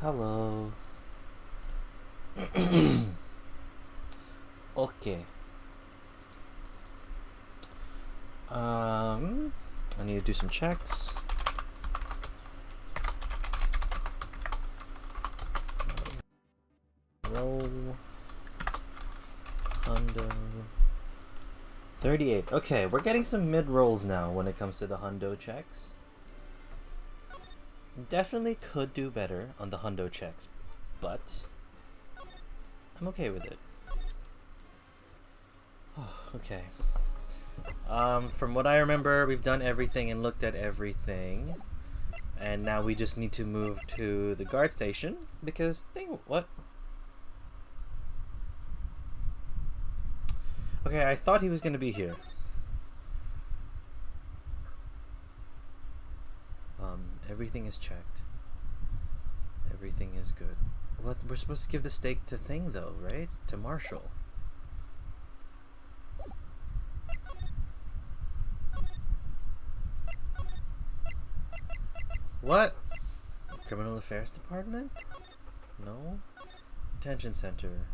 Hello. Okay. I need to do some checks. Roll. Hundo. 38. Okay, we're getting some mid rolls now when it comes to the hundo checks. Definitely could do better on the hundo checks, but I'm okay with it. Okay. From what I remember, we've done everything and looked at everything. And now we just need to move to the guard station because what? Okay, I thought he was gonna be here. Everything is checked. Everything is good. What, we're supposed to give the stake to Thing though, right? To Marshall. What? Criminal Affairs Department? No? Detention Center.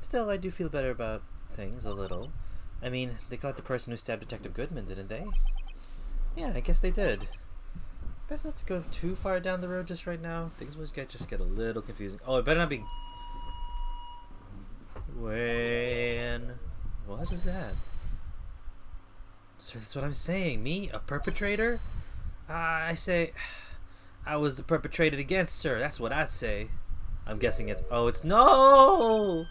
Still, I do feel better about things a little. I mean, they caught the person who stabbed Detective Goodman, didn't they? Yeah, I guess they did. Best not to go too far down the road just right now. Things will just get a little confusing. Oh, it better not be... When... What is that? Sir, that's what I'm saying. Me? A perpetrator? I say... I was the perpetrated against, sir. That's what I'd say. I'm guessing it's... Oh, it's... No!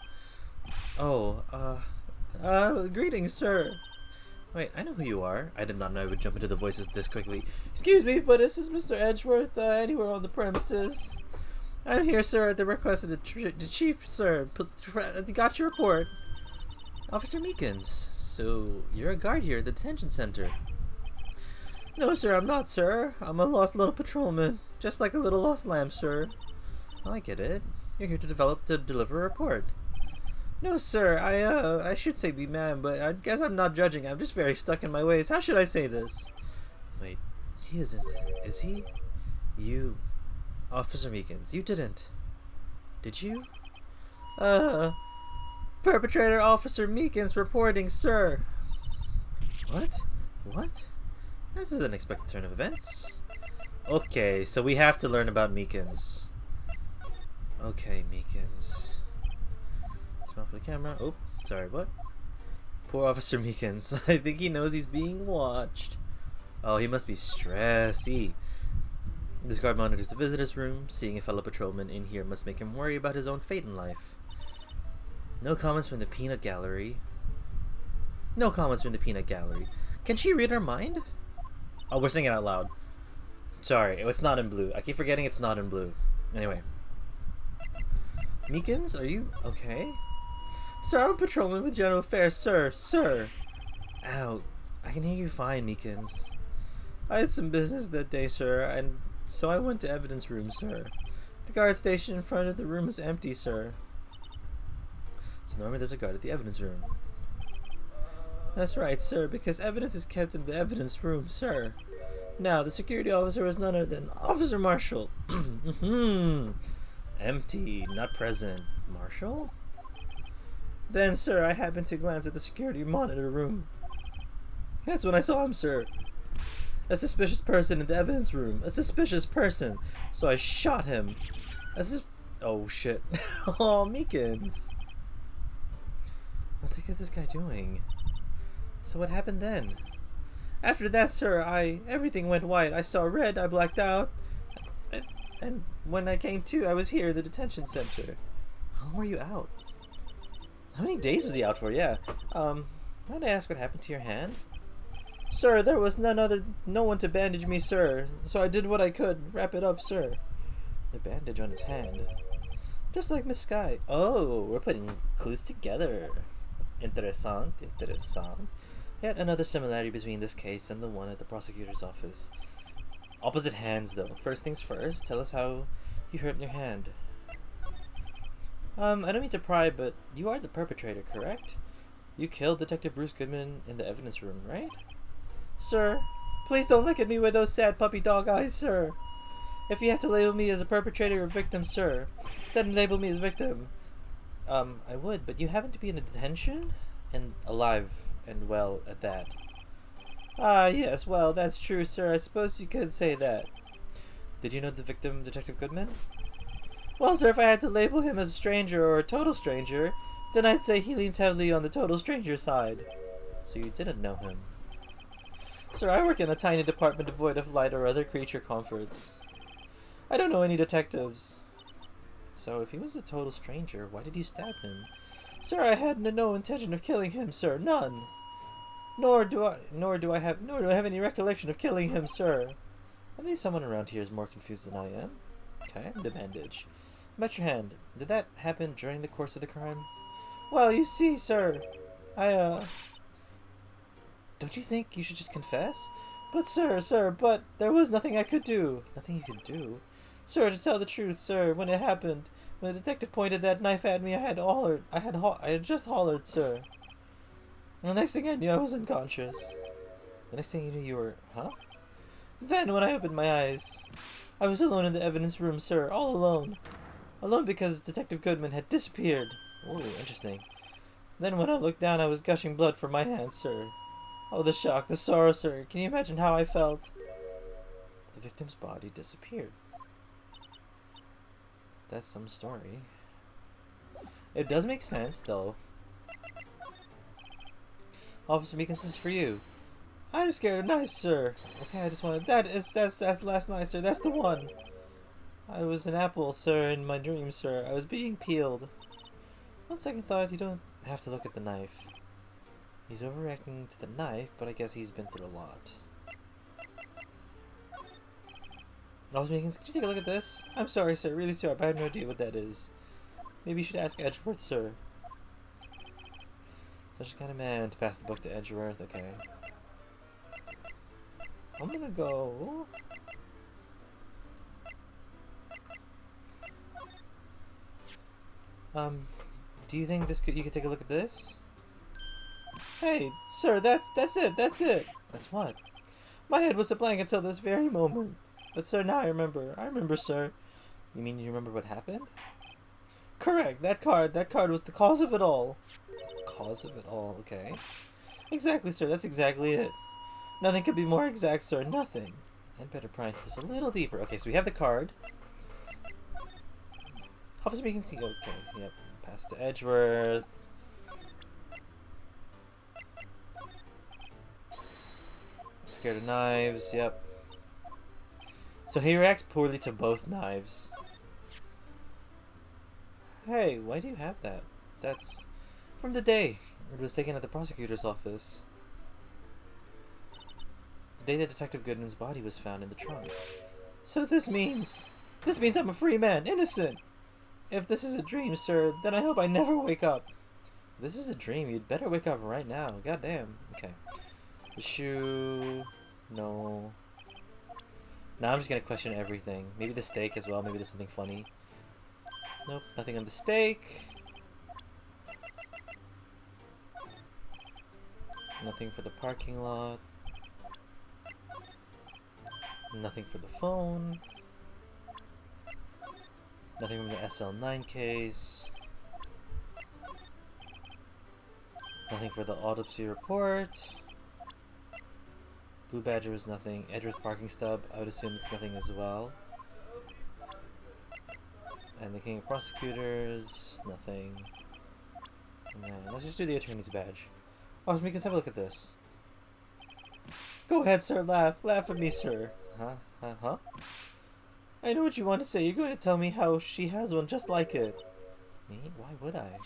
Oh, greetings, sir. Wait, I know who you are. I did not know I would jump into the voices this quickly. Excuse me, but is this Mr. Edgeworth anywhere on the premises? I'm here, sir, at the request of the chief, sir. Got your report. Officer Meekins. So, you're a guard here at the detention center. No, sir, I'm not, sir. I'm a lost little patrolman. Just like a little lost lamb, sir. Oh, I get it. You're here to deliver a report. No, sir, I should say be man, but I guess I'm not judging. I'm just very stuck in my ways. How should I say this? Wait, he isn't. Is he? You. Officer Meekins, you didn't. Did you? Perpetrator Officer Meekins reporting, sir. What? What? This is an unexpected turn of events. Okay, so we have to learn about Meekins. Okay, Meekins. Smile for the camera. Oh, sorry, what? Poor Officer Meekins. I think he knows he's being watched. Oh, he must be stressy. This guard monitors the visitor's room. Seeing a fellow patrolman in here must make him worry about his own fate in life. No comments from the peanut gallery. No comments from the peanut gallery. Can she read our mind? Oh, we're singing out loud. Sorry, it's not in blue. I keep forgetting it's not in blue. Anyway. Meekins, are you okay? Sir, I'm a patrolman with General Affairs, sir. Sir! Ow. I can hear you fine, Meekins. I had some business that day, sir, and so I went to evidence room, sir. The guard station in front of the room is empty, sir. So normally there's a guard at the evidence room. That's right, sir, because evidence is kept in the evidence room, sir. Now, the security officer was none other than Officer Marshall. Empty, not present. Marshall? Then, sir, I happened to glance at the security monitor room. That's when I saw him, sir. A suspicious person in the evidence room. A suspicious person. So I shot him. Oh, shit. Oh, Meekins. What the heck is this guy doing? So what happened then? After that, sir, everything went white. I saw red, I blacked out. And when I came to, I was here in the detention center. How long were you out? How many days was he out for? Yeah. Might I ask what happened to your hand? Sir, there was no one to bandage me, sir. So I did what I could. Wrap it up, sir. The bandage on his hand. Just like Miss Sky. Oh, we're putting clues together. Interessant, interessant. Yet another similarity between this case and the one at the prosecutor's office. Opposite hands, though. First things first, tell us how you hurt your hand. I don't mean to pry, but you are the perpetrator, correct? You killed Detective Bruce Goodman in the evidence room, right? Sir, please don't look at me with those sad puppy dog eyes, sir. If you have to label me as a perpetrator or victim, sir, then label me as victim. I would, but you happen to be in a detention? And alive and well at that. Ah, yes, well, that's true, sir. I suppose you could say that. Did you know the victim, Detective Goodman? Well, sir, if I had to label him as a stranger or a total stranger, then I'd say he leans heavily on the total stranger side. So you didn't know him. Sir, I work in a tiny department devoid of light or other creature comforts. I don't know any detectives. So if he was a total stranger, why did you stab him? Sir, I had no intention of killing him, sir. None. Nor do I have any recollection of killing him, sir. I think someone around here is more confused than I am. Okay, the bandage. About your hand. Did that happen during the course of the crime? Well, you see, sir, don't you think you should just confess? But sir, but there was nothing I could do. Nothing you could do? Sir, to tell the truth, sir, when it happened, when the detective pointed that knife at me, I had just hollered, sir. The next thing I knew, I was unconscious. The next thing you knew, you were, huh? Then, when I opened my eyes, I was alone in the evidence room, sir, all alone. Alone because Detective Goodman had disappeared. Ooh, interesting. Then when I looked down, I was gushing blood from my hands, sir. Oh, the shock, the sorrow, sir. Can you imagine how I felt? The victim's body disappeared. That's some story. It does make sense, though. Officer Meekins, this is for you. I'm scared of knives, sir. Okay, I just wanted... That's the last knife, sir. That's the one. I was an apple, sir, in my dream, sir. I was being peeled. On second thought, you don't have to look at the knife. He's overreacting to the knife, but I guess he's been through a lot. Officer Meekins, could you take a look at this? I'm sorry, sir. Really sorry, but I have no idea what that is. Maybe you should ask Edgeworth, sir. Such a kind of man to pass the book to Edgeworth. Okay. I'm gonna go... do you think you could take a look at this? Hey, sir, that's it. That's what? My head was a blank until this very moment. But sir, now I remember, sir. You mean you remember what happened? Correct. That card was the cause of it all. Cause of it all, okay. Exactly, sir. That's exactly it. Nothing could be more exact, sir. Nothing. I'd better pry this a little deeper. Okay, so we have the card. Officer Meekins can go. Okay, yep. Pass to Edgeworth. Scared of knives, yep. So he reacts poorly to both knives. Hey, why do you have that? That's from the day it was taken at the prosecutor's office. The day that Detective Goodman's body was found in the trunk. So this means I'm a free man, innocent! If this is a dream, sir, then I hope I never wake up. If this is a dream, you'd better wake up right now. Goddamn. Okay. The shoe... No. Now I'm just gonna question everything. Maybe the steak as well. Maybe there's something funny. Nope, nothing on the steak. Nothing for the parking lot. Nothing for the phone. Nothing from the SL9 case. Nothing for the autopsy report. Blue Badger is nothing. Edgeworth parking stub, I would assume it's nothing as well. And the King of Prosecutors, nothing. And then let's just do the Attorney's badge. Oh, we can have a look at this. Go ahead, sir, laugh. Laugh at me, sir. Huh? I know what you want to say. You're going to tell me how she has one just like it. Me? Why would I?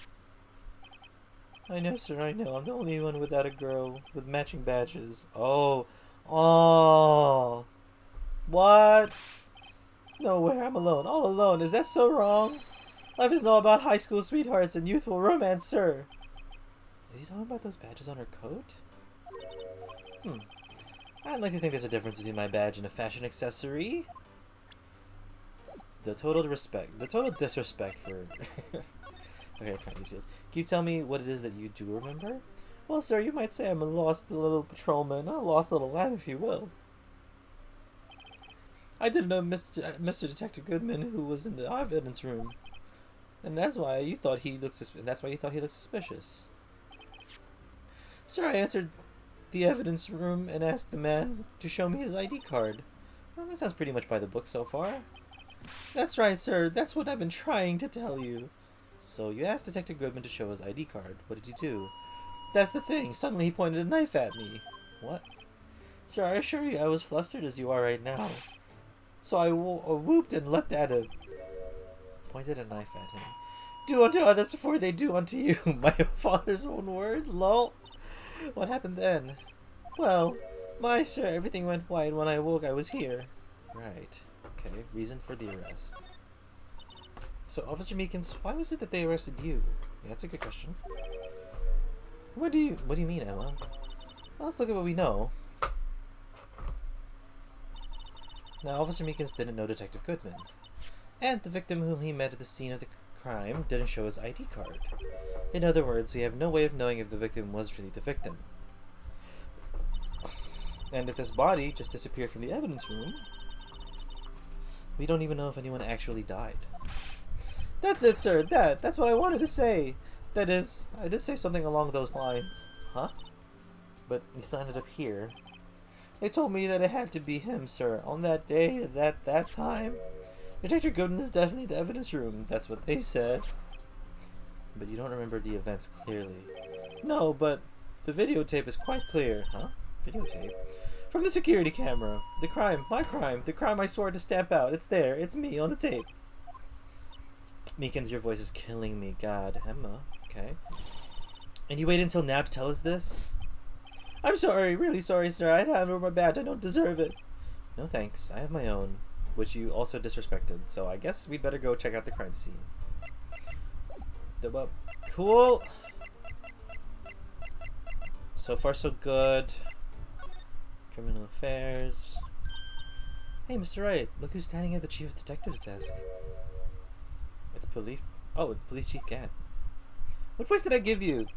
I know, sir, I know. I'm the only one without a girl with matching badges. Oh. What? Nowhere. I'm alone. All alone. Is that so wrong? Life is not about high school sweethearts and youthful romance, sir. Is he talking about those badges on her coat? I'd like to think there's a difference between my badge and a fashion accessory. The total disrespect for... Okay, can you tell me what it is that you do remember? Well, sir, you might say I'm a lost little patrolman, a lost little lamb, if you will. I didn't know Mr. Detective Goodman, who was in the evidence room, and that's why you thought he looked suspicious. Sir, I entered the evidence room and asked the man to show me his ID card. Well, that sounds pretty much by the book so far. That's right, sir. That's what I've been trying to tell you. So you asked Detective Goodman to show his ID card. What did you do? That's the thing. Suddenly he pointed a knife at me. What? Sir, I assure you I was flustered as you are right now. So I whooped and leapt at him. Pointed a knife at him. Do unto others before they do unto you. My father's own words, lol. What happened then? Well, my sir, everything went white. When I awoke, I was here. Right. Okay, reason for the arrest. So, Officer Meekins, why was it that they arrested you? Yeah, that's a good question. What do you mean, Emma? Well, let's look at what we know. Now, Officer Meekins didn't know Detective Goodman. And the victim whom he met at the scene of the crime didn't show his ID card. In other words, we have no way of knowing if the victim was really the victim. And if this body just disappeared from the evidence room, we don't even know if anyone actually died. That's it, sir. That's what I wanted to say. That is, I did say something along those lines. Huh? But you still ended up here. They told me that it had to be him, sir. On that day, that time. Detective Goodman is definitely in the evidence room. That's what they said. But you don't remember the events clearly. No, but the videotape is quite clear. Huh? Videotape? From the security camera. The crime. My crime. The crime I swore to stamp out. It's there. It's me on the tape. Meekins, your voice is killing me. God. Emma. Okay. And you wait until now to tell us this? I'm sorry. Really sorry, sir. I have it over my badge. I don't deserve it. No thanks. I have my own. Which you also disrespected. So I guess we'd better go check out the crime scene. Cool. So far so good. Criminal affairs. Hey, Mr. Wright. Look who's standing at the Chief of Detectives desk. It's police. Oh, it's Police Chief Gant. What voice did I give you?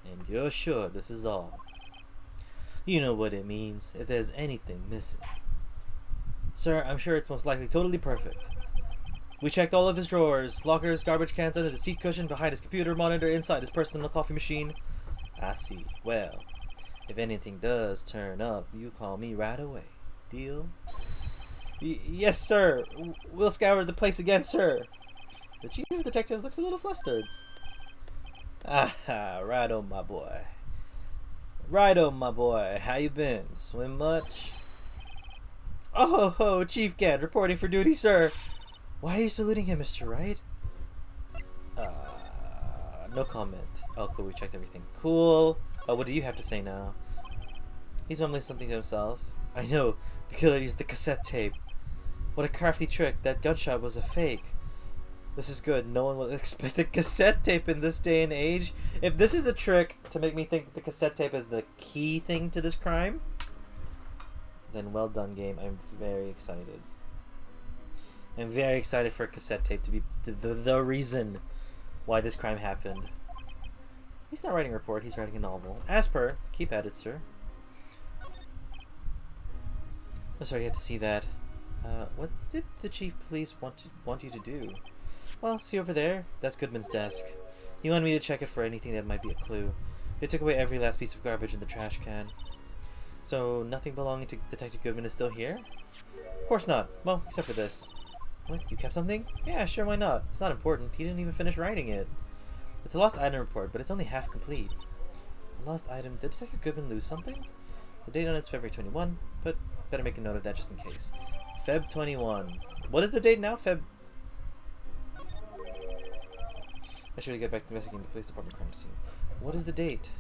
And you're sure this is all? You know what it means if there's anything missing. Sir, I'm sure it's most likely totally perfect. We checked all of his drawers, lockers, garbage cans under the seat cushion, behind his computer monitor, inside his personal coffee machine. I see. Well, if anything does turn up, you call me right away. Deal? Yes, sir. We'll scour the place again, sir. The Chief of Detectives looks a little flustered. Ah, right on, my boy. Right on, my boy. How you been? Swim much? Oh ho, Chief Gant, reporting for duty, sir. Why are you saluting him, Mr. Wright? No comment. Oh, cool, we checked everything. Cool. Oh, what do you have to say now? He's mumbling something to himself. I know, the killer used the cassette tape. What a crafty trick. That gunshot was a fake. This is good. No one will expect a cassette tape in this day and age. If this is a trick to make me think that the cassette tape is the key thing to this crime, then well done, game. I'm very excited. I'm very excited for a cassette tape to be the reason why this crime happened. He's not writing a report, he's writing a novel. As per, keep at it, sir. I'm sorry you had to see that. What did the chief of police want you to do? Well, see over there? That's Goodman's desk. He wanted me to check it for anything that might be a clue. They took away every last piece of garbage in the trash can. So, nothing belonging to Detective Goodman is still here? Of course not. Well, except for this. What? You kept something? Yeah, sure, why not? It's not important. He didn't even finish writing it. It's a lost item report, but it's only half complete. A lost item? Did Detective Goodman lose something? The date on it's February 21, but better make a note of that just in case. Feb 21. What is the date now? Feb... I should get back to investigating the police department crime scene. What is the date?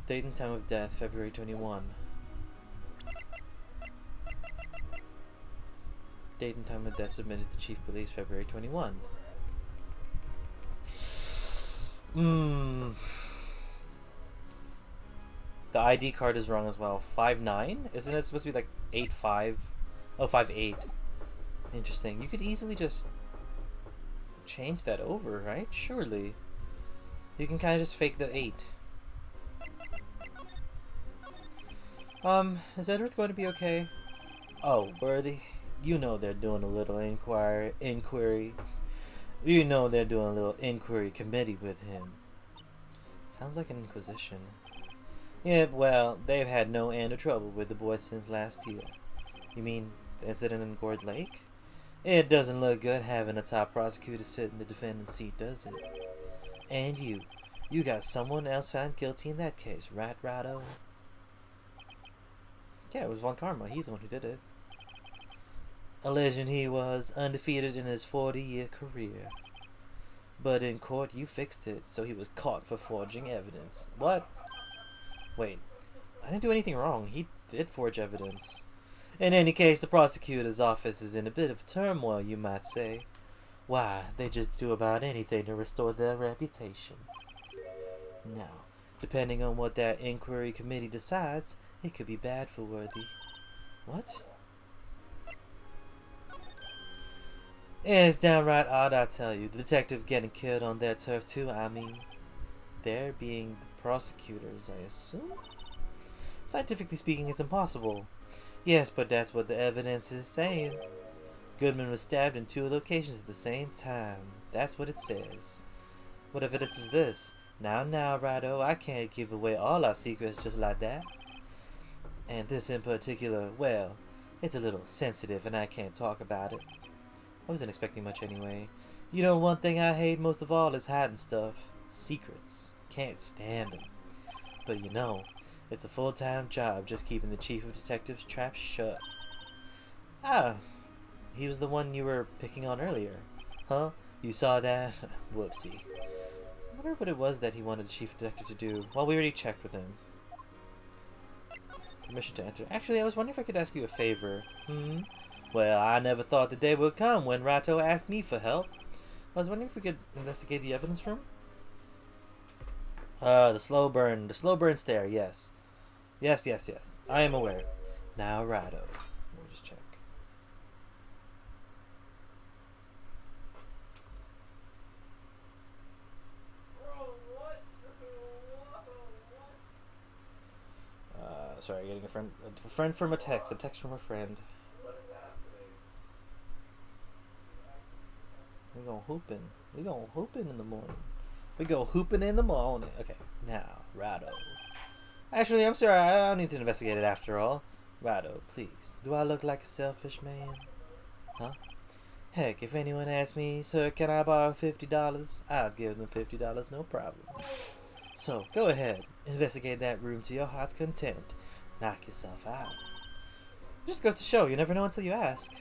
Date and time of death, February 21. Date and time of death submitted to Chief Police, February 21. The ID card is wrong as well. 5'9"? Isn't it supposed to be like 8'5"? Oh, 5'8". Interesting. You could easily just change that over, right? Surely. You can kind of just fake the 8. Is Edward going to be okay? Oh, Worthy, you know they're doing a little inquiry. You know they're doing a little inquiry committee with him. Sounds like an inquisition. Yeah, well, they've had no end of trouble with the boy since last year. You mean the incident in Gourd Lake? It doesn't look good having a top prosecutor sit in the defendant's seat, does it? And you got someone else found guilty in that case, right, Rado? Yeah, it was Von Karma. He's the one who did it. Alleging he was undefeated in his 40-year career. But in court, you fixed it, so he was caught for forging evidence. What? Wait, I didn't do anything wrong. He did forge evidence. In any case, the prosecutor's office is in a bit of turmoil, you might say. Why, they just do about anything to restore their reputation. Now, depending on what that inquiry committee decides, it could be bad for Worthy. What? It's downright odd, I tell you. The detective getting killed on their turf too, I mean. They're being the prosecutors, I assume? Scientifically speaking, it's impossible. Yes, but that's what the evidence is saying. Goodman was stabbed in 2 locations at the same time. That's what it says. What evidence is this? Now, Rido, I can't give away all our secrets just like that. And this in particular, well, it's a little sensitive and I can't talk about it. I wasn't expecting much anyway. You know, one thing I hate most of all is hiding stuff. Secrets. Can't stand them. But you know, it's a full-time job just keeping the chief of detectives trap shut. Ah, he was the one you were picking on earlier. Huh? You saw that? Whoopsie. I wonder what it was that he wanted the chief detective to do. Well, we already checked with him. Permission to enter. Actually, I was wondering if I could ask you a favor. Well, I never thought the day would come when Rato asked me for help. I was wondering if we could investigate the evidence room? The slow burn stare, yes. Yes. I am aware. Now, Rato. Let me just check. Sorry, getting a friend from a text from a friend. We go hooping in the morning. We go hooping in the morning. Okay, now, Rado. Actually, I'm sorry, I don't need to investigate it after all. Rado, please, do I look like a selfish man? Huh? Heck, if anyone asks me, sir, can I borrow $50? I'll give them $50, no problem. So, go ahead, investigate that room to your heart's content. Knock yourself out. It just goes to show, you never know until you ask.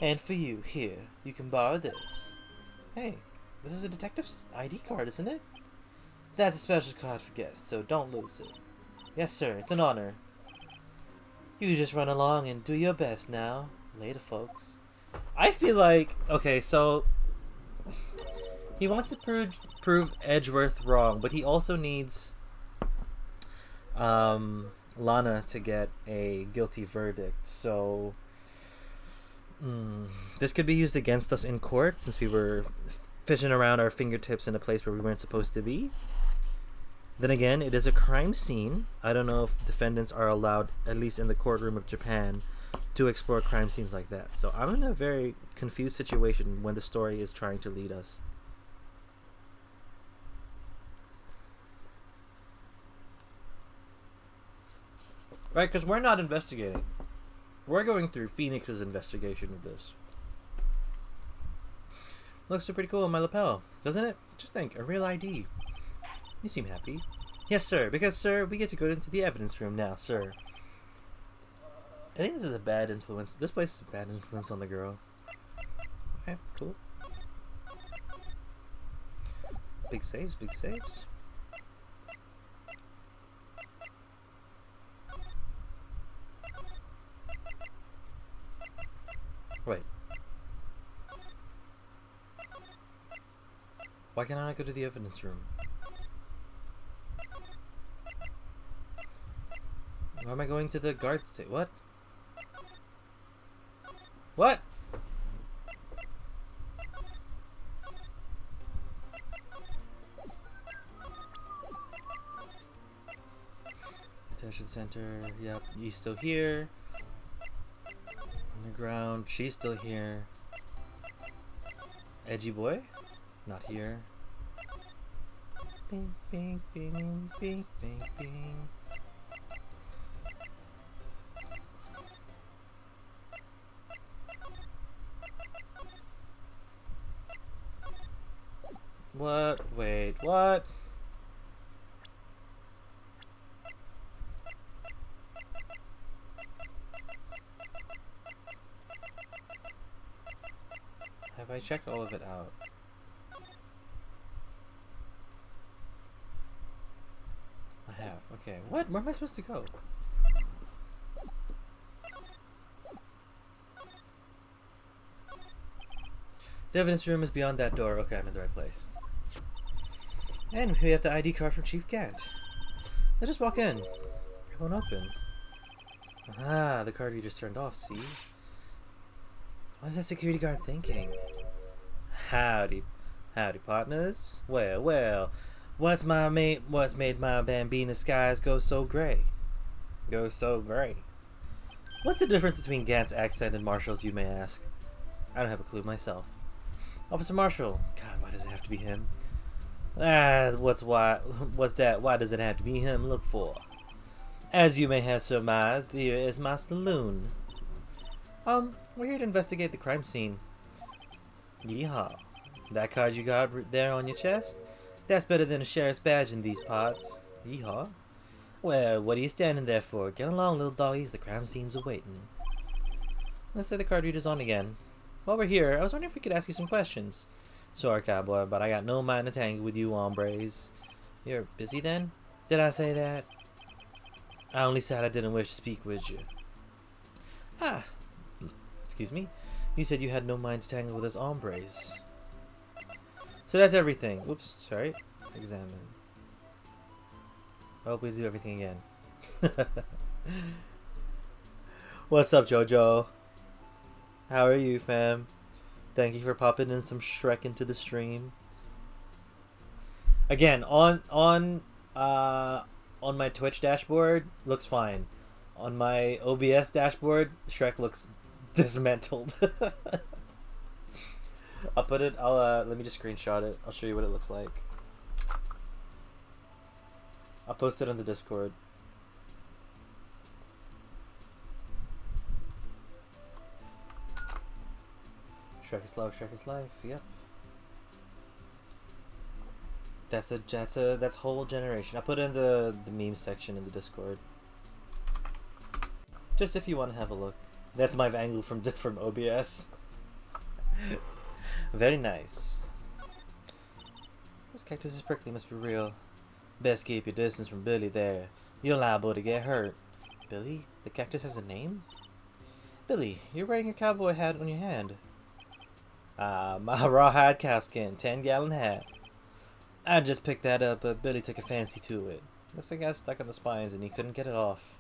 And for you, here, you can borrow this. Hey, this is a detective's ID card, isn't it? That's a special card for guests, so don't lose it. Yes, sir, it's an honor. You just run along and do your best now. Later, folks. I feel like... Okay, so... He wants to prove Edgeworth wrong, but he also needs... Lana to get a guilty verdict, so... This could be used against us in court, since we were fishing around our fingertips in a place where we weren't supposed to be. Then again, it is a crime scene. I don't know if defendants are allowed, at least in the courtroom of Japan, to explore crime scenes like that. So I'm in a very confused situation when the story is trying to lead us. Right, because we're not investigating. We're going through Phoenix's investigation of this. Looks pretty cool on my lapel, doesn't it? Just think, a real ID. You seem happy. Yes, sir, because, sir, we get to go into the evidence room now, sir. I think this is a bad influence. This place is a bad influence on the girl. Okay, cool. Big saves, big saves. Wait. Why can't I not go to the evidence room? Why am I going to the guard state? What? What? Correction Center. Yep, he's still here. Underground. She's still here. Edgy boy? Not here. Bing, bing, bing, bing, bing, bing. What? Wait, what? Have I checked all of it out? I have. Okay. What? Where am I supposed to go? The evidence room is beyond that door. Okay, I'm in the right place. And we have the ID card from Chief Gant. Let's just walk in. It won't open. Ah, the card you just turned off, see? What is that security guard thinking? Howdy. Howdy, partners. Well. What's made my Bambina skies go so gray? Go so gray. What's the difference between Gant's accent and Marshall's, you may ask? I don't have a clue myself. Officer Marshall. God, why does it have to be him? What's that? Why does it have to be him? Look for. As you may have surmised, here is my saloon. We're here to investigate the crime scene. Yeehaw. That card you got there on your chest? That's better than a sheriff's badge in these parts. Yeehaw. Well, what are you standing there for? Get along, little doggies. The crime scene's awaiting. Let's say the card reader's on again. While we're here, I was wondering if we could ask you some questions. Sorry, cowboy, but I got no mind to tangle with you hombres. You're busy then? Did I say that? I only said I didn't wish to speak with you. Ah. Excuse me? You said you had no mind to tangle with us hombres. So that's everything. Oops, sorry. Examine. I hope we do everything again. What's up, Jojo? How are you, fam? Thank you for popping in some Shrek into the stream. Again, on my Twitch dashboard, looks fine. On my OBS dashboard, Shrek looks dismantled. I'll put it. Let me just screenshot it. I'll show you what it looks like. I'll post it on the Discord. Shrek is love, Shrek is life. Yep. That's whole generation. I'll put it in the meme section in the Discord. Just if you want to have a look. That's my angle from OBS. Very nice. This cactus is prickly, must be real. Best keep your distance from Billy there. You're liable to get hurt. Billy? The cactus has a name? Billy, you're wearing your cowboy hat on your hand. My rawhide cowskin, 10-gallon hat. I just picked that up, but Billy took a fancy to it. Looks like I got stuck on the spines and he couldn't get it off.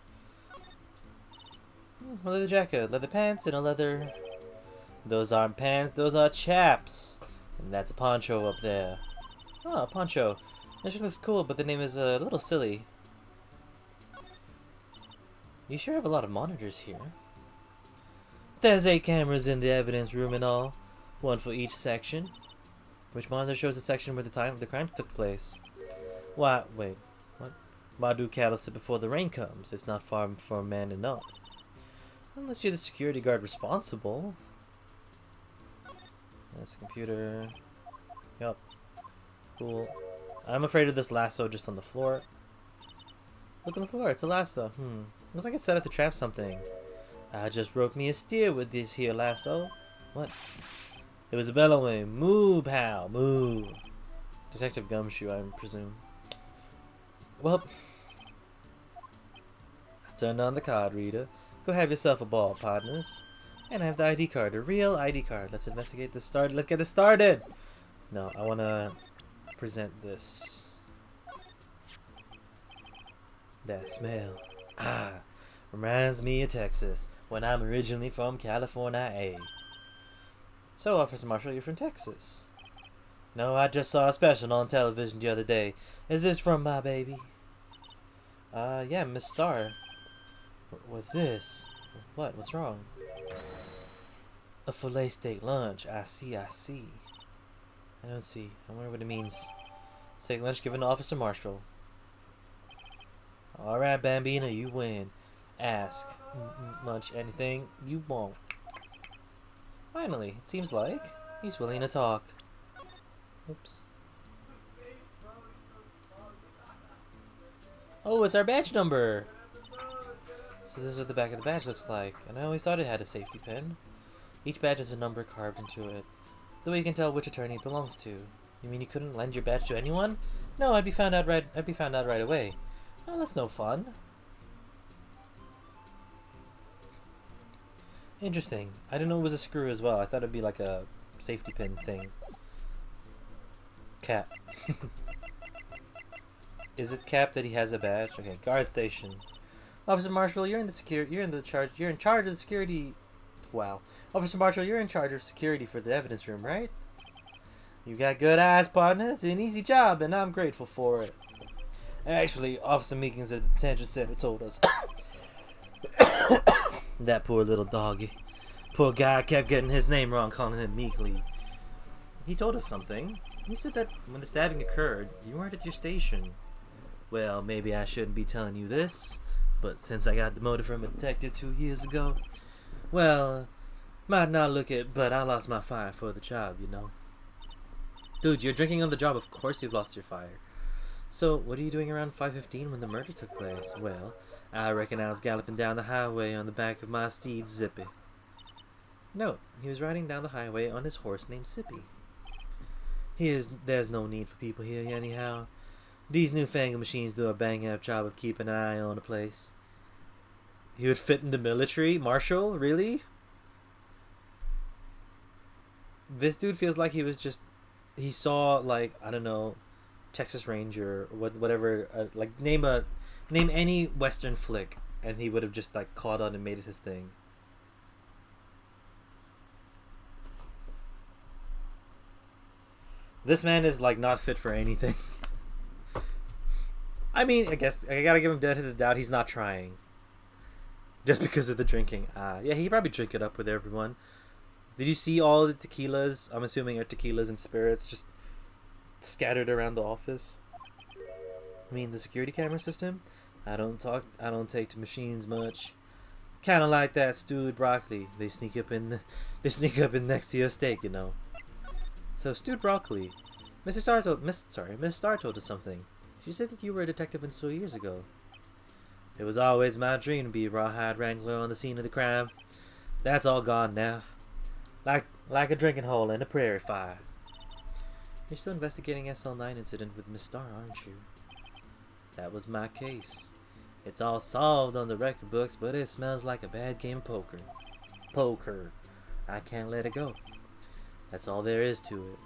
A leather jacket, leather pants, and a leather... Those aren't pants, those are chaps. And that's a poncho up there. Oh, a poncho. That sure looks cool, but the name is a little silly. You sure have a lot of monitors here. There's 8 cameras in the evidence room and all. 1 for each section. Which monitor shows the section where the time of the crime took place? Why, wait, what? Why do cattle sit before the rain comes? It's not far for a man to know. Unless you're the security guard responsible. That's a computer. Yup. Cool. I'm afraid of this lasso just on the floor. Look on the floor, it's a lasso. Looks like it's set up to trap something. I just roped me a steer with this here lasso. What? It was a bellowing. Moo, pal, moo. Detective Gumshoe, I presume. Well, I turned on the card reader. Go have yourself a ball, partners. And I have the ID card, a real ID card. Let's investigate this started. Let's get this started. No, I want to present this. That smell. Reminds me of Texas, when I'm originally from California. So, Officer Marshall, you're from Texas? No, I just saw a special on television the other day. Is this from my baby? Yeah, Miss Star. What's this? What? What's wrong? A filet steak lunch. I see, I see. I don't see. I wonder what it means. Steak lunch given to Officer Marshall. Alright, Bambina, you win. Ask. Munch anything you want. Finally, it seems like he's willing to talk. Oops. Oh, it's our badge number! So this is what the back of the badge looks like. And I always thought it had a safety pin. Each badge has a number carved into it. The way you can tell which attorney it belongs to. You mean you couldn't lend your badge to anyone? No, I'd be found out right away. Well, that's no fun. Interesting. I didn't know it was a screw as well. I thought it'd be like a safety pin thing. Cap. Is it Cap that he has a badge? Okay, guard station. Officer Marshall, you're in charge of the security. Wow. Officer Marshall, you're in charge of security for the evidence room, right? You got good eyes, partner. It's an easy job, and I'm grateful for it. Actually, Officer Meekins at the detention center told us. That poor little doggy. Poor guy kept getting his name wrong, calling him Meekly. He told us something. He said that when the stabbing occurred, you weren't at your station. Well, maybe I shouldn't be telling you this, but since I got demoted from a detective 2 years ago, well, might not look it, but I lost my fire for the job, you know. Dude, you're drinking on the job. Of course you've lost your fire. So, what are you doing around 5:15 when the murder took place? Well, I reckon I was galloping down the highway on the back of my steed, Zippy. No, he was riding down the highway on his horse named Zippy. There's no need for people here anyhow. These newfangled machines do a bang-up job of keeping an eye on the place. He would fit in the military? Marshall? Really? This dude feels like he saw, like, I don't know, Texas Ranger, or whatever, like, name any Western flick, and he would have just, like, caught on and made it his thing. This man is, like, not fit for anything. I mean, I guess I gotta give him benefit of the doubt. He's not trying. Just because of the drinking. Yeah, he probably drink it up with everyone. Did you see all the tequilas? I'm assuming are tequilas and spirits just scattered around the office. I mean, the security camera system? I don't take to machines much. Kind of like that stewed broccoli. They sneak up in next to your steak, you know. So stewed broccoli. Miss Star told us something. She said that you were a detective until years ago. It was always my dream to be a rawhide wrangler on the scene of the crime. That's all gone now. Like a drinking hole in a prairie fire. You're still investigating SL9 incident with Miss Star, aren't you? That was my case. It's all solved on the record books, but it smells like a bad game of poker. I can't let it go. That's all there is to it.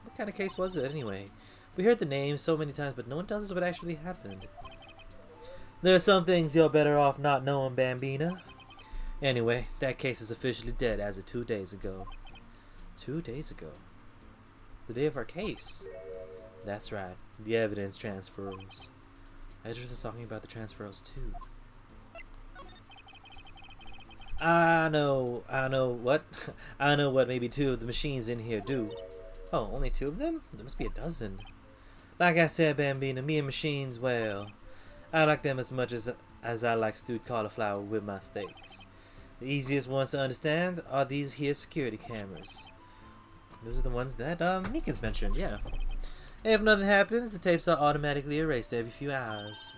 What kind of case was it anyway? We heard the name so many times, but no one tells us what actually happened. There are some things you're better off not knowing, Bambina. Anyway, that case is officially dead as of 2 days ago. 2 days ago? The day of our case? That's right. The evidence transfers. I was just talking about the transfers too. I know what I know what maybe 2 of the machines in here do. Oh, only 2 of them? There must be a dozen. Like I said, Bambina, me and machines, well, I like them as much as I like stewed cauliflower with my steaks. The easiest ones to understand are these here security cameras. Those are the ones that Meekins mentioned, yeah. If nothing happens, the tapes are automatically erased every few hours.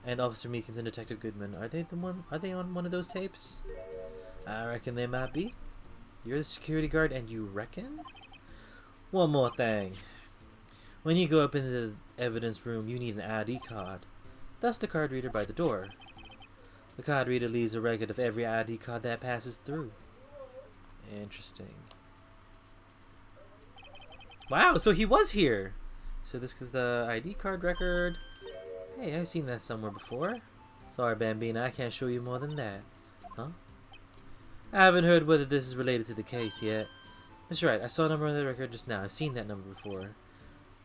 And Officer Meekins and Detective Goodman, are they on one of those tapes? I reckon they might be. You're the security guard and you reckon? One more thing. When you go up into the evidence room, you need an ID card. Thus the card reader by the door. The card reader leaves a record of every ID card that passes through. Interesting. Wow, so he was here. So this is the ID card record. Hey, I've seen that somewhere before. Sorry, Bambina, I can't show you more than that. Huh? I haven't heard whether this is related to the case yet. That's right, I saw a number on the record just now. I've seen that number before.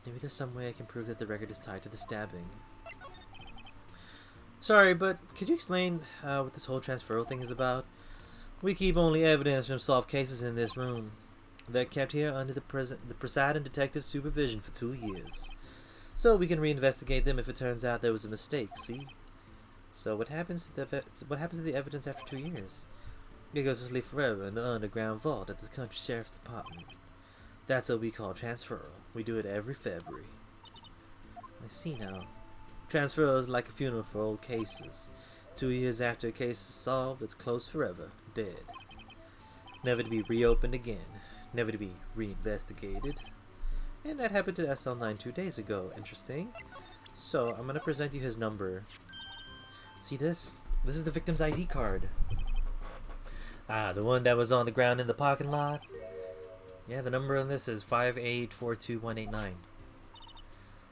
Maybe there's some way I can prove that the record is tied to the stabbing. Sorry, but could you explain what this whole transferal thing is about? We keep only evidence from solved cases in this room. They're kept here under the presiding detective's supervision for 2 years. So we can reinvestigate them if it turns out there was a mistake, see? So what happens to the evidence after 2 years? It goes to sleep forever in the underground vault at the country sheriff's department. That's what we call transferal. We do it every February. I see now. Transferal is like a funeral for old cases. 2 years after a case is solved, it's closed forever, dead. Never to be reopened again. Never to be reinvestigated. And that happened to SL9 2 days ago. Interesting. So, I'm going to present you his number. See this? This is the victim's ID card. Ah, the one that was on the ground in the parking lot? Yeah, the number on this is 5842189.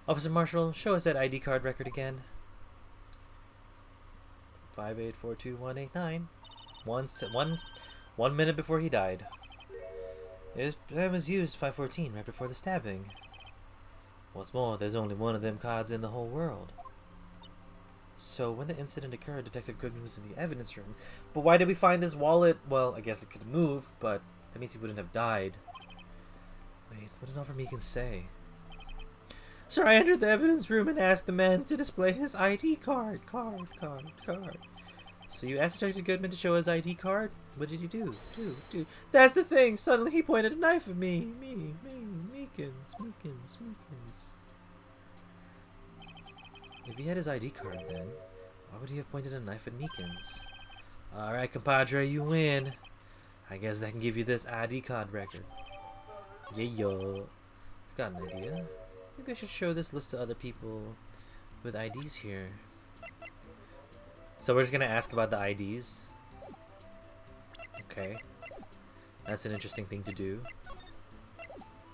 Officer Marshall, show us that ID card record again. 5842189. 1 minute before he died. That was used 514 right before the stabbing. What's more, there's only one of them cards in the whole world. So when the incident occurred, Detective Goodman was in the evidence room. But why did we find his wallet? Well, I guess it could move, but that means he wouldn't have died. Wait, what did Officer Meekins say? Sir, I entered the evidence room and asked the man to display his ID card. Card. So you asked Detective Goodman to show his ID card? What did you do? That's the thing! Suddenly he pointed a knife at me. Meekins. If he had his ID card then, why would he have pointed a knife at Meekins? Alright, compadre, you win. I guess I can give you this ID card record. Yeah, yo. I've got an idea. Maybe I should show this list to other people with IDs here. So we're just gonna ask about the IDs. Okay. That's an interesting thing to do.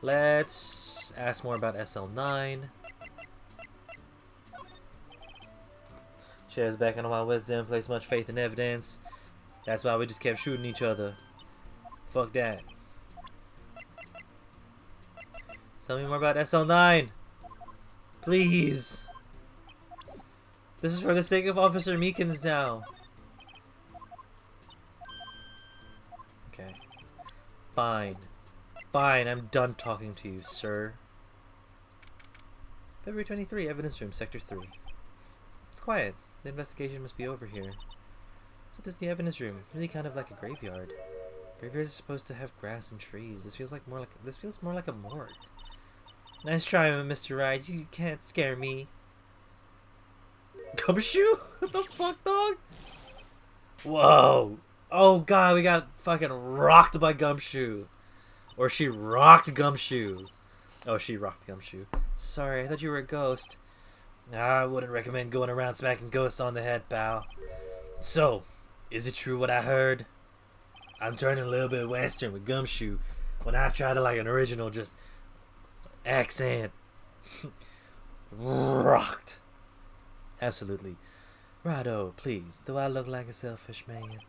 Let's ask more about SL9. Shares back on my wisdom, place much faith in evidence. That's why we just kept shooting each other. Fuck that. Tell me more about SL9. Please. This is for the sake of Officer Meekins now. Okay. Fine, I'm done talking to you, sir. February 23, evidence room, sector 3. It's quiet. The investigation must be over here. So this is the evidence room, really kind of like a graveyard. Graveyards are supposed to have grass and trees. This feels more like a morgue. Nice try, Mr. Wright. You can't scare me. Gumshoe? What the fuck, dog? Whoa. Oh god, we got fucking rocked by Gumshoe. Or she rocked Gumshoe. Oh, she rocked Gumshoe. Sorry, I thought you were a ghost. I wouldn't recommend going around smacking ghosts on the head, pal. So, is it true what I heard? I'm turning a little bit western with Gumshoe when I try to like an original just accent. Rocked. Absolutely. Righto, please. Do I look like a selfish man?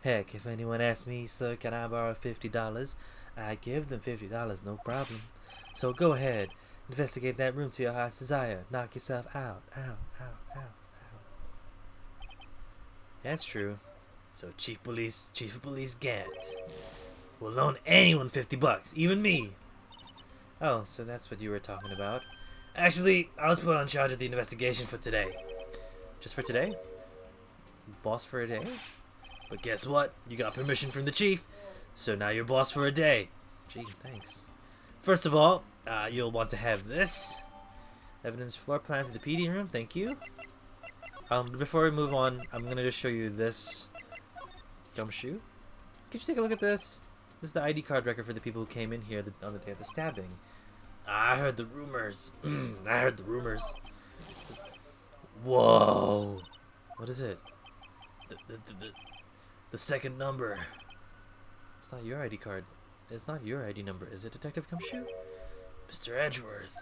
Heck, if anyone asks me, sir, can I borrow $50? I give them $50, no problem. So go ahead. Investigate that room to your heart's desire. Knock yourself out. Out. That's true. So Chief of Police Gant will loan anyone $50, even me. Oh, so that's what you were talking about. Actually, I was put on charge of the investigation for today. Just for today? Boss for a day? But guess what? You got permission from the chief, so now you're boss for a day. Gee, thanks. First of all, you'll want to have this. Evidence floor plans of the PD room, thank you. Before we move on, I'm gonna just show you this Gumshoe. Could you take a look at this? This is the ID card record for the people who came in here on the day of the stabbing. I heard the rumors. I heard the rumors. Whoa. What is it? The second number. It's not your ID card. It's not your ID number. Is it, Detective Gumshoe? Mr. Edgeworth.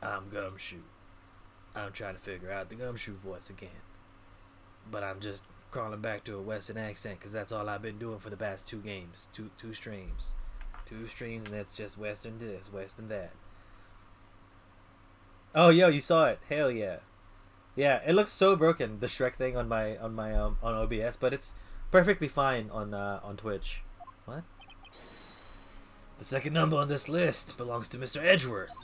I'm Gumshoe. I'm trying to figure out the Gumshoe voice again. But I'm just crawling back to a Western accent because that's all I've been doing for the past 2 games. Two streams. 2 streams, and that's just Western this, Western that. Oh, yo, you saw it. Hell yeah. Yeah, it looks so broken, the Shrek thing on my on OBS, but it's perfectly fine on Twitch. What? The second number on this list belongs to Mr. Edgeworth.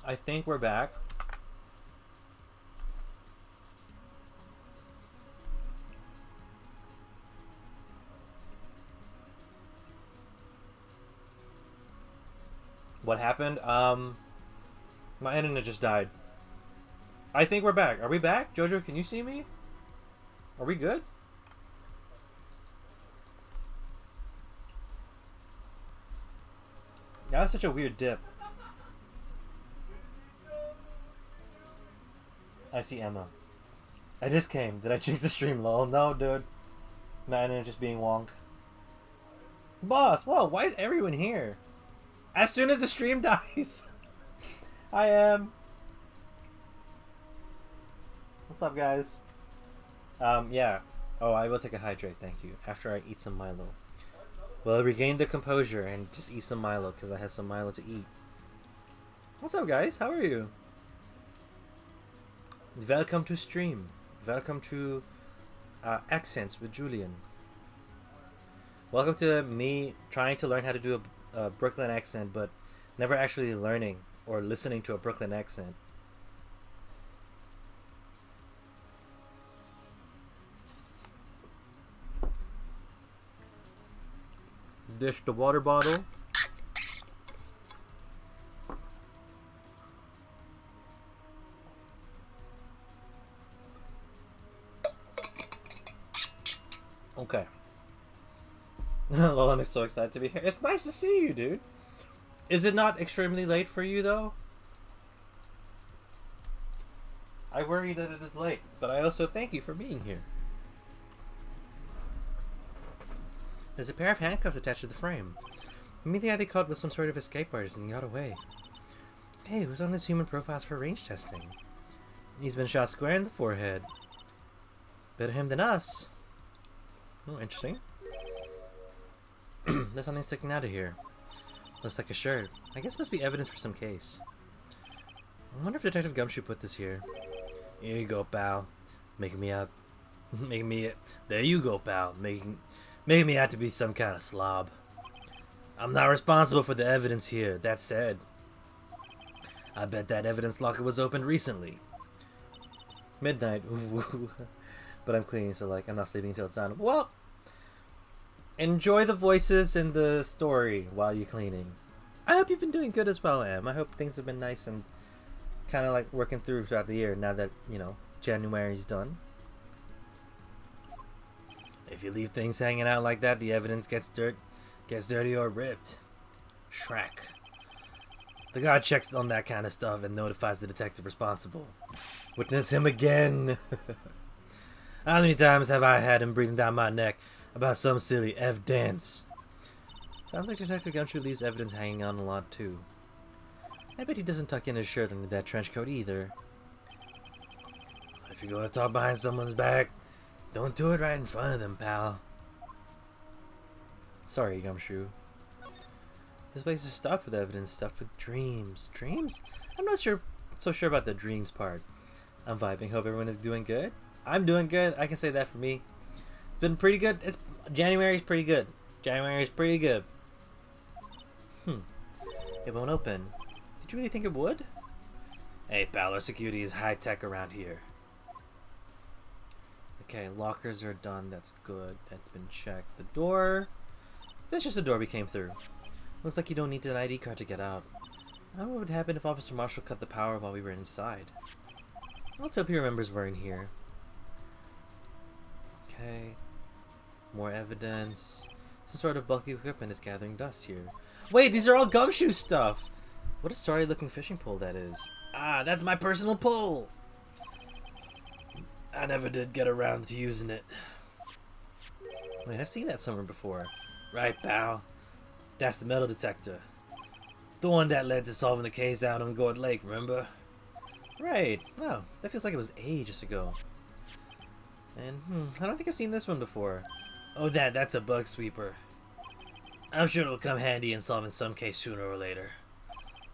I think we're back. What happened? My internet just died. I think we're back. Are we back? Jojo, can you see me? Are we good? That was such a weird dip. I see Emma. I just came. Did I jinx the stream? Lol. No, dude. My internet just being wonk. Boss, whoa, why is everyone here? As soon as the stream dies. I am. What's up, guys? Yeah. Oh, I will take a hydrate, thank you. After I eat some Milo. Well, I regain the composure and just eat some Milo because I have some Milo to eat. What's up, guys? How are you? Welcome to stream. Welcome to Accents with Julian. Welcome to me trying to learn how to do a Brooklyn accent, but never actually learning or listening to a Brooklyn accent. Dish the water bottle. Okay. Lolan is so excited to be here. It's nice to see you, dude. Is it not extremely late for you, though? I worry that it is late, but I also thank you for being here. There's a pair of handcuffs attached to the frame. Immediately I they caught with some sort of escape artist and got away. Hey, who's on this human profiles for range testing? He's been shot square in the forehead. Better him than us. Oh, interesting. There's something sticking out of here. Looks like a shirt. I guess it must be evidence for some case. I wonder if Detective Gumshoe put this here. Here you go, pal. Making me out. Making me. There you go, pal. Making me out to be some kind of slob. I'm not responsible for the evidence here. That said, I bet that evidence locker was opened recently. Midnight. But I'm cleaning, so like I'm not sleeping until it's done. Well, enjoy the voices and the story while you're cleaning. I hope you've been doing good as well, Em. I hope things have been nice and kind of like working through throughout the year now that, you know, January's done. If you leave things hanging out like that, the evidence gets dirty or ripped. Shrek. The guard checks on that kind of stuff and notifies the detective responsible. Witness him again. How many times have I had him breathing down my neck about some silly evidence? Sounds like Detective Gumshoe leaves evidence hanging on a lot too. I bet he doesn't tuck in his shirt under that trench coat either. If you're gonna talk behind someone's back, don't do it right in front of them, pal. Sorry, Gumshoe. This place is stuffed with evidence, stuffed with dreams. Dreams? I'm not so sure about the dreams part. I'm vibing. Hope everyone is doing good. I'm doing good. I can say that for me. It's been pretty good. January's pretty good. January's pretty good. It won't open. Did you really think it would? Hey, pal, our security is high tech around here. Okay, lockers are done. That's good. That's been checked. The door. That's just the door we came through. Looks like you don't need an ID card to get out. I wonder what would happen if Officer Marshall cut the power while we were inside. Let's hope he remembers we're in here. Okay. More evidence. Some sort of bulky equipment is gathering dust here. Wait, these are all gumshoe stuff! What a sorry looking fishing pole that is. Ah, that's my personal pole! I never did get around to using it. Wait, I've seen that somewhere before. Right, pal. That's the metal detector. The one that led to solving the case out on Gourd Lake, remember? Right. Oh, that feels like it was ages ago. And, I don't think I've seen this one before. Oh, that's a bug sweeper. I'm sure it'll come handy in solving some case sooner or later.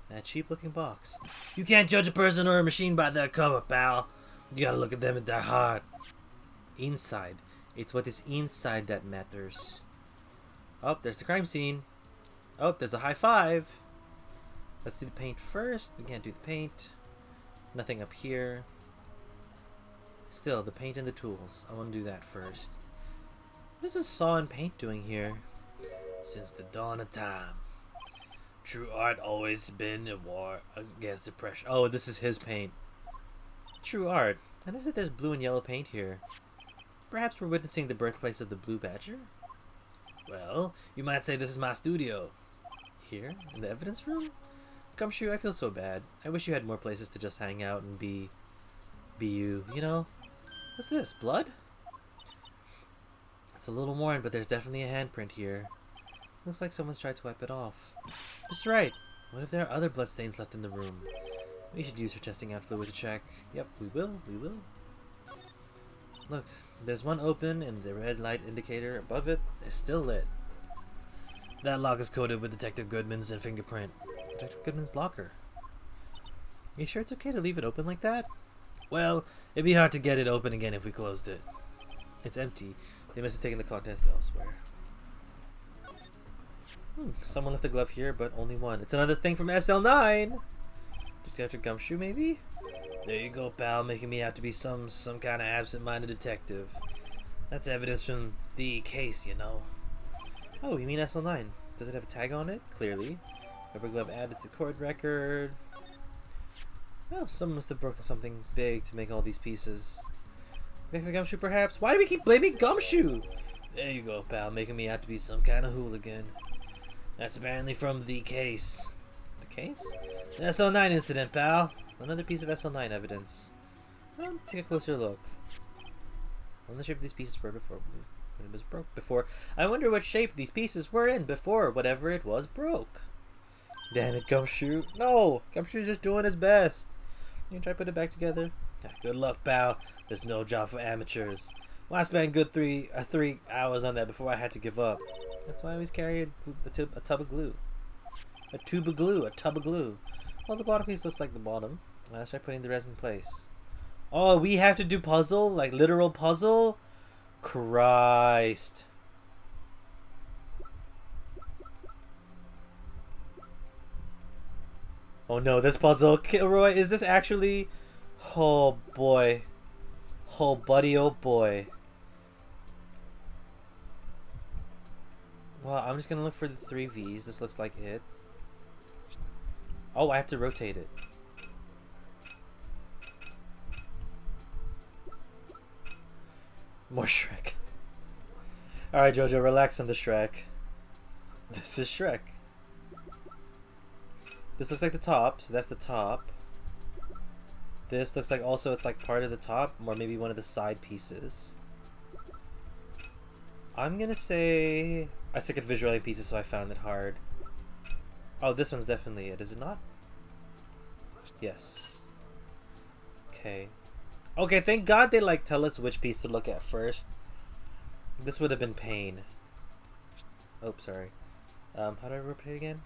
That cheap looking box. You can't judge a person or a machine by their cover, pal. You gotta look at them at their heart. Inside. It's what is inside that matters. Oh, there's the crime scene. Oh, there's a high five. Let's do the paint first. We can't do the paint. Nothing up here. Still, the paint and the tools. I want to do that first. What is this saw and paint doing here? Since the dawn of time. True art always been a war against oppression. Oh, this is his paint. True art. I notice that there's blue and yellow paint here. Perhaps we're witnessing the birthplace of the Blue Badger? Well, you might say this is my studio. Here? In the evidence room? Gumshoe, I feel so bad. I wish you had more places to just hang out and be you, you know? What's this? Blood? It's a little worn, but there's definitely a handprint here. Looks like someone's tried to wipe it off. Mr. Wright, what if there are other bloodstains left in the room? We should use her testing out fluid to check. Yep, we will. Look, there's one open and the red light indicator above it is still lit. That lock is coated with Detective Goodman's and fingerprint. Detective Goodman's locker. Are you sure it's okay to leave it open like that? Well, it'd be hard to get it open again if we closed it. It's empty. They must have taken the contents elsewhere. Someone left a glove here, but only one. It's another thing from SL9! Detective Gumshoe, maybe? There you go, pal, making me out to be some kind of absent-minded detective. That's evidence from the case, you know. Oh, you mean SL9? Does it have a tag on it? Clearly. Rubber glove added to the court record. Oh, someone must have broken something big to make all these pieces. Detective Gumshoe, perhaps? Why do we keep blaming Gumshoe? There you go, pal, making me out to be some kind of hooligan. That's apparently from the case. The case? The SL9 incident, pal. Another piece of SL9 evidence. Take a closer look. I wonder the shape these pieces were before when it was broke before. I wonder what shape these pieces were in before whatever it was broke. Damn it, Gumshoe. No! Gumshoe's just doing his best. You try to put it back together? Good luck, pal. There's no job for amateurs. Well, I spent a good 3 hours on that before I had to give up. That's why I always carry a tub of glue. A tube of glue. A tub of glue. Well, the bottom piece looks like the bottom. Let's try putting the rest in place. Oh, we have to do puzzle? Like literal puzzle? Christ. Oh no, this puzzle. Kilroy, is this actually... Oh boy. Oh buddy, oh boy. Well, I'm just gonna look for the 3 V's. This looks like it. Oh, I have to rotate it. More Shrek. Alright, Jojo, relax on the Shrek. This is Shrek. This looks like the top, so that's the top. This looks like also it's like part of the top, or maybe one of the side pieces. I'm gonna say... I suck at visualizing pieces, so I found it hard. Oh, this one's definitely it, is it not? Yes. Okay. Okay, thank God they like tell us which piece to look at first. This would have been pain. Oh, sorry. How do I rotate again?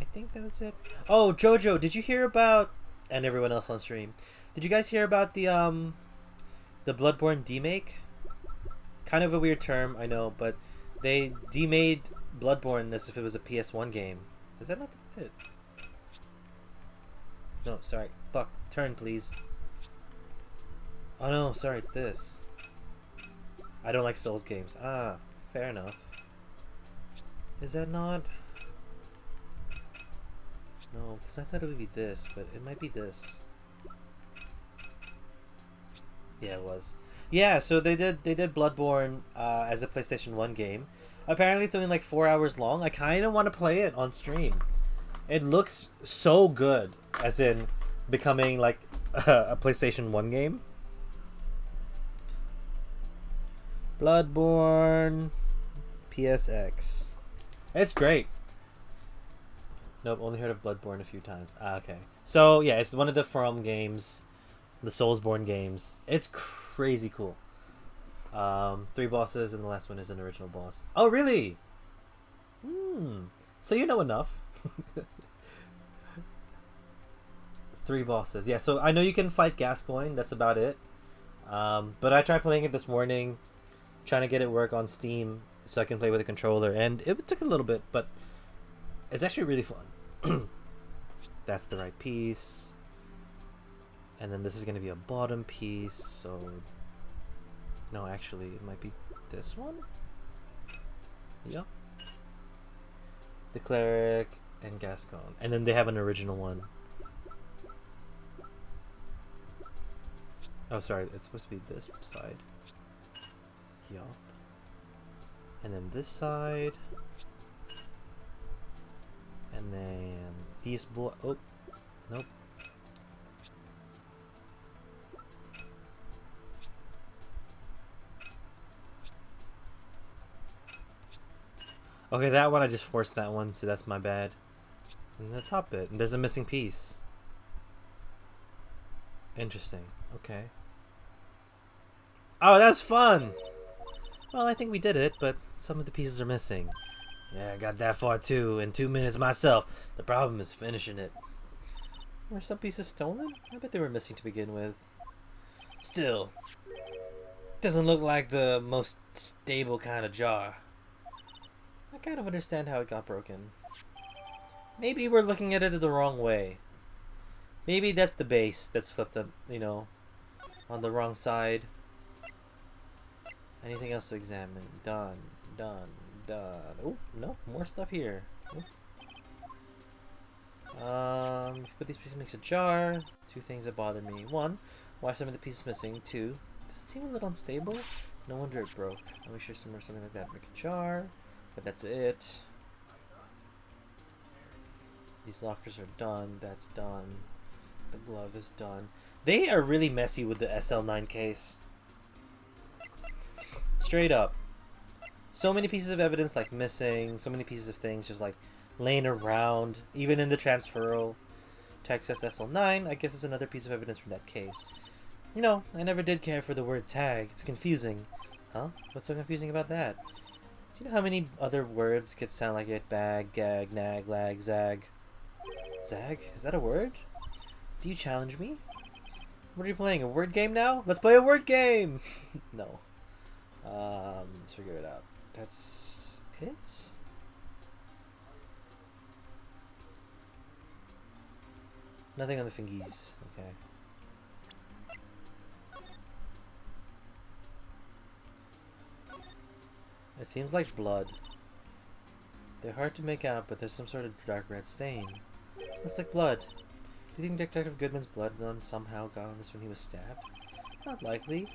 I think that was it. Oh, Jojo, did you hear about... And everyone else on stream. Did you guys hear about the Bloodborne demake? Kind of a weird term, I know, but they demade Bloodborne as if it was a PS1 game. Is that not it? No, sorry. Fuck. Turn, please. Oh no, sorry, it's this. I don't like Souls games. Ah, fair enough. Is that not? No, because I thought it would be this, but it might be this. Yeah, it was. Yeah, so they did Bloodborne as a PlayStation 1 game. Apparently it's only like 4 hours long. I kind of want to play it on stream. It looks so good, as in becoming like a PlayStation 1 game. Bloodborne PSX. It's great. Nope, only heard of Bloodborne a few times. Ah, okay. So, yeah, it's one of the From games, the Soulsborne games. It's crazy cool. 3 bosses, and the last one is an original boss. Oh, really? So you know enough. 3 bosses. Yeah, so I know you can fight Gascoigne. That's about it. But I tried playing it this morning, trying to get it work on Steam so I can play with a controller, and it took a little bit, but it's actually really fun. That's the right piece. And then this is going to be a bottom piece, so... No, actually, it might be this one? Yep. The Cleric and Gascoigne. And then they have an original one. Oh, sorry, it's supposed to be this side. Yup. And then this side. And then these oh, nope. Okay, that one I just forced that one, so that's my bad. And the top bit, and there's a missing piece. Interesting. Okay. Oh, that's fun! Well, I think we did it, but some of the pieces are missing. Yeah, I got that far too, in 2 minutes myself. The problem is finishing it. Were some pieces stolen? I bet they were missing to begin with. Still, doesn't look like the most stable kind of jar. I kind of understand how it got broken. Maybe we're looking at it the wrong way. Maybe that's the base that's flipped up, you know, on the wrong side. Anything else to examine? Done, done, done. Oh, no, more stuff here. Put these pieces makes a jar. 2 things that bother me. 1, why are some of the pieces missing? 2, does it seem a little unstable? No wonder it broke. I'll make sure somewhere something like that make a jar. But that's it. These lockers are done. That's done. The glove is done. They are really messy with the SL9 case. Straight up. So many pieces of evidence like missing. So many pieces of things just like laying around. Even in the transferal. Tag says SL9. I guess it's another piece of evidence from that case. You know, I never did care for the word tag. It's confusing. Huh? What's so confusing about that? Do you know how many other words could sound like it? Bag, gag, nag, lag, zag. Zag? Is that a word? Do you challenge me? What are you playing? A word game now? Let's play a word game! No. Let's figure it out. That's it? Nothing on the fingies. Okay. It seems like blood. They're hard to make out, but there's some sort of dark red stain. Looks like blood. Do you think Detective Goodman's blood somehow got on this when he was stabbed? Not likely.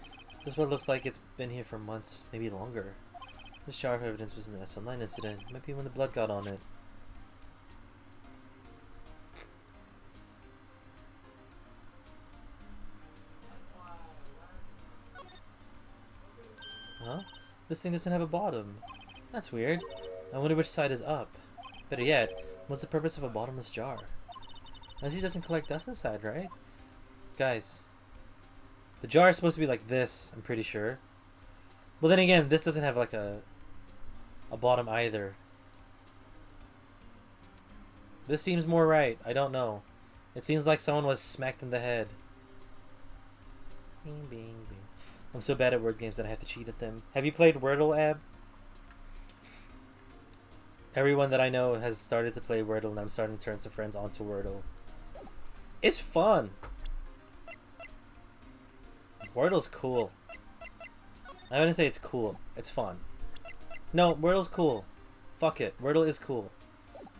This is what it looks like. It's been here for months, maybe longer. The sharp evidence was in the SL9 incident. Might be when the blood got on it. Huh? This thing doesn't have a bottom. That's weird. I wonder which side is up. Better yet, what's the purpose of a bottomless jar? He doesn't collect dust inside, right? Guys, the jar is supposed to be like this, I'm pretty sure. Well, then again, this doesn't have like a bottom either. This seems more right. I don't know. It seems like someone was smacked in the head. Bing, bing, bing. I'm so bad at word games that I have to cheat at them. Have you played Wordle, Ab? Everyone that I know has started to play Wordle, and I'm starting to turn some friends onto Wordle. It's fun. Wordle's cool. I wouldn't say it's cool. It's fun. No, Wordle's cool. Fuck it. Wordle is cool.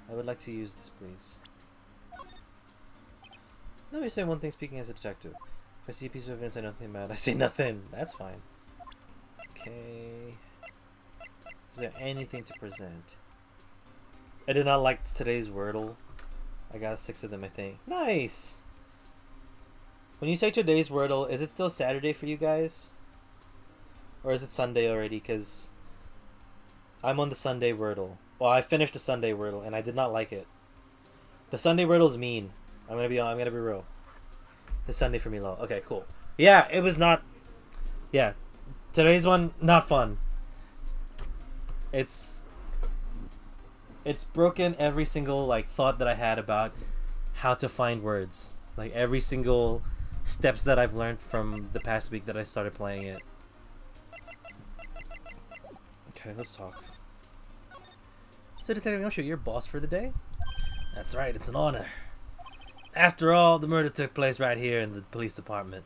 I would like to use this, please. Let me say one thing speaking as a detective. If I see a piece of evidence I don't think about, I say nothing. That's fine. Okay. Is there anything to present? I did not like today's Wordle. I got 6 of them, I think. Nice! When you say today's Wordle, is it still Saturday for you guys? Or is it Sunday already? Because I'm on the Sunday Wordle. Well, I finished the Sunday Wordle, and I did not like it. The Sunday Wordle's mean. I'm gonna be real. The Sunday for me low. Okay, cool. Yeah, it was not... Yeah. Today's one, not fun. It's broken every single like thought that I had about how to find words. Like every single steps that I've learned from the past week that I started playing it. Okay, let's talk. So Detective Gumshoe, you're boss for the day? That's right, it's an honor. After all, the murder took place right here in the police department.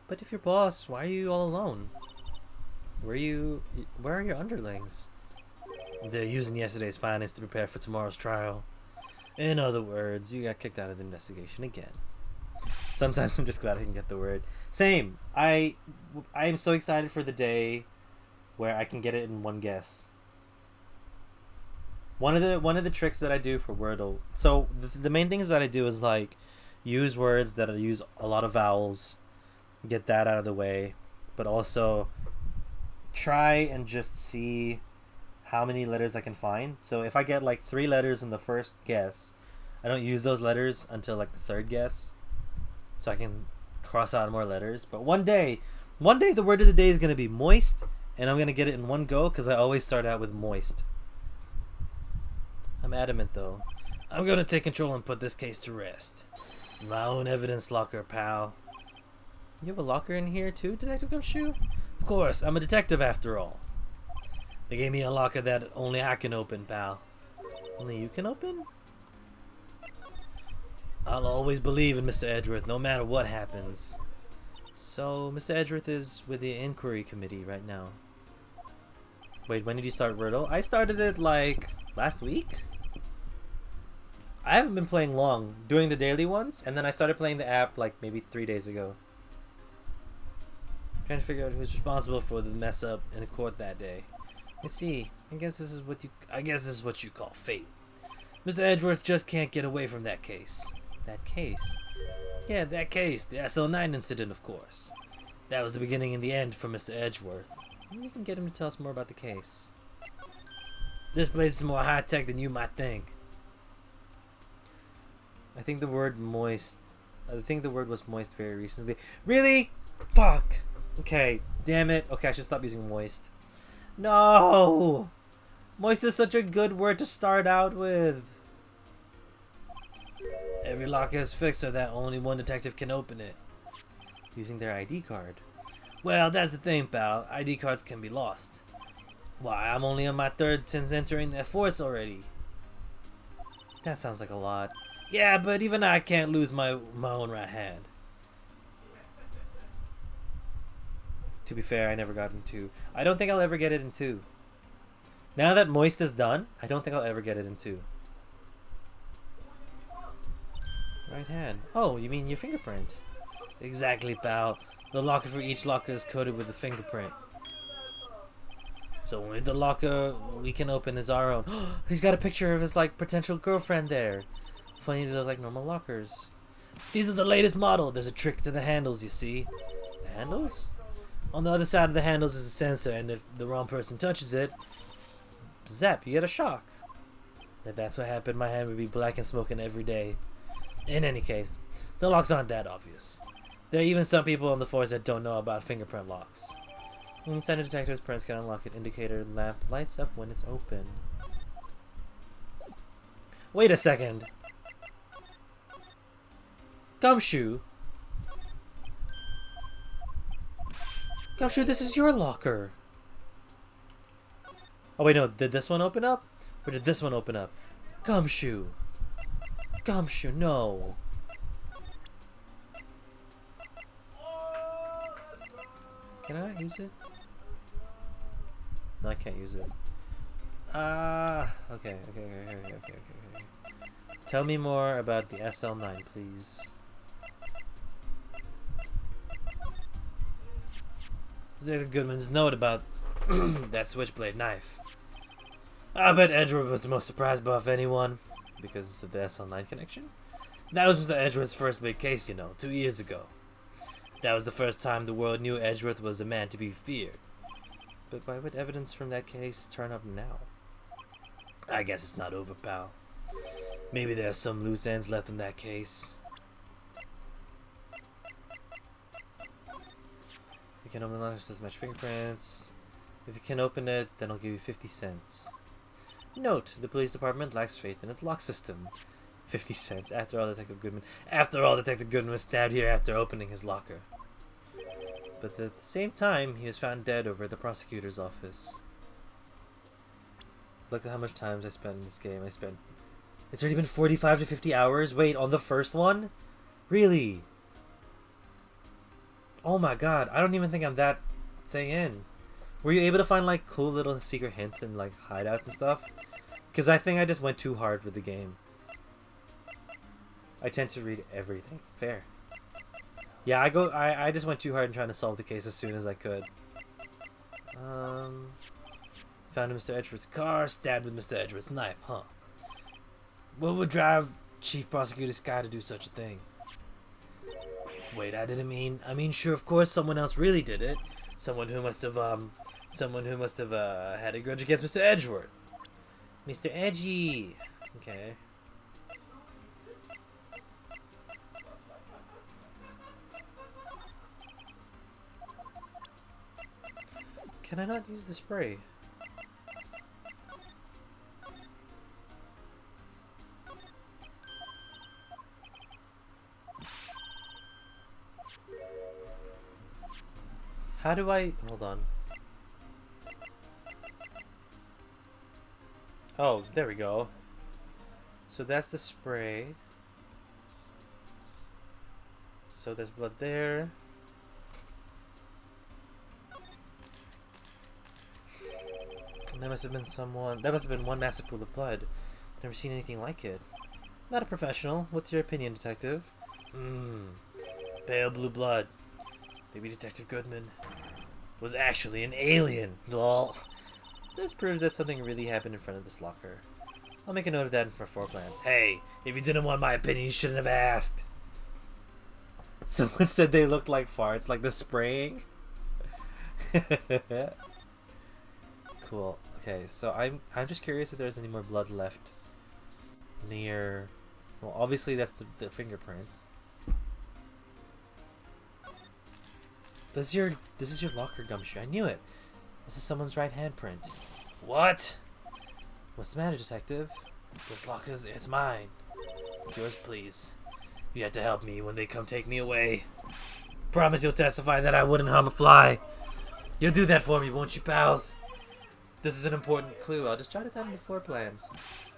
But if you're boss, why are you all alone? Where are your underlings? They're using yesterday's findings to prepare for tomorrow's trial. In other words, you got kicked out of the investigation again. Sometimes I'm just glad I can get the word. Same. I am so excited for the day where I can get it in one guess. One of the tricks that I do for Wordle. So the main things that I do is like use words that use a lot of vowels, get that out of the way, but also try and just see how many letters I can find. So if I get like 3 letters in the first guess, I don't use those letters until like the 3rd guess, so I can cross out more letters. But one day the word of the day is going to be moist, and I'm going to get it in one go because I always start out with moist. I'm adamant though. I'm going to take control and put this case to rest. My own evidence locker, pal. You have a locker in here too, Detective Gumshoe? Of course, I'm a detective after all. They gave me a locker that only I can open, pal. Only you can open? I'll always believe in Mr. Edgeworth, no matter what happens. So, Mr. Edgeworth is with the inquiry committee right now. Wait, when did you start Wordle? I started it like last week? I haven't been playing long, doing the daily ones, and then I started playing the app like maybe 3 days ago. Trying to figure out who's responsible for the mess up in the court that day. I see. I guess this is what you call fate. Mr. Edgeworth just can't get away from that case. That case? Yeah, that case. The SL9 incident, of course. That was the beginning and the end for Mr. Edgeworth. We can get him to tell us more about the case. This place is more high-tech than you might think. I think the word moist... I think the word was moist very recently. Really? Fuck! Okay, damn it. Okay, I should stop using moist. No! Moist is such a good word to start out with. Every locker is fixed so that only one detective can open it. Using their ID card. Well, that's the thing, pal. ID cards can be lost. Why, I'm only on my 3rd since entering the force already. That sounds like a lot. Yeah, but even I can't lose my own right hand. To be fair, I never got in 2. I don't think I'll ever get it in 2. Now that moist is done, I don't think I'll ever get it in 2. Right hand. Oh, you mean your fingerprint? Exactly, pal. The locker for each locker is coded with a fingerprint. So only the locker we can open is our own. He's got a picture of his like potential girlfriend there. Funny, they look like normal lockers. These are the latest model. There's a trick to the handles, you see. The handles? On the other side of the handles is a sensor, and if the wrong person touches it, zap, you get a shock. If that's what happened, my hand would be black and smoking every day. In any case, the locks aren't that obvious. There are even some people on the force that don't know about fingerprint locks. When the center detector's prints can unlock it, indicator lamp lights up when it's open. Wait a second. Gumshoe? Gumshoe, this is your locker. Oh wait, no, did this one open up? Or did this one open up? Gumshoe. Gumshoe, no. Can I use it? No, I can't use it. Okay. Tell me more about the SL9, please. Detective Goodman's note about that switchblade knife. I bet Edgeworth was the most surprised of anyone because of the S-Online connection. That was Mr. Edgeworth's first big case, 2 years ago. That was the first time the world knew Edgeworth was a man to be feared. But why would evidence from that case turn up now? I guess it's not over, pal. Maybe there are some loose ends left in that case. You can open the lock, just match fingerprints. If you can open it, then I'll give you 50 cents. Note, the police department lacks faith in its lock system. 50 cents. After all, Detective Goodman was stabbed here after opening his locker. But at the same time, he was found dead over at the prosecutor's office. Look at how much time I spent in this game. It's already been 45 to 50 hours? Wait, on the first one? Really? Oh my god, I don't even think I'm that thing in. Were you able to find like cool little secret hints and like hideouts and stuff? Because I think I just went too hard with the game. I tend to read everything. Fair. Yeah, I just went too hard in trying to solve the case as soon as I could. Found Mr. Edgeworth's car, stabbed with Mr. Edgeworth's knife, huh? What would drive Chief Prosecutor Sky to do such a thing? Wait, I mean, sure, of course, someone else really did it. Someone who must have had a grudge against Mr. Edgeworth. Mr. Edgy. Okay. Can I not use the spray? How do I... Hold on. Oh, there we go. So that's the spray. So there's blood there. And there must have been someone... That must have been one massive pool of blood. Never seen anything like it. Not a professional. What's your opinion, Detective? Pale blue blood. Maybe Detective Goodman was actually an alien. Lol. This proves that something really happened in front of this locker. I'll make a note of that for floor plans. Hey, if you didn't want my opinion, you shouldn't have asked. Someone said they looked like farts, like the spraying. Cool. Okay, so I'm just curious if there's any more blood left near. Well, obviously that's the fingerprint. This is your locker, Gumshoe. I knew it. This is someone's right handprint. What? What's the matter, Detective? This locker's... It's mine. It's yours, please. You have to help me when they come take me away. Promise you'll testify that I wouldn't harm a fly. You'll do that for me, won't you, pals? This is an important clue. I'll just jot it down in the floor plans.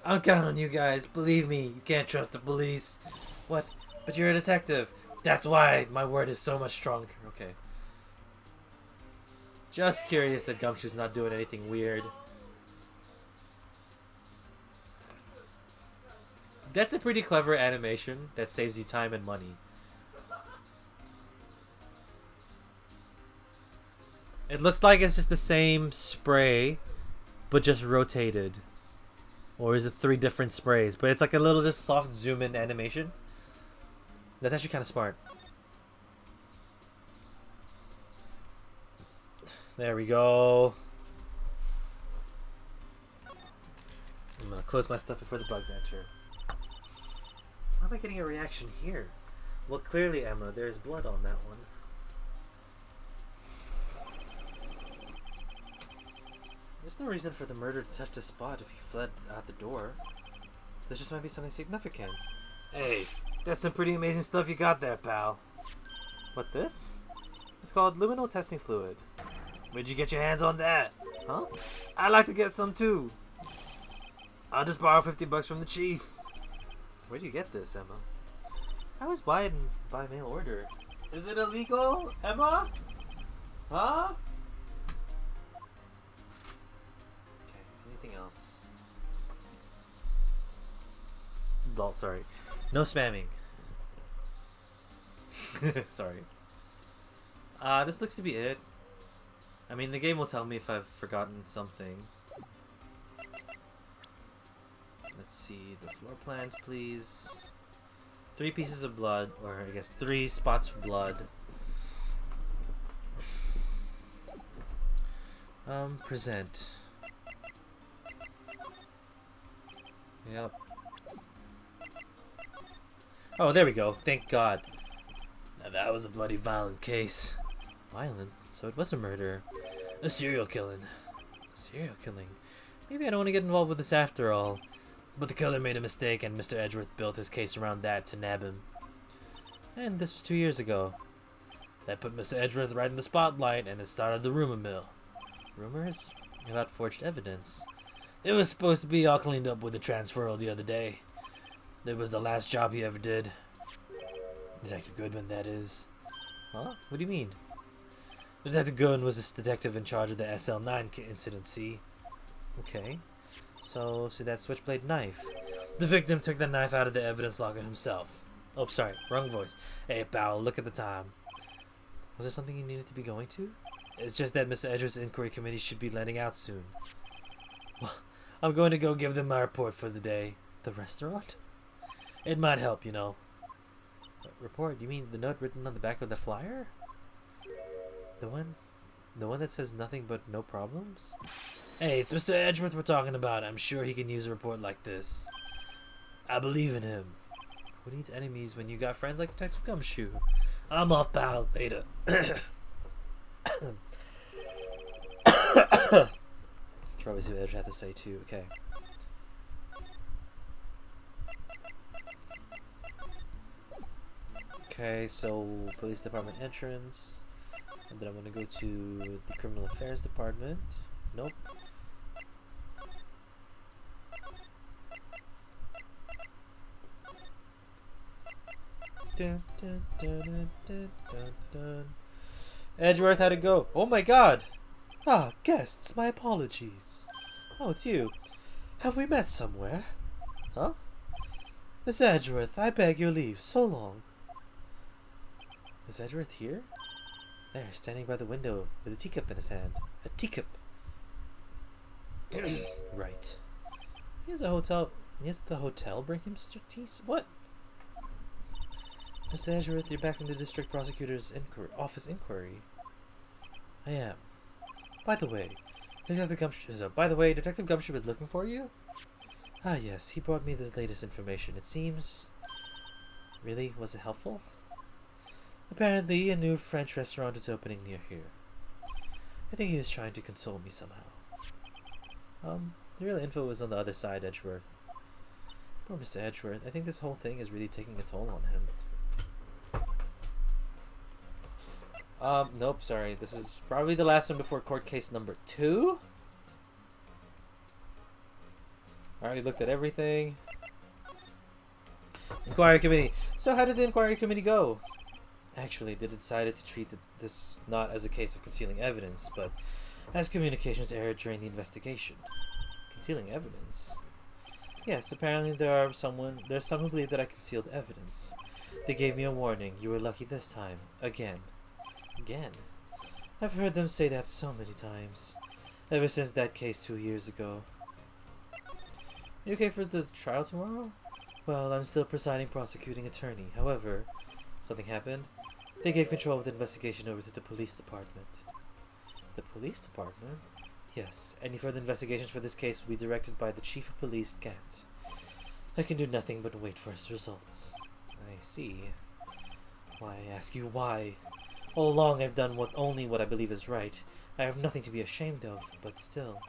I'll count on you guys. Believe me, you can't trust the police. What? But you're a detective. That's why my word is so much stronger. Okay. Just curious that Gumshoe's not doing anything weird. That's a pretty clever animation that saves you time and money. It looks like it's just the same spray, but just rotated. Or is it 3 different sprays? But it's like a little just soft zoom in animation. That's actually kind of smart. There we go. I'm gonna close my stuff before the bugs enter. Why am I getting a reaction here? Well, clearly, Emma, there's blood on that one. There's no reason for the murderer to touch the spot if he fled out the door. This just might be something significant. Hey, that's some pretty amazing stuff you got there, pal. What, this? It's called luminal testing fluid. Where'd you get your hands on that? Huh? I'd like to get some too. I'll just borrow $50 from the chief. Where'd you get this, Emma? I was buying by mail order. Is it illegal, Emma? Huh? Okay, anything else? Oh, sorry. No spamming. Sorry. This looks to be it. I mean, the game will tell me if I've forgotten something. Let's see, the floor plans, please. 3 pieces of blood, or I guess 3 spots of blood. Present. Yep. Oh, there we go. Thank God. Now that was a bloody violent case. Violent? So it was a murder. A serial killing. A serial killing. Maybe I don't want to get involved with this after all. But the killer made a mistake and Mr. Edgeworth built his case around that to nab him. And this was 2 years ago. That put Mr. Edgeworth right in the spotlight and it started the rumor mill. Rumors? About forged evidence. It was supposed to be all cleaned up with the transferal the other day. It was the last job he ever did. Detective Goodman, that is. Huh? What do you mean? Detective Goodman was this detective in charge of the SL9 incident, see? Okay. So, see that switchblade knife? The victim took the knife out of the evidence locker himself. Oh, sorry. Wrong voice. Hey, pal, look at the time. Was there something you needed to be going to? It's just that Mr. Edgeworth's inquiry committee should be letting out soon. Well, I'm going to go give them my report for the day. The restaurant? It might help, you know. Report? You mean the note written on the back of the flyer? The one that says nothing but no problems? Hey, it's Mr. Edgeworth we're talking about. I'm sure he can use a report like this. I believe in him. Who needs enemies when you got friends like Detective Gumshoe? I'm off, pal. Later. Probably see what Edge had to say too. Okay. Okay, so police department entrance, and then I'm gonna go to the criminal affairs department. Nope. Dun, dun, dun, dun, dun, dun, dun. Edgeworth, how'd it go? Oh my God! Ah, guests, my apologies. Oh, it's you. Have we met somewhere? Huh? Miss Edgeworth, I beg your leave. So long. Is Edgeworth here? There, standing by the window with a teacup in his hand. A teacup. Right. He has the hotel bring him tea? What? Miss Edgeworth, you're back from the district prosecutor's office inquiry. I am. By the way, Detective Gumshoe was looking for you? Ah, yes, he brought me the latest information. It seems... Really? Was it helpful? Apparently, a new French restaurant is opening near here. I think he is trying to console me somehow. The real info was on the other side, Edgeworth. Poor Mr. Edgeworth. I think this whole thing is really taking a toll on him. Nope, sorry. This is probably the last one before court case number 2. Alright, looked at everything. Inquiry committee. So how did the inquiry committee go? Actually, they decided to treat this not as a case of concealing evidence, but as communications error during the investigation. Concealing evidence? Yes, apparently there's some who believe that I concealed evidence. They gave me a warning. You were lucky this time. Again. Again? I've heard them say that so many times. Ever since that case 2 years ago. You okay for the trial tomorrow? Well, I'm still presiding prosecuting attorney. However, something happened. They gave control of the investigation over to the police department. The police department? Yes, any further investigations for this case will be directed by the chief of police, Gant. I can do nothing but wait for his results. I see. Why, I ask you why? All along I've done only what I believe is right. I have nothing to be ashamed of, but still.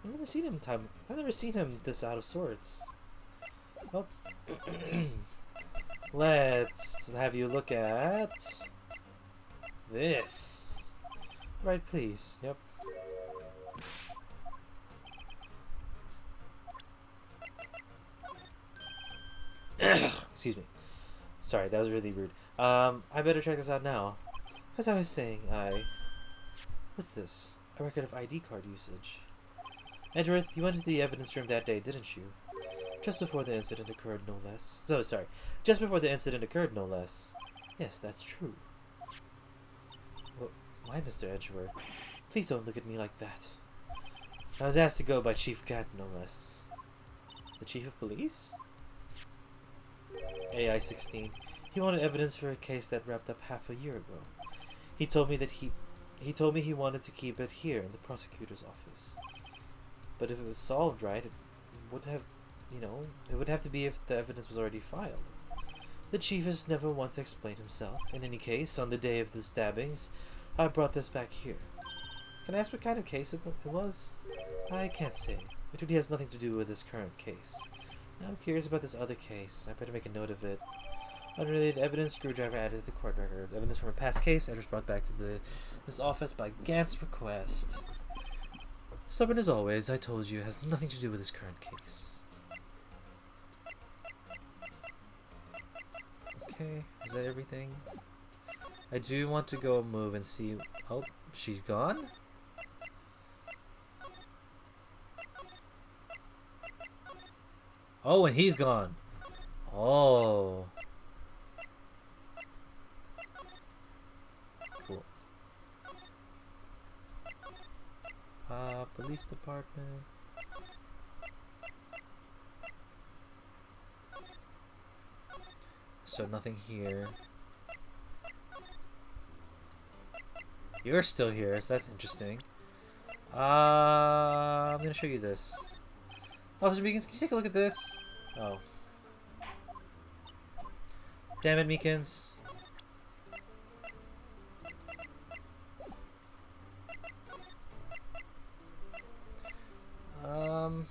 I've never seen him this out of sorts. Well, let's have you look at this. Right, please. Yep. Excuse me. Sorry, that was really rude. I better check this out now. As I was saying, what's this? A record of ID card usage. Edgeworth, you went to the evidence room that day, didn't you? Just before the incident occurred, no less. So, sorry. Just before the incident occurred, no less. Yes, that's true. Well, why, Mr. Edgeworth? Please don't look at me like that. I was asked to go by Chief Gat, no less. The Chief of Police? AI-16. He wanted evidence for a case that wrapped up half a year ago. He told me he wanted to keep it here in the prosecutor's office. But if it was solved right, it would have, it would have to be if the evidence was already filed. The chief has never once explained himself. In any case, on the day of the stabbings, I brought this back here. Can I ask what kind of case it was? I can't say. It really has nothing to do with this current case. I'm curious about this other case. I better make a note of it. Unrelated evidence, screwdriver added to the court record. Evidence from a past case, address brought back to this office by Gant's request. Stubborn as always, I told you, it has nothing to do with this current case. Okay, is that everything? I do want to go move and see... Oh, she's gone? Oh, and he's gone. Oh. Cool. Police department. So nothing here. You're still here, so that's interesting. I'm gonna show you this. Officer Meekins, can you take a look at this? Oh. Damn it, Meekins. Oh,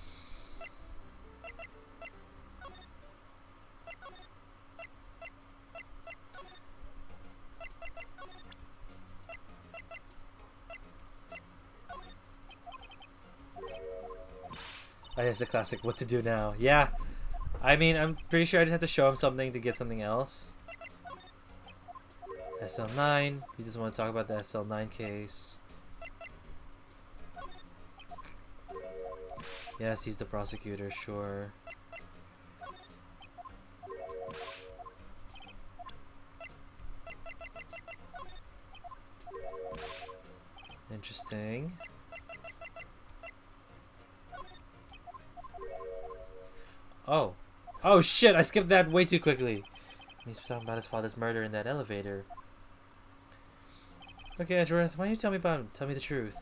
it's a classic. What to do now? Yeah. I mean, I'm pretty sure I just have to show him something to get something else. SL9. He doesn't want to talk about the SL9 case. Yes, he's the prosecutor, sure. Interesting. Oh. Oh shit, I skipped that way too quickly. He's talking about his father's murder in that elevator. Okay, Edgeworth, why don't you tell me about him? Tell me the truth.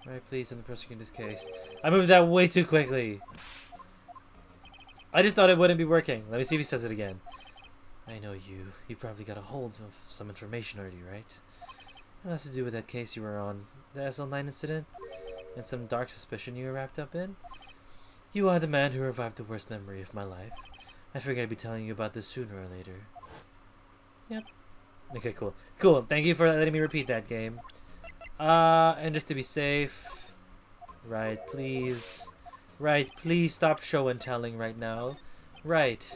Alright, please, I'm the prosecutor in this case. I moved that way too quickly. I just thought it wouldn't be working. Let me see if he says it again. I know you. You probably got a hold of some information already, right? It has to do with that case you were on. The SL9 incident? And some dark suspicion you were wrapped up in? You are the man who revived the worst memory of my life. I figured I'd be telling you about this sooner or later. Yep. Okay, cool. Cool. Thank you for letting me repeat that, game. And just to be safe... Right, please. Right, please stop show and telling right now. Right.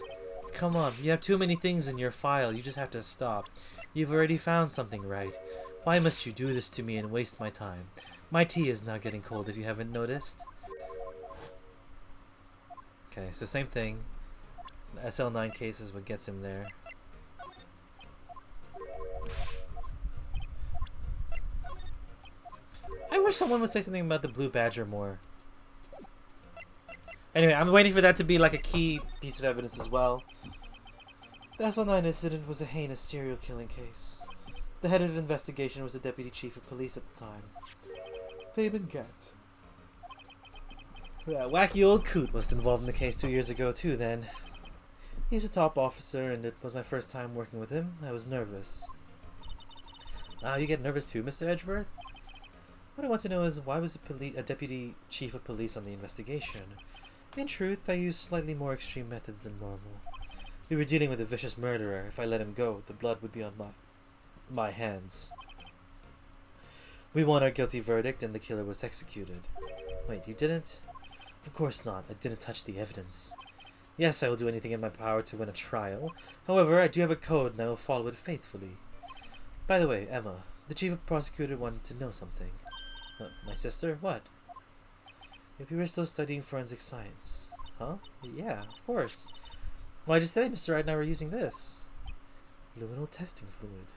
Come on, you have too many things in your file. You just have to stop. You've already found something, right? Why must you do this to me and waste my time? My tea is now getting cold if you haven't noticed. Okay, so same thing. The SL9 case is what gets him there. I wish someone would say something about the Blue Badger more. Anyway, I'm waiting for that to be like a key piece of evidence as well. The SL9 incident was a heinous serial killing case. The head of the investigation was the deputy chief of police at the time. David Gant. That wacky old coot was involved in the case 2 years ago too then. He was a top officer and it was my first time working with him. I was nervous. Ah, you get nervous too, Mr. Edgeworth? What I want to know is why was a deputy chief of police on the investigation? In truth, I used slightly more extreme methods than normal. We were dealing with a vicious murderer. If I let him go, the blood would be on my hands. We won our guilty verdict and the killer was executed. Wait, you didn't? Of course not. I didn't touch the evidence. Yes, I will do anything in my power to win a trial. However, I do have a code and I will follow it faithfully. By the way, Emma, the chief of prosecutor wanted to know something. My sister? What? If you were still studying forensic science. Huh? Yeah, of course. Well, just today, Mr. Wright and I were using this. Luminal testing fluid.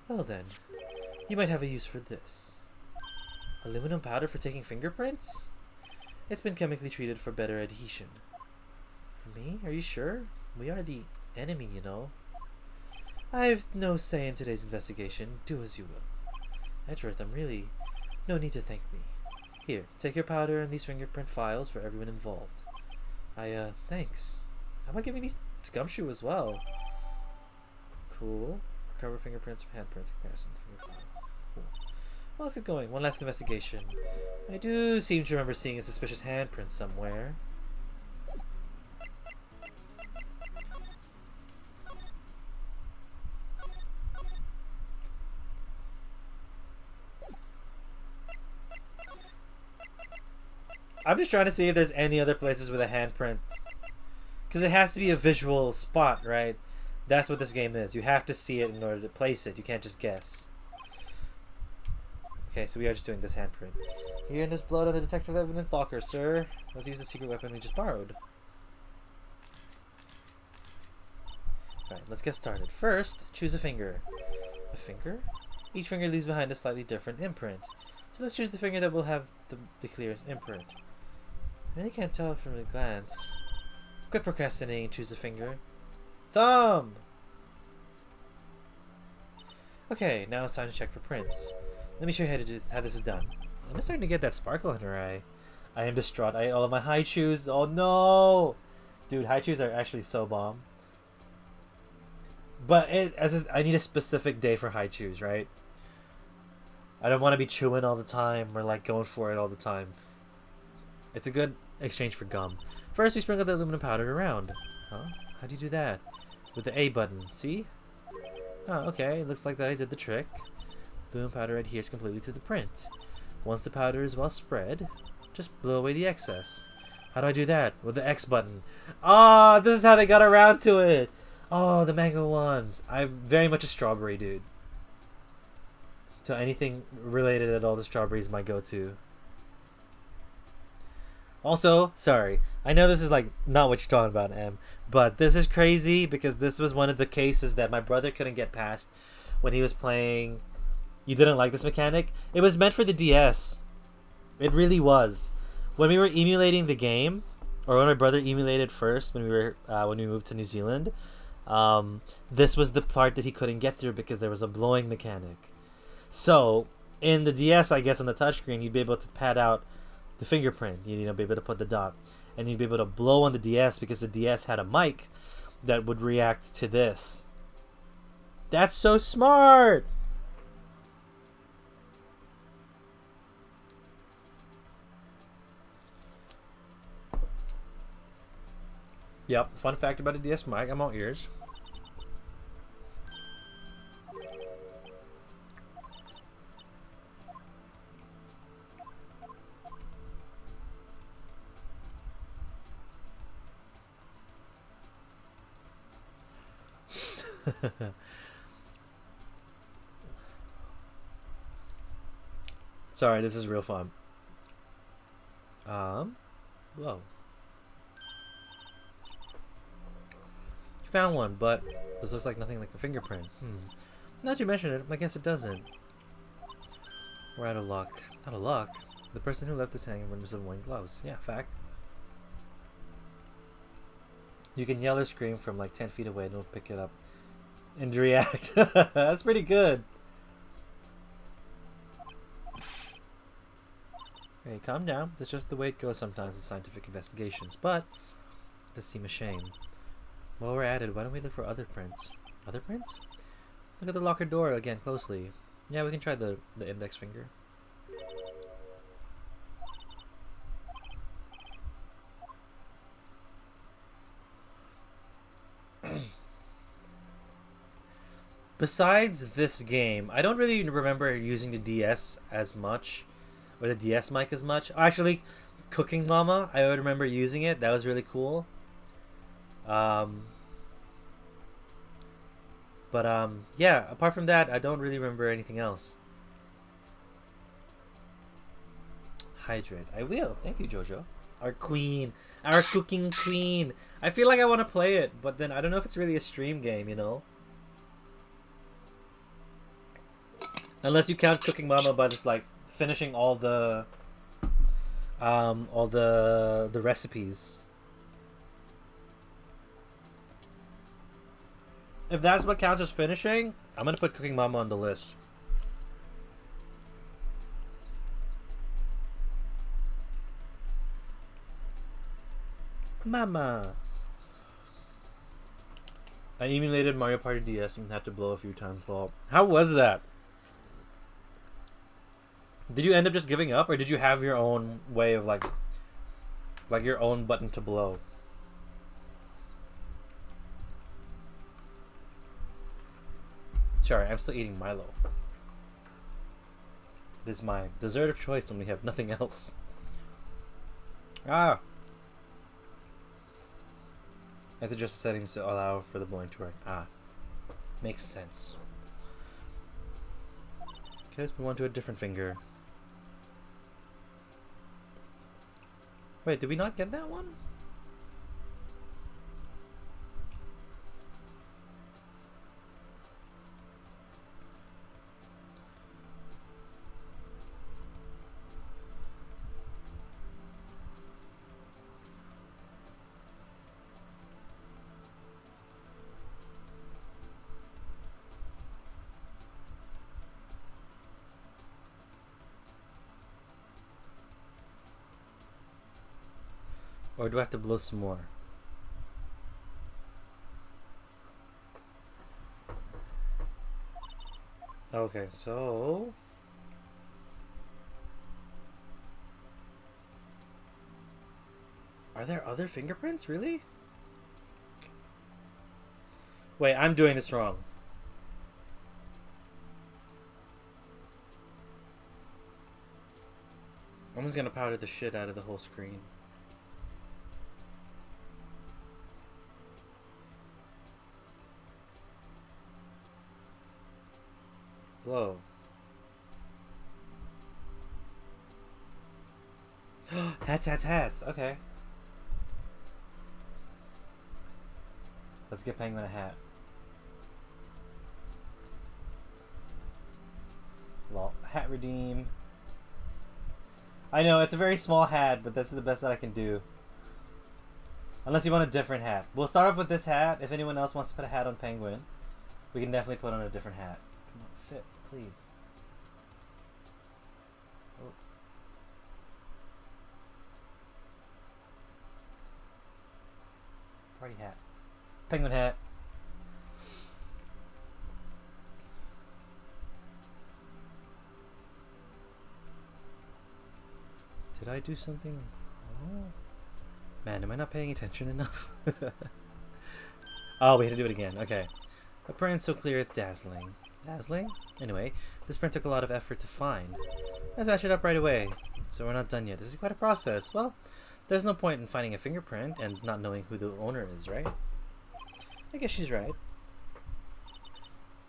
Well then, you might have a use for this. Aluminum powder for taking fingerprints? It's been chemically treated for better adhesion. For me? Are you sure? We are the enemy, you know. I've no say in today's investigation. Do as you will. Edgeworth, I'm really... No need to thank me. Here, take your powder and these fingerprint files for everyone involved. Thanks. How about giving these to Gumshoe as well? Cool. Recover fingerprints from handprints. Comparison. Cool. Well, let's get going. One last investigation. I do seem to remember seeing a suspicious handprint somewhere. I'm just trying to see if there's any other places with a handprint. Because it has to be a visual spot, right? That's what this game is. You have to see it in order to place it. You can't just guess. Okay, so we are just doing this handprint. Here in this blood on the detective evidence locker, sir. Let's use the secret weapon we just borrowed. Alright, let's get started. First, choose a finger. A finger? Each finger leaves behind a slightly different imprint. So let's choose the finger that will have the clearest imprint. I really can't tell from a glance. Quit procrastinating and choose a finger. Thumb! Okay, now it's time to check for prints. Let me show you how this is done. I'm starting to get that sparkle in her eye. I am distraught. I ate all of my high chews. Oh no! Dude, high chews are actually so bomb. But I need a specific day for high chews, right? I don't want to be chewing all the time or like going for it all the time. It's a good exchange for gum. First, we sprinkle the aluminum powder around. Huh? How do you do that? With the A button, see? Oh, okay. It looks like that I did the trick. Aluminum powder adheres completely to the print. Once the powder is well spread, just blow away the excess. How do I do that? With the X button. Oh, this is how they got around to it. Oh, the mango ones. I'm very much a strawberry dude. So anything related at all to strawberry is my go-to. Also, sorry, I know this is like not what you're talking about, Em, but this is crazy because this was one of the cases that my brother couldn't get past when he was playing. You didn't like this mechanic? It was meant for the DS. It really was. When we were emulating the game, or when my brother emulated first when we moved to New Zealand, this was the part that he couldn't get through because there was a blowing mechanic. So in the DS, I guess on the touchscreen, you'd be able to pad out the fingerprint. You'd be able to put the dot, and you'd be able to blow on the DS because the DS had a mic that would react to this. That's so smart. Yep, fun fact about a DS mic. I'm all ears. Sorry, this is real fun. Whoa. Found one, but this looks like nothing like a fingerprint. Now that you mention it, I guess it doesn't. We're out of luck. Out of luck? The person who left this hanging was wearing gloves. Yeah, fact. You can yell or scream from like 10 feet away and it'll pick it up and react. That's pretty good. Hey, calm down. That's just the way it goes sometimes with scientific investigations, but it does seem a shame. While we're at it, why don't we look for other prints? Other prints? Look at the locker door again closely. Yeah, we can try the index finger. Besides this game, I don't really remember using the DS as much, or the DS mic as much. Actually, Cooking Mama, I would remember using it. That was really cool. Yeah, apart from that, I don't really remember anything else. Hydrate. I will. Thank you, Jojo. Our queen. Our cooking queen. I feel like I want to play it, but then I don't know if it's really a stream game, you know? Unless you count Cooking Mama by just like finishing all the recipes. If that's what counts as finishing, I'm gonna put Cooking Mama on the list. Mama. I emulated Mario Party DS and had to blow a few times. Lol. How was that? Did you end up just giving up, or did you have your own way of like your own button to blow? Sorry, I'm still eating Milo. This is my dessert of choice when we have nothing else. Ah. I have to adjust the settings to allow for the blowing to work. Ah. Makes sense. Okay, let's move on to a different finger. Wait, did we not get that one? Or do I have to blow some more? Okay, so... Are there other fingerprints? Really? Wait, I'm doing this wrong. I'm just gonna powder the shit out of the whole screen. Blow. Hats. Okay. Let's get Penguin a hat. Well, hat redeem. I know, it's a very small hat, but that's the best that I can do. Unless you want a different hat. We'll start off with this hat. If anyone else wants to put a hat on Penguin, we can definitely put on a different hat. Come on, fit, please. Oh. Party hat. Penguin hat. Did I do something? Oh. Man, am I not paying attention enough? Oh, we had to do it again. Okay. A print so clear it's dazzling. Dazzling? Anyway, this print took a lot of effort to find. Let's match it up right away. So we're not done yet. This is quite a process. Well, there's no point in finding a fingerprint and not knowing who the owner is, right? I guess she's right.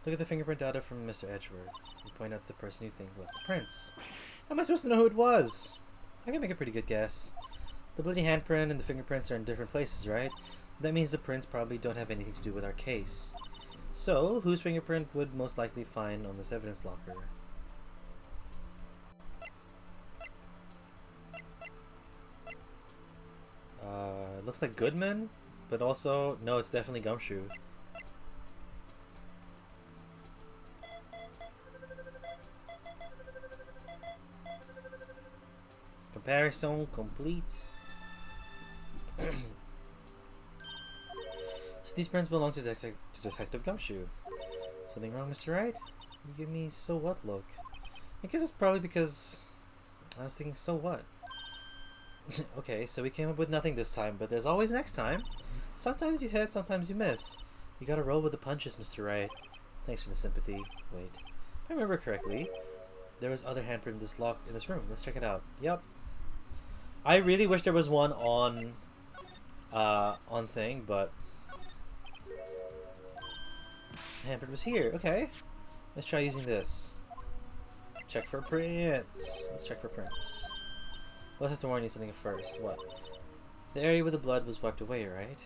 Look at the fingerprint data from Mr. Edgeworth. You point out the person you think left the prints. How am I supposed to know who it was? I can make a pretty good guess. The bloody handprint and the fingerprints are in different places, right? That means the prints probably don't have anything to do with our case. So, whose fingerprint would most likely find on this evidence locker? It looks like Goodman, but also, no, it's definitely Gumshoe. Comparison complete. So these prints belong to Detective Gumshoe. Something wrong, Mr. Wright? You give me so what look. I guess it's probably because I was thinking so what. Okay, so we came up with nothing this time, but there's always next time. Sometimes you hit, sometimes you miss. You gotta roll with the punches, Mr. Wright. Thanks for the sympathy. Wait, if I remember correctly, there was other handprint in this lock in this room. Let's check it out. Yep. I really wish there was one on thing, but handprint was here. Okay, let's try using this. Check for prints. Let's check for prints. Let's have to warn you something first. What? The area where the blood was wiped away, right?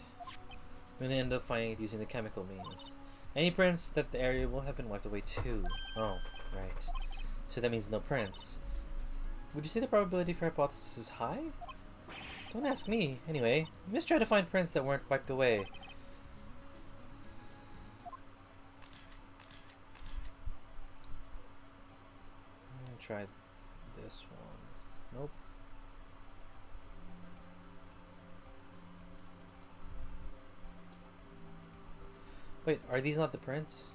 We may end up finding it using the chemical means. Any prints that the area will have been wiped away too. Oh, Right. So that means no prints. Would you say the probability for hypothesis is high? Don't ask me. Anyway, you must try to find prints that weren't wiped away. I'm gonna try this one. Nope. Wait, are these not the prints?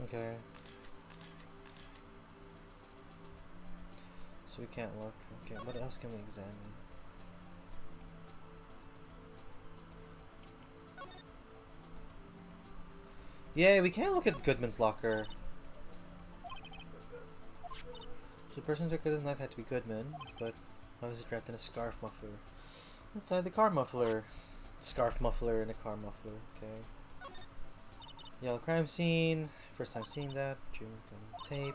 Okay. So we can't look. Okay, what else can we examine? Yeah, we can't look at Goodman's locker. So the person who took his knife had to be Goodman, but why was it wrapped in a scarf muffler? Inside the car muffler. Scarf muffler and a car muffler, okay. Yellow crime scene. First time seeing that. June tape.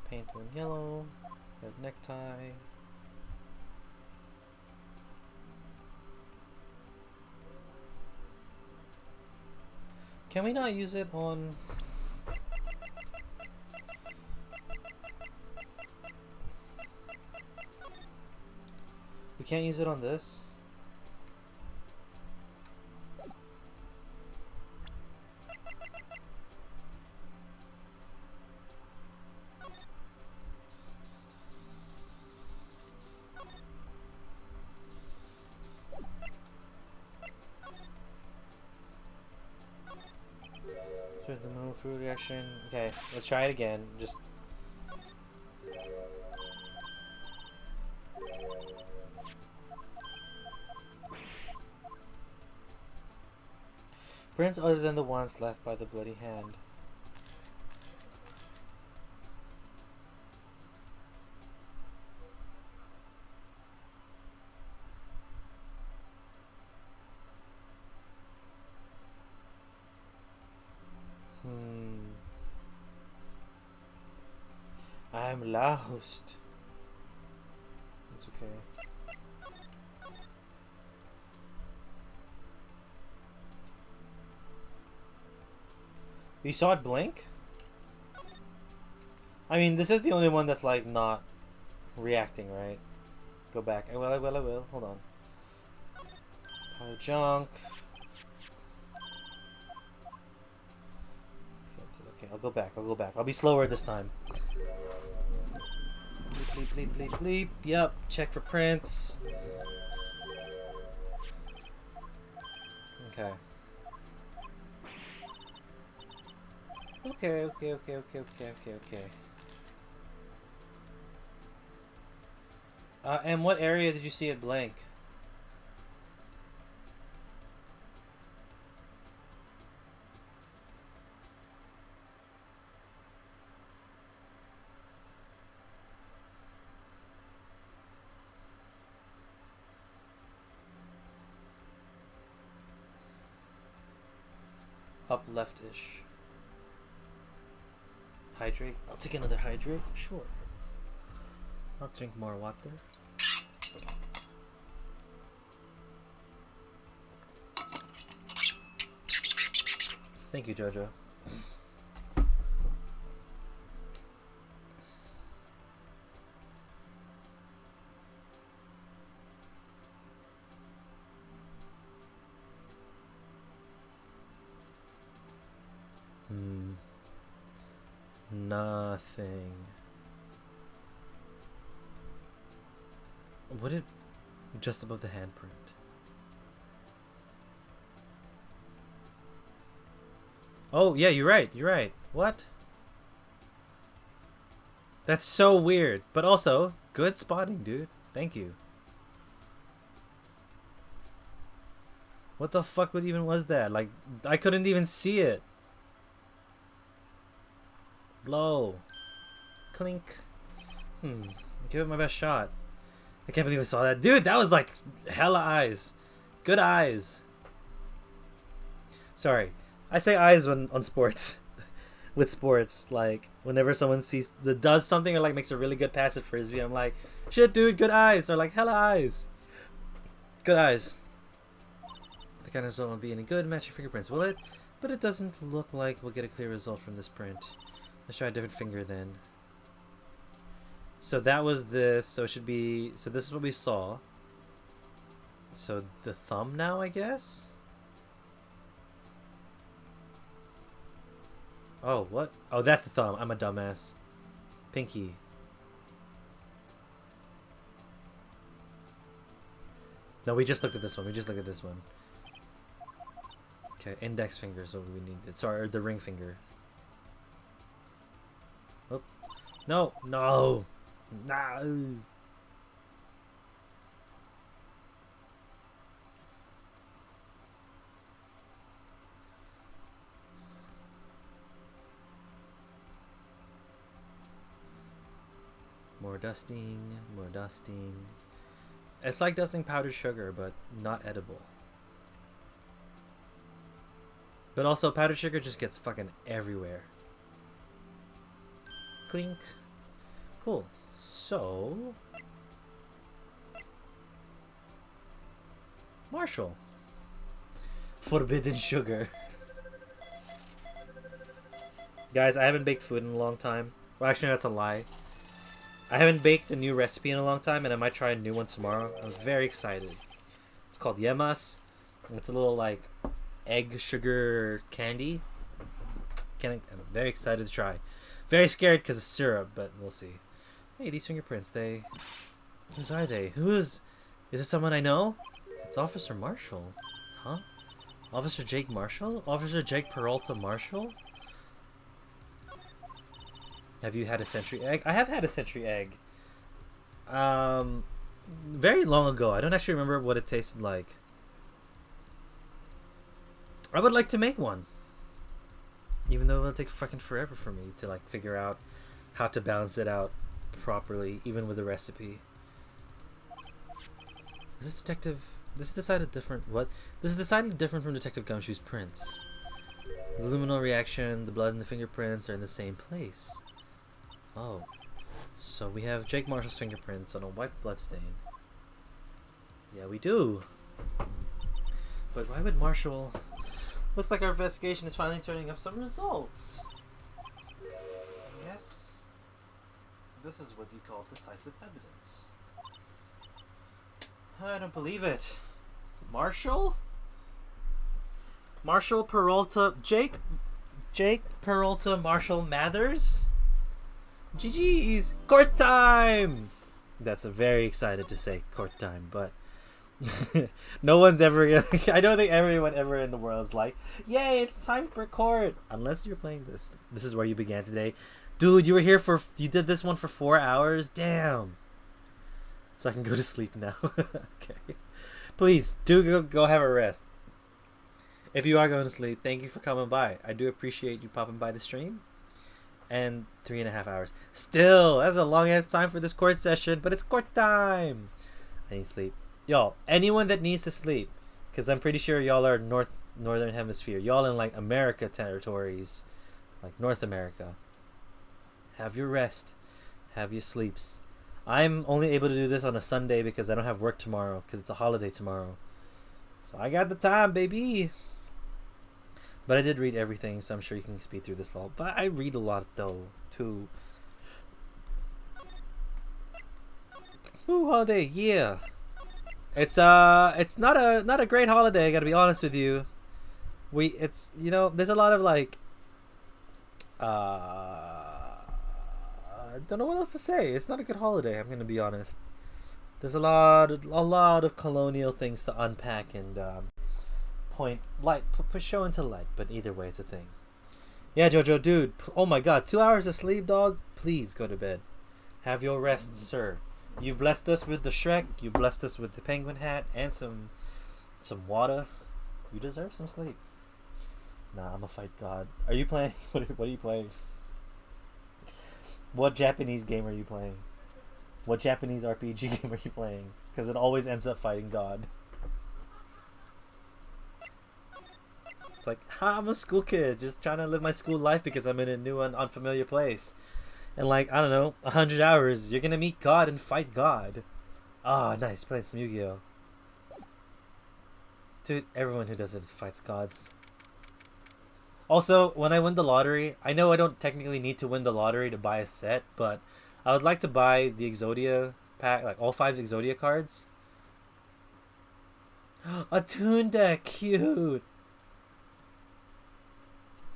Paint in yellow. Red necktie. Can we not use it on... We can't use it on this? The moon fruit reaction. Okay, let's try it again. Just prints other than the ones left by the bloody hand. I'm lost. It's okay. You saw it blink? I mean, this is the only one that's like not reacting, right? Go back. I will. Hold on. Pile of junk. Okay, I'll go back. I'll be slower this time. Bleep, bleep, bleep, bleep, bleep. Yep, check for prints. Okay. Okay. And what area did you see it blank? Up left-ish. Hydrate. I'll take another hydrate. Sure. I'll drink more water. Thank you, Jojo. Nothing. Would it just above the handprint? Oh, yeah, you're right. What? That's so weird. But also, good spotting, dude. Thank you. What the fuck even was that? Like, I couldn't even see it. Blow. Clink. Give it my best shot. I can't believe I saw that. Dude, that was like hella eyes. Good eyes. Sorry. I say eyes when on sports. With sports. Like, whenever someone does something or like makes a really good pass at Frisbee, I'm like, shit, dude, good eyes. Or like, hella eyes. Good eyes. The kind of result won't be any good. Match your fingerprints, will it? But it doesn't look like we'll get a clear result from this print. Let's try a different finger then. So that was this. So it should be... So this is what we saw. So the thumb now, I guess? Oh, what? Oh, that's the thumb. I'm a dumbass. Pinky. No, we just looked at this one. We just looked at this one. Okay, index finger is what we need. Sorry, or the ring finger. Oh. No! No! No! More dusting, more dusting. It's like dusting powdered sugar, but not edible. But also, powdered sugar just gets fucking everywhere. Clink. Cool. So... Marshall. Forbidden sugar. Guys, I haven't baked food in a long time. Well, actually, that's a lie. I haven't baked a new recipe in a long time, and I might try a new one tomorrow. I'm very excited. It's called yemas. It's a little, like, egg sugar candy. I'm very excited to try. Very scared because of syrup, but we'll see. Hey, these fingerprints, whose are they? Is it someone I know? It's Officer Marshall. Huh? Officer Jake Marshall? Officer Jake Peralta Marshall? Have you had a century egg? I have had a century egg. Very long ago. I don't actually remember what it tasted like. I would like to make one. Even though it'll take fucking forever for me to like figure out how to balance it out properly, even with a recipe. Is this detective... This is decided different... What? This is decidedly different from Detective Gumshoe's prints. The luminal reaction, the blood and the fingerprints are in the same place. Oh. So we have Jake Marshall's fingerprints on a white bloodstain. Yeah, we do. But why would Marshall... Looks like our investigation is finally turning up some results. Yes. This is what you call decisive evidence. I don't believe it. Marshall? Marshall Peralta... Jake Peralta Marshall Mathers? GG's! Court time! That's very excited to say court time, but... no one's ever gonna... I don't think everyone ever in the world is like, yay, it's time for court! Unless you're playing this. This is where you began today. Dude, you were here for... You did this one for 4 hours? Damn! So I can go to sleep now. Okay. Please, do go have a rest. If you are going to sleep, thank you for coming by. I do appreciate you popping by the stream. And 3.5 hours. Still, that's a long ass time for this court session, but it's court time. I need sleep. Y'all, anyone that needs to sleep, because I'm pretty sure y'all are northern hemisphere. Y'all in like America territories, like North America. Have your rest. Have your sleeps. I'm only able to do this on a Sunday because I don't have work tomorrow, because it's a holiday tomorrow. So I got the time, baby. But I did read everything, so I'm sure you can speed through this all. But I read a lot though, too. Ooh, holiday, yeah. It's not a great holiday, I gotta be honest with you. It's you know, there's a lot of like I don't know what else to say. It's not a good holiday, I'm gonna be honest. There's a lot of colonial things to unpack and put show into light, but either way it's a thing. Yeah, Jojo, dude, oh my god, 2 hours of sleep, dog. Please go to bed. Have your rest, sir. You've blessed us with the Shrek, you've blessed us with the penguin hat and some water. You deserve some sleep. Nah, I'm a fight god. Are you playing? What are you playing? What Japanese game are you playing? What Japanese RPG game are you playing? Because it always ends up fighting God. It's like, I'm a school kid just trying to live my school life because I'm in a new and unfamiliar place. And like, I don't know, 100 hours, you're gonna meet God and fight God. Ah, nice, playing some Yu-Gi-Oh. Dude, everyone who does it fights gods. Also, when I win the lottery, I know I don't technically need to win the lottery to buy a set, but I would like to buy the Exodia pack, like all 5 Exodia cards. A Toon deck, cute!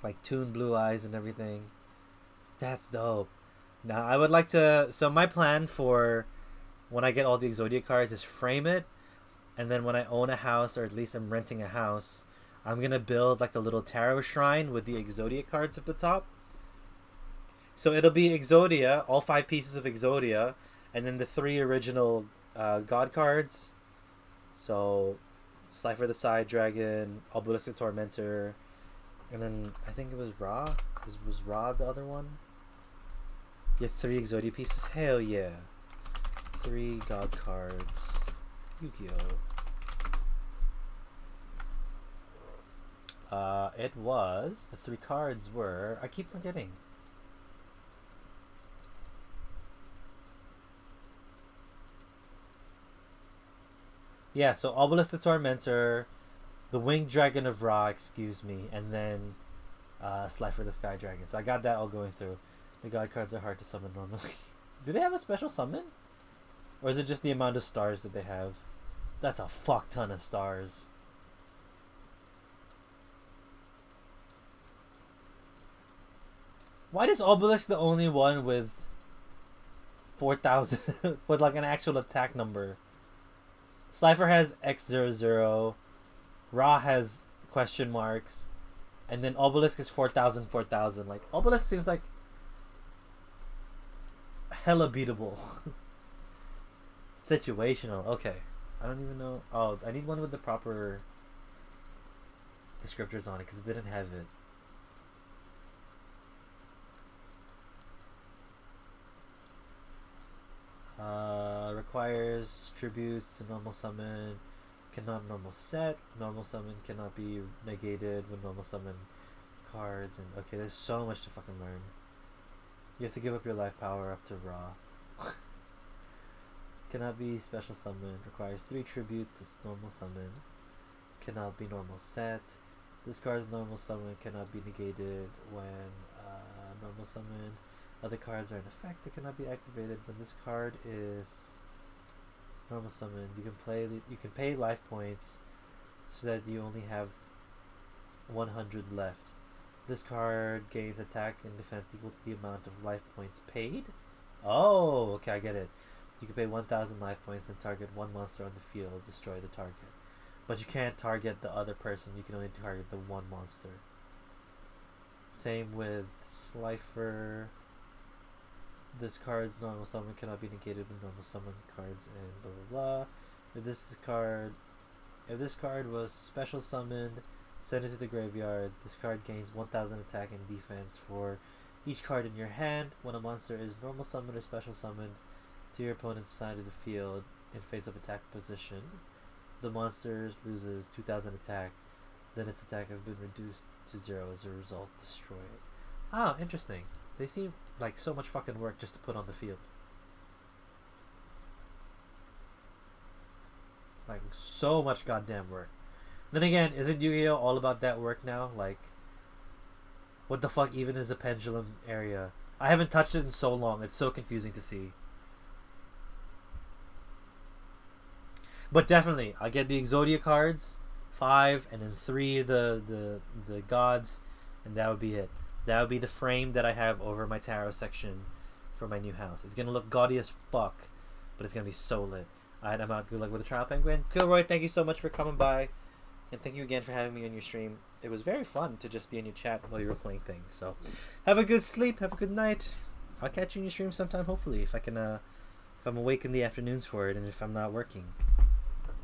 Like Toon Blue Eyes and everything. That's dope. Now, I would like to... So my plan for when I get all the Exodia cards is frame it, and then when I own a house, or at least I'm renting a house, I'm going to build like a little tarot shrine with the Exodia cards at the top. So it'll be Exodia, all 5 pieces of Exodia, and then the 3 original God cards. So, Slifer the Side Dragon, Obelisk Tormentor, and then I think it was Ra. Was Ra the other one? You have 3 Exodia pieces? Hell yeah. 3 God cards. Yu-Gi-Oh! It was... The 3 cards were... I keep forgetting. Yeah, so Obelisk the Tormentor, the Winged Dragon of Ra, excuse me, and then Slifer the Sky Dragon. So I got that all going through. The God cards are hard to summon normally. Do they have a special summon? Or is it just the amount of stars that they have? That's a fuck ton of stars. Why is Obelisk the only one with 4,000 with like an actual attack number? Slifer has X00, Ra has question marks, and then Obelisk is 4,000, 4,000. Like, Obelisk seems like hella beatable. Situational. Okay. I don't even know. Oh, I need one with the proper descriptors on it because it didn't have it. Requires tributes to normal summon. Cannot normal set. Normal summon cannot be negated with normal summon cards. And okay, there's so much to fucking learn. You have to give up your life power up to Ra. Cannot be special summon. Requires 3 tributes to normal summon. Cannot be normal set. This card's normal summon cannot be negated when normal summon. Other cards are in effect that cannot be activated when this card is normal summon. You can pay life points so that you only have 100 left. This card gains attack and defense equal to the amount of life points paid. Oh, okay, I get it. You can pay 1,000 life points and target 1 monster on the field, destroy the target. But you can't target the other person, you can only target the 1 monster. Same with Slifer. This card's normal summon cannot be negated with normal summon cards and blah blah blah. If this card was special summoned, send it to the graveyard. This card gains 1,000 attack and defense for each card in your hand. When a monster is normal summoned or special summoned to your opponent's side of the field in face-up attack position, the monster loses 2,000 attack. Then its attack has been reduced to 0 as a result. Destroy it. Ah, interesting. They seem like so much fucking work just to put on the field. Like, so much goddamn work. Then again, isn't Yu-Gi-Oh! All about that work now? Like, what the fuck even is a pendulum area? I haven't touched it in so long. It's so confusing to see. But definitely, I get the Exodia cards, 5, and then 3 the gods, and that would be it. That would be the frame that I have over my tarot section for my new house. It's gonna look gaudy as fuck, but it's gonna be so lit. Alright, I'm out. Good luck with the trial penguin. Kilroy, thank you so much for coming by, and thank you again for having me on your stream. It was very fun to just be in your chat while you were playing things. So, have a good sleep. Have a good night. I'll catch you in your stream sometime. Hopefully, if I can, if I'm awake in the afternoons for it, and if I'm not working.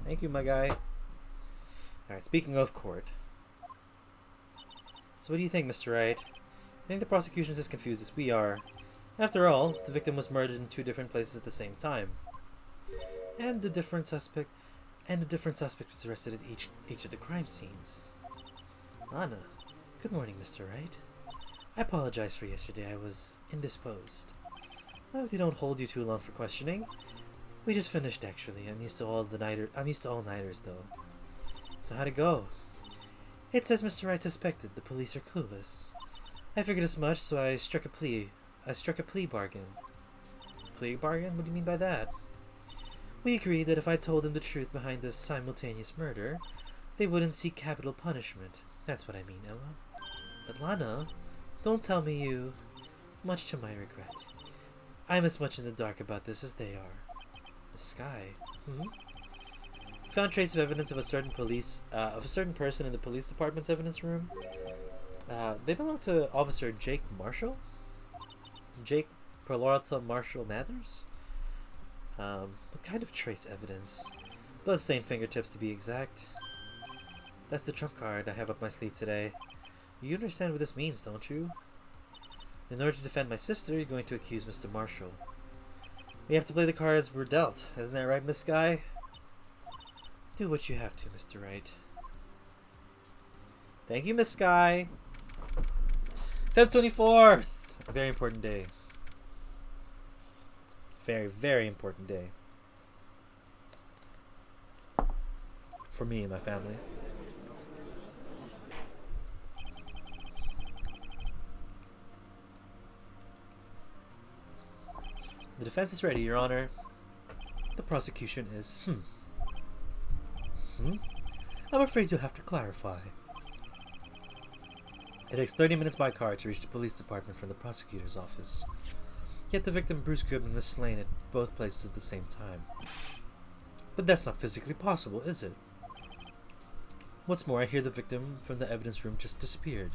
Thank you, my guy. Alright, speaking of court. So what do you think, Mr. Wright? I think the prosecution is as confused as we are. After all, the victim was murdered in 2 different places at the same time. And a different suspect was arrested at each of the crime scenes. Anna, good morning, Mr. Wright. I apologize for yesterday. I was indisposed. I hope they don't hold you too long for questioning. We just finished, actually. I'm used to all-nighters, though. So how'd it go? It's as Mr. Wright suspected. The police are clueless. I figured as much, so I struck a plea bargain. Plea bargain? What do you mean by that? We agreed that if I told them the truth behind this simultaneous murder, they wouldn't seek capital punishment. That's what I mean, Emma. But Lana, don't tell me you... Much to my regret. I'm as much in the dark about this as they are. The sky. Found trace of evidence of a certain person in the police department's evidence room. They belong to Officer Jake Marshall? Jake Peralta Marshall Mathers? What kind of trace evidence? Bloodstained fingertips, to be exact. That's the trump card I have up my sleeve today. You understand what this means, don't you? In order to defend my sister, you're going to accuse Mr. Marshall. We have to play the cards we're dealt. Isn't that right, Miss Guy? Do what you have to, Mr. Wright. Thank you, Miss Guy. Feb 24th! A very important day. Very, very important day. For me and my family. The defense is ready, Your Honor. The prosecution is... I'm afraid you'll have to clarify. It takes 30 minutes by car to reach the police department from the prosecutor's office. Yet the victim, Bruce Goodman, was slain at both places at the same time. But that's not physically possible, is it? What's more, I hear the victim from the evidence room just disappeared.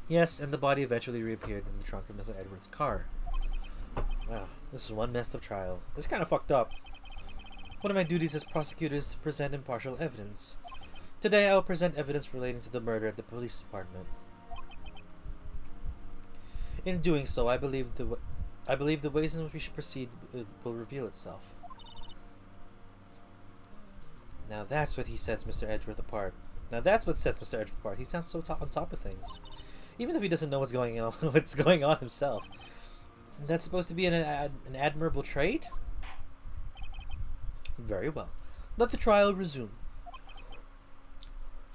Yes, and the body eventually reappeared in the trunk of Mr. Edwards' car. Wow, this is one messed up trial. This is kind of fucked up. One of my duties as prosecutor is to present impartial evidence. Today I will present evidence relating to the murder at the police department. In doing so, I believe the ways in which we should proceed will reveal itself. Now that's what he sets Mr. Edgeworth apart. Now that's what sets Mr. Edgeworth apart. He sounds so on top of things. Even if he doesn't know what's going on himself. That's supposed to be an admirable trait? Very well. Let the trial resume.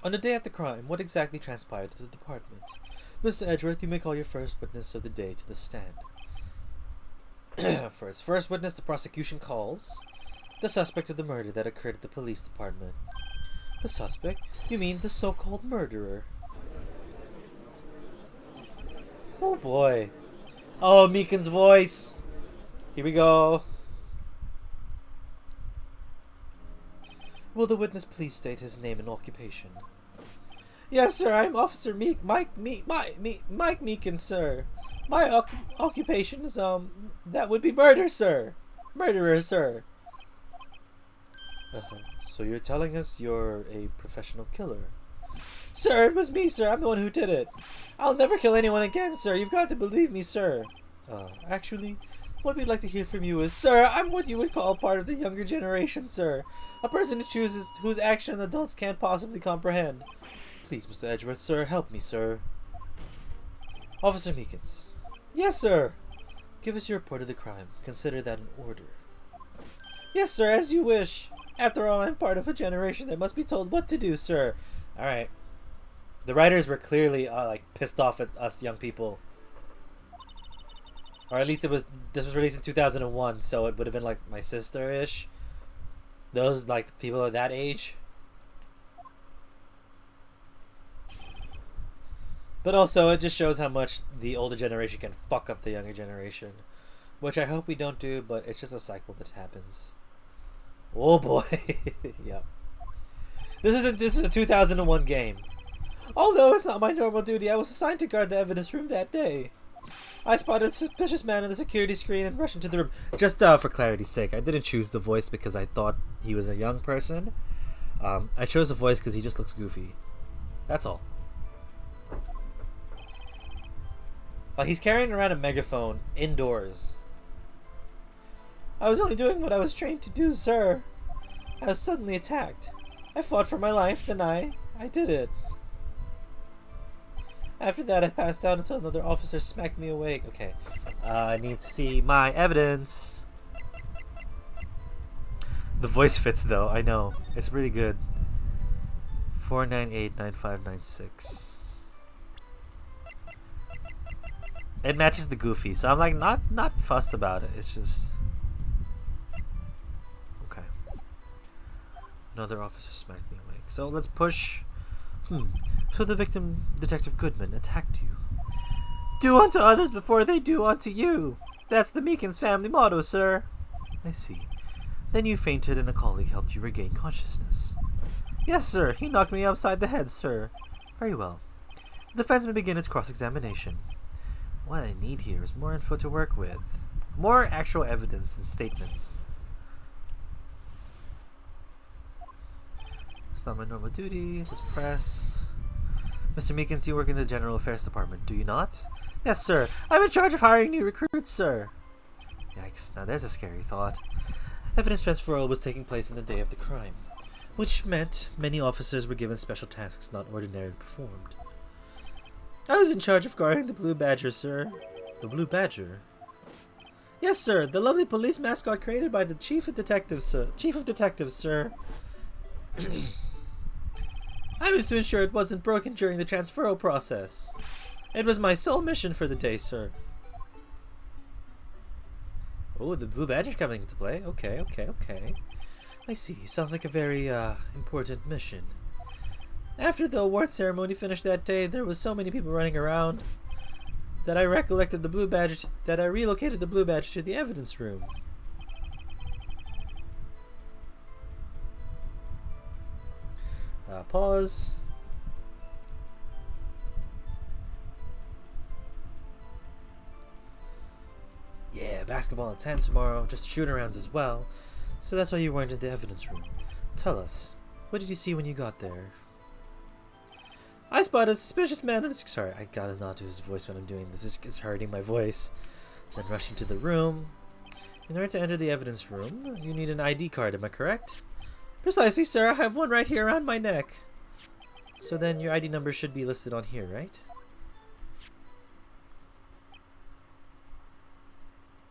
On the day of the crime, what exactly transpired to the department? Mr. Edgeworth, you may call your first witness of the day to the stand. For its first witness, the prosecution calls the suspect of the murder that occurred at the police department. The suspect? You mean the so-called murderer? Oh boy. Oh, Meekin's voice. Here we go. Will the witness please state his name and occupation? Yes, sir. I'm Officer Mike Meekin, sir. My occupation is that would be murder, sir. Murderer, sir. So you're telling us you're a professional killer? Sir, it was me, sir. I'm the one who did it. I'll never kill anyone again, sir. You've got to believe me, sir. Actually, what we'd like to hear from you is, sir, I'm what you would call part of the younger generation, sir. A person who chooses whose action adults can't possibly comprehend. Please, Mr. Edgeworth, sir, help me, sir. Officer Meekins. Yes, sir. Give us your report of the crime. Consider that an order. Yes, sir, as you wish. After all, I'm part of a generation that must be told what to do, sir. Alright. The writers were clearly, pissed off at us young people. Or at least this was released in 2001, so it would have been like my sister-ish. Those, people of that age. But also, it just shows how much the older generation can fuck up the younger generation. Which I hope we don't do, but it's just a cycle that happens. Oh boy. Yep. This is a 2001 game. Although it's not my normal duty, I was assigned to guard the evidence room that day. I spotted a suspicious man on the security screen and rushed into the room. Just for clarity's sake, I didn't choose the voice because I thought he was a young person. I chose the voice because he just looks goofy. That's all. While he's carrying around a megaphone indoors. I was only doing what I was trained to do, sir. I was suddenly attacked. I fought for my life, then I did it. After that, I passed out until another officer smacked me awake. Okay. I need to see my evidence. The voice fits, though. I know. It's really good. 4989596. It matches the Goofy, so I'm like not fussed about it. It's just okay. Another officer smacked me awake. So let's push. So the victim, Detective Goodman, attacked you. Do unto others before they do unto you. That's the Meekins family motto, sir. I see. Then you fainted and a colleague helped you regain consciousness. Yes, sir. He knocked me upside the head, sir. Very well. The defense may begin its cross-examination. What I need here is more info to work with. More actual evidence and statements. It's not my normal duty. Let's press. Mr. Meekins, you work in the General Affairs Department, do you not? Yes, sir. I'm in charge of hiring new recruits, sir. Yikes. Now there's a scary thought. Evidence transfer was taking place on the day of the crime, which meant many officers were given special tasks not ordinarily performed. I was in charge of guarding the Blue Badger, sir. The Blue Badger? Yes, sir. The lovely police mascot created by the Chief of Detectives, sir. Chief of Detectives, sir. I was to ensure it wasn't broken during the transferal process. It was my sole mission for the day, sir. Oh, the Blue Badger coming into play. Okay. I see. Sounds like a very, important mission. After the award ceremony finished that day, there was so many people running around that I recollected the Blue Badger, that I relocated the Blue Badger to the evidence room. Pause. Yeah, basketball at 10 tomorrow, just shoot-arounds as well. So that's why you weren't in the evidence room. Tell us, what did you see when you got there? I spotted a suspicious man in the... Sorry, I gotta not do his voice when I'm doing this. It's hurting my voice. Then rush into the room. In order to enter the evidence room, you need an ID card, am I correct? Precisely, sir. I have one right here around my neck. So then your ID number should be listed on here, right?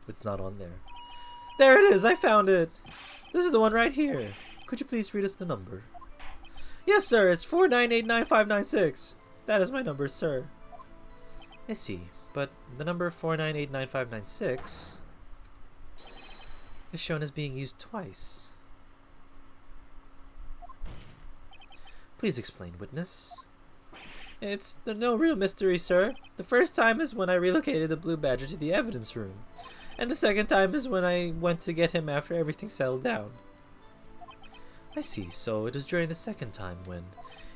It's not on there. There it is! I found it! This is the one right here. Could you please read us the number? Yes, sir. It's 4989596. That is my number, sir. I see. But the number 4989596 is shown as being used twice. Please explain, witness. It's no real mystery, sir. The first time is when I relocated the Blue Badger to the evidence room. And the second time is when I went to get him after everything settled down. I see, so it was during the second time when...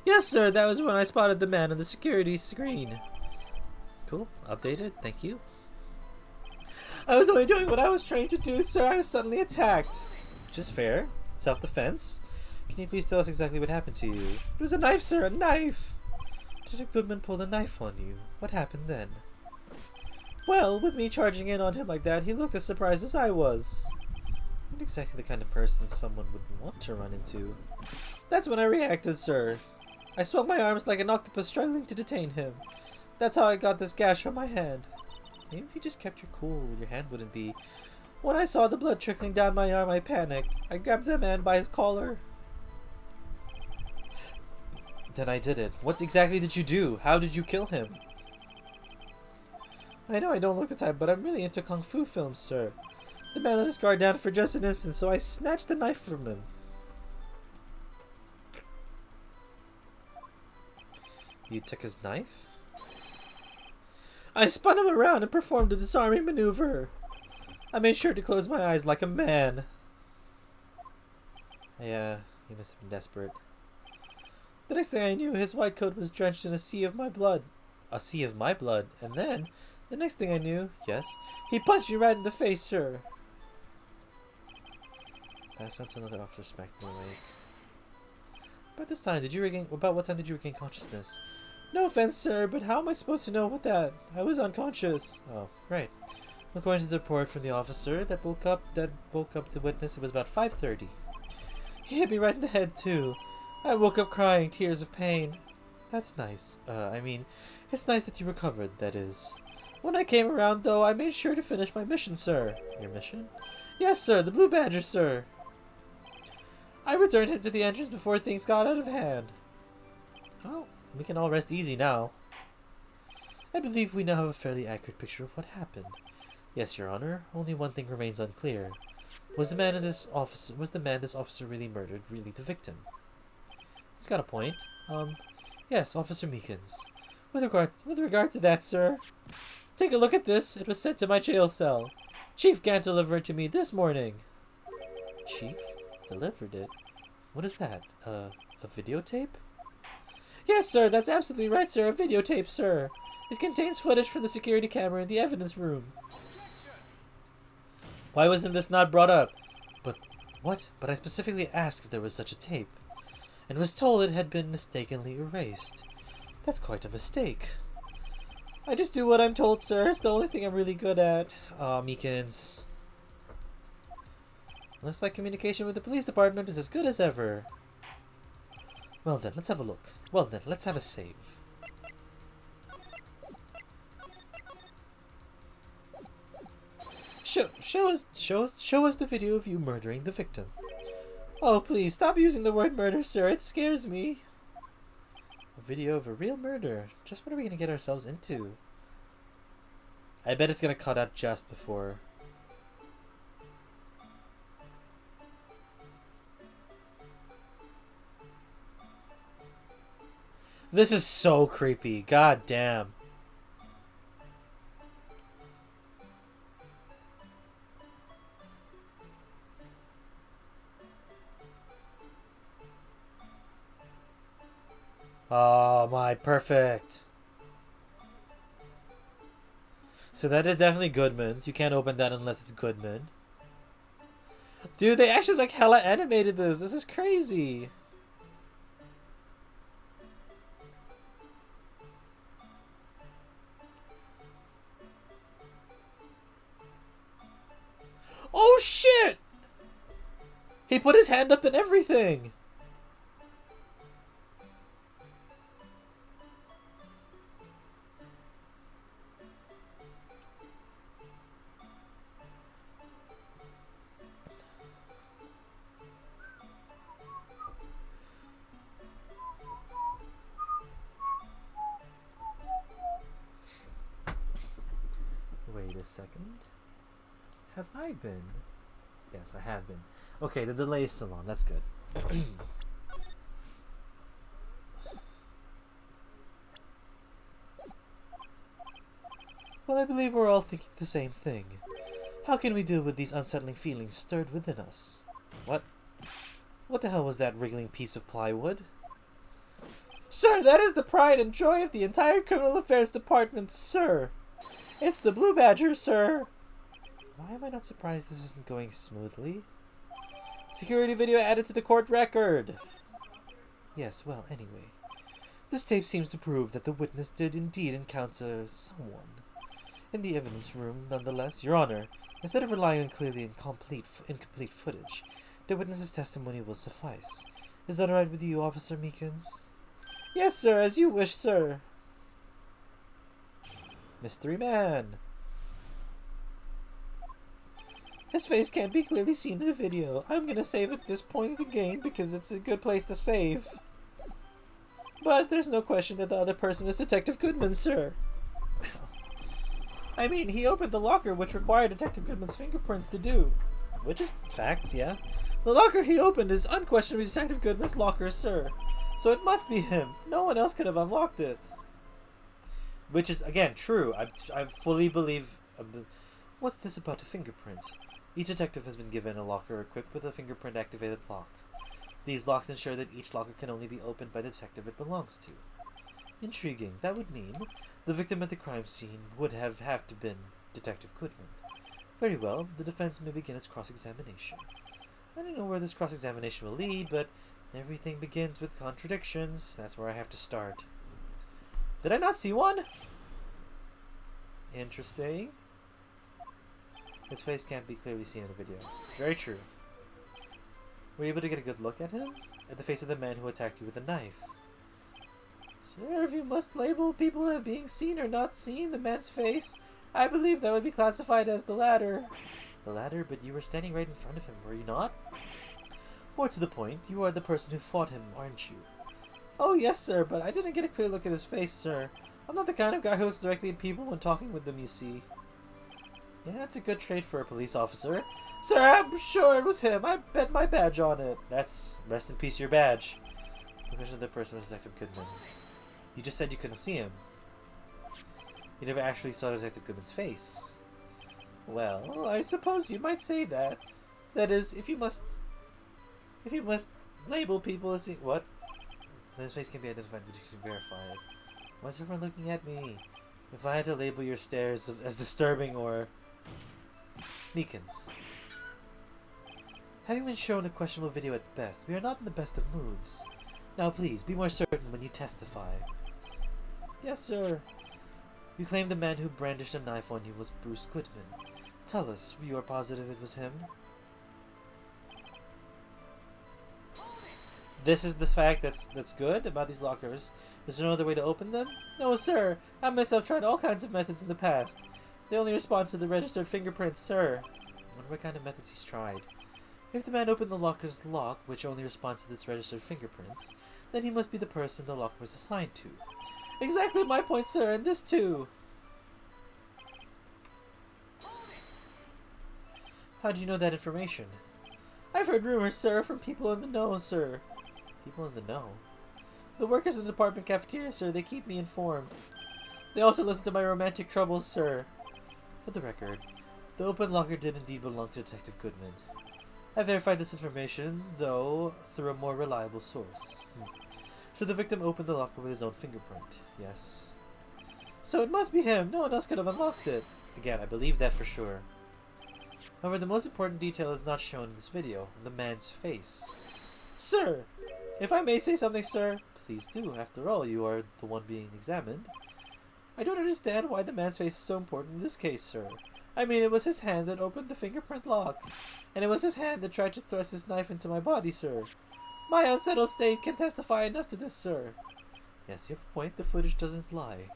Yes, sir, that was when I spotted the man on the security screen. Cool, updated, thank you. I was only doing what I was trained to do, sir. I was suddenly attacked. Which is fair. Self-defense. Can you please tell us exactly what happened to you? It was a knife, sir, a knife! Detective Goodman pulled a knife on you. What happened then? Well, with me charging in on him like that, he looked as surprised as I was. Not exactly the kind of person someone would want to run into. That's when I reacted, sir. I swung my arms like an octopus struggling to detain him. That's how I got this gash on my hand. Maybe if you just kept your cool, your hand wouldn't be... When I saw the blood trickling down my arm, I panicked. I grabbed the man by his collar. Then I did it. What exactly did you do? How did you kill him? I know I don't look the type, but I'm really into kung fu films, sir. The man let his guard down for just an instant, so I snatched the knife from him. You took his knife? I spun him around and performed a disarming maneuver. I made sure to close my eyes like a man. Yeah, he must have been desperate. The next thing I knew, his white coat was drenched in a sea of my blood. A sea of my blood? And then, the next thing I knew, yes, he punched me right in the face, sir. That's not another officer smacked me awake. About what time did you regain consciousness? No offense, sir, but how am I supposed to know what that? I was unconscious. Oh, right. According to the report from the officer that woke up the witness, it was about 5:30. He hit me right in the head too. I woke up crying, tears of pain. That's nice. I mean, it's nice that you recovered, that is. When I came around, though, I made sure to finish my mission, sir. Your mission? Yes, sir, the Blue Badger, sir. I returned him to the entrance before things got out of hand. Oh, we can all rest easy now. I believe we now have a fairly accurate picture of what happened. Yes, Your Honor. Only one thing remains unclear. Was the man this officer really murdered really the victim? He's got a point. Yes, Officer Meekins. With regard to that, sir, take a look at this. It was sent to my jail cell. Chief Gant delivered it to me this morning. Chief? Delivered it? What is that? A videotape? Yes, sir, that's absolutely right, sir. A videotape, sir. It contains footage from the security camera in the evidence room. Why wasn't this not brought up? But what? But I specifically asked if there was such a tape, and was told it had been mistakenly erased. That's quite a mistake. I just do what I'm told, sir. It's the only thing I'm really good at. Aw, Meekins. Looks like communication with the police department is as good as ever. Well then, let's have a look. Well then, let's have a save. Show us the video of you murdering the victim. Oh, please, stop using the word murder, sir. It scares me. A video of a real murder. Just what are we going to get ourselves into? I bet it's going to cut out just before. This is so creepy. God damn. Oh my, perfect. So that is definitely Goodman's. You can't open that unless it's Goodman. Dude, they actually like hella animated this. This is crazy. Oh shit! He put his hand up and everything. Wait a second. Have I been? Yes, I have been. Okay, the delay is still on. That's good. Well, I believe we're all thinking the same thing. How can we deal with these unsettling feelings stirred within us? What? What the hell was that wriggling piece of plywood? Sir, that is the pride and joy of the entire Criminal Affairs Department, sir. It's the Blue Badger, sir. Why am I not surprised this isn't going smoothly? Security video added to the court record. Yes, well, anyway. This tape seems to prove that the witness did indeed encounter someone in the evidence room, nonetheless. Your Honor, instead of relying on clearly incomplete footage, the witness's testimony will suffice. Is that alright with you, Officer Meekins? Yes, sir, as you wish, sir. Mystery Man. His face can't be clearly seen in the video. I'm gonna save at this point of the game because it's a good place to save. But there's no question that the other person is Detective Goodman, sir. I mean, he opened the locker, which required Detective Goodman's fingerprints to do. Which is facts, yeah. The locker he opened is unquestionably Detective Goodman's locker, sir. So it must be him. No one else could have unlocked it. Which is, again, true. I fully believe... what's this about a fingerprint? Each detective has been given a locker equipped with a fingerprint-activated lock. These locks ensure that each locker can only be opened by the detective it belongs to. Intriguing. That would mean the victim at the crime scene would have to been Detective Goodman. Very well, the defense may begin its cross-examination. I don't know where this cross-examination will lead, but everything begins with contradictions. That's where I have to start. Did I not see one? Interesting. His face can't be clearly seen in the video. Very true. Were you able to get a good look at him? At the face of the man who attacked you with a knife? Sir, if you must label people as being seen or not seen the man's face, I believe that would be classified as the latter. The latter? But you were standing right in front of him, were you not? More to the point, you are the person who fought him, aren't you? Oh, yes, sir, but I didn't get a clear look at his face, sir. I'm not the kind of guy who looks directly at people when talking with them, you see. Yeah, that's a good trait for a police officer. Sir, I'm sure it was him. I bet my badge on it. That's... Rest in peace, your badge. The question of the person was Detective Goodman. You just said you couldn't see him. You never actually saw Detective Goodman's face. Well, I suppose you might say that. That is, if you must label people as... What? His face can be identified, but you can verify it. Why is everyone looking at me? If I had to label your stares as disturbing or... Meekins. Having been shown a questionable video at best, we are not in the best of moods. Now please, be more certain when you testify. Yes, sir. You claim the man who brandished a knife on you was Bruce Goodman. Tell us, you are positive it was him? This is the fact that's good about these lockers. Is there no other way to open them? No, sir. I myself tried all kinds of methods in the past. They only respond to the registered fingerprints, sir. I wonder what kind of methods he's tried. If the man opened the locker's lock, which only responds to this registered fingerprints, then he must be the person the lock was assigned to. Exactly my point, sir, and this too. How do you know that information? I've heard rumors, sir, from people in the know, sir. People in the know? The workers in the department cafeteria, sir, they keep me informed. They also listen to my romantic troubles, sir. For the record, the open locker did indeed belong to Detective Goodman. I verified this information, though, through a more reliable source. So the victim opened the locker with his own fingerprint, yes. So it must be him. No one else could have unlocked it. Again, I believe that for sure. However, the most important detail is not shown in this video, the man's face. Sir! If I may say something, sir, please do. After all, you are the one being examined. I don't understand why the man's face is so important in this case, sir. I mean, it was his hand that opened the fingerprint lock. And it was his hand that tried to thrust his knife into my body, sir. My unsettled state can testify enough to this, sir. Yes, you have a point. The footage doesn't lie.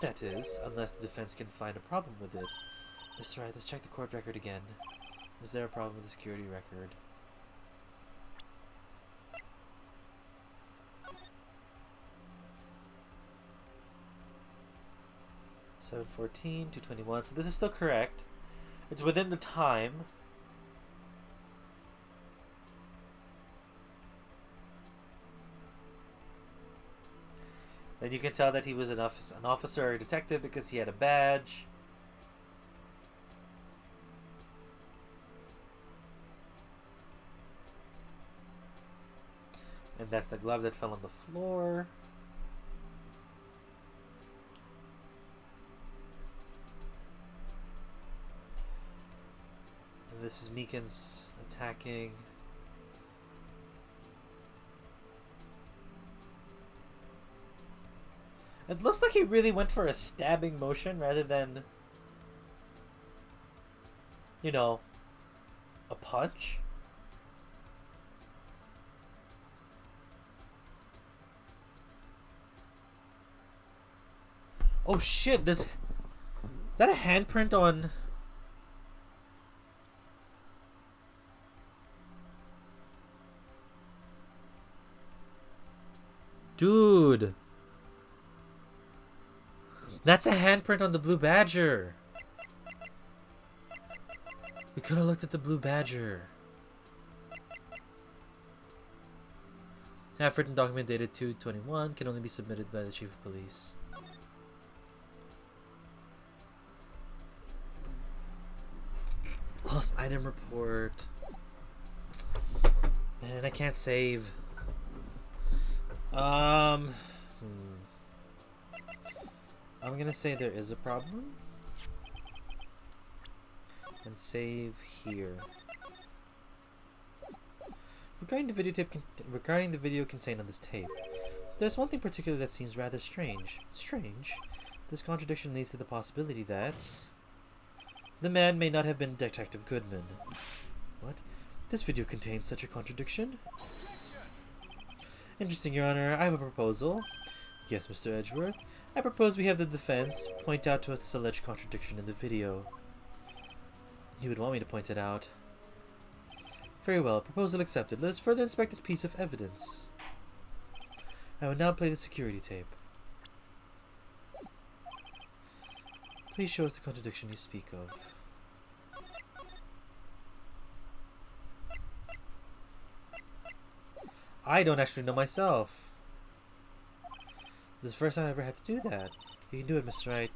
That is, unless the defense can find a problem with it. Mr. Wright, let's check the court record again. Is there a problem with the security record? (7:14) 2:21. So this is still correct. It's within the time. And you can tell that he was an officer or a detective because he had a badge. And that's the glove that fell on the floor. And this is Meekins attacking. It looks like he really went for a stabbing motion rather than, you know, a punch. Oh shit, is that a handprint on... Dude! That's a handprint on the Blue Badger! We could have looked at the Blue Badger. Half-written document dated 2/21 can only be submitted by the Chief of Police. Lost item report. Man, I can't save. I'm gonna say there is a problem. And save here. Regarding the video contained on this tape, there's one thing particularly that seems rather strange. Strange? This contradiction leads to the possibility that the man may not have been Detective Goodman. What? This video contains such a contradiction? Interesting, Your Honor. I have a proposal. Yes, Mr. Edgeworth. I propose we have the defense point out to us this alleged contradiction in the video. He would want me to point it out. Very well. Proposal accepted. Let us further inspect this piece of evidence. I will now play the security tape. Please show us the contradiction you speak of. I don't actually know myself. This is the first time I ever had to do that. You can do it, Mr. Wright.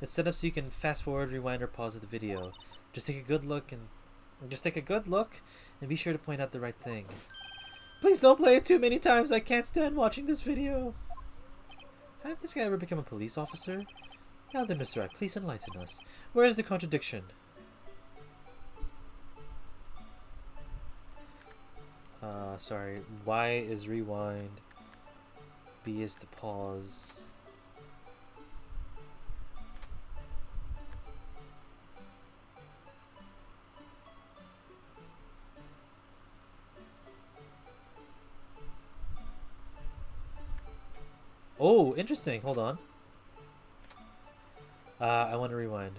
It's set up so you can fast forward, rewind, or pause the video. Just take a good look and be sure to point out the right thing. Please don't play it too many times. I can't stand watching this video. Has this guy ever become a police officer? Now then, Mr. Wright, please enlighten us. Where is the contradiction? Sorry. Y is rewind. B is to pause. Oh, interesting. Hold on. I want to rewind.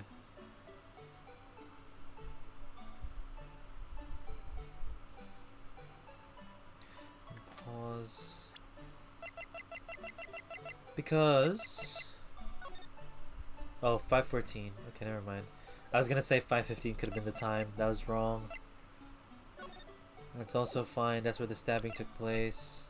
Pause. Because... Oh, 5:14. Okay, never mind. I was gonna say 5:15 could have been the time. That was wrong. That's also fine. That's where the stabbing took place.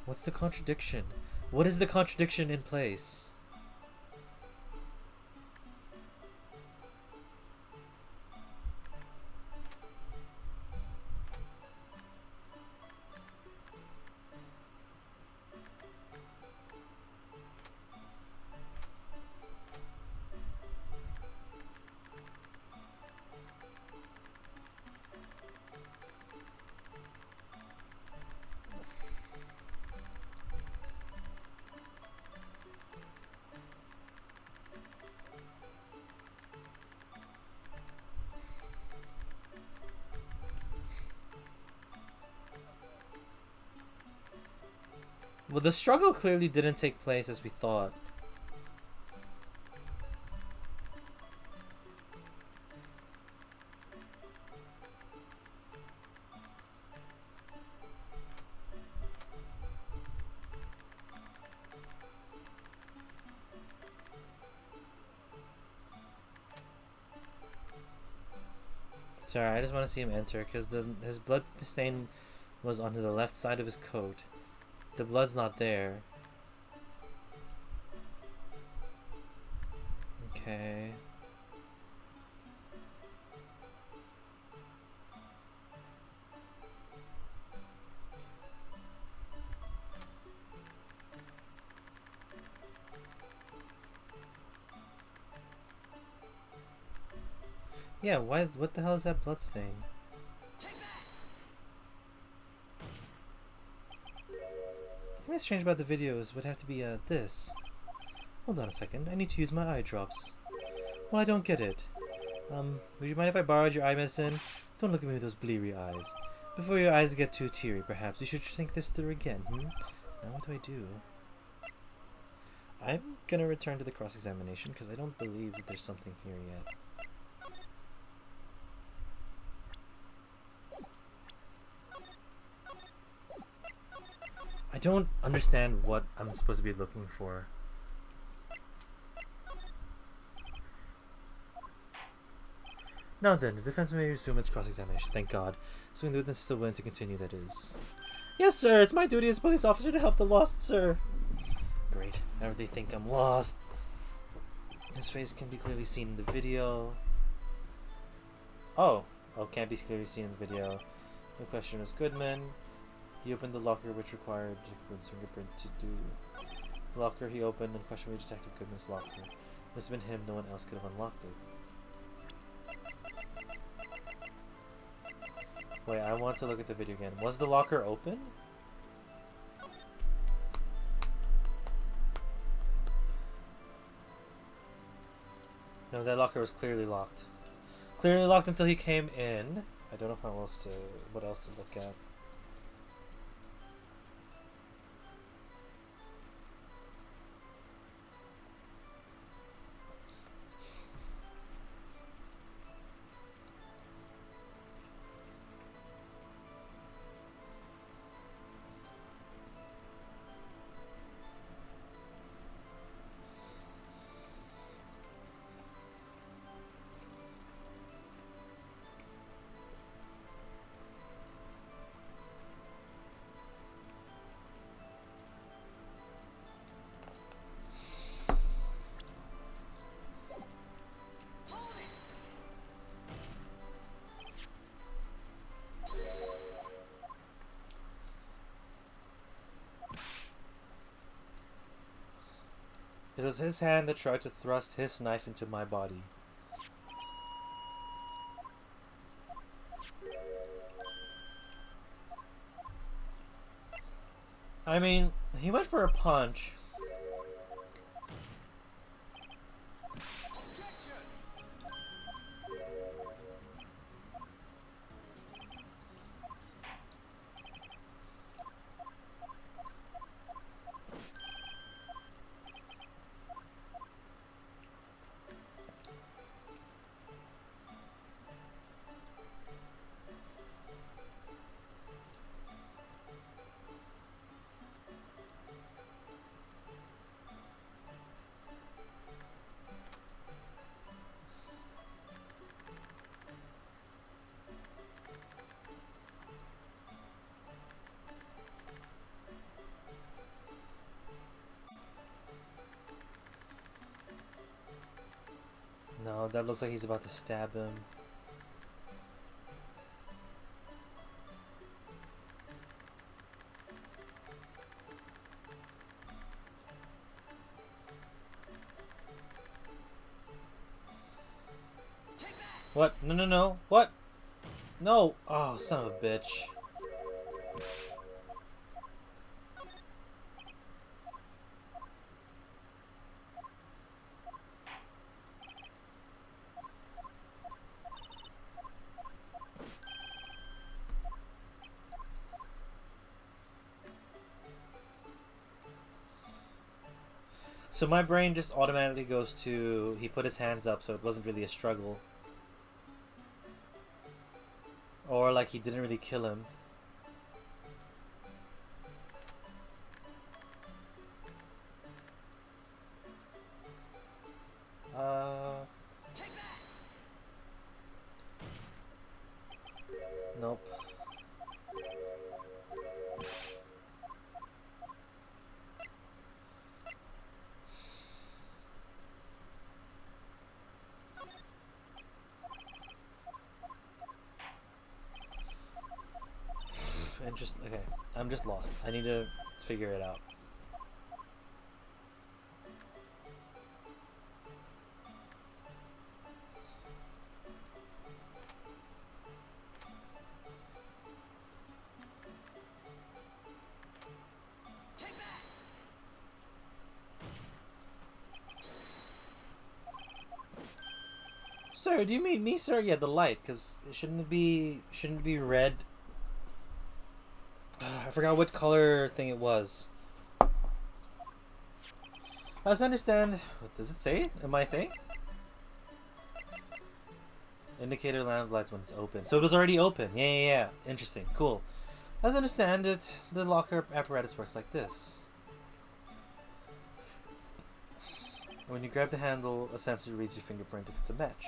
What's the contradiction? What is the contradiction in place? Well, the struggle clearly didn't take place as we thought. Sorry, I just want to see him enter because his blood stain was on the left side of his coat. The blood's not there. Okay. Yeah, what the hell is that blood stain? The thing that's strange about the videos would have to be this. Hold on a second, I need to use my eye drops. Well, I don't get it. Would you mind if I borrowed your eye medicine? Don't look at me with those bleary eyes. Before your eyes get too teary, perhaps you should think this through again, Now what do I do? I'm gonna return to the cross-examination because I don't believe that there's something here yet. I don't understand what I'm supposed to be looking for. Now then, the defense may resume its cross-examination. Thank God. So the witness is still willing to continue, that is. Yes, sir! It's my duty as a police officer to help the lost, sir! Great. Now they think I'm lost. His face can be clearly seen in the video. Oh, can't be clearly seen in the video. The question was Goodman. He opened the locker which required Goodman's fingerprint to do. The locker he opened and question was Detective Goodman's locker. Must have been him, no one else could have unlocked it. Wait, I want to look at the video again. Was the locker open? No, that locker was clearly locked. Clearly locked until he came in. I don't know what else to look at. It was his hand that tried to thrust his knife into my body. I mean, he went for a punch. No, that looks like he's about to stab him. What? No, no, no. What? No. Oh, son of a bitch. So my brain just automatically goes to, he put his hands up, so it wasn't really a struggle. Or like he didn't really kill him. Nope. Okay, I'm just lost. I need to figure it out. Sir, do you mean me, sir? Yeah, the light, because shouldn't it be red? I forgot what color thing it was. As I understand, what does it say in my thing? Indicator lamp lights when it's open. So it was already open. Yeah. Interesting. Cool. As I understand it, the locker apparatus works like this. When you grab the handle, a sensor reads your fingerprint if it's a match.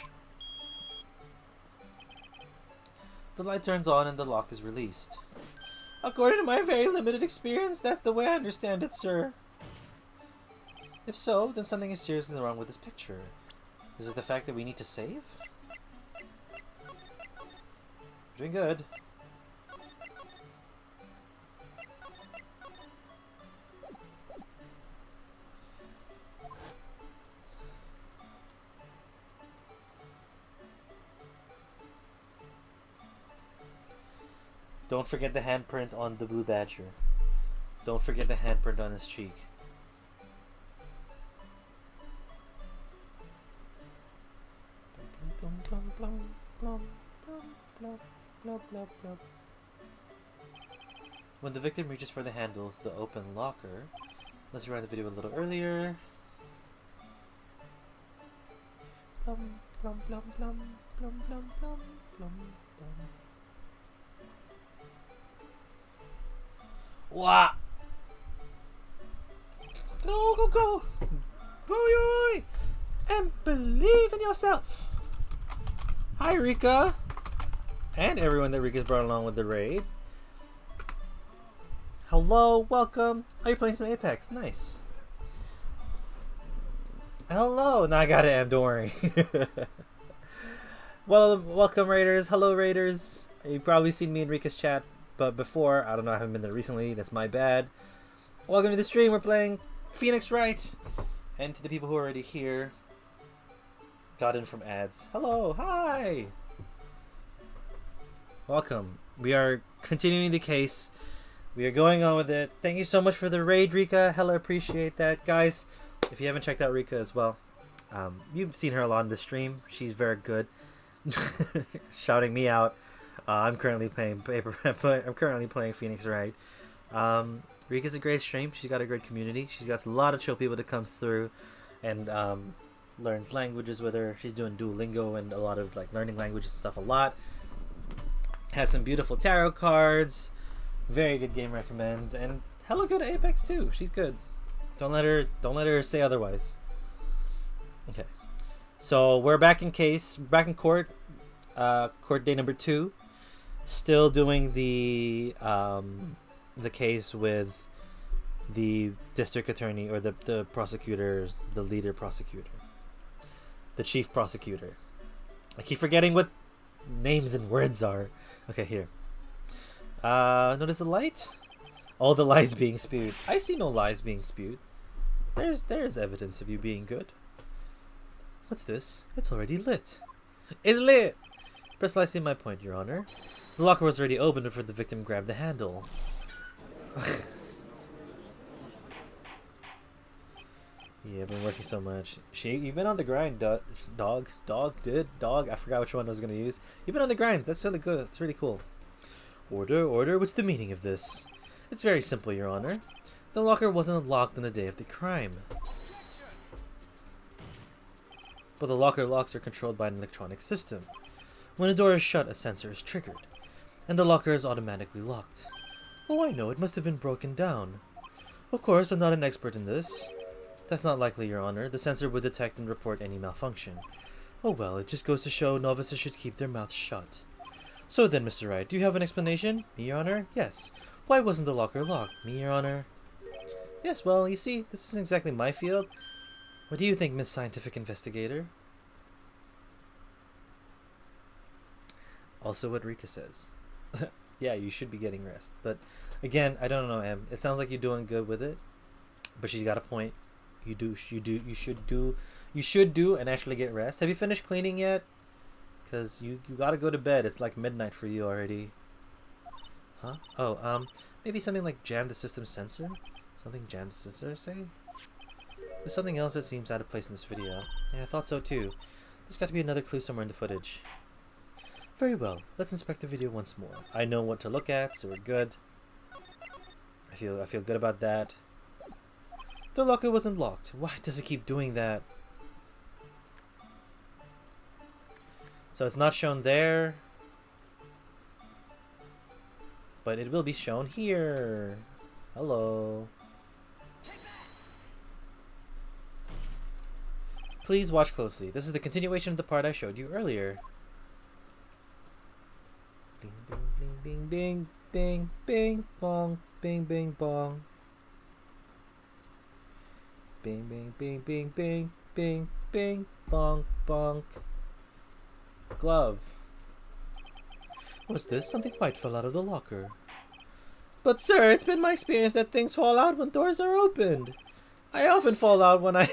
The light turns on and the lock is released. According to my very limited experience, that's the way I understand it, sir. If so, then something is seriously wrong with this picture. Is it the fact that we need to save? Doing good. Don't forget the handprint on the blue badger. Don't forget the handprint on his cheek. When the victim reaches for the handle to the open locker, let's rewind the video a little earlier. Plum, plum, plum, plum, plum, plum, plum, plum, plum. Wah! Go, go, go! Roy! And believe in yourself! Hi, Rika! And everyone that Rika's brought along with the raid. Hello, welcome. Are you playing some Apex? Nice. Hello! Now I got it, Em, don't worry. Well, welcome, Raiders. Hello, Raiders. You've probably seen me in Rika's chat, but before, I don't know, I haven't been there recently. That's my bad. Welcome to the stream. We're playing Phoenix Wright. And to the people who are already here, got in from ads. Hello, hi! Welcome. We are continuing the case. We are going on with it. Thank you so much for the raid, Rika. Hella appreciate that. Guys, if you haven't checked out Rika as well, you've seen her a lot in the stream. She's very good. Shouting me out. I'm currently playing I'm currently playing Phoenix Wright. Rika's a great stream. She's got a great community. She's got a lot of chill people that comes through and learns languages with her. She's doing Duolingo and a lot of like learning languages and stuff a lot. Has some beautiful tarot cards. Very good game recommends, and hella good at Apex too. She's good. Don't let her say otherwise. Okay. So we're back in court. Court day number 2. Still doing the case with the district attorney or the prosecutor, the leader prosecutor, the chief prosecutor. I keep forgetting what names and words are. Okay, here. Notice the light? All the lies being spewed. I see no lies being spewed. There's evidence of you being good. What's this? It's already lit. It's lit! Precisely my point, Your Honor. The locker was already open before the victim grabbed the handle. Yeah, I've been working so much. You've been on the grind, dog. I forgot which one I was gonna use. You've been on the grind. That's really good. It's really cool. Order. What's the meaning of this? It's very simple, Your Honor. The locker wasn't locked on the day of the crime. But the locker locks are controlled by an electronic system. When a door is shut, a sensor is triggered, and the locker is automatically locked. Oh, I know. It must have been broken down. Of course, I'm not an expert in this. That's not likely, Your Honor. The sensor would detect and report any malfunction. Oh well, it just goes to show novices should keep their mouths shut. So then, Mr. Wright, do you have an explanation? Me, Your Honor? Yes. Why wasn't the locker locked? Me, Your Honor? Yes, well, you see, this isn't exactly my field. What do you think, Miss Scientific Investigator? Also what Rika says. Yeah, you should be getting rest. But again, I don't know, Em. It sounds like you're doing good with it. But she's got a point. You should do and actually get rest. Have you finished cleaning yet? Because you gotta go to bed. It's like midnight for you already. Huh? Oh, maybe something like jam the system sensor? Something jam the sensor, say? There's something else that seems out of place in this video. Yeah, I thought so too. There's got to be another clue somewhere in the footage. Very well. Let's inspect the video once more. I know what to look at, so we're good. I feel good about that. The locker wasn't locked. Why does it keep doing that? So it's not shown there, but it will be shown here. Hello. Please watch closely. This is the continuation of the part I showed you earlier. Bing, bing, bing, bing, bing, bing, bong, bing, bing, bong. Bing, bing, bing, bing, bing, bing, bing, bong, bonk. Glove. What's this? Something white fell out of the locker. But sir, it's been my experience that things fall out when doors are opened. I often fall out when I...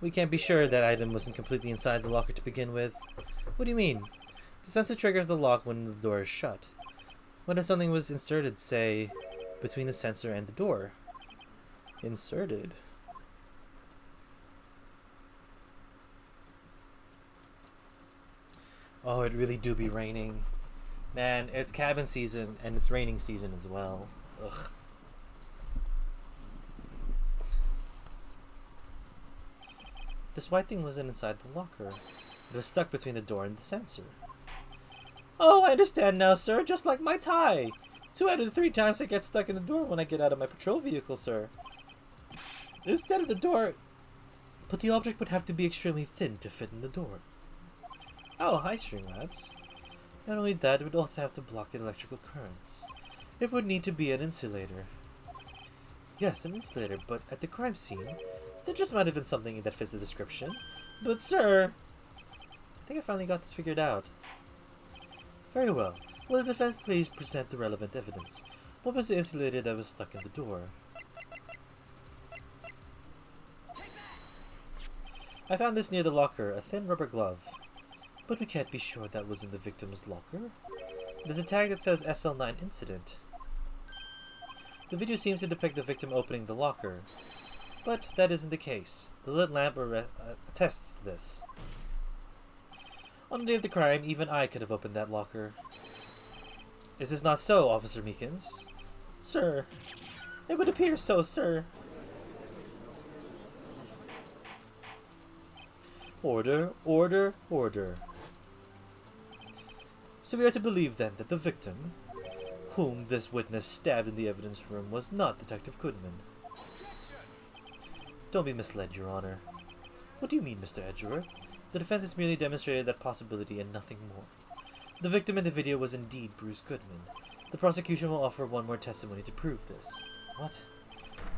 We can't be sure that item wasn't completely inside the locker to begin with. What do you mean? The sensor triggers the lock when the door is shut. What if something was inserted, say, between the sensor and the door? Inserted. Oh, it really do be raining. Man, it's cabin season and it's raining season as well. Ugh. This white thing wasn't inside the locker. It was stuck between the door and the sensor. Oh, I understand now, sir. Just like my tie. 2 out of the 3 times I get stuck in the door when I get out of my patrol vehicle, sir. Instead of the door... But the object would have to be extremely thin to fit in the door. Oh, hi, Streamlabs. Not only that, it would also have to block electrical currents. It would need to be an insulator. Yes, an insulator, but at the crime scene, there just might have been something that fits the description. But, sir... I think I finally got this figured out. Very well. Will the defense please present the relevant evidence? What was the insulator that was stuck in the door? I found this near the locker, a thin rubber glove. But we can't be sure that was in the victim's locker. There's a tag that says SL9 incident. The video seems to depict the victim opening the locker. But that isn't the case. The lit lamp attests to this. On the day of the crime, even I could have opened that locker. Is this not so, Officer Meekins? Sir, it would appear so, sir. Order, order, order. So we are to believe then that the victim, whom this witness stabbed in the evidence room, was not Detective Goodman. Don't be misled, Your Honor. What do you mean, Mr. Edgeworth? The defense has merely demonstrated that possibility and nothing more. The victim in the video was indeed Bruce Goodman. The prosecution will offer one more testimony to prove this. What?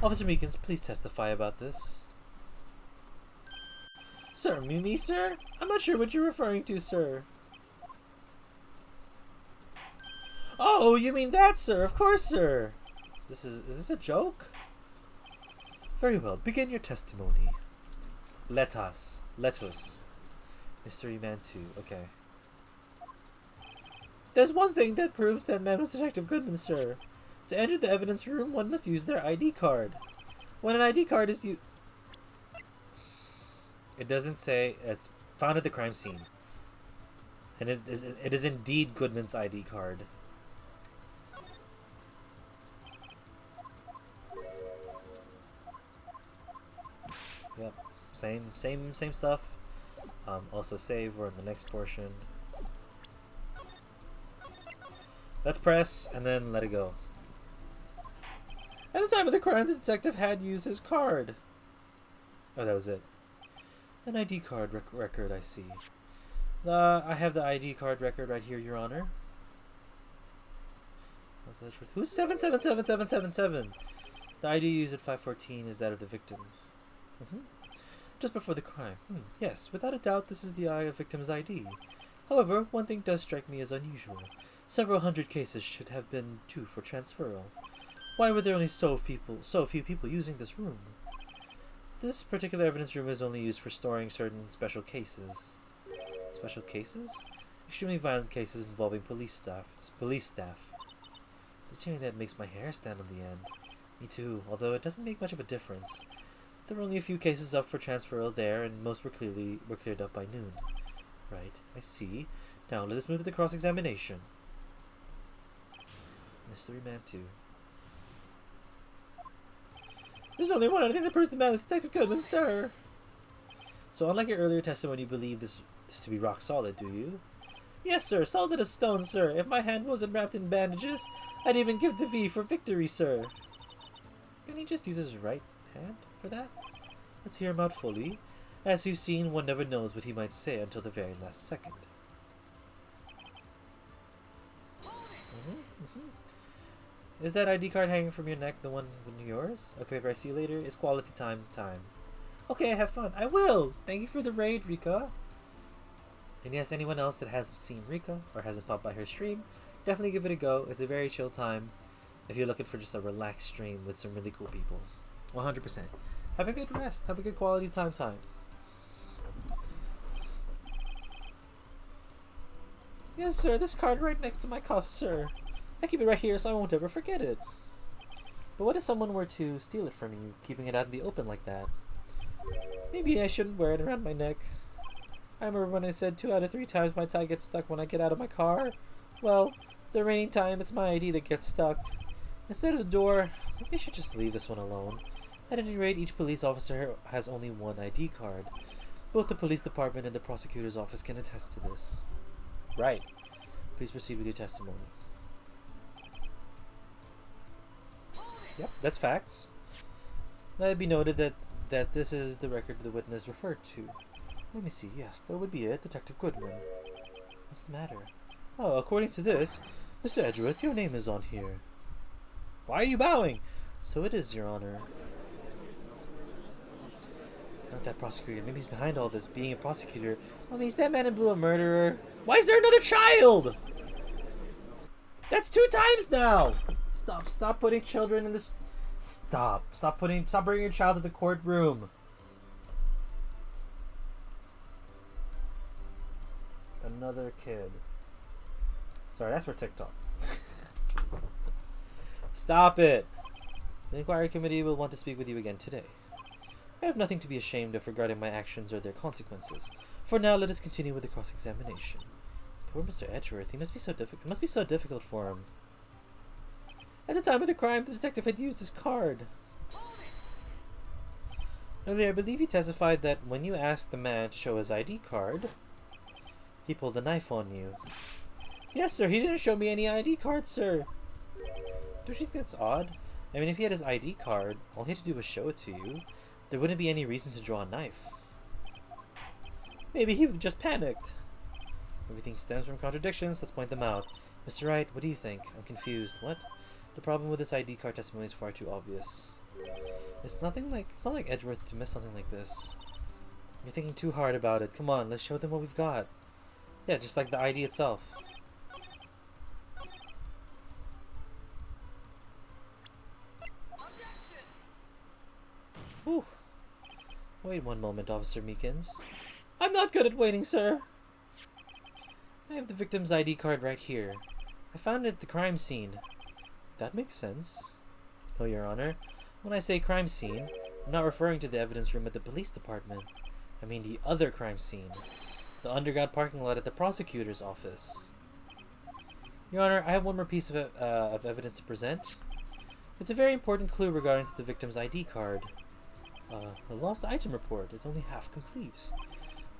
Officer Meekins, please testify about this. Sir, me, sir? I'm not sure what you're referring to, sir. Oh, you mean that, sir? Of course, sir. Is this a joke? Very well, begin your testimony. Let us. Mystery Man 2, okay. There's one thing that proves that man was Detective Goodman, sir. To enter the evidence room, one must use their ID card. When an ID card is used... It doesn't say it's found at the crime scene. And it is indeed Goodman's ID card. Yep. Same stuff. Also save, we're in the next portion. Let's press and then let it go. At the time of the crime, the detective had used his card. Oh, that was it. An ID card record, I see. I have the ID card record right here, Your Honor. Who's 777777? The ID used at 514 is that of the victim. Just before the crime. Yes, without a doubt, this is the victim's ID. However, one thing does strike me as unusual. Several hundred cases should have been due for transferal. Why were there only so few people using this room? This particular evidence room is only used for storing certain special cases. Special cases? Extremely violent cases involving police staff. Just hearing that makes my hair stand on the end. Me too, although it doesn't make much of a difference. There were only a few cases up for transferal there, and most were cleared up by noon. Right, I see. Now let us move to the cross-examination. Mystery Man 2. There's only one other thing that proves the man is Detective Goodman, sir. So unlike your earlier testimony, you believe this to be rock solid, do you? Yes, sir. Solid as stone, sir. If my hand wasn't wrapped in bandages, I'd even give the V for victory, sir. Can he just use his right hand for that? Let's hear him out fully. As you've seen, one never knows what he might say until the very last second. Is that ID card hanging from your neck the one with yours? Okay, I see you later. It's quality time. Okay, have fun. I will! Thank you for the raid, Rika. And yes, anyone else that hasn't seen Rika or hasn't popped by her stream, definitely give it a go. It's a very chill time if you're looking for just a relaxed stream with some really cool people. 100%. Have a good rest. Have a good quality time. Yes, sir. This card right next to my cuff, sir. I keep it right here so I won't ever forget it. But what if someone were to steal it from you, keeping it out in the open like that? Maybe I shouldn't wear it around my neck. I remember when I said 2 out of 3 times my tie gets stuck when I get out of my car. Well, the remaining time it's my ID that gets stuck. Instead of the door, maybe I should just leave this one alone. At any rate, each police officer has only one ID card. Both the police department and the prosecutor's office can attest to this. Right. Please proceed with your testimony. Yep, that's facts. Let it be noted that this is the record the witness referred to. Let me see. Yes, that would be it. Detective Goodman. What's the matter? Oh, according to this, Mr. Edgeworth, your name is on here. Why are you bowing? So it is, Your Honor. Not that prosecutor. Maybe he's behind all this, being a prosecutor. Well, is that man in blue a murderer? Why is there another child? That's 2 times now! Stop putting children in this... Stop bringing your child to the courtroom. Another kid. Sorry, that's for TikTok. Stop it! The inquiry committee will want to speak with you again today. I have nothing to be ashamed of regarding my actions or their consequences. For now, let us continue with the cross-examination. Poor Mr. Edgeworth, he must be so difficult. It must be so difficult for him. At the time of the crime, the detective had used his card. Earlier, I believe he testified that when you asked the man to show his ID card, he pulled a knife on you. Yes, sir, he didn't show me any ID card, sir. Don't you think that's odd? I mean, if he had his ID card, all he had to do was show it to you. There wouldn't be any reason to draw a knife. Maybe he just panicked. Everything stems from contradictions. Let's point them out. Mr. Wright, what do you think? I'm confused. What? The problem with this ID card testimony is far too obvious. It's not like Edgeworth to miss something like this. You're thinking too hard about it. Come on, let's show them what we've got. Yeah, just like the ID itself. Whew. Wait one moment, Officer Meekins. I'm not good at waiting, sir. I have the victim's ID card right here. I found it at the crime scene. That makes sense. No, Your Honor. When I say crime scene, I'm not referring to the evidence room at the police department. I mean the other crime scene. The underground parking lot at the prosecutor's office. Your Honor, I have one more piece of evidence to present. It's a very important clue regarding to the victim's ID card. A lost item report. It's only half complete.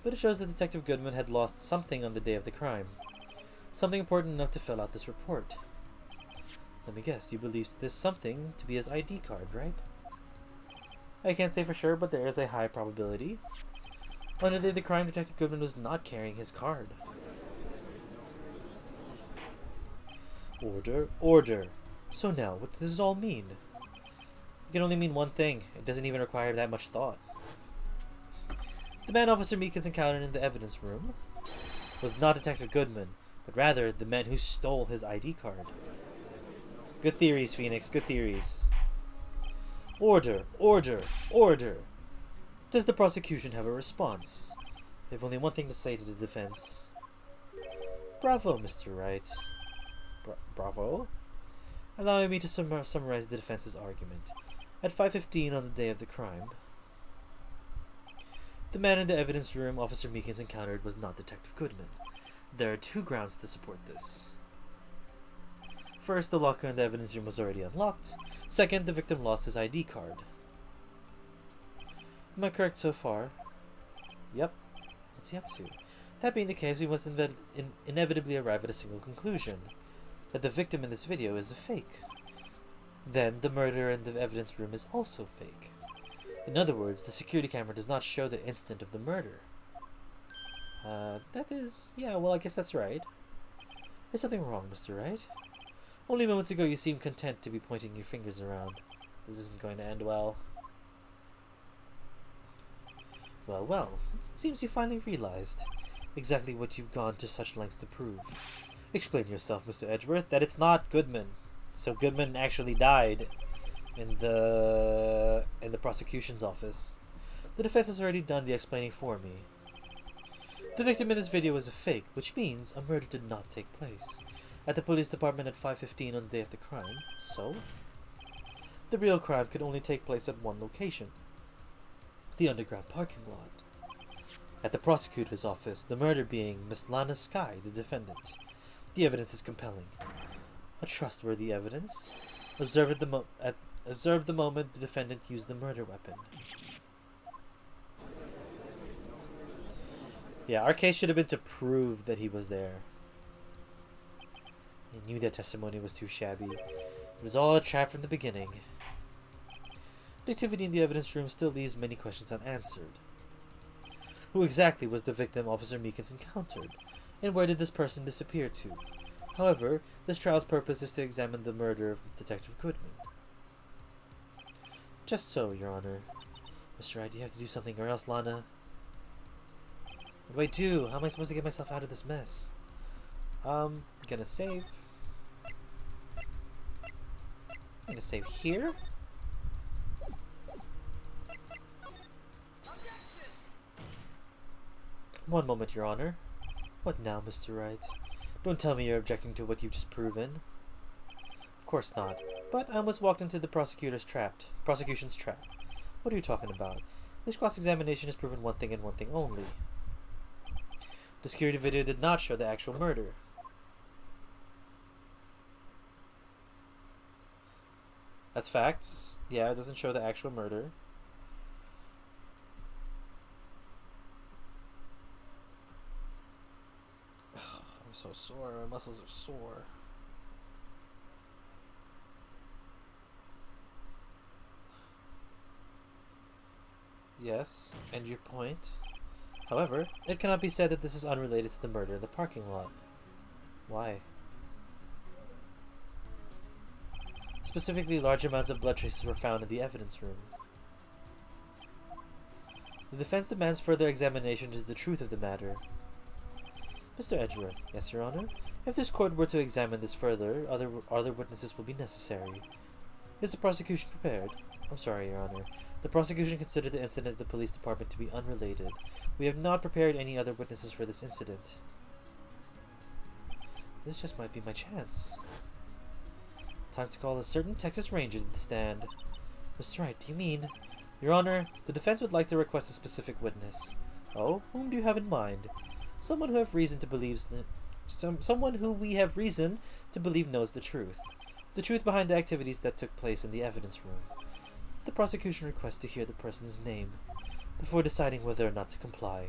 But it shows that Detective Goodman had lost something on the day of the crime. Something important enough to fill out this report. Let me guess, you believe this something to be his ID card, right? I can't say for sure, but there is a high probability. On the day of the crime, Detective Goodman was not carrying his card. Order, order. So now, what does this all mean? It can only mean one thing. It doesn't even require that much thought. The man Officer Meekins encountered in the evidence room was not Detective Goodman, but rather the man who stole his ID card. Good theories, Phoenix. Good theories. Order, order, order. Does the prosecution have a response? They have only one thing to say to the defense. Bravo, Mr. Wright. Bravo? Allowing me to summarize the defense's argument. At 5:15 on the day of the crime, the man in the evidence room Officer Meekins encountered was not Detective Goodman. There are 2 grounds to support this. First, the locker in the evidence room was already unlocked. Second, the victim lost his ID card. Am I correct so far? Yep. What's he up to? That being the case, we must inevitably arrive at a single conclusion. That the victim in this video is a fake. Then, the murderer in the evidence room is also fake. In other words, the security camera does not show the instant of the murder. That is... yeah, well, I guess that's right. There's something wrong, Mr. Wright. Only moments ago you seemed content to be pointing your fingers around. This isn't going to end well. Well, well, it seems you finally realized exactly what you've gone to such lengths to prove. Explain yourself, Mr. Edgeworth, that it's not Goodman. So Goodman actually died in the prosecution's office. The defense has already done the explaining for me. The victim in this video is a fake, which means a murder did not take place. at the police department at 5:15 on the day of the crime, so the real crime could only take place at one location, the underground parking lot. At the prosecutor's office, the murder being Miss Lana Sky, the defendant. The evidence is compelling. A trustworthy evidence. Observed the moment the defendant used the murder weapon. Yeah, our case should have been to prove that he was there. I knew that testimony was too shabby. It was all a trap from the beginning. The activity in the evidence room still leaves many questions unanswered. Who exactly was the victim Officer Meekins encountered, and where did this person disappear to? However, this trial's purpose is to examine the murder of Detective Goodman. Just so, Your Honor. Mr. Wright, you have to do something, or else Lana... What do I do? How am I supposed to get myself out of this mess? I'm gonna save. I'm gonna save here. One moment, Your Honor. What now, Mr. Wright? Don't tell me you're objecting to what you've just proven. Of course not. But I almost walked into the prosecution's trap. What are you talking about? This cross-examination has proven one thing and one thing only. The security video did not show the actual murder. That's facts. Yeah, it doesn't show the actual murder. I'm so sore. My muscles are sore. Yes, and your point. However, it cannot be said that this is unrelated to the murder in the parking lot. Why? Specifically, large amounts of blood traces were found in the evidence room. The defense demands further examination into the truth of the matter. Mr. Edgeworth. Yes, Your Honor? If this court were to examine this further, other witnesses will be necessary. Is the prosecution prepared? I'm sorry, Your Honor. The prosecution considered the incident at the police department to be unrelated. We have not prepared any other witnesses for this incident. This just might be my chance. Time to call a certain Texas Ranger to the stand. Mr. Wright, do you mean? Your Honor, the defense would like to request a specific witness. Oh, whom do you have in mind? Someone who someone who we have reason to believe knows the truth. The truth behind the activities that took place in the evidence room. The prosecution requests to hear the person's name before deciding whether or not to comply.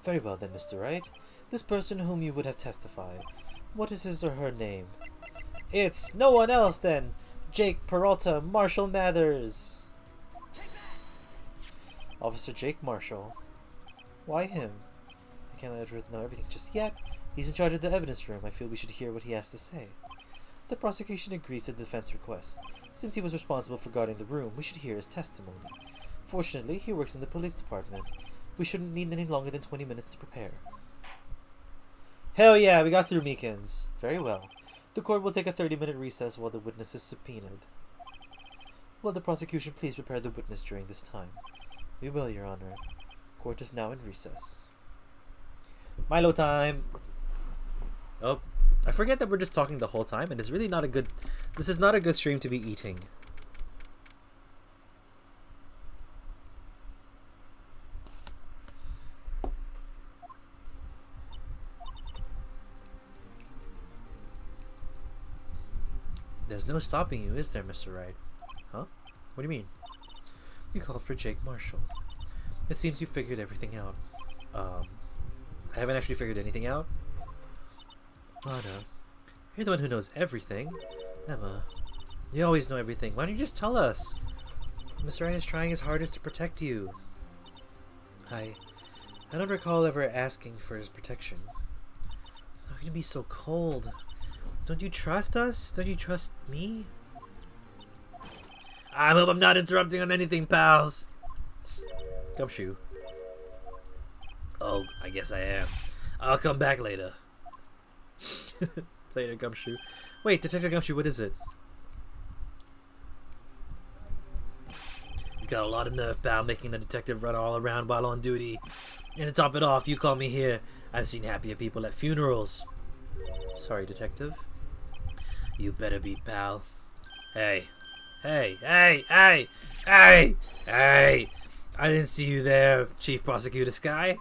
Very well then, Mr. Wright. This person whom you would have testified. What is his or her name? It's no one else then! Jake Peralta, Marshall Mathers! Officer Jake Marshall. Why him? I can't let Edgeworth know everything just yet. He's in charge of the evidence room. I feel we should hear what he has to say. The prosecution agrees to the defense request. Since he was responsible for guarding the room, we should hear his testimony. Fortunately, he works in the police department. We shouldn't need any longer than 20 minutes to prepare. Hell yeah, we got through Meekins. Very well. The court will take a 30-minute recess while the witness is subpoenaed. Will the prosecution please prepare the witness during this time? We will, Your Honor. Court is now in recess. Milo time! Oh, I forget that we're just talking the whole time, and it's really not a good... This is not a good stream to be eating. There's no stopping you, is there, Mr. Wright? Huh? What do you mean? You called for Jake Marshall. It seems you figured everything out. I haven't actually figured anything out. Oh no. You're the one who knows everything. Emma, you always know everything. Why don't you just tell us? Mr. Wright is trying his hardest to protect you. I don't recall ever asking for his protection. How can you be so cold? Don't you trust us? Don't you trust me? I hope I'm not interrupting on anything, pals. Gumshoe. Oh, I guess I am. I'll come back later. Later, Gumshoe. Wait, Detective Gumshoe, what is it? You got a lot of nerve, pal, making a detective run all around while on duty. And to top it off, you call me here. I've seen happier people at funerals. Sorry, detective. You better be, pal. Hey. Hey, hey, hey, hey, hey! I didn't see you there, Chief Prosecutor Sky.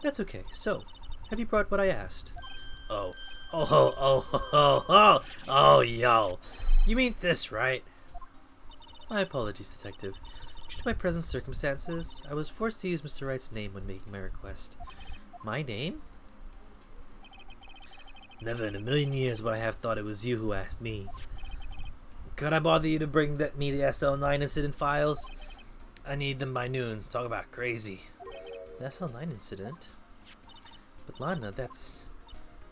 That's okay. So, have you brought what I asked? Oh, oh, yo. You mean this, right? My apologies, detective. Due to my present circumstances, I was forced to use Mr. Wright's name when making my request. My name? Never in a million years would I have thought it was you who asked me. Could I bother you to bring me the SL9 incident files? I need them by noon. Talk about crazy. The SL9 incident? But Lana, I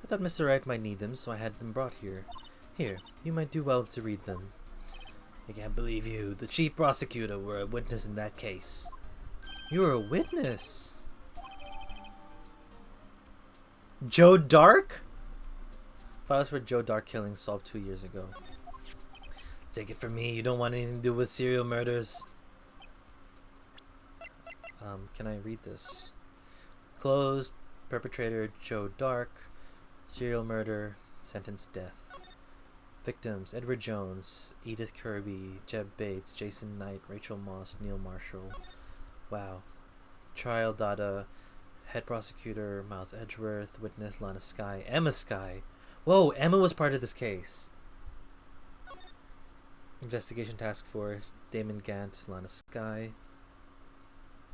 thought Mr. Wright might need them, so I had them brought here. Here, you might do well to read them. I can't believe you, the chief prosecutor, were a witness in that case. You were a witness? Joe Dark? Files for Joe Dark killing solved 2 years ago. Take it from me, you don't want anything to do with serial murders. Can I read this? Closed. Perpetrator Joe Dark. Serial murder. Sentenced death. Victims Edward Jones, Edith Kirby, Jeb Bates, Jason Knight, Rachel Moss, Neil Marshall. Wow. Trial data. Head prosecutor Miles Edgeworth. Witness Lana Skye. Emma Skye. Whoa, Emma was part of this case. Investigation Task Force, Damon Gant, Lana Skye.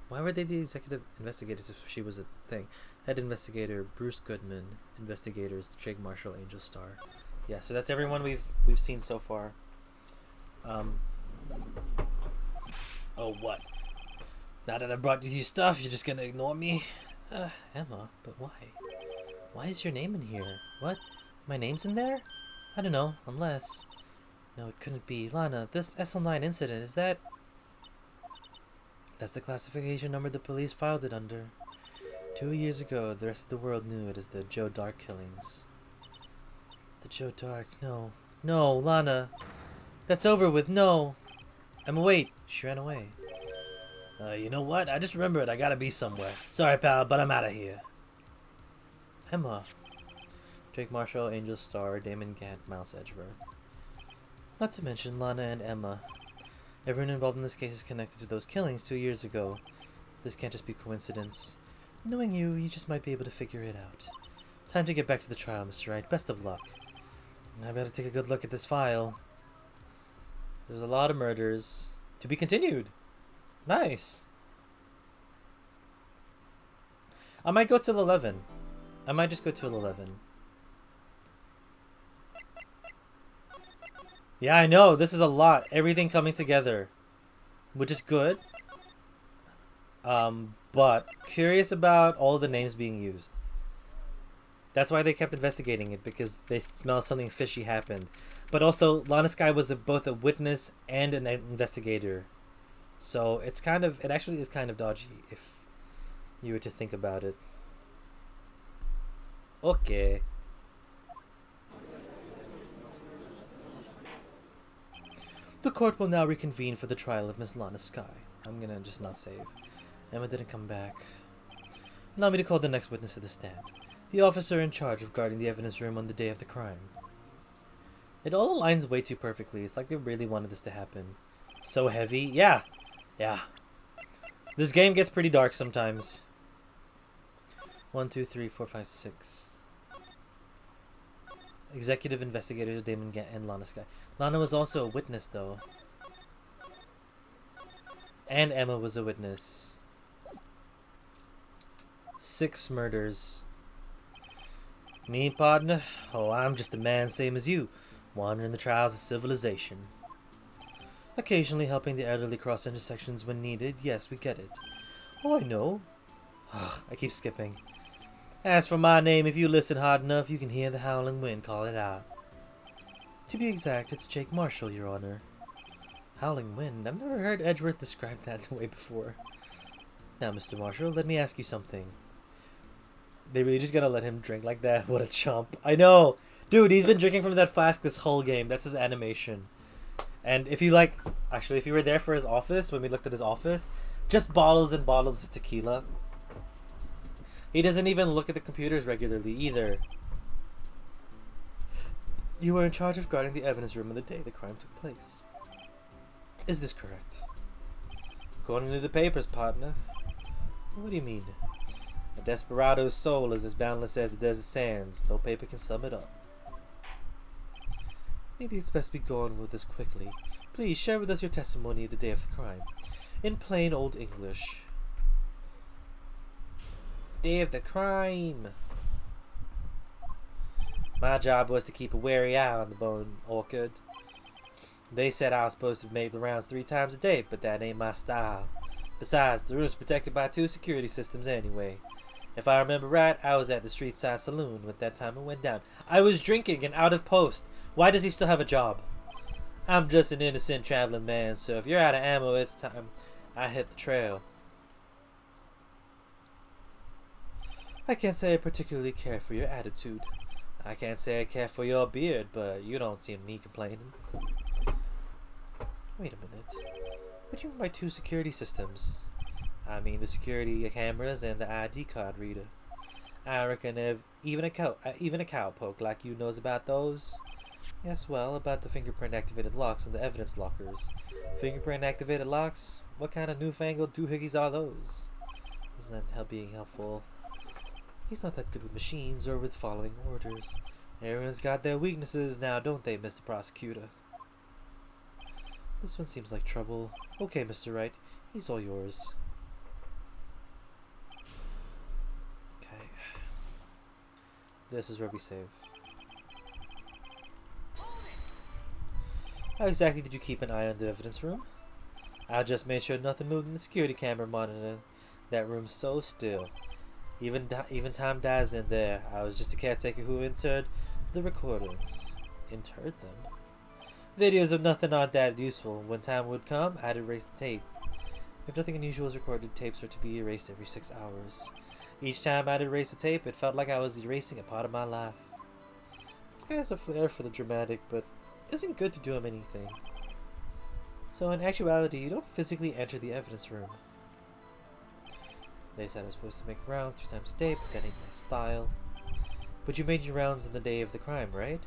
Why were they the executive investigators if she was a thing? Head investigator, Bruce Goodman. Investigators, Jake Marshall, Angel Star. Yeah, so that's everyone we've seen so far. Oh, what? Now that I brought you stuff, you're just gonna ignore me? Emma, but why? Why is your name in here? What? My name's in there? I don't know, unless... No, it couldn't be. Lana, this SL9 incident, is that... That's the classification number the police filed it under. 2 years ago, the rest of the world knew it as the Joe Dark killings. The Joe Dark, no. No, Lana. That's over with, no. Emma, wait. She ran away. You know what? I just remembered I gotta be somewhere. Sorry, pal, but I'm out of here. Emma. Jake Marshall, Angel Star, Damon Gant, Miles Edgeworth. Not to mention Lana and Emma. Everyone involved in this case is connected to those killings 2 years ago. This can't just be coincidence. Knowing you, you just might be able to figure it out. Time to get back to the trial, Mr. Wright. Best of luck. I better take a good look at this file. There's a lot of murders. To be continued. Nice. I might go till 11. I might just go till 11. Yeah, I know. This is a lot. Everything coming together. Which is good. But curious about all the names being used. That's why they kept investigating it, because they smell something fishy happened. But also, Lana Skye was both a witness and an investigator. So it actually is kind of dodgy if you were to think about it. Okay. The court will now reconvene for the trial of Miss Lana Skye. I'm gonna just not save. Emma didn't come back. Allow me to call the next witness to the stand. The officer in charge of guarding the evidence room on the day of the crime. It all aligns way too perfectly. It's like they really wanted this to happen. So heavy. Yeah. Yeah. This game gets pretty dark sometimes. 1, 2, 3, 4, 5, 6. Executive investigators Damon Gant and Lana Skye. Lana was also a witness, though. And Emma was a witness. 6 murders. Me, partner? Oh, I'm just a man same as you, wandering the trials of civilization. Occasionally helping the elderly cross intersections when needed. Yes, we get it. Oh, I know. I keep skipping. As for my name, if you listen hard enough, you can hear the howling wind call it out. To be exact, it's Jake Marshall, Your Honor. Howling wind? I've never heard Edgeworth describe that the way before. Now, Mr. Marshall, let me ask you something. They really just gotta let him drink like that? What a chump. I know! Dude, he's been drinking from that flask this whole game. That's his animation. And if you if you were there for his office, when we looked at his office, just bottles and bottles of tequila. He doesn't even look at the computers regularly either. You were in charge of guarding the evidence room on the day the crime took place. Is this correct? According to the papers, partner. What do you mean? A desperado's soul is as boundless as the desert sands. No paper can sum it up. Maybe it's best we go on with this quickly. Please share with us your testimony of the day of the crime. In plain old English. Day of the crime. My job was to keep a wary eye on the bone orchard. They said I was supposed to make the rounds 3 times a day, but that ain't my style. Besides, the room's protected by 2 security systems anyway. If I remember right, I was at the street side saloon when that time it went down. I was drinking and out of post. Why does he still have a job? I'm just an innocent traveling man, so if you're out of ammo, it's time I hit the trail. I can't say I particularly care for your attitude. I can't say I care for your beard, but you don't see me complaining. Wait a minute. What do you mean by 2 security systems? I mean the security cameras and the ID card reader. I reckon if even a cowpoke like you knows about those. Yes, well, about the fingerprint activated locks and the evidence lockers. Fingerprint activated locks? What kind of newfangled doohickeys are those? He's not being helpful. He's not that good with machines or with following orders. Everyone's got their weaknesses now, don't they, Mr. Prosecutor? This one seems like trouble. Okay, Mr. Wright, he's all yours. Okay. This is where we save. How exactly did you keep an eye on the evidence room? I just made sure nothing moved in the security camera monitor. That room's so still. Even time dies in there. I was just a caretaker who interred the recordings. Interred them? Videos of nothing aren't that useful. When time would come, I'd erase the tape. If nothing unusual is recorded, tapes are to be erased every 6 hours. Each time I'd erase a tape, it felt like I was erasing a part of my life. This guy has a flair for the dramatic, but isn't good to do him anything. So in actuality, you don't physically enter the evidence room. They said I was supposed to make rounds 3 times a day, but that ain't my style. But you made your rounds on the day of the crime, right?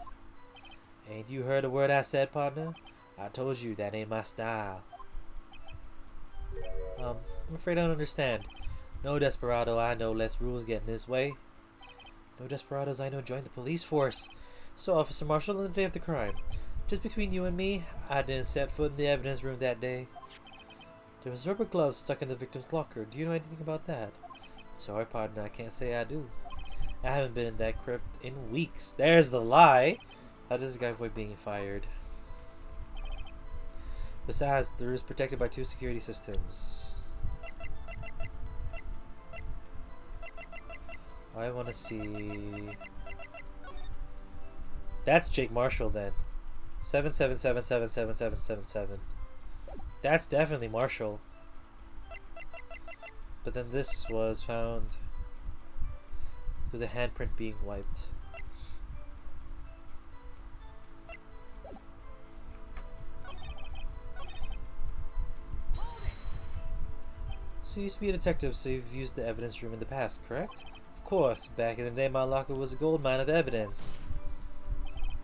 Ain't you heard a word I said, partner? I told you that ain't my style. I'm afraid I don't understand. No desperado I know lets rules get in his way. No desperados I know joined the police force. So, Officer Marshall, on the day of the crime, just between you and me, I didn't set foot in the evidence room that day. There was rubber gloves stuck in the victim's locker. Do you know anything about that? Sorry, partner, I can't say I do. I haven't been in that crypt in weeks. There's the lie! How does this guy avoid being fired? Besides, the room is protected by 2 security systems. I want to see... That's Jake Marshall then. 777777777. That's definitely Marshall. But then this was found with the handprint being wiped. So you used to be a detective, so you've used the evidence room in the past, correct? Of course, back in the day my locker was a gold mine of evidence.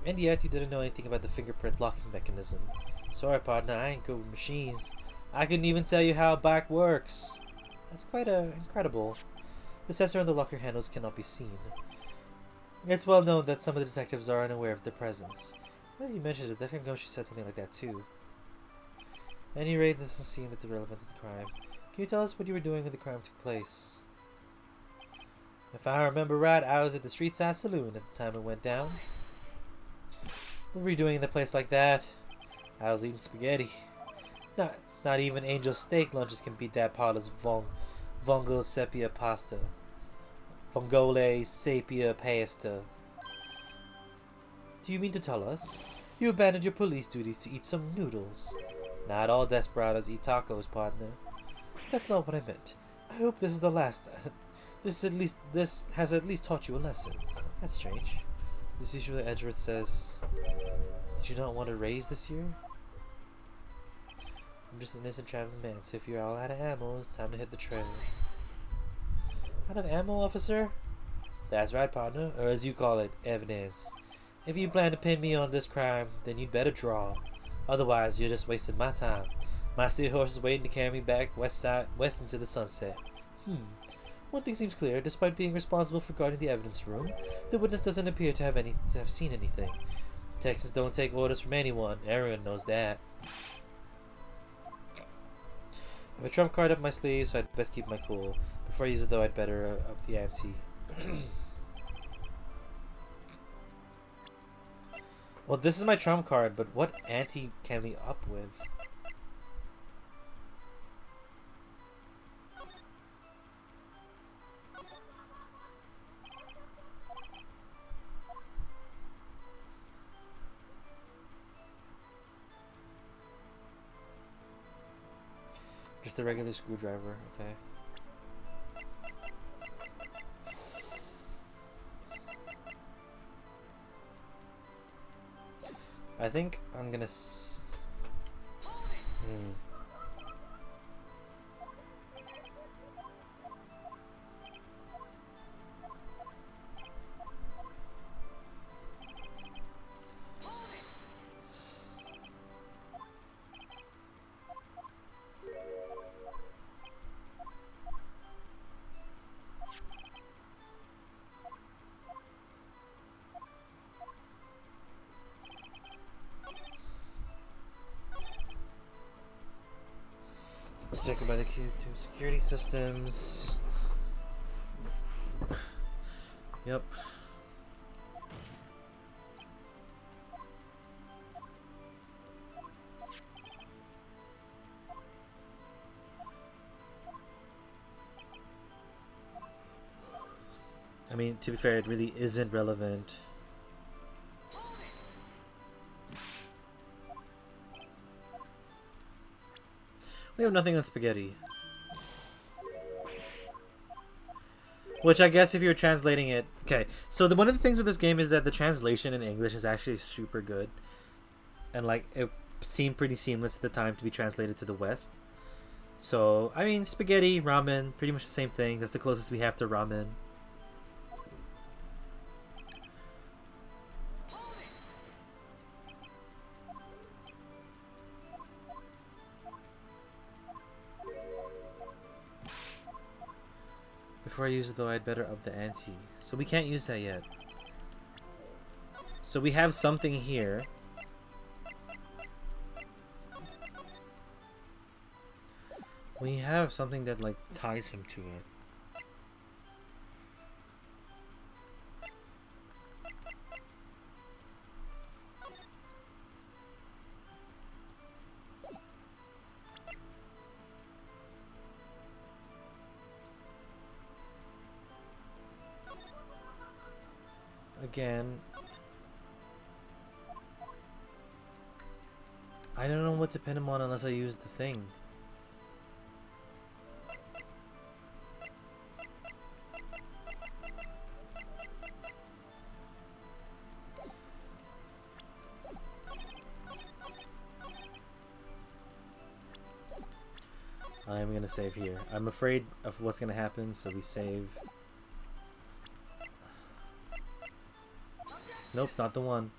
And yet you didn't know anything about the fingerprint locking mechanism. Sorry, partner, I ain't good with machines. I couldn't even tell you how a bike works. That's quite incredible. The sensor on the locker handles cannot be seen. It's well known that some of the detectives are unaware of their presence. Now that you mentioned it, that time ago she said something like that too. At any rate, this doesn't seem irrelevant to the crime. Can you tell us what you were doing when the crime took place? If I remember right, I was at the street side saloon at the time it went down. What were you doing in a place like that? I was eating spaghetti. Not even Angel steak lunches can beat that Paula's Vongole sepia pasta. Vongole sepia pasta. Do you mean to tell us you abandoned your police duties to eat some noodles? Not all desperados eat tacos, partner. That's not what I meant. I hope this is the last. This has at least taught you a lesson. That's strange. This usually Edgeworth says, did you not want to raise this year? I'm just an innocent traveling man, so if you're all out of ammo, it's time to hit the trail. Out of ammo, officer? That's right, partner, or as you call it, evidence. If you plan to pin me on this crime, then you'd better draw. Otherwise, you're just wasting my time. My seahorse is waiting to carry me back west into the sunset. One thing seems clear. Despite being responsible for guarding the evidence room, the witness doesn't appear to have seen anything. Texans don't take orders from anyone. Everyone knows that. I have a trump card up my sleeve, so I'd best keep my cool. Before I use it, though, I'd better up the ante. Well, this is my trump card, but what ante can we up with? Just a regular screwdriver, okay. I think I'm gonna protected by the Q2 security systems. Yep. I mean, to be fair, it really isn't relevant. We have nothing on spaghetti. Which I guess if you're translating it... Okay, so one of the things with this game is that the translation in English is actually super good. And like, it seemed pretty seamless at the time to be translated to the West. So, I mean, spaghetti, ramen, pretty much the same thing. That's the closest we have to ramen. Before I use it though, I'd better up the ante. So we can't use that yet. So we have something here. We have something that like ties him to it. Again, I don't know what to pin him on unless I use the thing. I'm gonna save here. I'm afraid of what's gonna happen, so we save. Nope, not the one.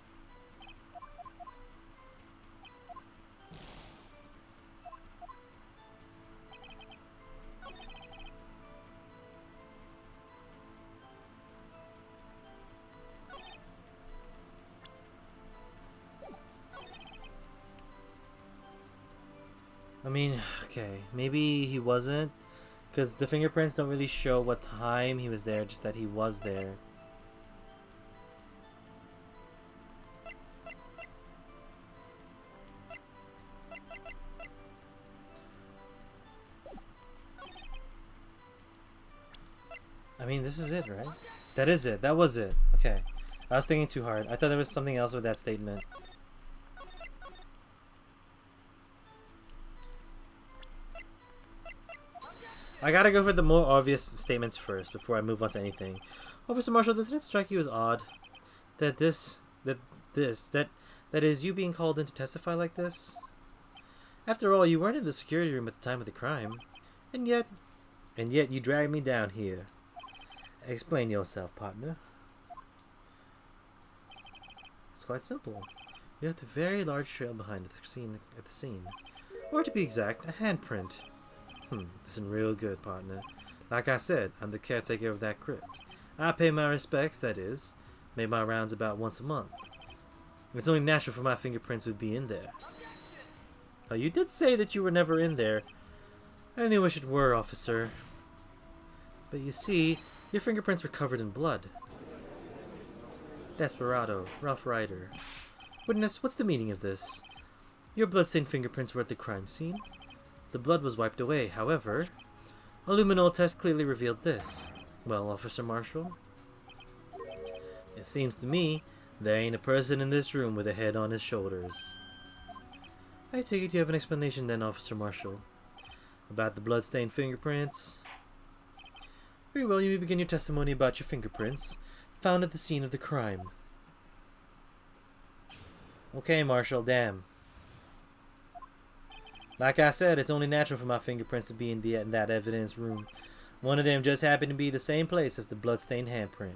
I mean, okay, maybe he wasn't, because the fingerprints don't really show what time he was there, just that he was there. I mean, this is it, right? That is it. That was it. Okay. I was thinking too hard. I thought there was something else with that statement. I gotta go for the more obvious statements first before I move on to anything. Officer Marshall, doesn't it strike you as odd that that is you being called in to testify like this? After all, you weren't in the security room at the time of the crime. And yet you dragged me down here. Explain yourself, partner. It's quite simple. You left a very large trail behind at the scene. Or to be exact, a handprint. Listen real good, partner. Like I said, I'm the caretaker of that crypt. I pay my respects, that is. Make my rounds about once a month. It's only natural for my fingerprints would be in there. Now, you did say that you were never in there. I only wish it were, officer. But you see, your fingerprints were covered in blood. Desperado, Rough Rider. Witness, what's the meaning of this? Your bloodstained fingerprints were at the crime scene. The blood was wiped away, however. A luminol test clearly revealed this. Well, Officer Marshall? It seems to me there ain't a person in this room with a head on his shoulders. I take it you have an explanation then, Officer Marshall. About the blood-stained fingerprints? Very well, you may begin your testimony about your fingerprints found at the scene of the crime. Okay, Marshall, damn. Like I said, it's only natural for my fingerprints to be in that evidence room. One of them just happened to be the same place as the blood-stained handprint.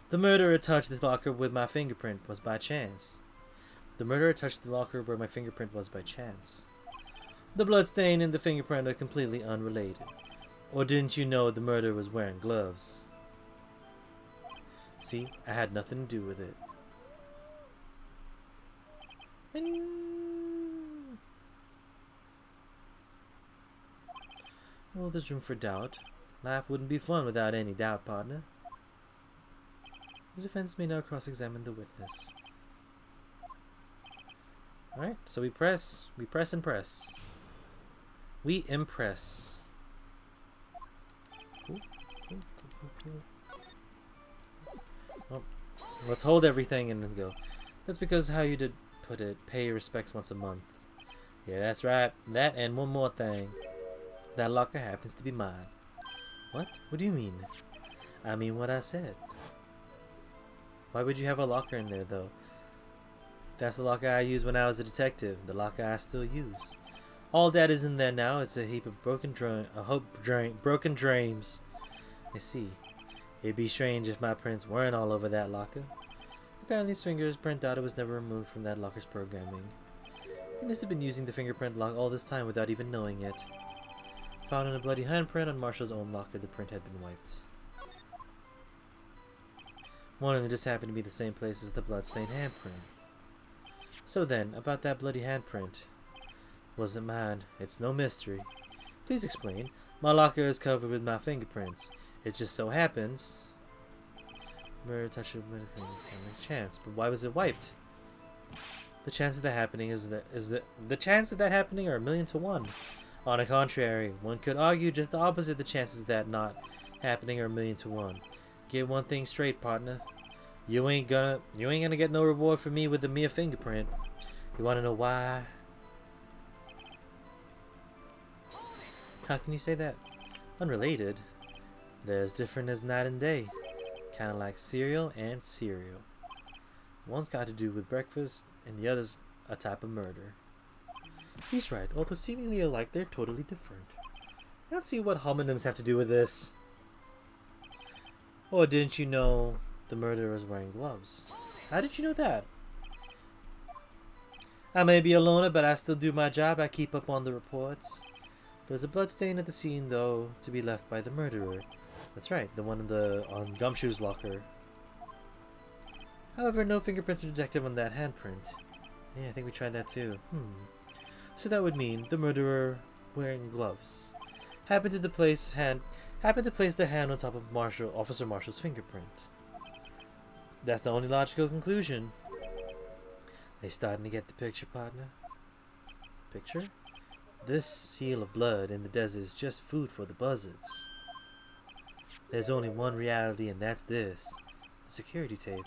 The murderer touched the locker with my fingerprint was by chance. The murderer touched the locker where my fingerprint was by chance. The bloodstain and the fingerprint are completely unrelated. Or didn't you know the murderer was wearing gloves? See, I had nothing to do with it. Well, there's room for doubt. Life wouldn't be fun without any doubt, partner. The defense may now cross-examine the witness. Alright, so we press and press. We impress. Cool. Well, let's hold everything and then go. That's because how you did put it, pay your respects once a month. Yeah, that's right. That and one more thing. That locker happens to be mine. What? What do you mean? I mean what I said. Why would you have a locker in there, though? That's the locker I used when I was a detective. The locker I still use. All that is in there now is a heap of broken dreams. I see. It'd be strange if my prints weren't all over that locker. Apparently Swinger's print data was never removed from that locker's programming. He must have been using the fingerprint lock all this time without even knowing it. Found in a bloody handprint on Marshall's own locker, the print had been wiped. One of them just happened to be the same place as the bloodstained handprint. So then, about that bloody handprint. Wasn't mine. It's no mystery. Please explain. My locker is covered with my fingerprints. It just so happens. Murder touch of anything. Chance, but why was it wiped? The chance of that happening the chance of that happening are 1,000,000 to 1. On the contrary, one could argue just the opposite. The chances of that not happening are 1,000,000 to 1. Get one thing straight, partner. You ain't gonna get no reward from me with a mere fingerprint. You wanna know why? How can you say that? Unrelated. They're as different as night and day. Kinda like cereal and cereal. One's got to do with breakfast, and the other's a type of murder. He's right, although seemingly alike, they're totally different. I don't see what homonyms have to do with this. Or didn't you know the murderer was wearing gloves? How did you know that? I may be a loner, but I still do my job. I keep up on the reports. There's a blood stain at the scene, though, to be left by the murderer. That's right, the one on Gumshoe's locker. However, no fingerprints were detected on that handprint. Yeah, I think we tried that too. So that would mean the murderer, wearing gloves, happened to place the hand on top of Officer Marshall's fingerprint. That's the only logical conclusion. Are you starting to get the picture, partner? Picture? This seal of blood in the desert is just food for the buzzards. There's only one reality, and that's this: the security tape.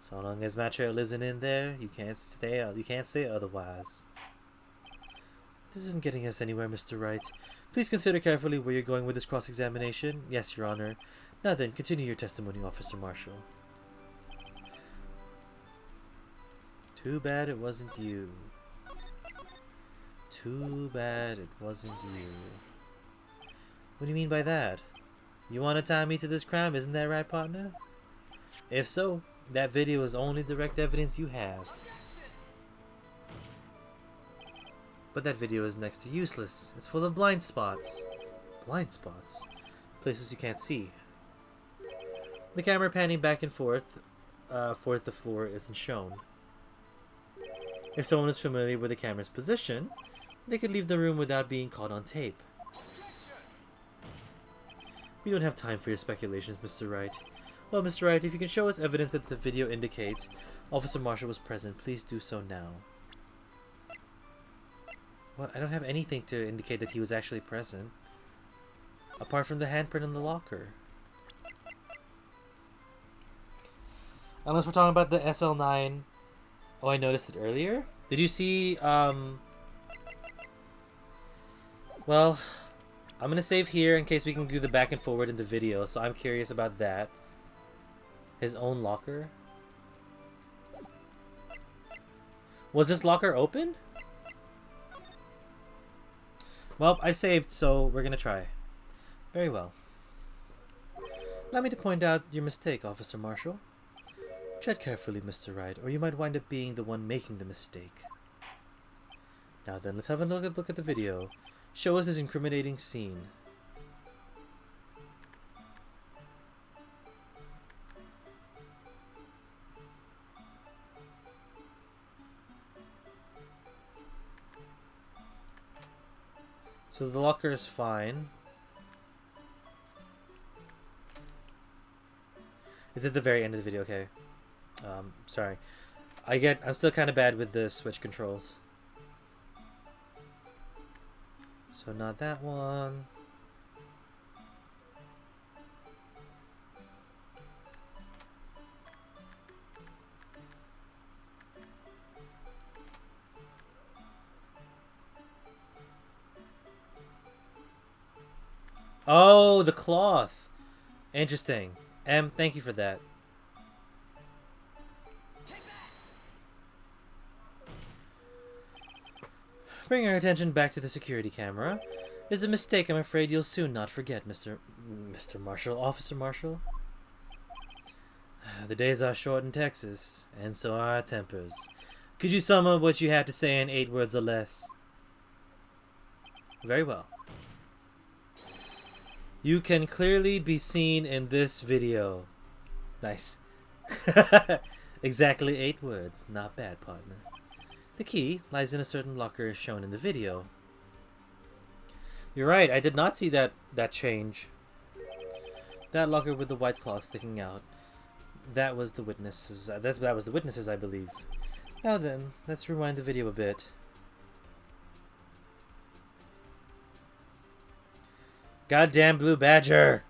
So long as my trail isn't in there, you can't say otherwise. This isn't getting us anywhere, Mr. Wright. Please consider carefully where you're going with this cross-examination. Yes, Your Honor. Now then, continue your testimony, Officer Marshall. Too bad it wasn't you. Too bad it wasn't you. What do you mean by that? You want to tie me to this crime, isn't that right, partner? If so, That video is only direct evidence you have. But that video is next to useless. It's full of blind spots. Blind spots? Places you can't see. The camera panning back and forth, the floor isn't shown. If someone is familiar with the camera's position, they could leave the room without being caught on tape. We don't have time for your speculations, Mr. Wright. Well, Mr. Wright, if you can show us evidence that the video indicates Officer Marshall was present, please do so now. Well, I don't have anything to indicate that he was actually present. Apart from the handprint in the locker. Unless we're talking about the SL9. Oh, I noticed it earlier. Did you see, well, I'm gonna save here in case we can do the back and forward in the video, so I'm curious about that. His own locker? Was this locker open? Well, I saved, so we're gonna try. Very well. Allow me to point out your mistake, Officer Marshall. Tread carefully, Mr. Wright, or you might wind up being the one making the mistake. Now then, let's have a look at the video. Show us this incriminating scene. So the locker is fine. It's at the very end of the video, okay. Sorry. I'm still kind of bad with the switch controls. So not that one. Oh, the cloth. Interesting. Thank you for that. Bring our attention back to the security camera. Is a mistake I'm afraid you'll soon not forget, Mr. Marshall, Officer Marshall. The days are short in Texas, and so are our tempers. Could you sum up what you had to say in 8 words or less? Very well. You can clearly be seen in this video. Nice. Exactly 8 words. Not bad, partner. The key lies in a certain locker shown in the video. You're right, I did not see that change. That locker with the white cloth sticking out. That was the witnesses. That was the witnesses, I believe. Now then, let's rewind the video a bit. Goddamn blue badger!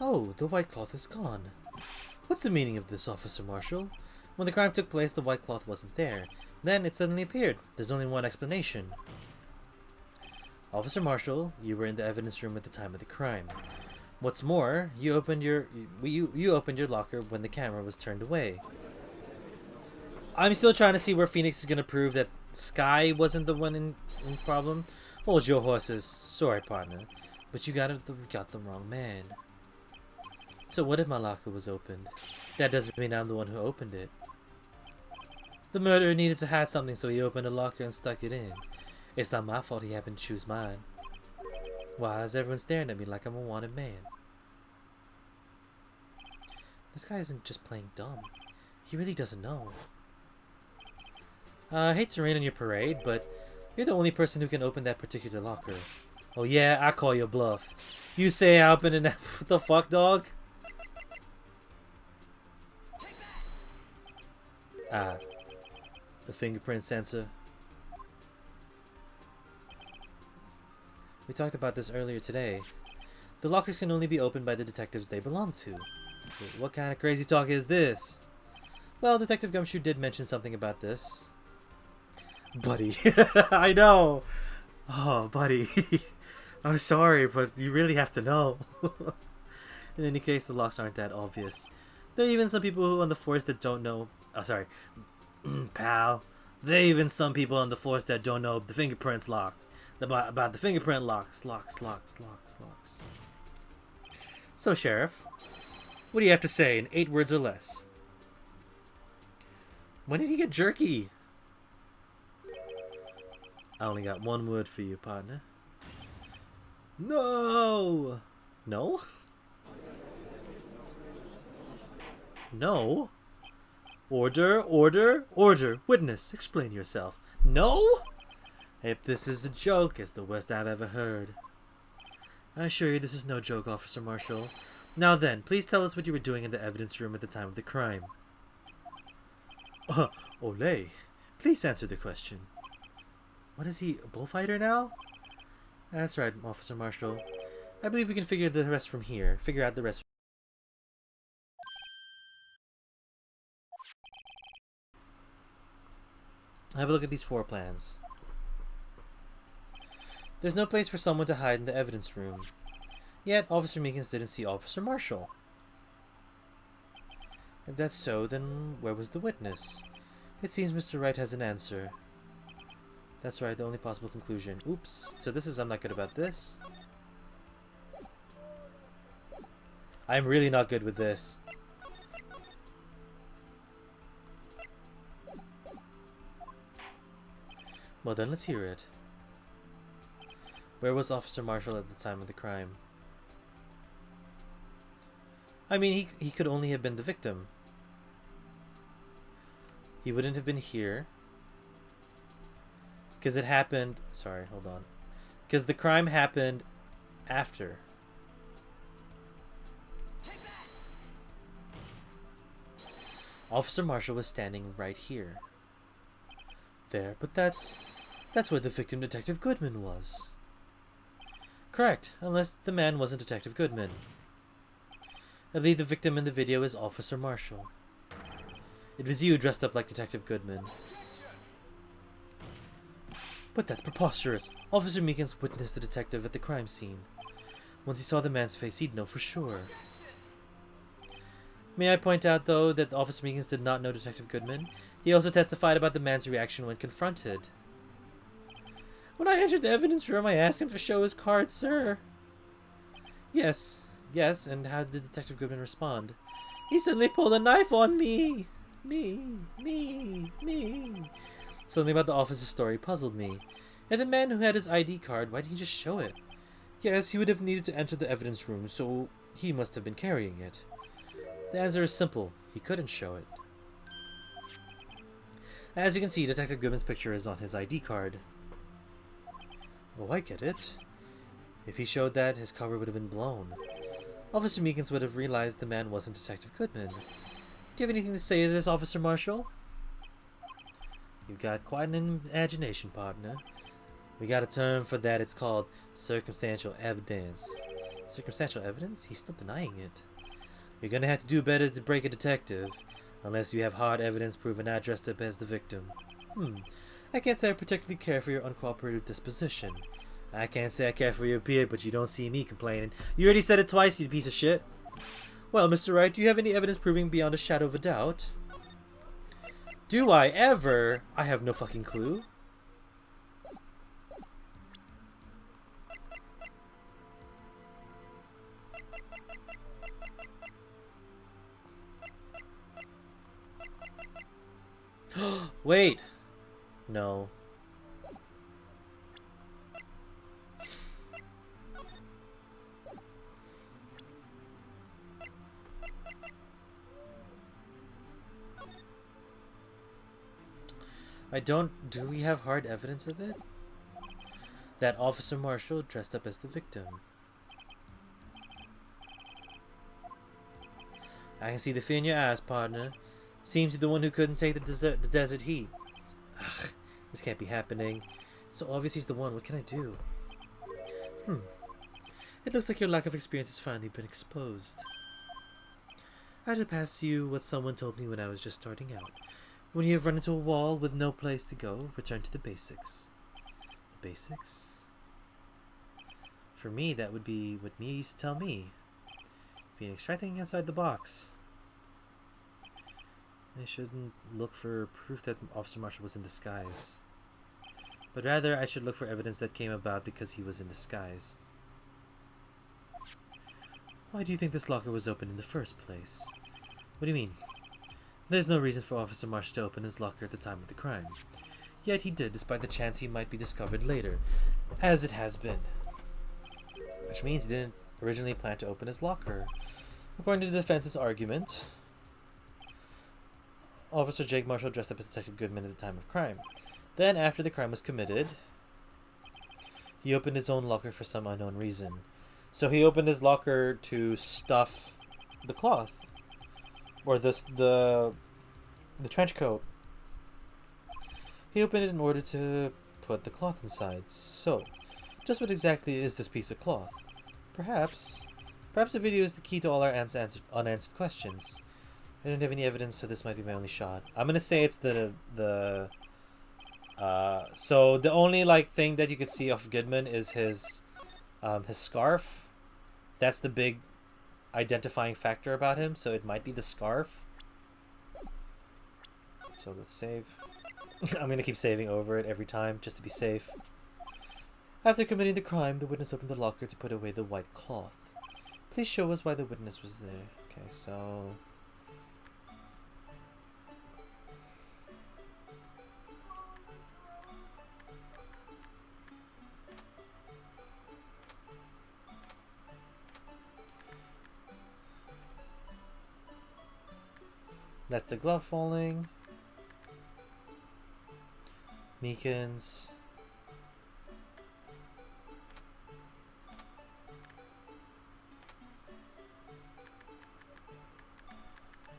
Oh, the white cloth is gone. What's the meaning of this, Officer Marshall? When the crime took place, the white cloth wasn't there. Then it suddenly appeared. There's only one explanation. Officer Marshall, you were in the evidence room at the time of the crime. What's more, you opened your locker when the camera was turned away. I'm still trying to see where Phoenix is gonna prove that Sky wasn't the one in problem. Hold your horses. Sorry, partner, but you got the wrong man. So what if my locker was opened? That doesn't mean I'm the one who opened it. The murderer needed to hide something, so he opened a locker and stuck it in. It's not my fault he happened to choose mine. Why is everyone staring at me like I'm a wanted man? This guy isn't just playing dumb. He really doesn't know. I hate to rain on your parade, but you're the only person who can open that particular locker. Oh yeah, I call your bluff. You say I opened it. What the fuck, dog? Ah, the fingerprint sensor. We talked about this earlier today. The lockers can only be opened by the detectives they belong to. What kind of crazy talk is this? Well, Detective Gumshoe did mention something about this. Buddy. I know. Oh, buddy. I'm sorry, but you really have to know. In any case, the locks aren't that obvious. There are even some people who on the force that don't know. Oh, sorry. Pal. There are even some people on the force that don't know the fingerprints about the fingerprint locks. So, Sheriff, what do you have to say in 8 words or less? When did he get jerky? I only got 1 word for you, partner. No! No? No? Order, order, order. Witness, explain yourself. No? If this is a joke, it's the worst I've ever heard. I assure you this is no joke, Officer Marshall. Now then, please tell us what you were doing in the evidence room at the time of the crime. Olay. Please answer the question. What is he, a bullfighter now? That's right, Officer Marshall. I believe we can figure out the rest from here. Have a look at these 4 plans. There's no place for someone to hide in the evidence room. Yet, Officer Meekins didn't see Officer Marshall. If that's so, then where was the witness? It seems Mr. Wright has an answer. That's right, the only possible conclusion. Oops, so this is I'm not good about this. I'm really not good with this. Well then, let's hear it. Where was Officer Marshall at the time of the crime? I mean, he could only have been the victim. He wouldn't have been here. Because it happened... Sorry, hold on. Because the crime happened after. Officer Marshall was standing right here. There, but that's where the victim, Detective Goodman, was. Correct, unless the man wasn't Detective Goodman. I believe the victim in the video is Officer Marshall. It was you dressed up like Detective Goodman. But that's preposterous. Officer Meekins witnessed the detective at the crime scene. Once he saw the man's face, he'd know for sure. May I point out, though, that Officer Meekins did not know Detective Goodman. He also testified about the man's reaction when confronted. When I entered the evidence room, I asked him to show his card, sir. Yes, and how did Detective Goodman respond? He suddenly pulled a knife on me. Me. Something about the officer's story puzzled me. And the man who had his ID card, why didn't he just show it? Yes, he would have needed to enter the evidence room, so he must have been carrying it. The answer is simple. He couldn't show it. As you can see, Detective Goodman's picture is on his ID card. Oh, I get it. If he showed that, his cover would have been blown. Officer Meekins would have realized the man wasn't Detective Goodman. Do you have anything to say to this, Officer Marshall? You've got quite an imagination, partner. We got a term for that. It's called circumstantial evidence. Circumstantial evidence? He's still denying it. You're gonna have to do better to break a detective, unless you have hard evidence proving I dressed up as the victim. I can't say I particularly care for your uncooperative disposition. I can't say I care for your beard, but you don't see me complaining. You already said it twice, you piece of shit. Well, Mr. Wright, do you have any evidence proving beyond a shadow of a doubt? Do I ever? I have no fucking clue. Wait. No. Do we have hard evidence of it? That Officer Marshall dressed up as the victim. I can see the fear in your eyes, partner. Seems you're the one who couldn't take the desert heat. Ugh, this can't be happening. It's so obvious he's the one. What can I do? It looks like your lack of experience has finally been exposed. I should pass you what someone told me when I was just starting out. When you have run into a wall with no place to go, return to the basics. The basics? For me, that would be what Mia used to tell me. Phoenix, try thinking outside the box. I shouldn't look for proof that Officer Marshall was in disguise. But rather, I should look for evidence that came about because he was in disguise. Why do you think this locker was open in the first place? What do you mean? There's no reason for Officer Marshall to open his locker at the time of the crime. Yet he did, despite the chance he might be discovered later, as it has been. Which means he didn't originally plan to open his locker. According to the defense's argument, Officer Jake Marshall dressed up as Detective Goodman at the time of crime. Then, after the crime was committed, he opened his own locker for some unknown reason. So he opened his locker to stuff the cloth. Or the trench coat. He opened it in order to put the cloth inside. So, just what exactly is this piece of cloth? Perhaps the video is the key to all our unanswered questions. I don't have any evidence, so this might be my only shot. I'm gonna say it's so the only thing that you could see of Goodman is his scarf. That's the big identifying factor about him, so it might be the scarf. So let's save. I'm gonna keep saving over it every time just to be safe. After committing the crime, the witness opened the locker to put away the white cloth. Please show us why the witness was there. Okay, so that's the glove falling. Meekins.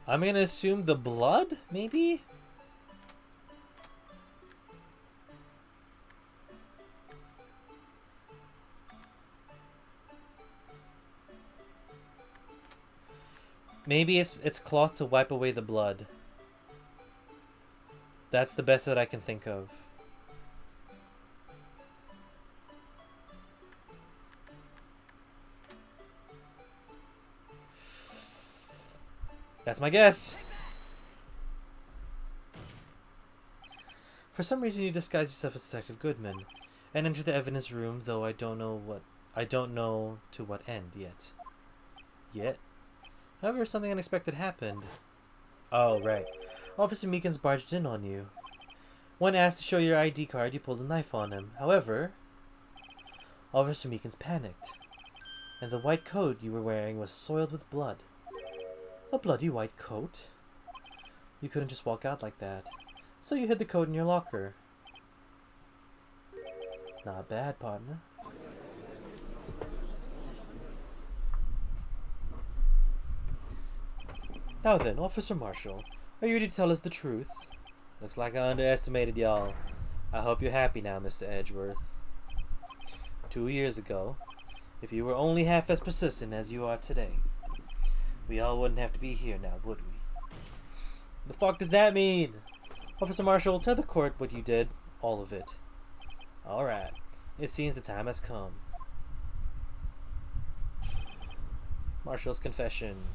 I'm gonna assume the blood, maybe? Maybe it's cloth to wipe away the blood. That's the best that I can think of. That's my guess. For some reason you disguise yourself as Detective Goodman and enter the evidence room, though I don't know to what end yet. However, something unexpected happened. Oh, right. Officer Meekins barged in on you. When asked to show your ID card, you pulled a knife on him. However, Officer Meekins panicked, and the white coat you were wearing was soiled with blood. A bloody white coat? You couldn't just walk out like that. So you hid the coat in your locker. Not bad, partner. Now then, Officer Marshall, are you ready to tell us the truth? Looks like I underestimated y'all. I hope you're happy now, Mr. Edgeworth. 2 years ago, if you were only half as persistent as you are today, we all wouldn't have to be here now, would we? The fuck does that mean? Officer Marshall, tell the court what you did. All of it. Alright. It seems the time has come. Marshall's confession.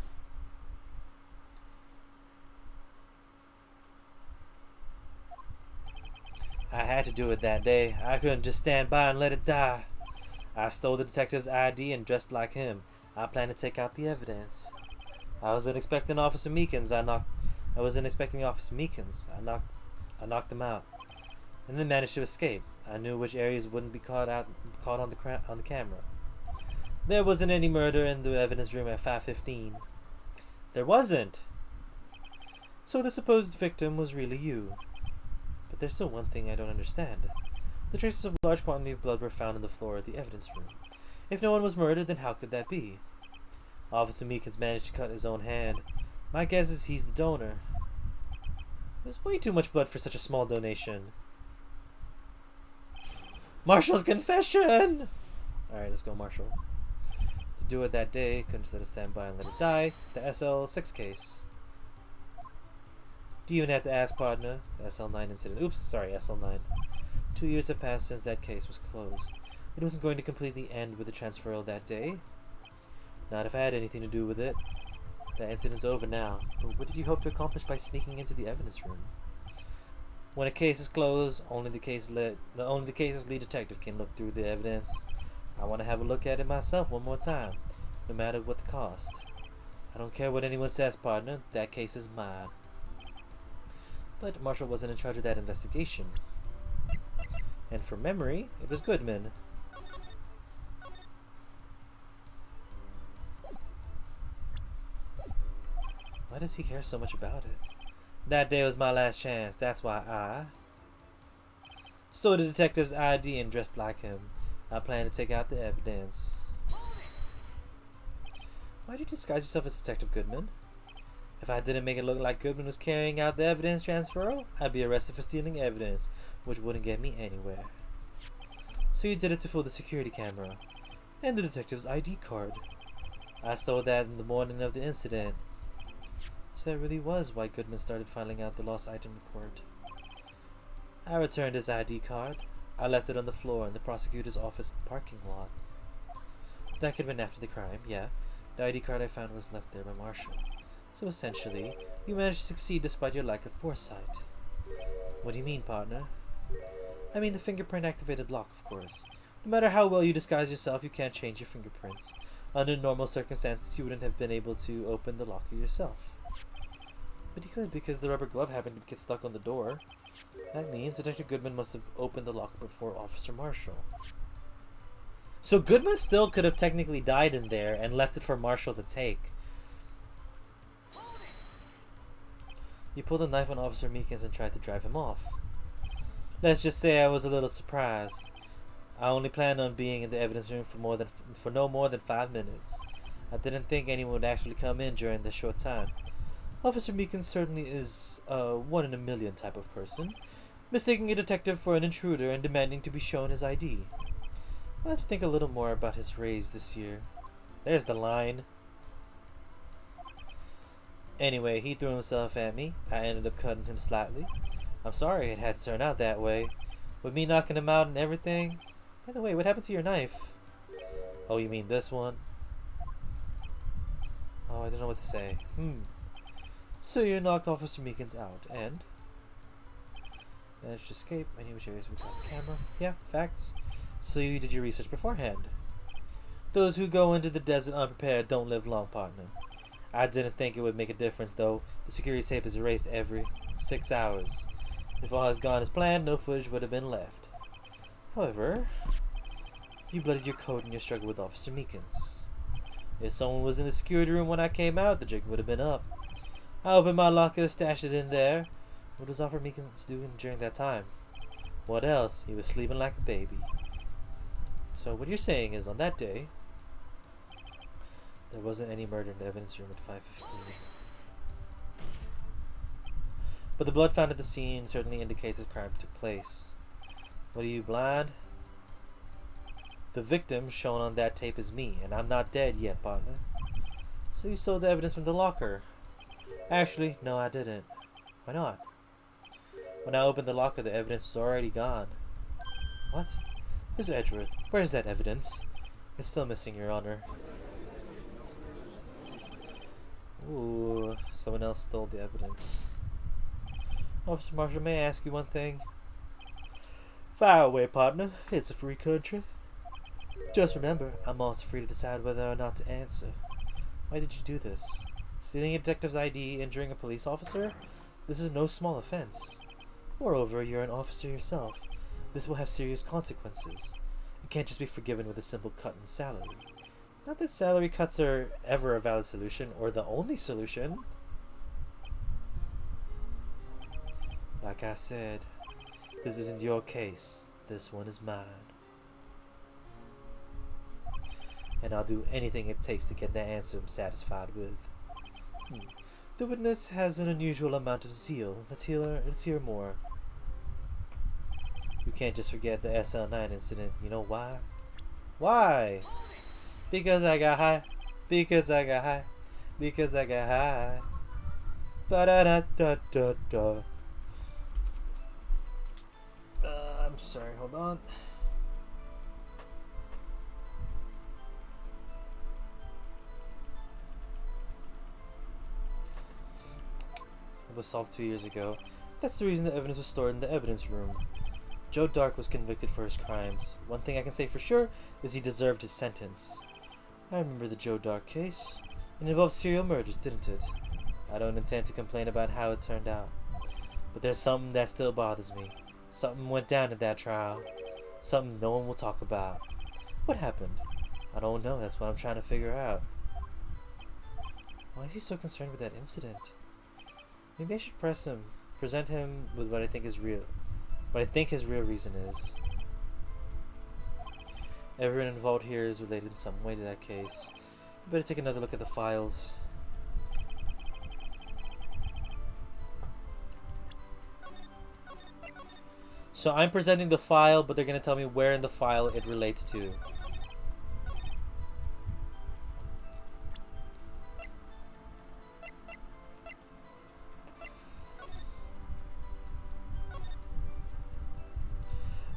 I had to do it that day. I couldn't just stand by and let it die. I stole the detective's ID and dressed like him. I planned to take out the evidence. I wasn't expecting Officer Meekins. I knocked him out, and then managed to escape. I knew which areas wouldn't be caught on the camera. There wasn't any murder in the evidence room at 5:15. There wasn't. So the supposed victim was really you. But there's still one thing I don't understand. The traces of a large quantity of blood were found on the floor of the evidence room. If no one was murdered, then how could that be? Officer Meekins managed to cut his own hand. My guess is he's the donor. There's way too much blood for such a small donation. Marshall's confession! Alright, let's go, Marshall. To do it that day, couldn't just let it stand by and let it die. The SL6 case. Do you even have to ask, partner? The SL9 incident. Oops, sorry, SL9. 2 years have passed since that case was closed. It wasn't going to completely end with the transferal that day. Not if I had anything to do with it. That incident's over now, but what did you hope to accomplish by sneaking into the evidence room? When a case is closed, only the case's lead detective can look through the evidence. I want to have a look at it myself one more time, no matter what the cost. I don't care what anyone says, partner. That case is mine. But Marshall wasn't in charge of that investigation. And from memory, it was Goodman. Why does he care so much about it? That day was my last chance. That's why I stole the detective's ID and dressed like him. I plan to take out the evidence. Why'd you disguise yourself as Detective Goodman? If I didn't make it look like Goodman was carrying out the evidence transfer, I'd be arrested for stealing evidence, which wouldn't get me anywhere. So you did it to fool the security camera and the detective's ID card. I stole that in the morning of the incident. So that really was why Goodman started filing out the lost item report. I returned his ID card. I left it on the floor in the prosecutor's office parking lot. That could have been after the crime, yeah. The ID card I found was left there by Marshall. So essentially, you managed to succeed despite your lack of foresight. What do you mean, partner? I mean the fingerprint-activated lock, of course. No matter how well you disguise yourself, you can't change your fingerprints. Under normal circumstances, you wouldn't have been able to open the locker yourself. But you could, because the rubber glove happened to get stuck on the door. That means Detective Goodman must have opened the locker before Officer Marshall. So Goodman still could have technically died in there and left it for Marshall to take. You pulled a knife on Officer Meekins and tried to drive him off. Let's just say I was a little surprised. I only planned on being in the evidence room for no more than 5 minutes. I didn't think anyone would actually come in during this short time. Officer Meekins certainly is a one-in-a-million type of person, mistaking a detective for an intruder and demanding to be shown his ID. I'll have to think a little more about his raise this year. There's the line. Anyway, he threw himself at me. I ended up cutting him slightly. I'm sorry it had to turn out that way. With me knocking him out and everything. By the way, what happened to your knife? Oh, you mean this one? Oh, I don't know what to say. So you knocked Officer Meekins out, and managed to escape. Any which areas we got the camera. Yeah, facts. So you did your research beforehand. Those who go into the desert unprepared don't live long, partner. I didn't think it would make a difference, though. The security tape is erased every 6 hours. If all has gone as planned, no footage would have been left. However, you bloodied your coat in your struggle with Officer Meekins. If someone was in the security room when I came out, the jig would have been up. I opened my locker, stashed it in there. What was Officer Meekins doing during that time? What else? He was sleeping like a baby. So what you're saying is, on that day, there wasn't any murder in the evidence room at 5:15. But the blood found at the scene certainly indicates a crime took place. What are you, blind? The victim shown on that tape is me, and I'm not dead yet, partner. So you stole the evidence from the locker? Actually, no, I didn't. Why not? When I opened the locker, the evidence was already gone. What? Mr. Edgeworth, where's that evidence? It's still missing, Your Honor. Ooh, someone else stole the evidence. Officer Marshall, may I ask you one thing? Fire away, partner. It's a free country. Just remember, I'm also free to decide whether or not to answer. Why did you do this? Stealing a detective's ID, injuring a police officer? This is no small offense. Moreover, you're an officer yourself. This will have serious consequences. You can't just be forgiven with a simple cut in salary. Not that salary cuts are ever a valid solution, or the only solution. Like I said, this isn't your case. This one is mine. And I'll do anything it takes to get the answer I'm satisfied with. The witness has an unusual amount of zeal. Let's hear more. You can't just forget the SL9 incident. You know why? Why? Because I got high. Because I got high. Because I got high. Ba-da-da-da-da-da. I'm sorry, hold on. was solved 2 years ago. That's the reason the evidence was stored in the evidence room. Joe Dark was convicted for his crimes. One thing I can say for sure is he deserved his sentence. I remember the Joe Dark case. It involved serial murders, didn't it? I don't intend to complain about how it turned out. But there's something that still bothers me. Something went down in that trial. Something no one will talk about. What happened? I don't know. That's what I'm trying to figure out. Why is he so concerned with that incident? Maybe I should present him with what I think his real reason is. Everyone involved here is related in some way to that case. I better take another look at the files. So I'm presenting the file, but they're going to tell me where in the file it relates to.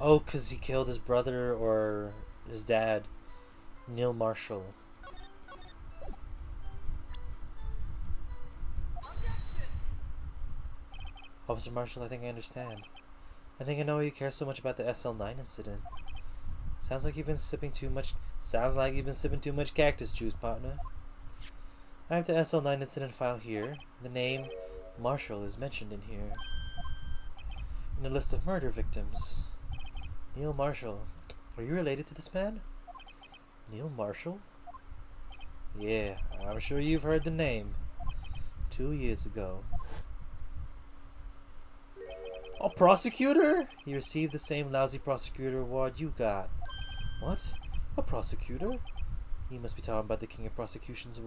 Oh, because he killed his brother or his dad, Neil Marshall. Officer Marshall, I think I understand. I think I know why you care so much about the SL9 incident. Sounds like you've been sipping too much cactus juice, partner. I have the SL9 incident file here. The name Marshall is mentioned in here. In the list of murder victims. Neil Marshall. Are you related to this man? Neil Marshall? Yeah, I'm sure you've heard the name. 2 years ago. A prosecutor? He received the same lousy prosecutor award you got. What? A prosecutor? He must be talking about the King of Prosecutors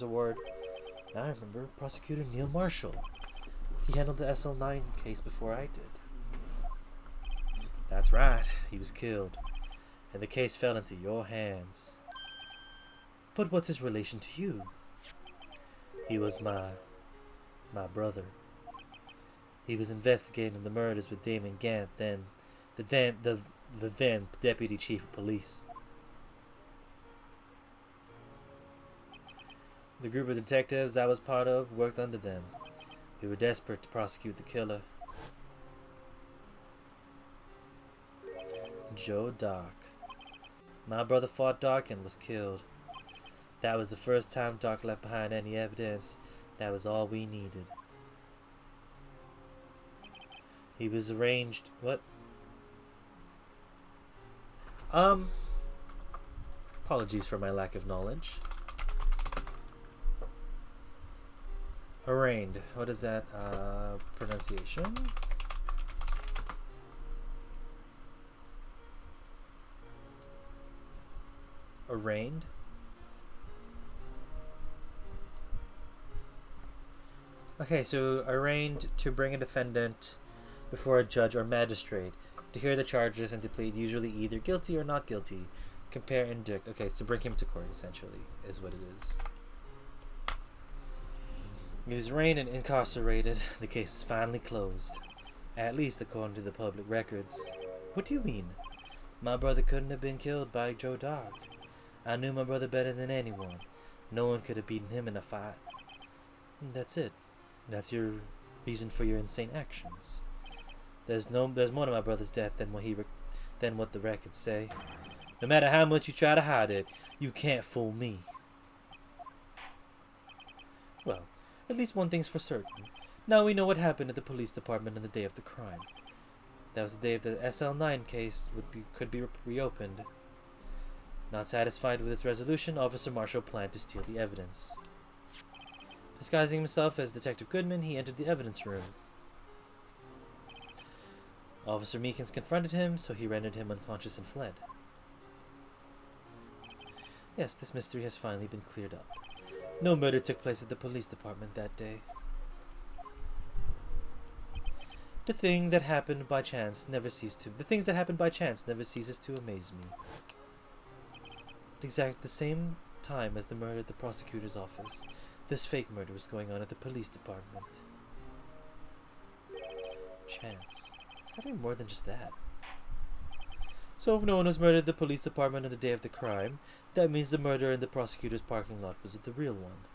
Award. Now I remember, Prosecutor Neil Marshall. He handled the SL9 case before I did. That's right, he was killed, and the case fell into your hands. But what's his relation to you? He was my brother. He was investigating the murders with Damon Gant, the then Deputy Chief of Police. The group of detectives I was part of worked under them. We were desperate to prosecute the killer. Joe Dark. My brother fought Dark and was killed. That was the first time Dark left behind any evidence. That was all we needed. He was arranged... What? Apologies for my lack of knowledge. Arraigned. What is that? Pronunciation? Arraigned. Okay, so arraigned to bring a defendant before a judge or magistrate to hear the charges and to plead usually either guilty or not guilty. Compare and indict. Okay, so bring him to court essentially is what it is. He was arraigned and incarcerated. The case is finally closed. At least according to the public records. What do you mean? My brother couldn't have been killed by Joe Dark. I knew my brother better than anyone. No one could have beaten him in a fight. And that's it. That's your reason for your insane actions. There's more to my brother's death than what the records say. No matter how much you try to hide it, you can't fool me. Well, at least one thing's for certain. Now we know what happened at the police department on the day of the crime. That was the day of the SL9 case could be reopened. Not satisfied with its resolution, Officer Marshall planned to steal the evidence. Disguising himself as Detective Goodman, he entered the evidence room. Officer Meekins confronted him, so he rendered him unconscious and fled. Yes, this mystery has finally been cleared up. No murder took place at the police department that day. The things that happen by chance never ceases to amaze me. At exactly the same time as the murder at the prosecutor's office, this fake murder was going on at the police department. Chance. It's gotta be more than just that. So if no one was murdered at the police department on the day of the crime, that means the murder in the prosecutor's parking lot was the real one.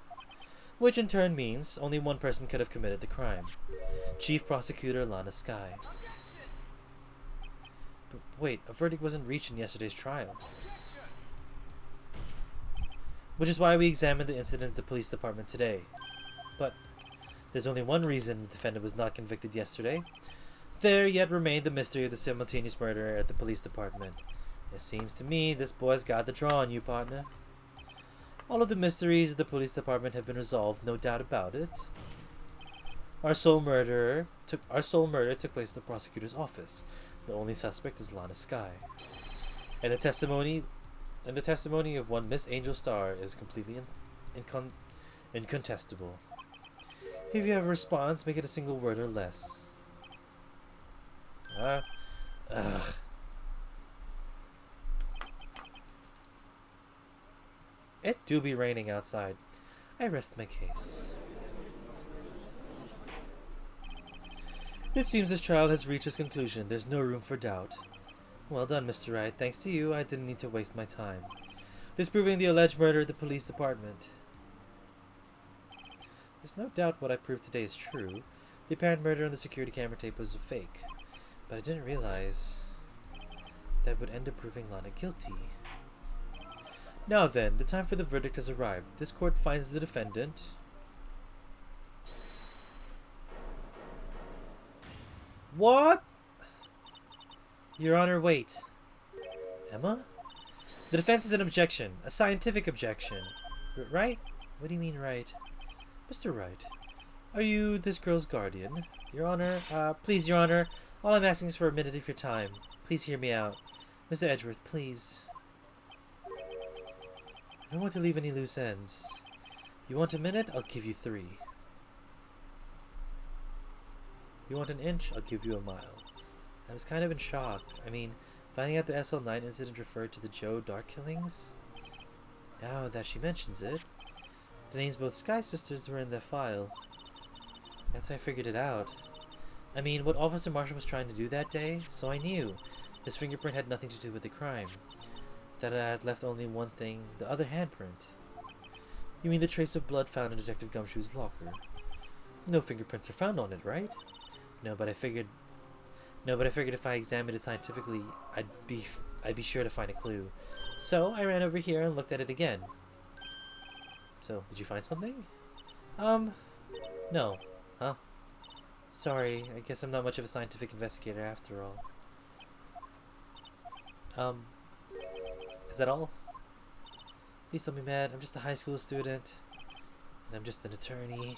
which in turn means only one person could have committed the crime. Chief Prosecutor Lana Sky. But wait, a verdict wasn't reached in yesterday's trial. Which is why we examined the incident at the police department today. But there's only one reason the defendant was not convicted yesterday. There yet remained the mystery of the simultaneous murder at the police department. It seems to me this boy's got the draw on you, partner. All of the mysteries of the police department have been resolved, no doubt about it. Our sole murder took place in the prosecutor's office. The only suspect is Lana Sky. And the testimony of one Miss Angel Star is completely incontestable. If you have a response, make it a single word or less. It do be raining outside. I rest my case. It seems this trial has reached its conclusion. There's no room for doubt. Well done, Mr. Wright. Thanks to you, I didn't need to waste my time disproving the alleged murder at the police department. There's no doubt what I proved today is true. The apparent murder on the security camera tape was a fake. But I didn't realize that would end up proving Lana guilty. Now then, the time for the verdict has arrived. This court finds the defendant... What? Your Honor, wait. Emma? The defense is an objection. A scientific objection. Right? What do you mean, right? Mr. Wright, are you this girl's guardian? Your Honor, please, Your Honor, all I'm asking is for a minute of your time. Please hear me out. Mr. Edgeworth, please. I don't want to leave any loose ends. You want a minute? I'll give you 3. You want an inch? I'll give you a mile. I was kind of in shock. I mean, finding out the SL9 incident referred to the Joe Dark killings? Now that she mentions it, the names of both Sky Sisters were in that file. That's how I figured it out. I mean, what Officer Marshall was trying to do that day, so I knew. His fingerprint had nothing to do with the crime. That had left only one thing, the other handprint. You mean the trace of blood found in Detective Gumshoe's locker? No fingerprints are found on it, right? No, but I figured if I examined it scientifically, I'd be sure to find a clue. So I ran over here and looked at it again. So, did you find something? No. Huh? Sorry, I guess I'm not much of a scientific investigator after all. Is that all? Please don't be mad, I'm just a high school student. And I'm just an attorney.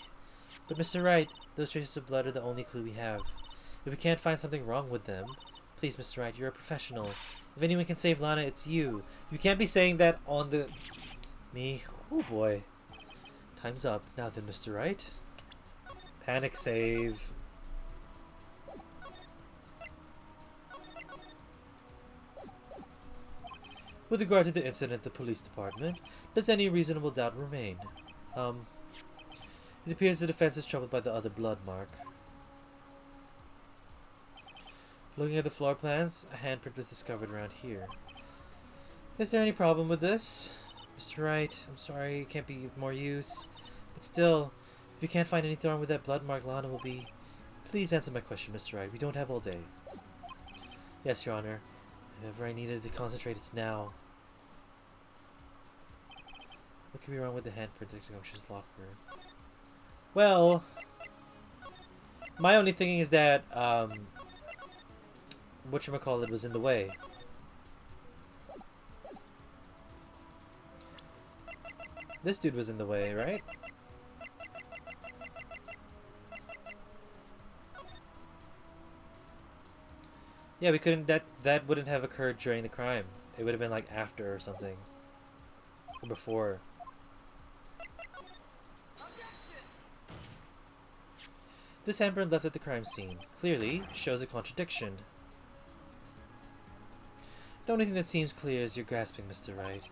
But Mr. Wright, those traces of blood are the only clue we have. If we can't find something wrong with them, please, Mr. Wright, you're a professional. If anyone can save Lana, it's you. You can't be saying that on the... Me? Oh boy. Time's up. Now then, Mr. Wright. Panic save. With regard to the incident at the police department, does any reasonable doubt remain? It appears the defense is troubled by the other blood mark. Looking at the floor plans, a handprint was discovered around here. Is there any problem with this? Mr. Wright, I'm sorry it can't be of more use. But still, if you can't find anything wrong with that blood mark, Lana will be... Please answer my question, Mr. Wright. We don't have all day. Yes, Your Honor. If ever I needed to concentrate, it's now. What could be wrong with the handprint at Gumshoe's locker? Well, my only thinking is that, whatchamacallit was in the way. This dude was in the way, right? Yeah, we couldn't, that wouldn't have occurred during the crime. It would have been like after or something. Or before. This handprint left at the crime scene clearly shows a contradiction. The only thing that seems clear is you're grasping, Mr. Wright.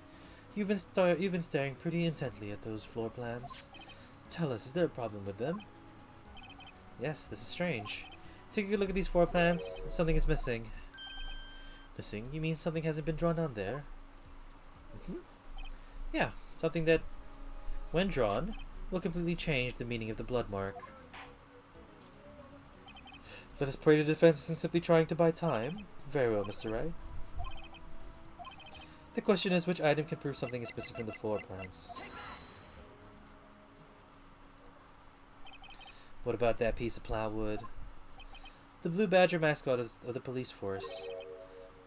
You've been staring pretty intently at those floor plans. Tell us, is there a problem with them? Yes, this is strange. Take a good look at these floor plans. Something is missing. Missing? You mean something hasn't been drawn on there? Yeah, something that, when drawn, will completely change the meaning of the blood mark. Let us pray to defense and simply trying to buy time. Very well, Mr. Wright. The question is, which item can prove something is missing from the floor plans? What about that piece of plywood? The Blue Badger mascot of the police force.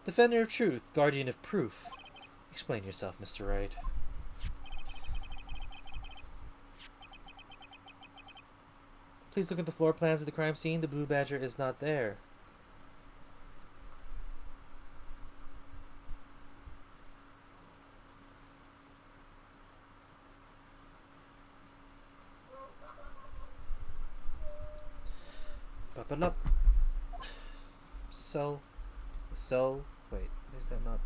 Defender of truth, guardian of proof. Explain yourself, Mr. Wright. Please look at the floor plans of the crime scene. The Blue Badger is not there. Wait, is that not?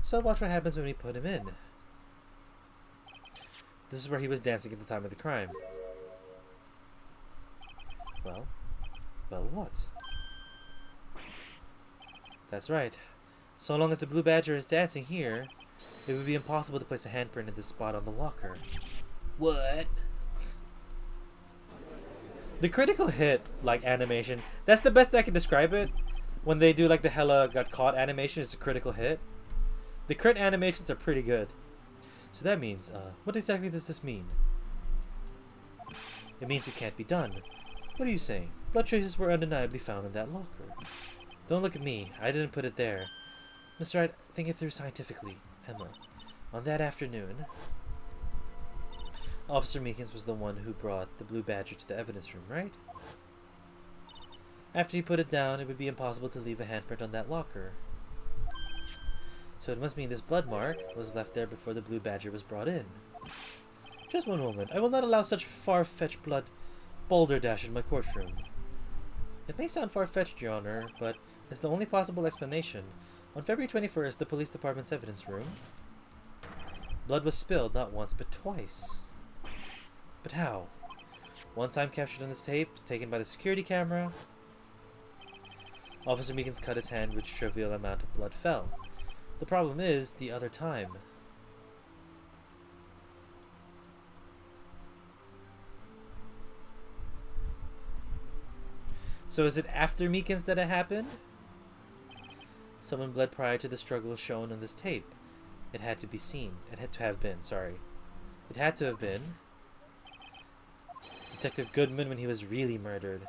So watch what happens when we put him in. This is where he was dancing at the time of the crime. Well, what? That's right. So long as the Blue Badger is dancing here, it would be impossible to place a handprint in this spot on the locker. What? The critical hit, like, animation, that's the best I can describe it. When they do, like, the hella got caught animation, it's a critical hit. The crit animations are pretty good. So that means, what exactly does this mean? It means it can't be done. What are you saying? Blood traces were undeniably found in that locker. Don't look at me. I didn't put it there. Mr. Wright, think it through scientifically. Emma, on that afternoon, Officer Meekins was the one who brought the Blue Badger to the evidence room, right? After he put it down, it would be impossible to leave a handprint on that locker. So it must mean this blood mark was left there before the Blue Badger was brought in. Just one moment. I will not allow such far-fetched blood balderdash in my courtroom. It may sound far-fetched, Your Honor, but it's the only possible explanation. On February 21st, the police department's evidence room, blood was spilled not once but twice. But how? One time captured on this tape, taken by the security camera. Officer Meekins cut his hand, which trivial amount of blood fell. The problem is, the other time. So is it after Meekins that it happened? Someone bled prior to the struggle shown on this tape. It had to be seen. It had to have been, sorry. It had to have been Detective Goodman when he was really murdered.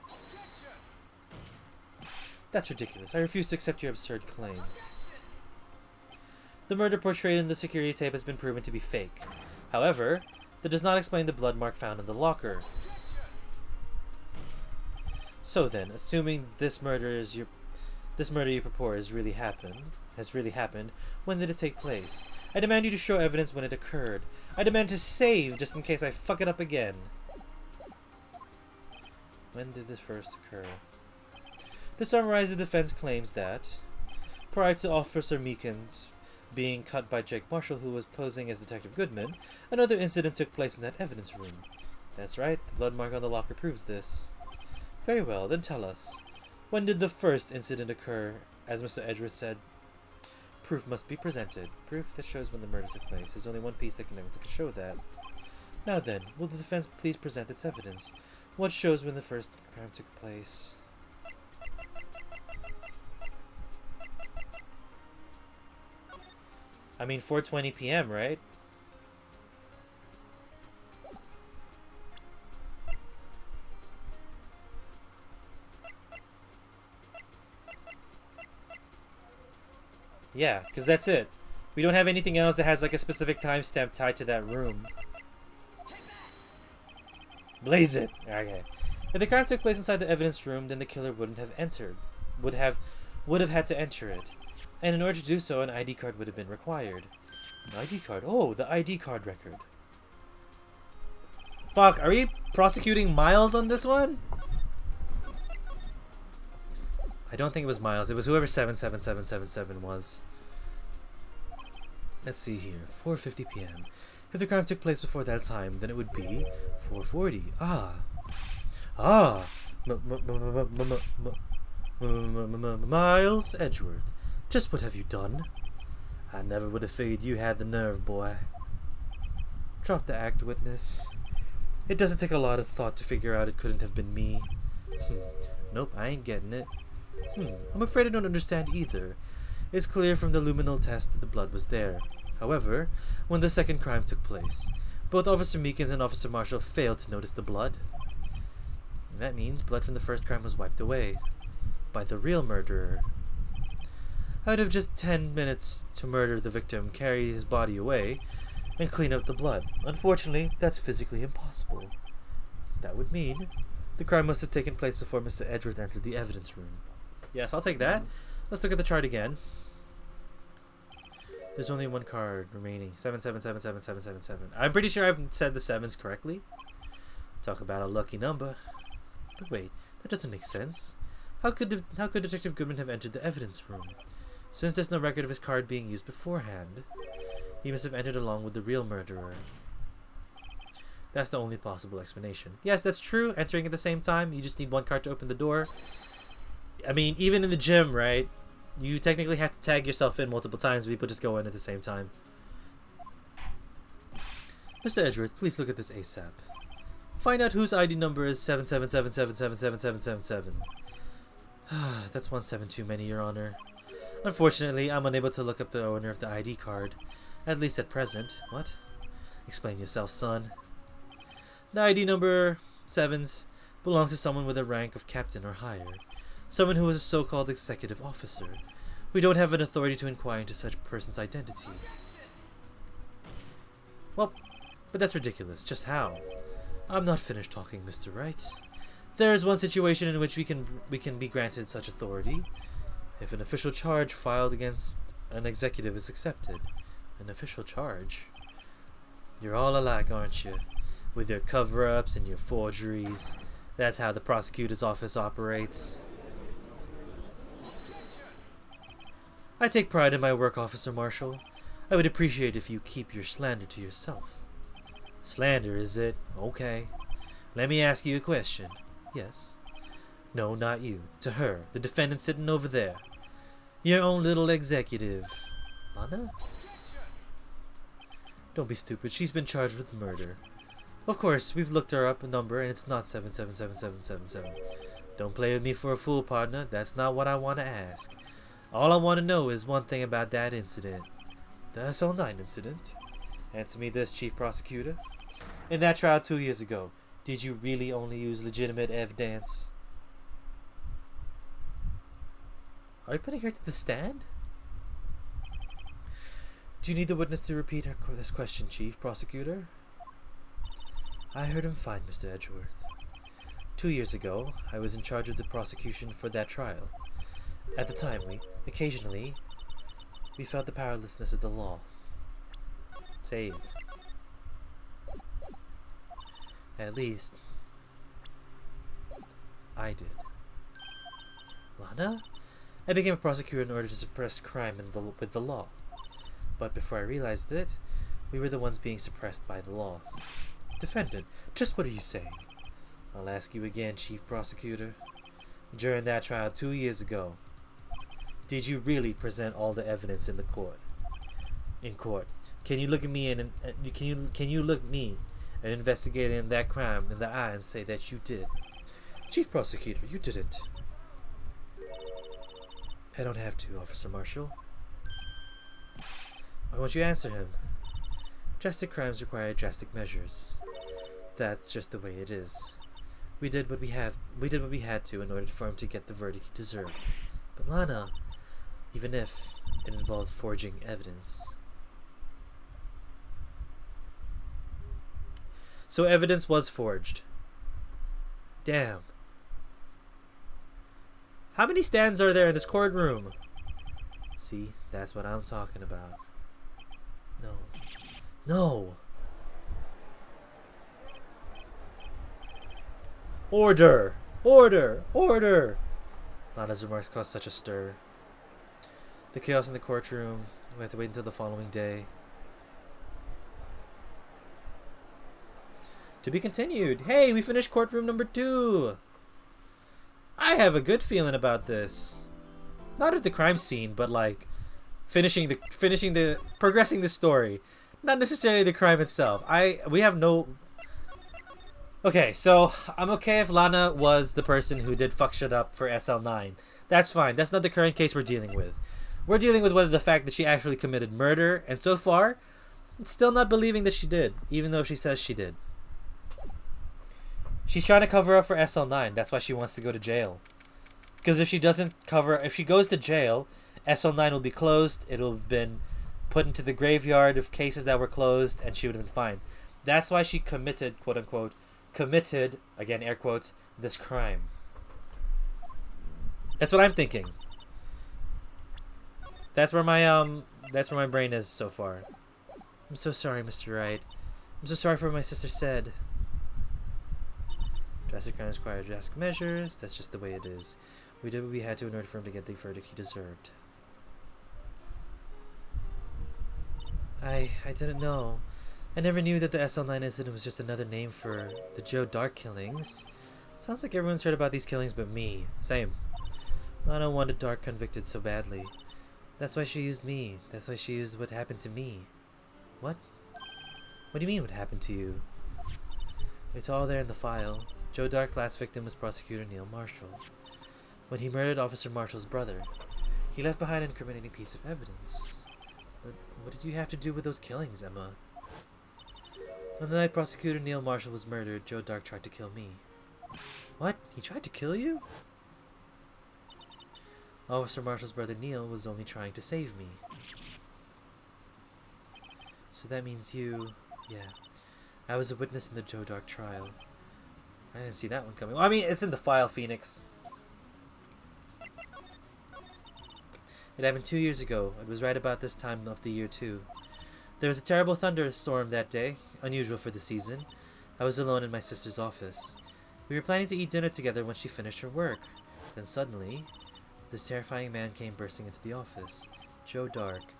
That's ridiculous. I refuse to accept your absurd claim. The murder portrayed in the security tape has been proven to be fake. However, that does not explain the blood mark found in the locker. So then, assuming this murder you purport has really happened, when did it take place? I demand you to show evidence when it occurred. I demand to save, just in case I fuck it up again. When did this first occur? To summarize, the defense claims that, prior to Officer Meekins being cut by Jake Marshall, who was posing as Detective Goodman, another incident took place in that evidence room. That's right, the blood mark on the locker proves this. Very well, then tell us. When did the first incident occur? As Mr. Edgeworth said, proof must be presented. Proof that shows when the murder took place. There's only one piece that can show that. Now then, will the defense please present its evidence? What shows when the first crime took place? I mean, 4:20 p.m., right? Yeah, because that's it. We don't have anything else that has like a specific timestamp tied to that room. Blaze it! Okay. If the crime took place inside the evidence room, then the killer wouldn't have entered. Would have had to enter it. And in order to do so, an ID card would have been required. An ID card? Oh, the ID card record. Fuck, are we prosecuting Miles on this one? I don't think it was Miles. It was whoever 77777 was. Let's see here. 4:50 p.m. If the crime took place before that time, then it would be 4:40. Miles Edgeworth. Just what have you done? I never would have figured you had the nerve, boy. Drop the act, witness. It doesn't take a lot of thought to figure out it couldn't have been me. Nope, I ain't getting it. I'm afraid I don't understand either. It's clear from the luminal test that the blood was there. However, when the second crime took place, both Officer Meekins and Officer Marshall failed to notice the blood. That means blood from the first crime was wiped away by the real murderer. I would have just 10 minutes to murder the victim, carry his body away, and clean up the blood. Unfortunately, that's physically impossible. That would mean the crime must have taken place before Mr. Edgeworth entered the evidence room. Yes, I'll take that. Let's look at the chart again. There's only one card remaining. 77777777. I'm pretty sure I've said the sevens correctly. Talk about a lucky number. But wait, that doesn't make sense. How could Detective Goodman have entered the evidence room? Since there's no record of his card being used beforehand, he must have entered along with the real murderer. That's the only possible explanation. Yes, that's true. Entering at the same time, you just need one card to open the door. I mean, even in the gym, right? You technically have to tag yourself in multiple times, but people just go in at the same time. Mr. Edgeworth, please look at this ASAP. Find out whose ID number is 7777777777. That's 17 too many, Your Honor. Unfortunately, I'm unable to look up the owner of the ID card. At least at present. What? Explain yourself, son. The ID number 7s belongs to someone with a rank of captain or higher. Someone who is a so-called executive officer. We don't have an authority to inquire into such a person's identity. Well, but that's ridiculous. Just how? I'm not finished talking, Mr. Wright. There is one situation in which we can be granted such authority. If an official charge filed against an executive is accepted. An official charge? You're all alike, aren't you? With your cover-ups and your forgeries. That's how the prosecutor's office operates. I take pride in my work, Officer Marshall. I would appreciate if you keep your slander to yourself. Slander, is it? Okay. Let me ask you a question. Yes. No, not you. To her, the defendant sitting over there. Your own little executive. Lana? Don't be stupid. She's been charged with murder. Of course, we've looked her up a number and it's not 777777. Don't play with me for a fool, partner. That's not what I want to ask. All I want to know is one thing about that incident. The SL9 incident. Answer me this, Chief Prosecutor. In that trial 2 years ago, did you really only use legitimate evidence? Are you putting her to the stand? Do you need the witness to repeat this question, Chief Prosecutor? I heard him fine, Mr. Edgeworth. 2 years ago, I was in charge of the prosecution for that trial. At the time, occasionally, we felt the powerlessness of the law. Save. At least, I did. Lana? I became a prosecutor in order to suppress crime with the law. But before I realized it, we were the ones being suppressed by the law. Defendant, just what are you saying? I'll ask you again, Chief Prosecutor. During that trial 2 years ago, did you really present all the evidence in the court? In court, can you look at me and can you look me, an investigator in that crime, in the eye and say that you did? Chief Prosecutor, you didn't. I don't have to, Officer Marshall. Why won't you answer him? Drastic crimes require drastic measures. That's just the way it is. We did what we had to in order for him to get the verdict he deserved. But Lana, even if it involved forging evidence. So evidence was forged. Damn. How many stands are there in this courtroom? See, that's what I'm talking about. No. No! Order! Order! Order! Lana's remarks caused such a stir. The chaos in the courtroom. We have to wait until the following day. To be continued. Hey, we finished courtroom number 2. I have a good feeling about this. Not at the crime scene, but like progressing the story. Not necessarily the crime itself. We have no. Okay, so I'm okay if Lana was the person who did fuck shit up for SL9. That's fine. That's not the current case we're dealing with. We're dealing with whether the fact that she actually committed murder, and so far, it's still not believing that she did, even though she says she did. She's trying to cover up for SL9. That's why she wants to go to jail. Because if she goes to jail, SL9 will be closed. It'll have been put into the graveyard of cases that were closed, and she would have been fine. That's why she committed, quote unquote, again air quotes, this crime. That's what I'm thinking. That's where my brain is so far. I'm so sorry, Mr. Wright. I'm so sorry for what my sister said. Drastic crimes require drastic measures. That's just the way it is. We did what we had to in order for him to get the verdict he deserved. I didn't know. I never knew that the SL9 incident was just another name for the Joe Dark killings. Sounds like everyone's heard about these killings but me. Same. Lana wanted Dark convicted so badly. That's why she used me. That's why she used what happened to me. What? What do you mean what happened to you? It's all there in the file. Joe Dark's last victim was Prosecutor Neil Marshall. When he murdered Officer Marshall's brother, he left behind an incriminating piece of evidence. But what did you have to do with those killings, Emma? On the night Prosecutor Neil Marshall was murdered, Joe Dark tried to kill me. What? He tried to kill you? Officer Marshall's brother Neil was only trying to save me. So that means you... Yeah. I was a witness in the Joe Dark trial. I didn't see that one coming. Well, I mean, it's in the file, Phoenix. It happened 2 years ago. It was right about this time of the year, too. There was a terrible thunderstorm that day, unusual for the season. I was alone in my sister's office. We were planning to eat dinner together when she finished her work. Then suddenly, this terrifying man came bursting into the office. Joe Dark.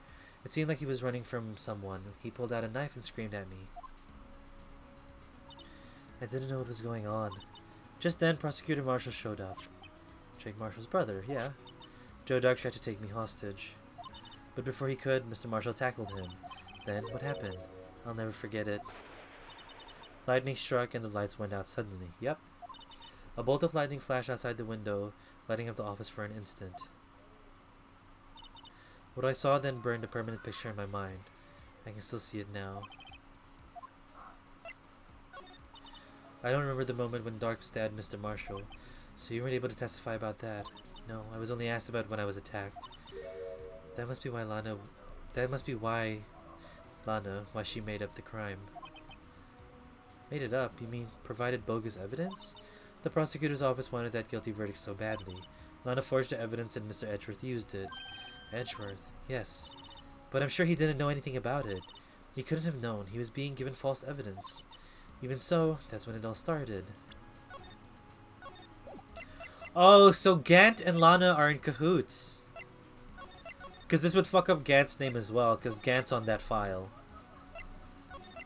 It seemed like he was running from someone. He pulled out a knife and screamed at me. I didn't know what was going on. Just then, Prosecutor Marshall showed up. Jake Marshall's brother, yeah. Joe Dark tried to take me hostage. But before he could, Mr. Marshall tackled him. Then, what happened? I'll never forget it. Lightning struck and the lights went out suddenly. Yep. A bolt of lightning flashed outside the window, lighting up the office for an instant. What I saw then burned a permanent picture in my mind. I can still see it now. I don't remember the moment when Dark stabbed Mr. Marshall, so you weren't able to testify about that. No, I was only asked about when I was attacked. That must be why why she made up the crime. Made it up? You mean provided bogus evidence? The prosecutor's office wanted that guilty verdict so badly. Lana forged the evidence and Mr. Edgeworth used it. Edgeworth, yes. But I'm sure he didn't know anything about it. He couldn't have known. He was being given false evidence. Even so, that's when it all started. Oh, so Gant and Lana are in cahoots. Because this would fuck up Gant's name as well, because Gant's on that file.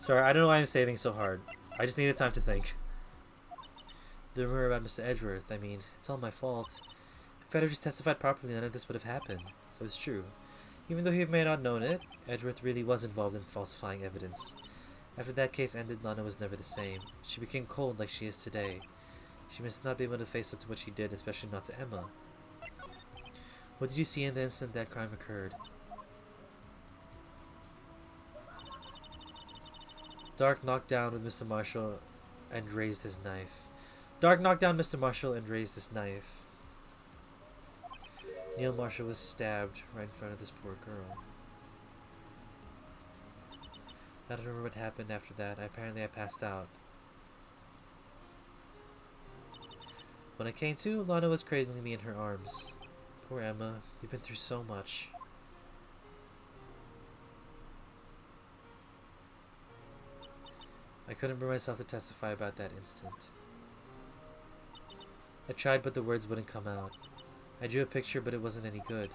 Sorry, I don't know why I'm saving so hard. I just needed time to think. The rumor about Mr. Edgeworth, I mean, it's all my fault. If I'd have just testified properly, none of this would have happened. So it's true. Even though he may not have known it, Edgeworth really was involved in falsifying evidence. After that case ended, Lana was never the same. She became cold like she is today. She must not be able to face up to what she did, especially not to Emma. What did you see in the instant that crime occurred? Dark knocked down with Mr. Marshall and raised his knife. Dark knocked down Mr. Marshall and raised his knife. Neil Marshall was stabbed right in front of this poor girl. I don't remember what happened after that. Apparently I passed out. When I came to, Lana was cradling me in her arms. Poor Emma, you've been through so much. I couldn't bring myself to testify about that instant. I tried, but the words wouldn't come out. I drew a picture, but it wasn't any good.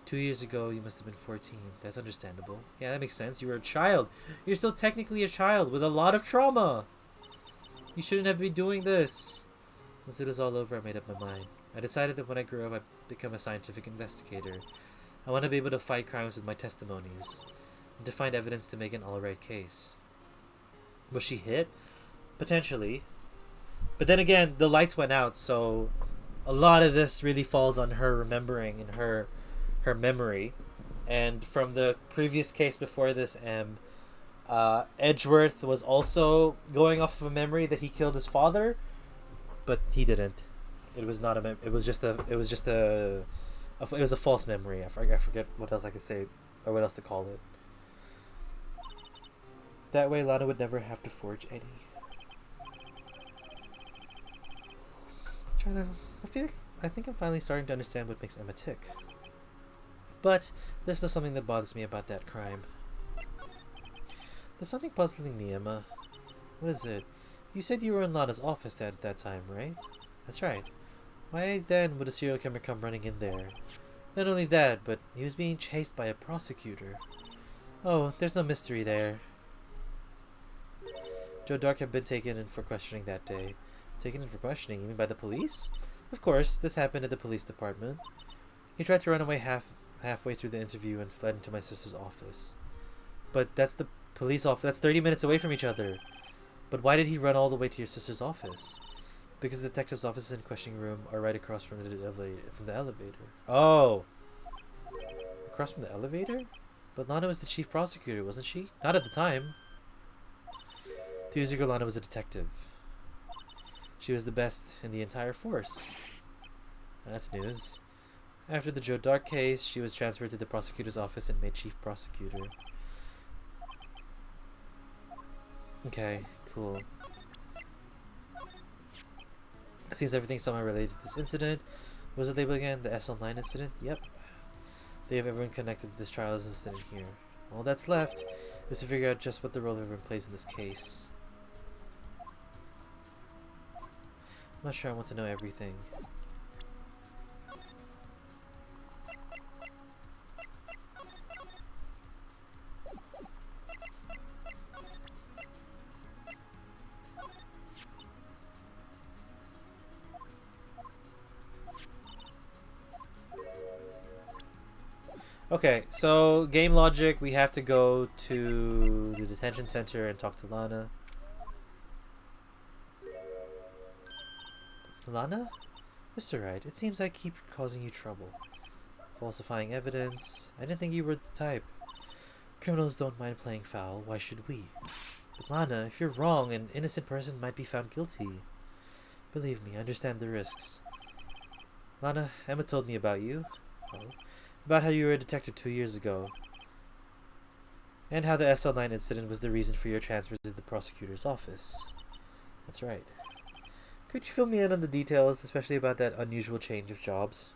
2 years ago, you must have been 14. That's understandable. Yeah, that makes sense. You were a child. You're still technically a child with a lot of trauma. You shouldn't have been doing this. Once it was all over, I made up my mind. I decided that when I grew up, I'd become a scientific investigator. I want to be able to fight crimes with my testimonies. and to find evidence to make an all-right case. Was she hit? Potentially. But then again, the lights went out, so a lot of this really falls on her remembering and her memory. And from the previous case before this, Edgeworth was also going off of a memory that he killed his father, but he didn't. It was not a. It was just a. It was just a. It was a false memory. I forget what else I could say, or what else to call it. That way, Lana would never have to forge any. I think I'm finally starting to understand what makes Emma tick. But there's still something that bothers me about that crime. There's something puzzling me, Emma. What is it? You said you were in Lana's office at that time, right? That's right. Why then would a serial killer come running in there? Not only that, but he was being chased by a prosecutor. Oh, there's no mystery there. Joe Dark had been taken in for questioning that day. Taken in for questioning? You mean by the police? Of course, this happened at the police department. He tried to run away halfway through the interview and fled into my sister's office. But that's the police office. That's 30 minutes away from each other. But why did he run all the way to your sister's office? Because the detective's office and questioning room are right across from the elevator. Oh! Across from the elevator? But Lana was the chief prosecutor, wasn't she? Not at the time. 2 years ago, Lana was a detective. She was the best in the entire force. That's news. After the Joe Dark case, she was transferred to the prosecutor's office and made chief prosecutor. Okay, cool. It seems everything's somehow related to this incident. What was the label again? The SL9 incident? Yep. They have everyone connected to this trial as incident here. All that's left is to figure out just what the role everyone plays in this case. I'm not sure I want to know everything. Okay, so game logic, we have to go to the detention center and talk to Lana. Lana? Mr. Wright, it seems I keep causing you trouble. Falsifying evidence. I didn't think you were the type. Criminals don't mind playing foul, why should we? But Lana, if you're wrong, an innocent person might be found guilty. Believe me, I understand the risks. Lana, Emma told me about you. Oh. About how you were a detective 2 years ago. And how the SL9 incident was the reason for your transfer to the prosecutor's office. That's right. Could you fill me in on the details, especially about that unusual change of jobs?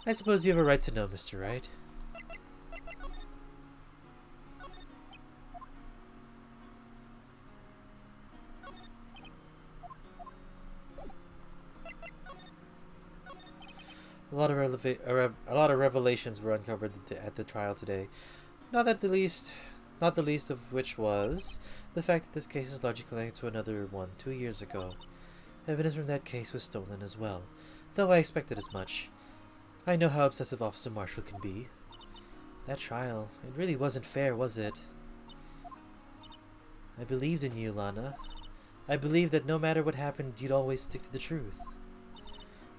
I suppose you have a right to know, Mr. Wright. A lot of revelations were uncovered at the trial today. Not the least of which was the fact that this case is largely connected to another one 2 years ago. Evidence from that case was stolen as well, though I expected as much. I know how obsessive Officer Marshall can be. That trial, it really wasn't fair, was it? I believed in you, Lana. I believed that no matter what happened, you'd always stick to the truth.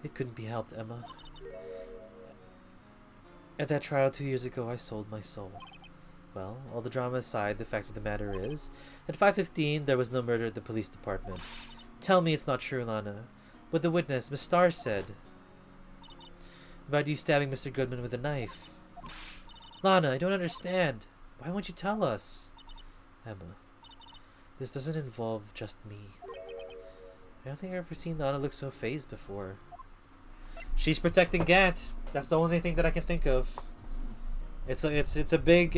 It couldn't be helped, Emma. At that trial 2 years ago, I sold my soul. Well, all the drama aside, the fact of the matter is, at 5:15, there was no murder at the police department. Tell me it's not true, Lana. What the witness, Miss Starr, said about you stabbing Mr. Goodman with a knife. Lana, I don't understand. Why won't you tell us? Emma, this doesn't involve just me. I don't think I've ever seen Lana look so fazed before. She's protecting Gant. That's the only thing that I can think of. It's a big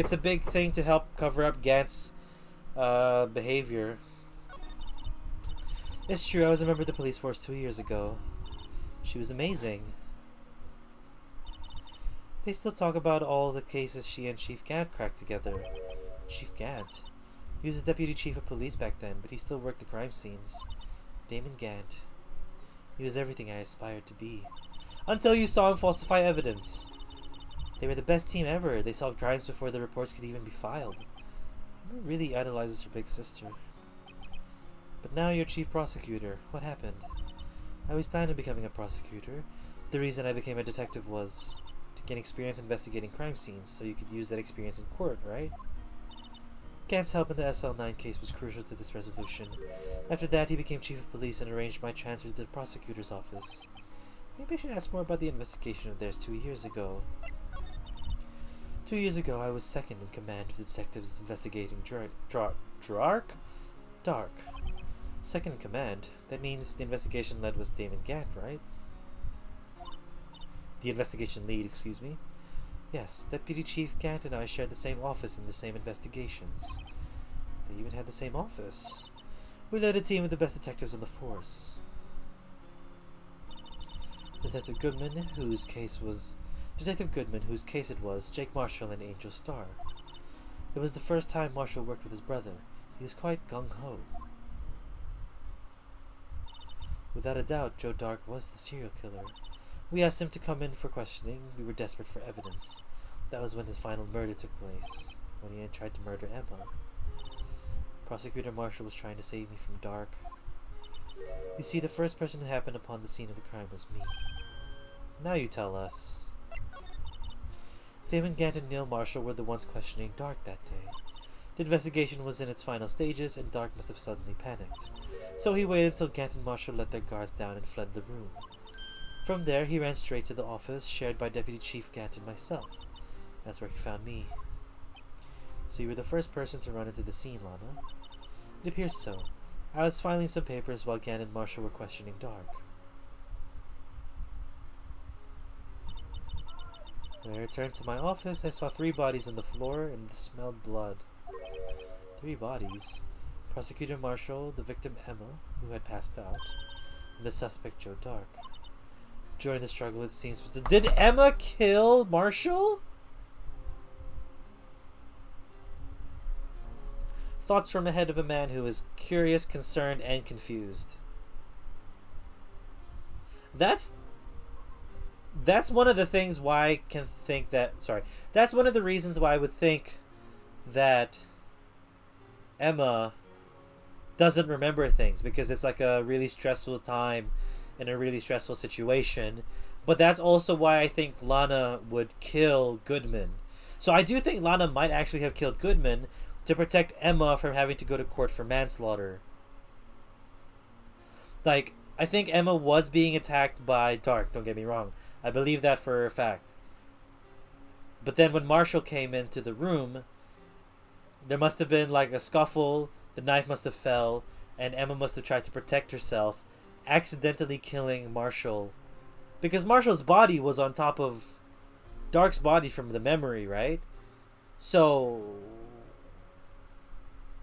thing to help cover up Gant's behavior. It's true, I was a member of the police force 2 years ago. She was amazing. They still talk about all the cases she and Chief Gant cracked together. Chief Gant? He was the deputy chief of police back then, but he still worked the crime scenes. Damon Gant. He was everything I aspired to be. Until you saw him falsify evidence. They were the best team ever. They solved crimes before the reports could even be filed. Emma really idolizes her big sister. But now you're chief prosecutor. What happened? I always planned on becoming a prosecutor. The reason I became a detective was to gain experience investigating crime scenes, so you could use that experience in court, right? Gant's help in the SL9 case was crucial to this resolution. After that, he became chief of police and arranged my transfer to the prosecutor's office. Maybe I should ask more about the investigation of theirs 2 years ago. 2 years ago, I was second in command of the detectives investigating Dark. Second in command? That means the investigation lead was Damon Gant, right? The investigation lead, excuse me. Yes, Deputy Chief Gant and I shared the same office in the same investigations. They even had the same office. We led a team of the best detectives on the force. Detective Goodman, whose case it was, Jake Marshall and Angel Starr. It was the first time Marshall worked with his brother. He was quite gung-ho. Without a doubt, Joe Dark was the serial killer. We asked him to come in for questioning. We were desperate for evidence. That was when his final murder took place, when he had tried to murder Emma. Prosecutor Marshall was trying to save me from Dark. You see, the first person who happened upon the scene of the crime was me. Now you tell us. Damon Gant and Neil Marshall were the ones questioning Dark that day. The investigation was in its final stages, and Dark must have suddenly panicked. So he waited until Gant and Marshall let their guards down and fled the room. From there, he ran straight to the office, shared by Deputy Chief Gant and myself. That's where he found me. So you were the first person to run into the scene, Lana? It appears so. I was filing some papers while Gant and Marshall were questioning Dark. When I returned to my office, I saw 3 bodies on the floor and smelled blood. 3 bodies. Prosecutor Marshall, the victim Emma, who had passed out, and the suspect Joe Dark. During the struggle, it seems... Did Emma kill Marshall? Thoughts from the head of a man who is curious, concerned, and confused. That's one of the things why I can think that... Sorry. That's one of the reasons why I would think that Emma doesn't remember things, because it's like a really stressful time in a really stressful situation. But that's also why I think Lana would kill Goodman. So I do think Lana might actually have killed Goodman to protect Emma from having to go to court for manslaughter. Like, I think Emma was being attacked by Dark, don't get me wrong. I believe that for a fact. But then when Marshall came into the room, there must have been like a scuffle, the knife must have fell, and Emma must have tried to protect herself, accidentally killing Marshall. Because Marshall's body was on top of Dark's body from the memory, right? So...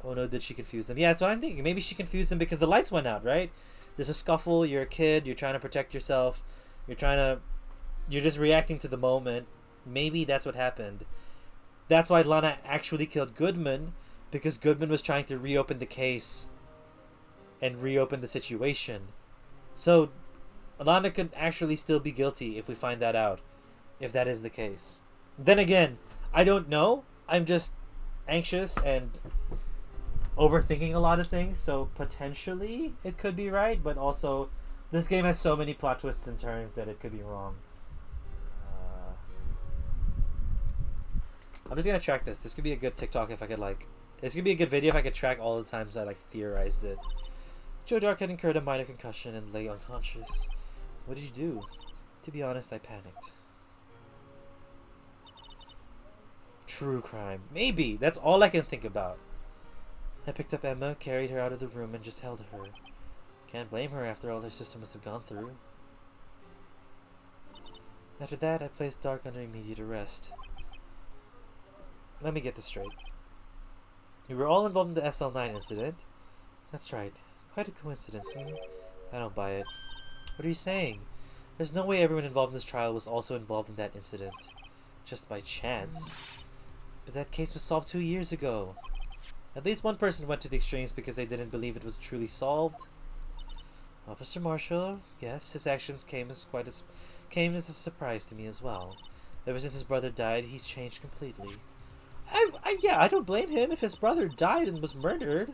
Oh no, did she confuse them? Yeah, that's what I'm thinking. Maybe she confused them because the lights went out, right? There's a scuffle, you're a kid, you're trying to protect yourself, you're just reacting to the moment. Maybe that's what happened. That's why Lana actually killed Goodman, because Goodman was trying to reopen the case and reopen the situation. So Lana could actually still be guilty if we find that out, if that is the case. Then again, I don't know. I'm just anxious and overthinking a lot of things, so potentially it could be right, but also this game has so many plot twists and turns that it could be wrong. I'm just gonna track this. This could be a good TikTok if I could this could be a good video if I could track all the times I theorized it. Joe Dark had incurred a minor concussion and lay unconscious. What did you do? To be honest, I panicked. True crime. Maybe. That's all I can think about. I picked up Emma, carried her out of the room, and just held her. Can't blame her after all her sister must have gone through. After that, I placed Dark under immediate arrest. Let me get this straight. We were all involved in the SL9 incident. That's right. Quite a coincidence. I don't buy it. What are you saying? There's no way everyone involved in this trial was also involved in that incident. Just by chance. But that case was solved 2 years ago. At least one person went to the extremes because they didn't believe it was truly solved. Officer Marshall, yes, his actions came as a surprise to me as well. Ever since his brother died, he's changed completely. Yeah, I don't blame him if his brother died and was murdered.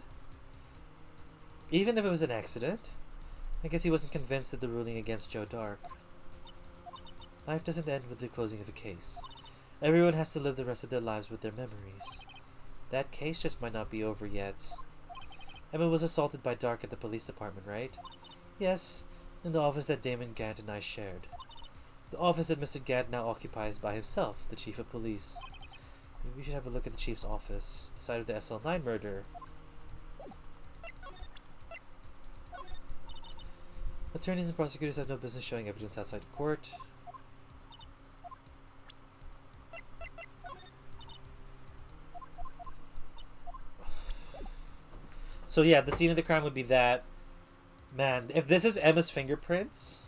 Even if it was an accident. I guess he wasn't convinced of the ruling against Joe Dark. Life doesn't end with the closing of a case. Everyone has to live the rest of their lives with their memories. That case just might not be over yet. Emma was assaulted by Dark at the police department, right? Yes, in the office that Damon Gant and I shared. The office that Mr. Gant now occupies by himself, the chief of police. Maybe we should have a look at the chief's office, the site of the SL9 murder. Attorneys and prosecutors have no business showing evidence outside court. So yeah, the scene of the crime would be that. Man, if this is Emma's fingerprints...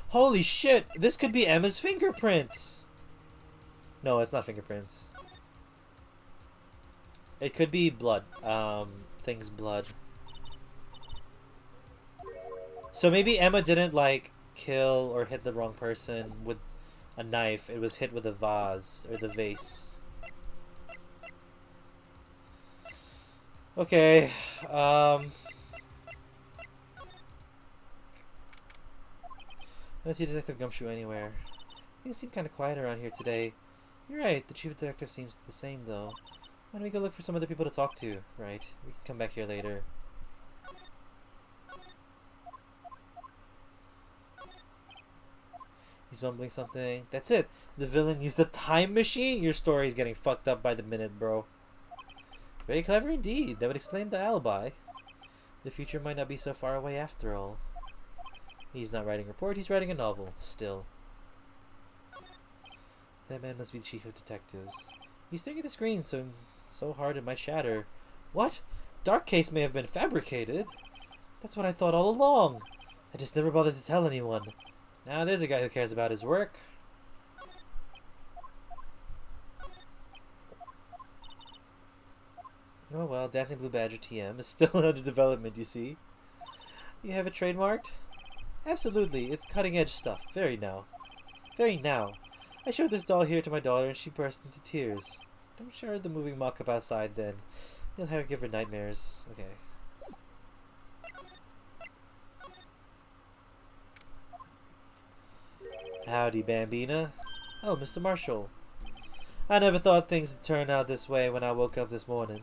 Holy shit! This could be Emma's fingerprints! No, it's not fingerprints. It could be blood. Thing's blood. So maybe Emma didn't, like, kill or hit the wrong person with a knife. It was hit with a vase, or the vase. Okay, I don't see Detective Gumshoe anywhere. Things seem kind of quiet around here today. You're right, the chief detective seems the same, though. Why don't we go look for some other people to talk to, right? We can come back here later. He's mumbling something. That's it! The villain used a time machine? Your story's getting fucked up by the minute, bro. Very clever indeed. That would explain the alibi. The future might not be so far away after all. He's not writing a report, he's writing a novel. Still. That man must be the chief of detectives. He's staring at the screen so hard it might shatter. What? Dark case may have been fabricated? That's what I thought all along. I just never bothered to tell anyone. Now there's a guy who cares about his work. Oh well, Dancing Blue Badger TM is still under development, you see. You have it trademarked? Absolutely, it's cutting-edge stuff. Very now. I showed this doll here to my daughter and she burst into tears. Don't show her the moving mock-up outside then. You'll have her give her nightmares. Okay. Howdy, Bambina. Oh, Mr. Marshall. I never thought things would turn out this way when I woke up this morning.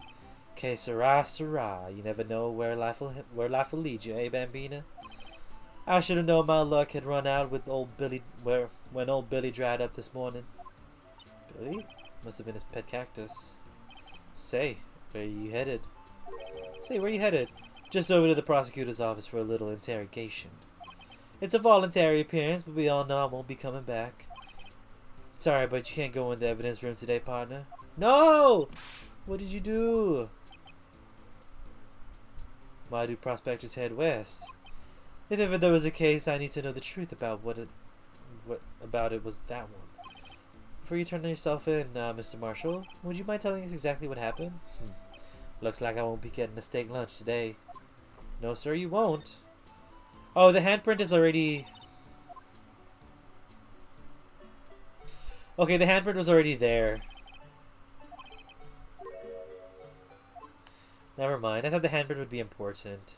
Que sera, sera. You never know where life will lead you, eh, Bambina? I should have known my luck had run out with old Billy when old Billy dried up this morning. Billy? Must have been his pet cactus. Say, where are you headed? Just over to the prosecutor's office for a little interrogation. It's a voluntary appearance, but we all know I won't be coming back. Sorry, but you can't go in the evidence room today, partner. No! What did you do? Why do prospectors head west? If ever there was a case, I need to know the truth about what about it was that one. Before you turn yourself in, Mr. Marshall, would you mind telling us exactly what happened? Looks like I won't be getting a steak lunch today. No, sir, you won't. Oh, the handprint is already... Okay, the handprint was already there. Never mind. I thought the handprint would be important.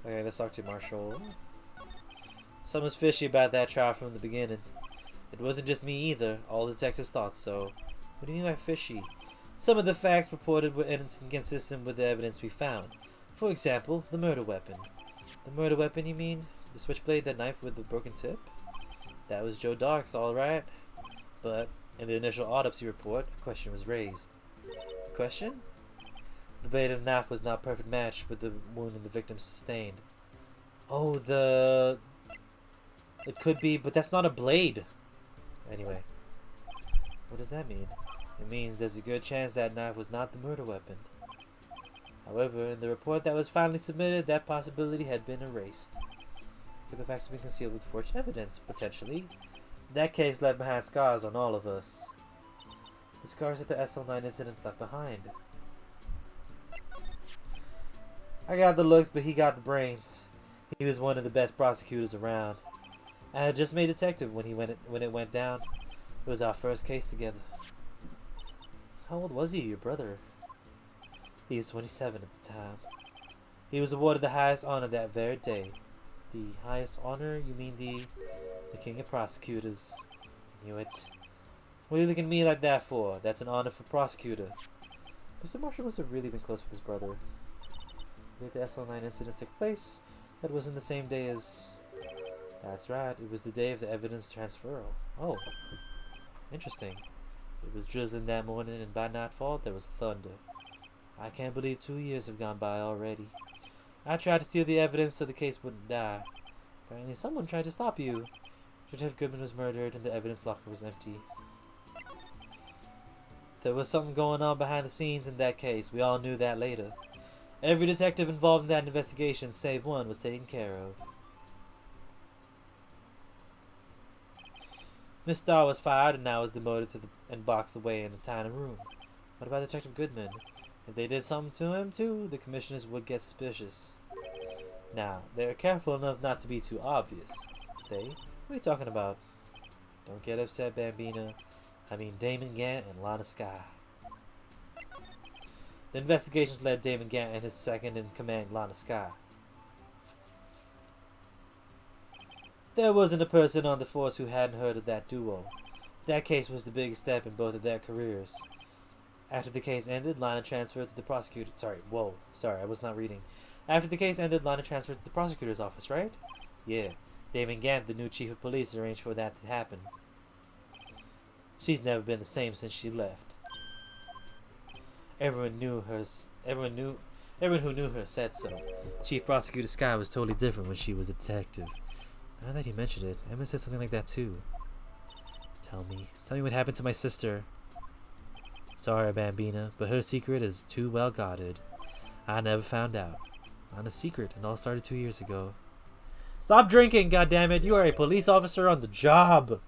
Okay, let's talk to Marshall. Someone's fishy about that trial from the beginning. It wasn't just me either. All the detectives thought so. What do you mean by fishy? Some of the facts reported were inconsistent with the evidence we found. For example, the murder weapon. The murder weapon, you mean? The switchblade, that knife with the broken tip? That was Joe Dark's, alright. But in the initial autopsy report, a question was raised. Question? The blade of the knife was not a perfect match with the wound the victim sustained. Oh, it could be, but that's not a blade. Anyway. What does that mean? It means there's a good chance that knife was not the murder weapon. However, in the report that was finally submitted, that possibility had been erased. Could the facts have been concealed with forged evidence? Potentially. That case left behind scars on all of us. The scars that the SL9 incident left behind. I got the looks, but he got the brains. He was one of the best prosecutors around. I had just made detective when it went down. It was our first case together. How old was he, your brother? He was 27 at the time. He was awarded the highest honor that very day. The highest honor? You mean the king of prosecutors? Knew it. What are you looking at me like that for? That's an honor for prosecutor. Mr. Marshall must have really been close with his brother. The day the SL9 incident took place, that was in the same day as... That's right, it was the day of the evidence transferal. Oh, interesting. It was drizzling that morning, and by nightfall there was thunder. I can't believe 2 years have gone by already. I tried to steal the evidence so the case wouldn't die. Apparently someone tried to stop you. Detective Goodman was murdered and the evidence locker was empty. There was something going on behind the scenes in that case. We all knew that later. Every detective involved in that investigation, save one, was taken care of. Miss Starr was fired and now is demoted and boxed away in a tiny room. What about Detective Goodman? If they did something to him too, the commissioners would get suspicious. Now, they're careful enough not to be too obvious. They? What are you talking about? Don't get upset, Bambina. I mean Damon Gant and Lana Skye. The investigations led Damon Gant and his second-in-command, Lana Skye. There wasn't a person on the force who hadn't heard of that duo. That case was the biggest step in both of their careers. After the case ended, Lana transferred to the prosecutor... Sorry, I was not reading. After the case ended, Lana transferred to the prosecutor's office, right? Yeah. Damon Gant, the new chief of police, arranged for that to happen. She's never been the same since she left. Everyone who knew her said so. Chief Prosecutor Skye was totally different when she was a detective. Now that he mentioned it, Emma said something like that too. Tell me what happened to my sister. Sorry, Bambina, but her secret is too well guarded. I never found out. Not a secret, and all started 2 years ago. Stop drinking, goddammit! You are a police officer on the job!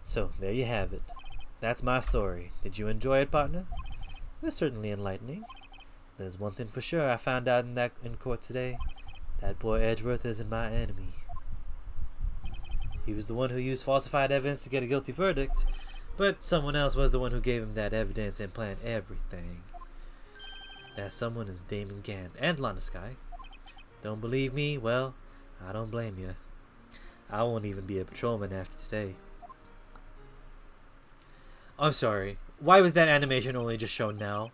So, there you have it. That's my story. Did you enjoy it, partner? It was certainly enlightening. There's one thing for sure I found out in court today. That boy Edgeworth isn't my enemy. He was the one who used falsified evidence to get a guilty verdict, but someone else was the one who gave him that evidence and planned everything. That someone is Damon Gant and Lana Skye. Don't believe me? Well, I don't blame you. I won't even be a patrolman after today. I'm sorry. Why was that animation only just shown now?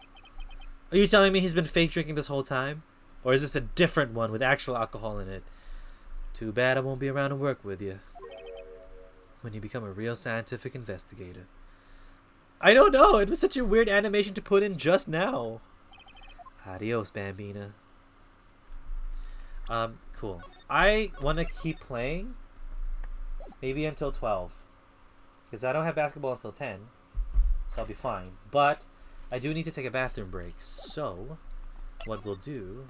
Are you telling me he's been fake drinking this whole time? Or is this a different one with actual alcohol in it? Too bad I won't be around to work with you when you become a real scientific investigator. I don't know. It was such a weird animation to put in just now. Adios, Bambina. Cool. I want to keep playing. Maybe until 12. Because I don't have basketball until 10. So I'll be fine. But I do need to take a bathroom break. So what we'll do...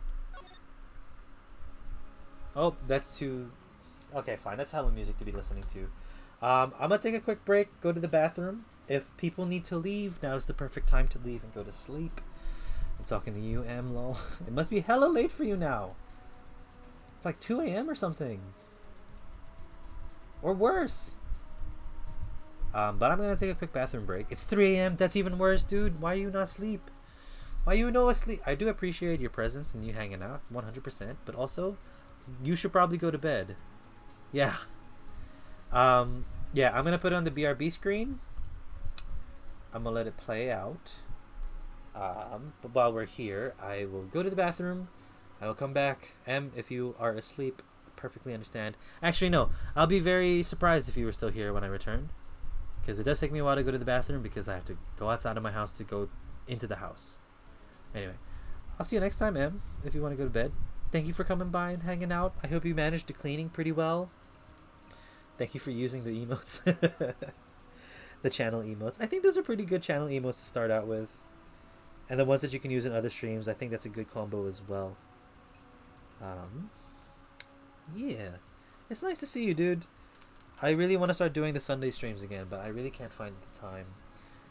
Oh, that's too... Okay, fine. That's hella music to be listening to. I'm going to take a quick break, go to the bathroom. If people need to leave, now's the perfect time to leave and go to sleep. I'm talking to you, lol. It must be hella late for you now. It's like 2 a.m. or something. Or worse. But I'm going to take a quick bathroom break. It's 3 a.m. That's even worse, dude. Why are you not asleep? Why are you no asleep? I do appreciate your presence and you hanging out, 100%. But also, you should probably go to bed. Yeah. Yeah, I'm going to put it on the BRB screen. I'm going to let it play out. But while we're here, I will go to the bathroom. I will come back. If you are asleep, perfectly understand. Actually, no. I'll be very surprised if you were still here when I return. Because it does take me a while to go to the bathroom because I have to go outside of my house to go into the house. Anyway, I'll see you next time, if you want to go to bed. Thank you for coming by and hanging out. I hope you managed the cleaning pretty well. Thank you for using the emotes. The channel emotes. I think those are pretty good channel emotes to start out with. And the ones that you can use in other streams, I think that's a good combo as well. Yeah. It's nice to see you, dude. I really want to start doing the Sunday streams again, but I really can't find the time.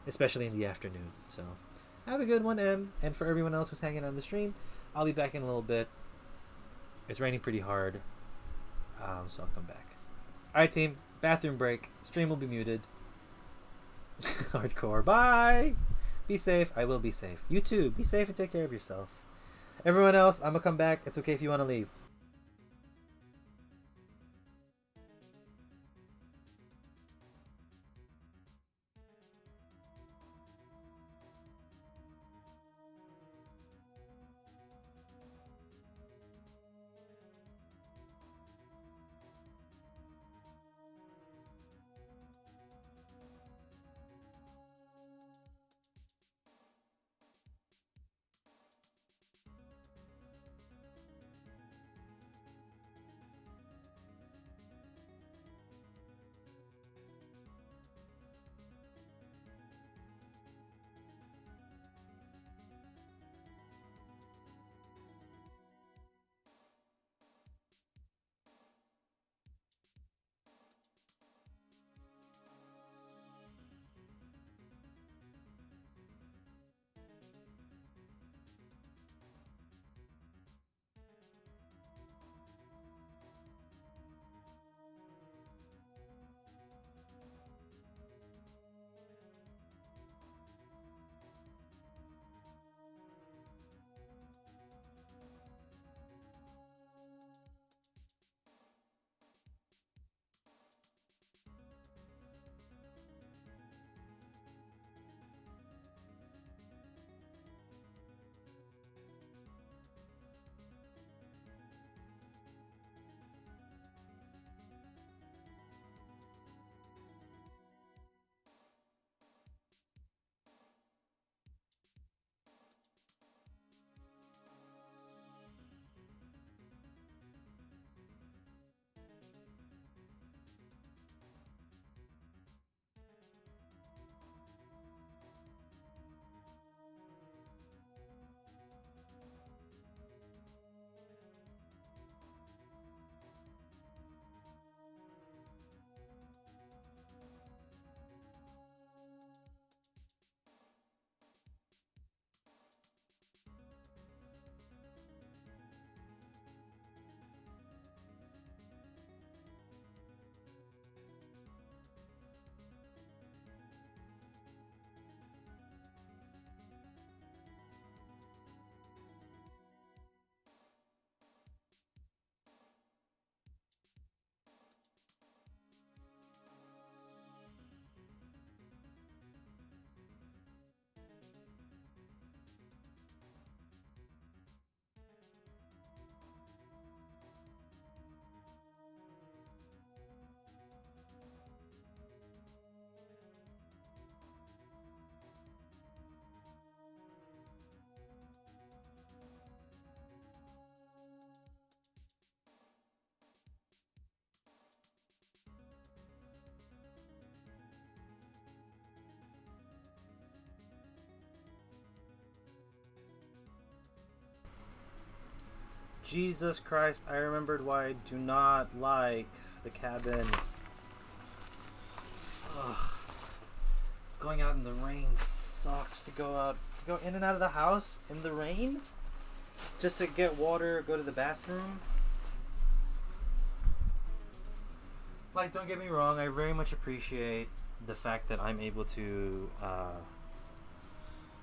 Especially in the afternoon. So, have a good one, and for everyone else who's hanging on the stream, I'll be back in a little bit. It's raining pretty hard, so I'll come back. All right, team. Bathroom break. Stream will be muted. Hardcore. Bye. Be safe. I will be safe. You too. Be safe and take care of yourself. Everyone else, I'm gonna come back. It's okay if you want to leave. Jesus Christ, I remembered why I do not like the cabin. Ugh. Going out in the rain sucks. To go in and out of the house in the rain just to get water, go to the bathroom. Like, don't get me wrong, I very much appreciate the fact that I'm able to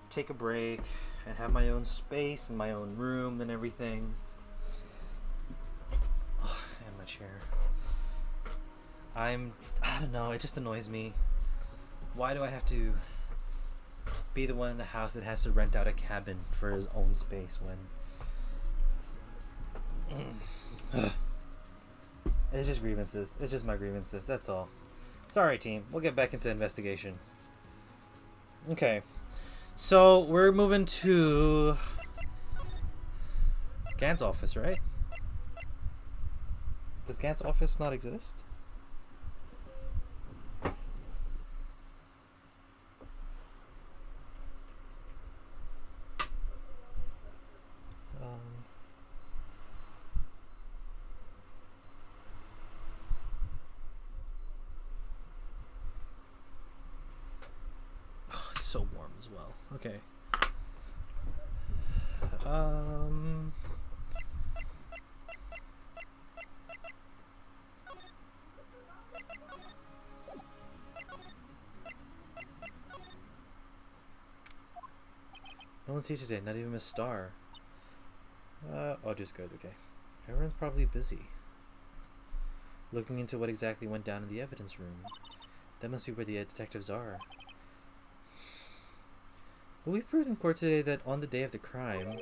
take a break and have my own space and my own room and everything. And my chair. I don't know, it just annoys me. Why do I have to be the one in the house that has to rent out a cabin for his own space when... It's just grievances. It's just my grievances, that's all. Sorry, team. We'll get back into investigations. Okay. So, we're moving to... Gant's office, right? Does Gant's office not exist? Oh, it's so warm as well. Okay. No one's here today, not even Miss Star. Audio's good, okay. Everyone's probably busy. Looking into what exactly went down in the evidence room. That must be where the detectives are. But we've proved in court today that on the day of the crime,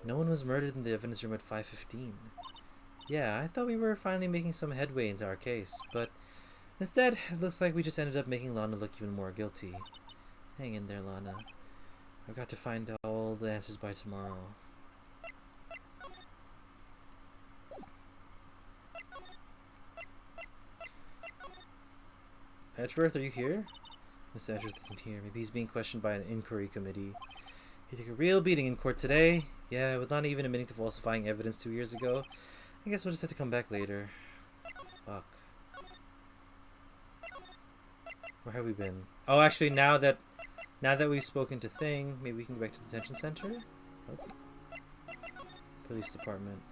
no one was murdered in the evidence room at 5:15. Yeah, I thought we were finally making some headway into our case, but instead, it looks like we just ended up making Lana look even more guilty. Hang in there, Lana. I've got to find out all the answers by tomorrow. Edgeworth, are you here? Mr. Edgeworth isn't here. Maybe he's being questioned by an inquiry committee. He took a real beating in court today. Yeah, with not even admitting to falsifying evidence 2 years ago. I guess we'll just have to come back later. Fuck. Where have we been? Oh, actually, now that we've spoken to Thing, maybe we can go back to the detention center? Nope. Police department.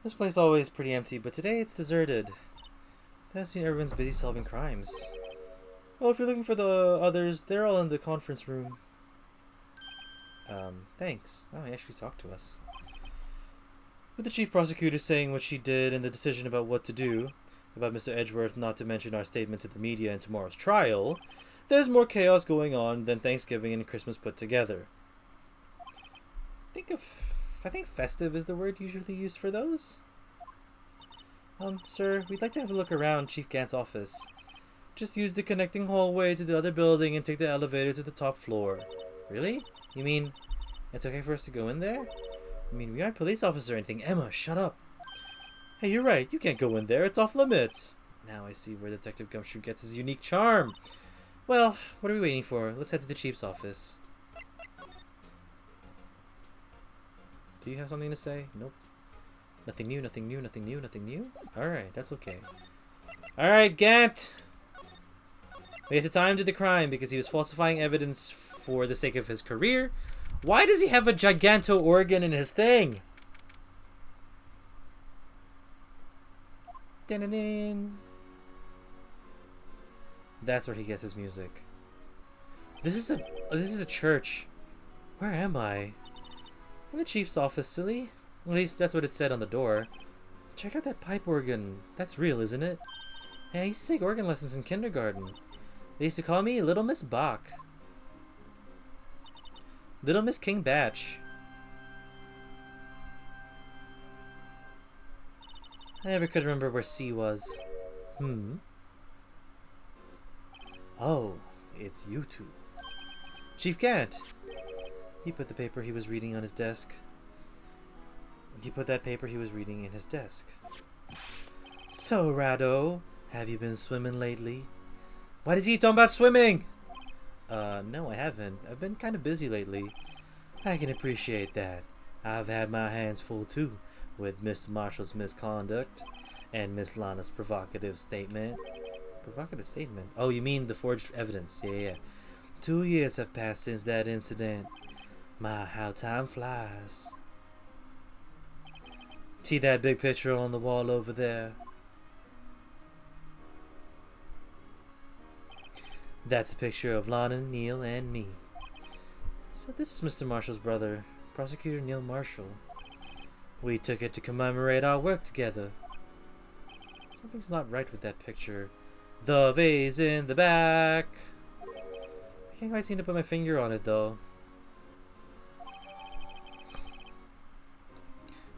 This place is always pretty empty, but today it's deserted. That's mean everyone's busy solving crimes. Well, if you're looking for the others, they're all in the conference room. Thanks. Oh, he actually talked to us. With the chief prosecutor saying what she did and the decision about what to do, about Mr. Edgeworth not to mention our statement to the media in tomorrow's trial, there's more chaos going on than Thanksgiving and Christmas put together. I think festive is the word usually used for those. Sir, we'd like to have a look around Chief Gant's office. Just use the connecting hallway to the other building and take the elevator to the top floor. Really? You mean it's okay for us to go in there? I mean, we aren't police officers or anything. Emma, shut up. Hey, you're right. You can't go in there. It's off limits. Now I see where Detective Gumshoe gets his unique charm. Well, what are we waiting for? Let's head to the chief's office. Do you have something to say? Nope. Nothing new, nothing new, nothing new, nothing new? Alright, that's okay. Alright, Gant! We have to tie him to the crime because he was falsifying evidence for the sake of his career. Why does he have a giganto organ in his thing? Dun-dun-dun. That's where he gets his music. This is a church. Where am I? In the chief's office, silly. At least that's what it said on the door. Check out that pipe organ. That's real, isn't it? Hey, I used to take organ lessons in kindergarten. They used to call me Little Miss Bach. Little Miss King Batch. I never could remember where C was. Oh, it's you two. Chief Gant. He put the paper he was reading on his desk. He put that paper he was reading in his desk. So, Rado, have you been swimming lately? Why does he talk about swimming? No, I haven't. I've been kind of busy lately. I can appreciate that. I've had my hands full too, with Mr. Marshall's misconduct and Miss Lana's provocative statement. Provocative statement? Oh, you mean the forged evidence? Yeah. 2 years have passed since that incident. My, how time flies. See that big picture on the wall over there? That's a picture of Lana, Neil, and me. So this is Mr. Marshall's brother, Prosecutor Neil Marshall. We took it to commemorate our work together. Something's not right with that picture. The vase in the back. I can't quite seem to put my finger on it though.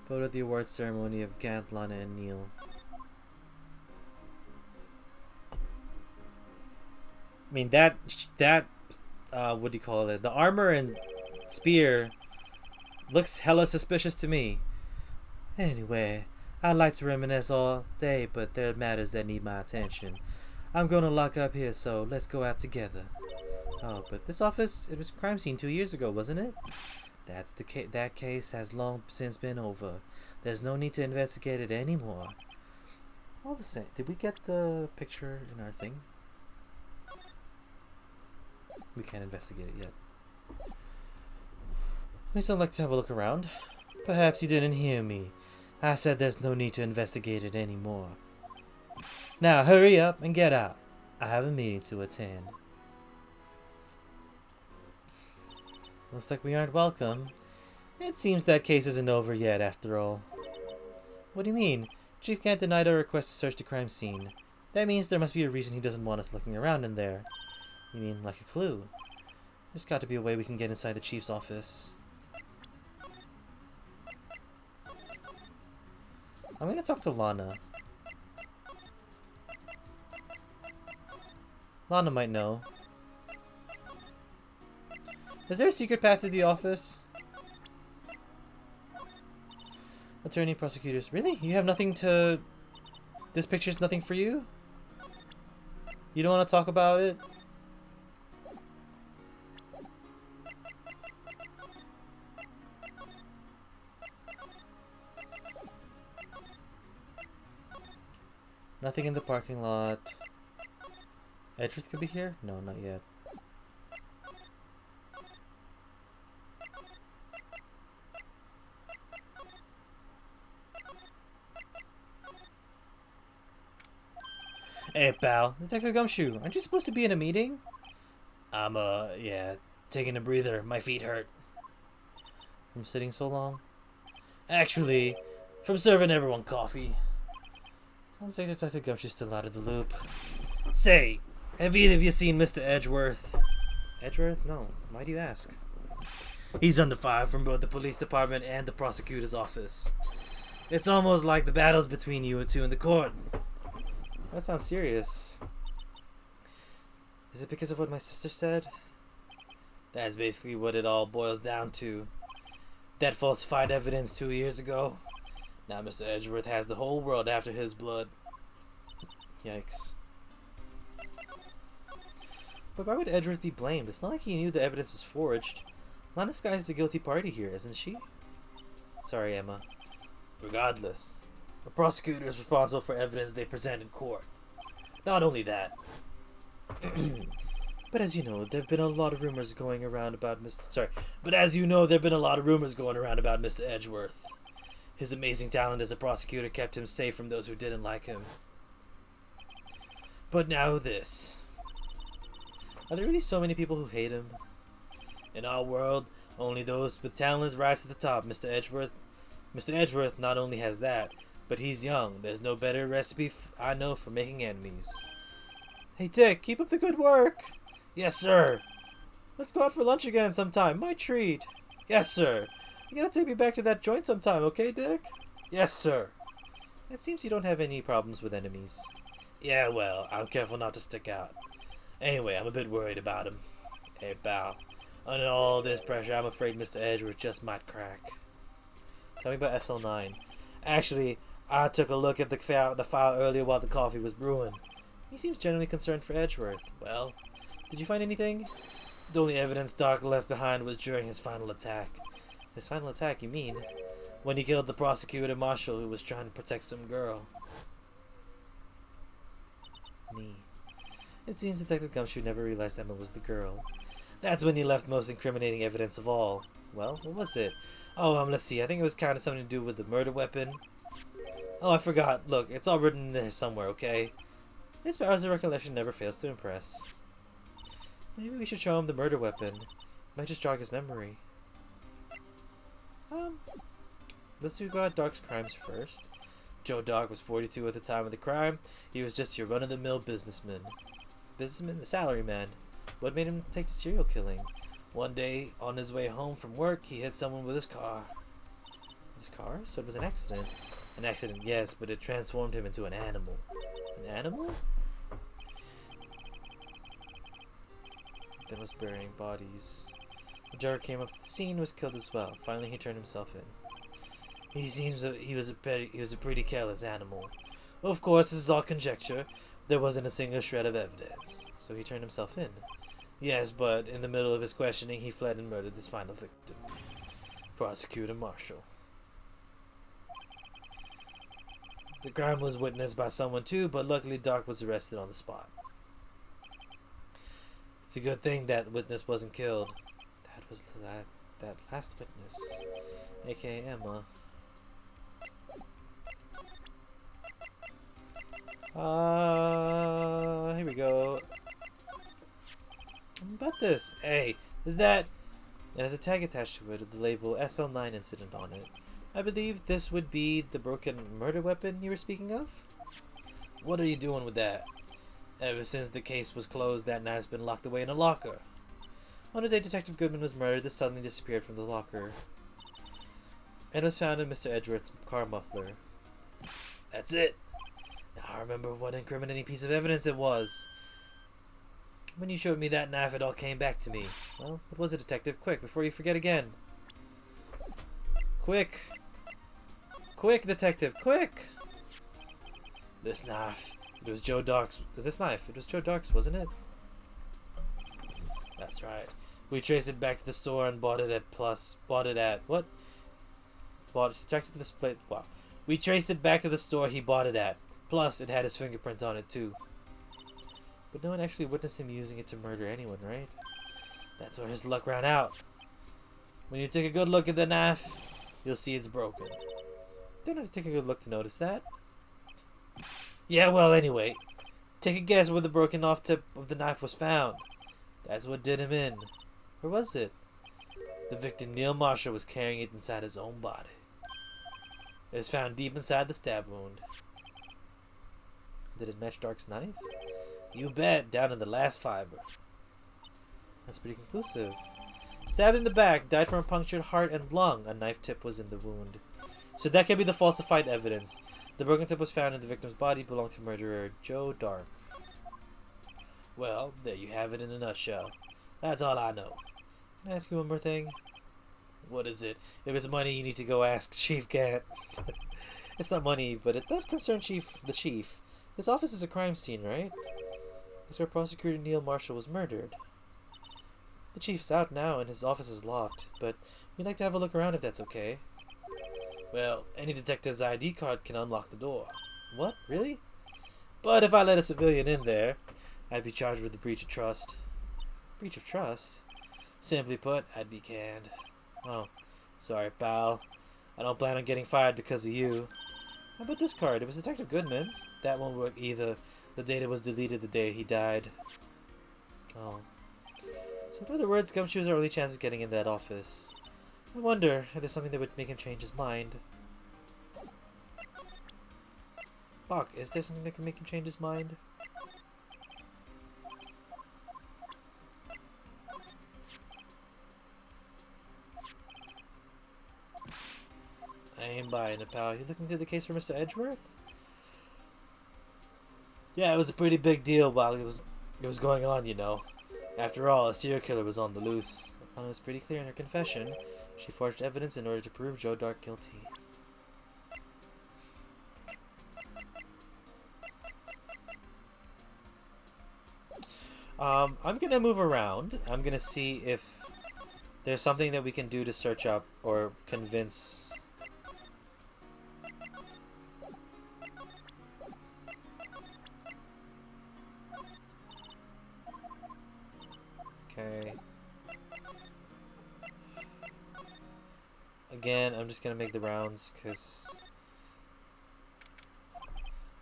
Photo of the awards ceremony of Gant, Lana, and Neil. I mean that what do you call it? The armor and spear looks hella suspicious to me. Anyway, I'd like to reminisce all day, but there are matters that need my attention. I'm gonna lock up here, so let's go out together. Oh, but this office, it was a crime scene 2 years ago, wasn't it? That's the that case has long since been over. There's no need to investigate it anymore. All the same, did we get the picture in our thing? We can't investigate it yet. We still like to have a look around. Perhaps you didn't hear me. I said there's no need to investigate it anymore. Now hurry up and get out. I have a meeting to attend. Looks like we aren't welcome. It seems that case isn't over yet, after all. What do you mean? Chief can't deny our request to search the crime scene. That means there must be a reason he doesn't want us looking around in there. You mean, like a clue? There's got to be a way we can get inside the Chief's office. I'm gonna talk to Lana. Lana might know. Is there a secret path to the office? Attorney, prosecutors. Really? You have nothing to... This picture's nothing for you? You don't want to talk about it? Nothing in the parking lot. Edgeworth could be here? No, not yet. Hey, pal. Detective Gumshoe, aren't you supposed to be in a meeting? Yeah, taking a breather. My feet hurt. From sitting so long? Actually, from serving everyone coffee. Sounds like Detective Gumshoe's still out of the loop. Say, have either of you seen Mr. Edgeworth? Edgeworth? No. Why do you ask? He's under fire from both the police department and the prosecutor's office. It's almost like the battles between you two in the court. That sounds serious. Is it because of what my sister said? That's basically what it all boils down to. That falsified evidence 2 years ago. Now Mr. Edgeworth has the whole world after his blood. Yikes. But why would Edgeworth be blamed? It's not like he knew the evidence was forged. Lana Sky is the guilty party here, isn't she? Sorry, Emma. Regardless, the prosecutor is responsible for evidence they present in court. Not only that, but as you know, there've been a lot of rumors going around about Mr. Edgeworth. His amazing talent as a prosecutor kept him safe from those who didn't like him. But now this. Are there really so many people who hate him? In our world, only those with talent rise to the top, Mr. Edgeworth. Mr. Edgeworth not only has that, but he's young. There's no better recipe I know for making enemies. Hey Dick, keep up the good work. Yes, sir. Let's go out for lunch again sometime. My treat. Yes, sir. You gotta take me back to that joint sometime, okay, Dick? Yes, sir. It seems you don't have any problems with enemies. Yeah, well, I'm careful not to stick out. Anyway, I'm a bit worried about him. Hey, pal. Under all this pressure, I'm afraid Mr. Edgeworth just might crack. Tell me about SL9. Actually, I took a look at the file earlier while the coffee was brewing. He seems genuinely concerned for Edgeworth. Well, did you find anything? The only evidence Doc left behind was during his final attack. His final attack, you mean? When he killed the prosecutor marshal who was trying to protect some girl. Me. It seems Detective Gumshoe never realized Emma was the girl. That's when he left most incriminating evidence of all. Well, what was it? Oh, let's see. I think it was kind of something to do with the murder weapon. Oh, I forgot. Look, it's all written in there somewhere, okay? His powers of recollection never fails to impress. Maybe we should show him the murder weapon. Might just jog his memory. Let's do Doc's crimes first. Joe Doc was 42 at the time of the crime. He was just your run-of-the-mill businessman. Businessman? The salary man. What made him take to serial killing? One day, on his way home from work, he hit someone with his car. His car? So it was an accident. An accident, yes, but it transformed him into an animal. An animal? Then was burying bodies. The juror came up to the scene and was killed as well. Finally, he turned himself in. He seems he was a pretty careless animal. Of course, this is all conjecture. There wasn't a single shred of evidence. So he turned himself in. Yes, but in the middle of his questioning, he fled and murdered his final victim. Prosecutor Marshall. The crime was witnessed by someone too, but luckily Doc was arrested on the spot. It's a good thing that witness wasn't killed. That was that last witness, aka Emma. Here we go. What about this? Hey, is that and has a tag attached to it with the label SL9 incident on it. I believe this would be the broken murder weapon you were speaking of? What are you doing with that? Ever since the case was closed, that knife's been locked away in a locker. On the day Detective Goodman was murdered, this suddenly disappeared from the locker and was found in Mr. Edgeworth's car muffler. That's it! Now I remember what incriminating piece of evidence it was. When you showed me that knife, it all came back to me. Well, what was it, Detective? Quick, before you forget again. Quick! Quick, Detective, quick! This knife. It was Joe Dark's. This knife? It was Joe Dark's, wasn't it? That's right. We traced it back to the store and bought it at what? Subtracted to this plate. Wow. We traced it back to the store he bought it at. Plus, it had his fingerprints on it too. But no one actually witnessed him using it to murder anyone, right? That's where his luck ran out. When you take a good look at the knife, you'll see it's broken. Don't have to take a good look to notice that. Yeah, well, anyway, take a guess where the broken off tip of the knife was found. That's what did him in. Where was it? The victim, Neil Marshall, was carrying it inside his own body. It was found deep inside the stab wound. Did it match Dark's knife? You bet, down in the last fiber. That's pretty conclusive. Stabbed in the back, died from a punctured heart and lung. A knife tip was in the wound. So that could be the falsified evidence. The broken tip was found in the victim's body, belonged to murderer Joe Dark. Well, there you have it in a nutshell. That's all I know. Can I ask you one more thing? What is it? If it's money, you need to go ask Chief Gant. It's not money, but it does concern the Chief. His office is a crime scene, right? It's where Prosecutor Neil Marshall was murdered. The Chief's out now and his office is locked, but we'd like to have a look around if that's okay. Well, any detective's ID card can unlock the door. What? Really? But if I let a civilian in there, I'd be charged with a breach of trust. Breach of trust? Simply put, I'd be canned. Oh, sorry, pal. I don't plan on getting fired because of you. How about this card? It was Detective Goodman's. That won't work either. The data was deleted the day he died. Oh. So in other words, Gumshoe has our only chance of getting in that office. I wonder if there's something that would make him change his mind. Fuck, is there something that can make him change his mind? I ain't buying it, pal. You looking through the case for Mr. Edgeworth? Yeah, it was a pretty big deal while it was going on, you know. After all, a serial killer was on the loose. It was pretty clear in her confession. She forged evidence in order to prove Joe Dark guilty. I'm gonna move around. I'm gonna see if there's something that we can do to search up or convince. Okay. Again, I'm just gonna make the rounds, because...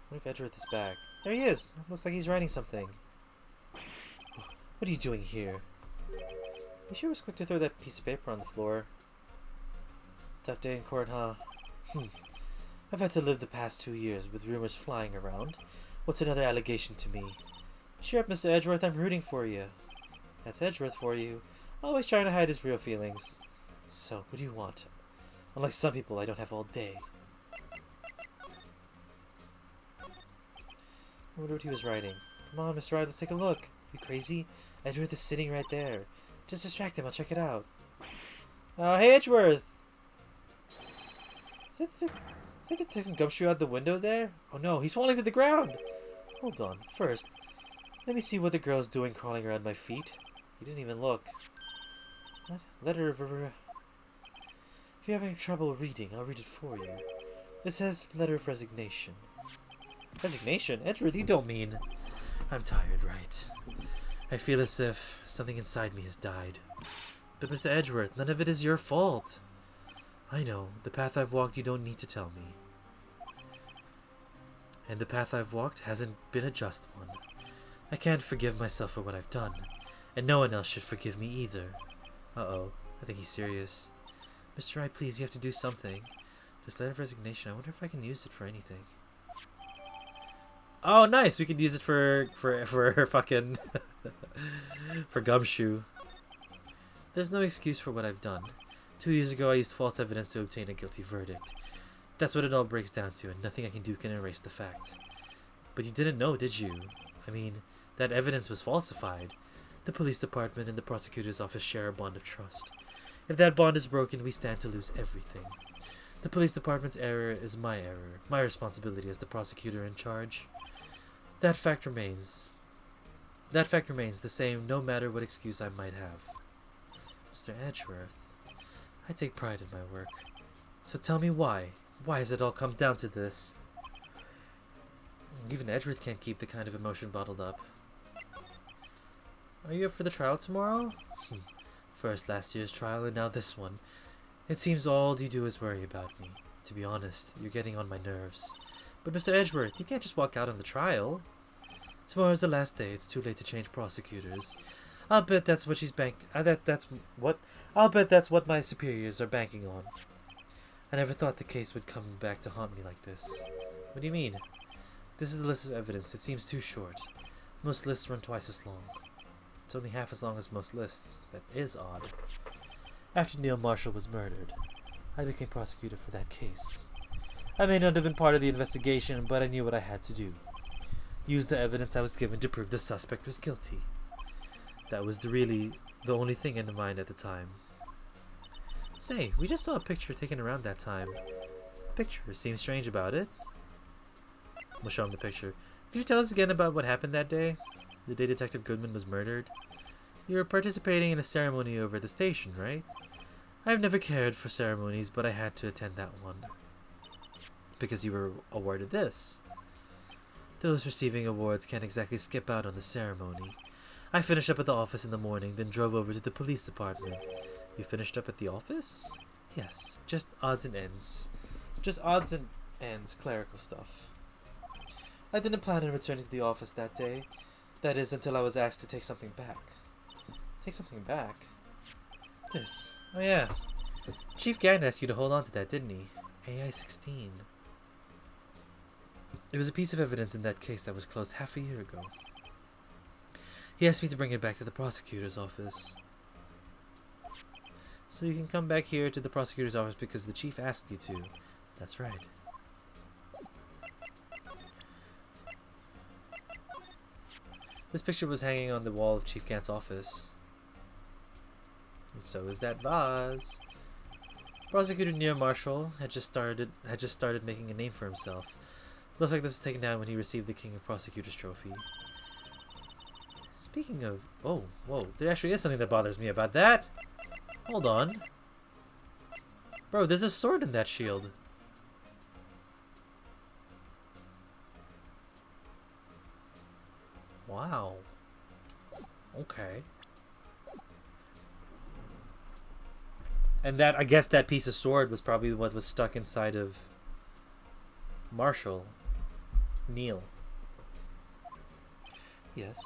What if Edgeworth is back? There he is! Looks like he's writing something. What are you doing here? You sure was quick to throw that piece of paper on the floor. Tough day in court, huh? I've had to live the past 2 years with rumors flying around. What's another allegation to me? Cheer up, Mr. Edgeworth, I'm rooting for you. That's Edgeworth for you. Always trying to hide his real feelings. So, what do you want? Unlike some people, I don't have all day. I wonder what he was writing. Come on, Mr. Wright, let's take a look. You crazy? Edgeworth is sitting right there. Just distract him, I'll check it out. Hey Edgeworth! Is that Detective Gumshoe out the window there? Oh no, he's falling to the ground! Hold on, first, let me see what the girl's doing crawling around my feet. He didn't even look. What? Letter of... If you're having trouble reading, I'll read it for you. It says, letter of resignation. Resignation? Edgeworth, you don't mean... I'm tired, right? I feel as if something inside me has died. But Mr. Edgeworth, none of it is your fault. I know, the path I've walked you don't need to tell me. And the path I've walked hasn't been a just one. I can't forgive myself for what I've done, and no one else should forgive me either. Uh-oh. I think he's serious. Mr. Wright, please, you have to do something. This letter of resignation, I wonder if I can use it for anything. Oh, nice! We could use it for fucking... for Gumshoe. There's no excuse for what I've done. 2 years ago, I used false evidence to obtain a guilty verdict. That's what it all breaks down to, and nothing I can do can erase the fact. But you didn't know, did you? I mean, that evidence was falsified. The police department and the prosecutor's office share a bond of trust. If that bond is broken, we stand to lose everything. The police department's error is my error, my responsibility as the prosecutor in charge. That fact remains the same no matter what excuse I might have. Mr. Edgeworth, I take pride in my work. So tell me why. Why has it all come down to this? Even Edgeworth can't keep the kind of emotion bottled up. Are you up for the trial tomorrow? First last year's trial and now this one. It seems all you do is worry about me. To be honest, you're getting on my nerves. But Mr. Edgeworth, you can't just walk out on the trial. Tomorrow's the last day. It's too late to change prosecutors. I'll bet that's what she's I'll bet that's what my superiors are banking on. I never thought the case would come back to haunt me like this. What do you mean? This is the list of evidence. It seems too short. Most lists run twice as long. It's only half as long as most lists. That is odd. After Neil Marshall was murdered, I became prosecutor for that case. I may not have been part of the investigation, but I knew what I had to do. Use the evidence I was given to prove the suspect was guilty. That was really the only thing in mind at the time. Say, we just saw a picture taken around that time. The picture seems strange about it. We'll show him the picture. Could you tell us again about what happened that day? The day Detective Goodman was murdered? You were participating in a ceremony over at the station, right? I've never cared for ceremonies, but I had to attend that one. Because you were awarded this. Those receiving awards can't exactly skip out on the ceremony. I finished up at the office in the morning, then drove over to the police department. You finished up at the office? Yes, just odds and ends. Just odds and ends, clerical stuff. I didn't plan on returning to the office that day. That is, until I was asked to take something back. Take something back? This. Oh yeah. Chief Gann asked you to hold on to that, didn't he? AI-16. There was a piece of evidence in that case that was closed half a year ago. He asked me to bring it back to the prosecutor's office. So you can come back here to the prosecutor's office because the chief asked you to. That's right. This picture was hanging on the wall of Chief Gant's office. And so is that vase. Prosecutor Neil Marshall had just started making a name for himself. Looks like this was taken down when he received the King of Prosecutors trophy. Speaking of... Oh, whoa. There actually is something that bothers me about that. Hold on. Bro, there's a sword in that shield. Wow. Okay. And that, I guess that piece of sword was probably what was stuck inside of Marshall. Neil. Yes.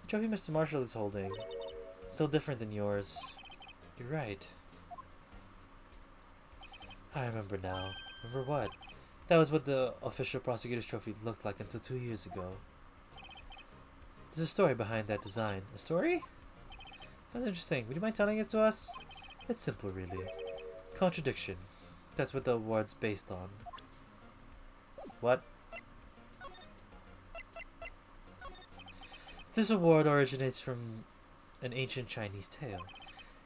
The trophy Mr. Marshall is holding. Still different than yours. You're right. I remember now. Remember what? That was what the official prosecutor's trophy looked like until 2 years ago. There's a story behind that design. A story? Sounds interesting. Would you mind telling it to us? It's simple, really. Contradiction. That's what the award's based on. What? This award originates from an ancient Chinese tale.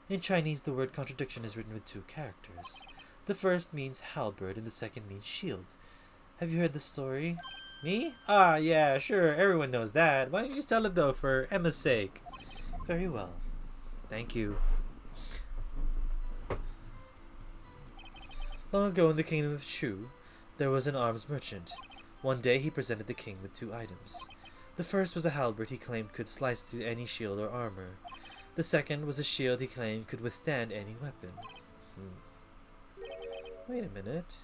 In Chinese, the word contradiction is written with 2 characters. The first means halberd and the second means shield. Have you heard the story? Me? Ah, yeah, sure, everyone knows that. Why don't you just tell it, though, for Emma's sake? Very well. Thank you. Long ago in the kingdom of Shu, there was an arms merchant. One day he presented the king with 2 items. The first was a halberd he claimed could slice through any shield or armor. The second was a shield he claimed could withstand any weapon. Wait a minute.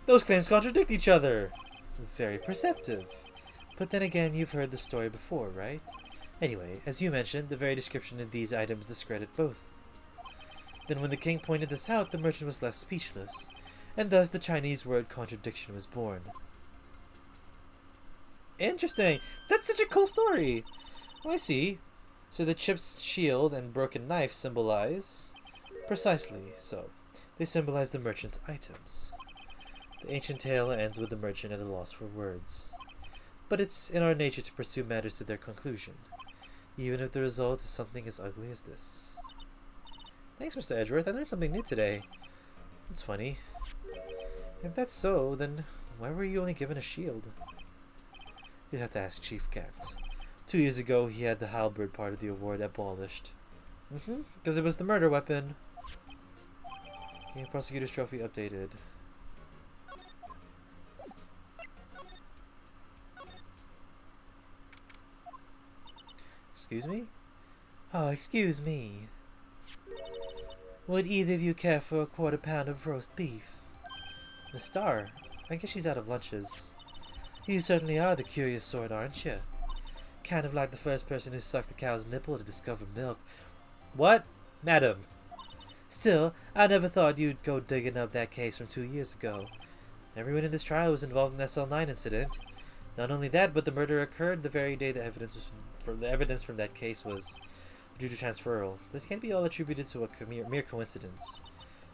Those claims contradict each other! Very perceptive. But then again, you've heard the story before, right? Anyway, as you mentioned, the very description of these items discredit both. Then when the king pointed this out, the merchant was left speechless, and thus the Chinese word contradiction was born. Interesting! That's such a cool story! Oh, I see. So the chipped shield and broken knife symbolize... Precisely so. They symbolize the merchant's items. The ancient tale ends with the merchant at a loss for words. But it's in our nature to pursue matters to their conclusion, even if the result is something as ugly as this. Thanks, Mr. Edgeworth. I learned something new today. It's funny. If that's so, then why were you only given a shield? You'd have to ask Chief Cat. 2 years ago, he had the halberd part of the award abolished. Because it was the murder weapon. King Prosecutor's Trophy updated. Excuse me? Oh, excuse me. Would either of you care for a quarter-pound of roast beef? Miss Starr, I guess she's out of lunches. You certainly are the curious sort, aren't you? Kind of like the first person who sucked a cow's nipple to discover milk. What? Madam. Still, I never thought you'd go digging up that case from 2 years ago. Everyone in this trial was involved in the SL9 incident. Not only that, but the murder occurred the very day the evidence from that case was due to transferal. This can't be all attributed to a mere coincidence.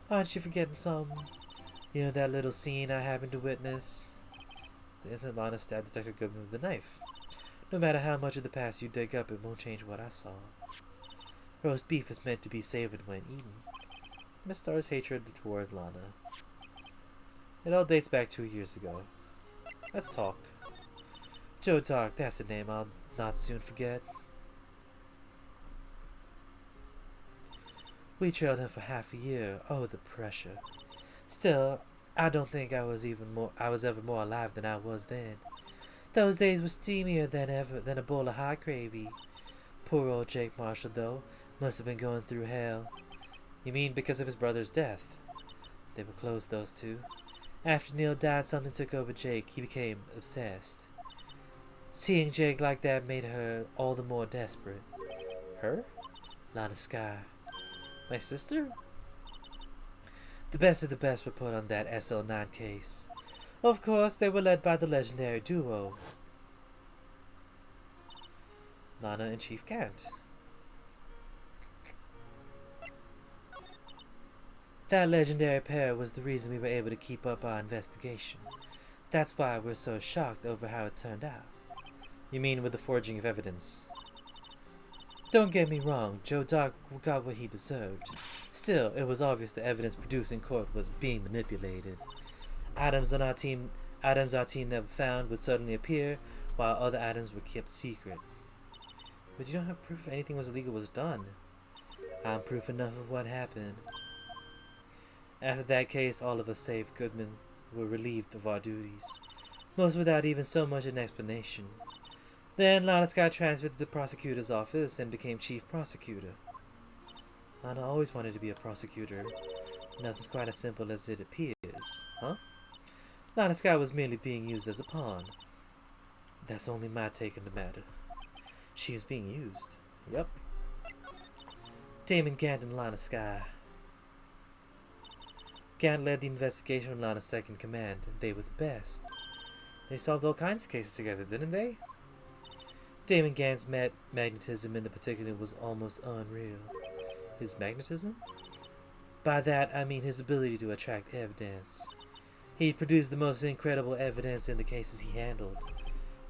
Aren't you forgetting some? You know that little scene I happened to witness? The instant Lana stabbed Detective Goodman with the knife. No matter how much of the past you dig up, it won't change what I saw. Roast beef is meant to be savored when eaten. Miss Starr's hatred toward Lana. It all dates back 2 years ago. Let's talk. Joe Dark, that's a name I'll not soon forget. We trailed him for half a year. Oh, the pressure. Still, I don't think I was ever more alive than I was then. Those days were steamier than a bowl of hot gravy. Poor old Jake Marshall, though, must have been going through hell. You mean because of his brother's death? They were close, those two. After Neil died, something took over Jake. He became obsessed. Seeing Jake like that made her all the more desperate. Her? Lana Sky. My sister? The best of the best were put on that SL9 case. Of course, they were led by the legendary duo, Lana and Chief Cat. That legendary pair was the reason we were able to keep up our investigation. That's why we're so shocked over how it turned out. You mean with the forging of evidence? Don't get me wrong, Joe Dark got what he deserved. Still, it was obvious the evidence produced in court was being manipulated. Items our team never found would suddenly appear, while other items were kept secret. But you don't have proof if anything was illegal was done. I'm proof enough of what happened. After that case, all of us save Goodman were relieved of our duties, most without even so much an explanation. Then Lana got transferred to the prosecutor's office and became chief prosecutor. Lana always wanted to be a prosecutor. Nothing's quite as simple as it appears, huh? Lana Sky was merely being used as a pawn. That's only my take on the matter. She was being used. Yep. Damon Gant and Lana Sky. Gant led the investigation on Lana's second command, and they were the best. They solved all kinds of cases together, didn't they? Damon Gant's magnetism in the particular was almost unreal. His magnetism? By that, I mean his ability to attract evidence. He produced the most incredible evidence in the cases he handled.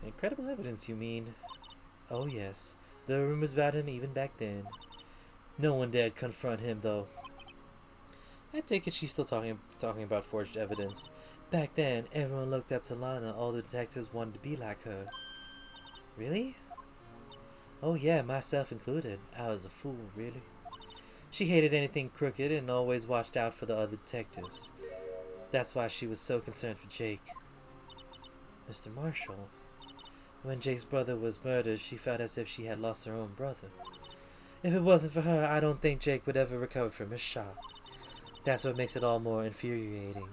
Incredible evidence, you mean? Oh yes, there were rumors about him even back then. No one dared confront him, though. I take it she's still talking about forged evidence. Back then, everyone looked up to Lana. All the detectives wanted to be like her. Really? Oh yeah, myself included. I was a fool, really. She hated anything crooked and always watched out for the other detectives. That's why she was so concerned for Jake. Mr. Marshall. When Jake's brother was murdered, she felt as if she had lost her own brother. If it wasn't for her, I don't think Jake would ever recover from his shock. That's what makes it all more infuriating.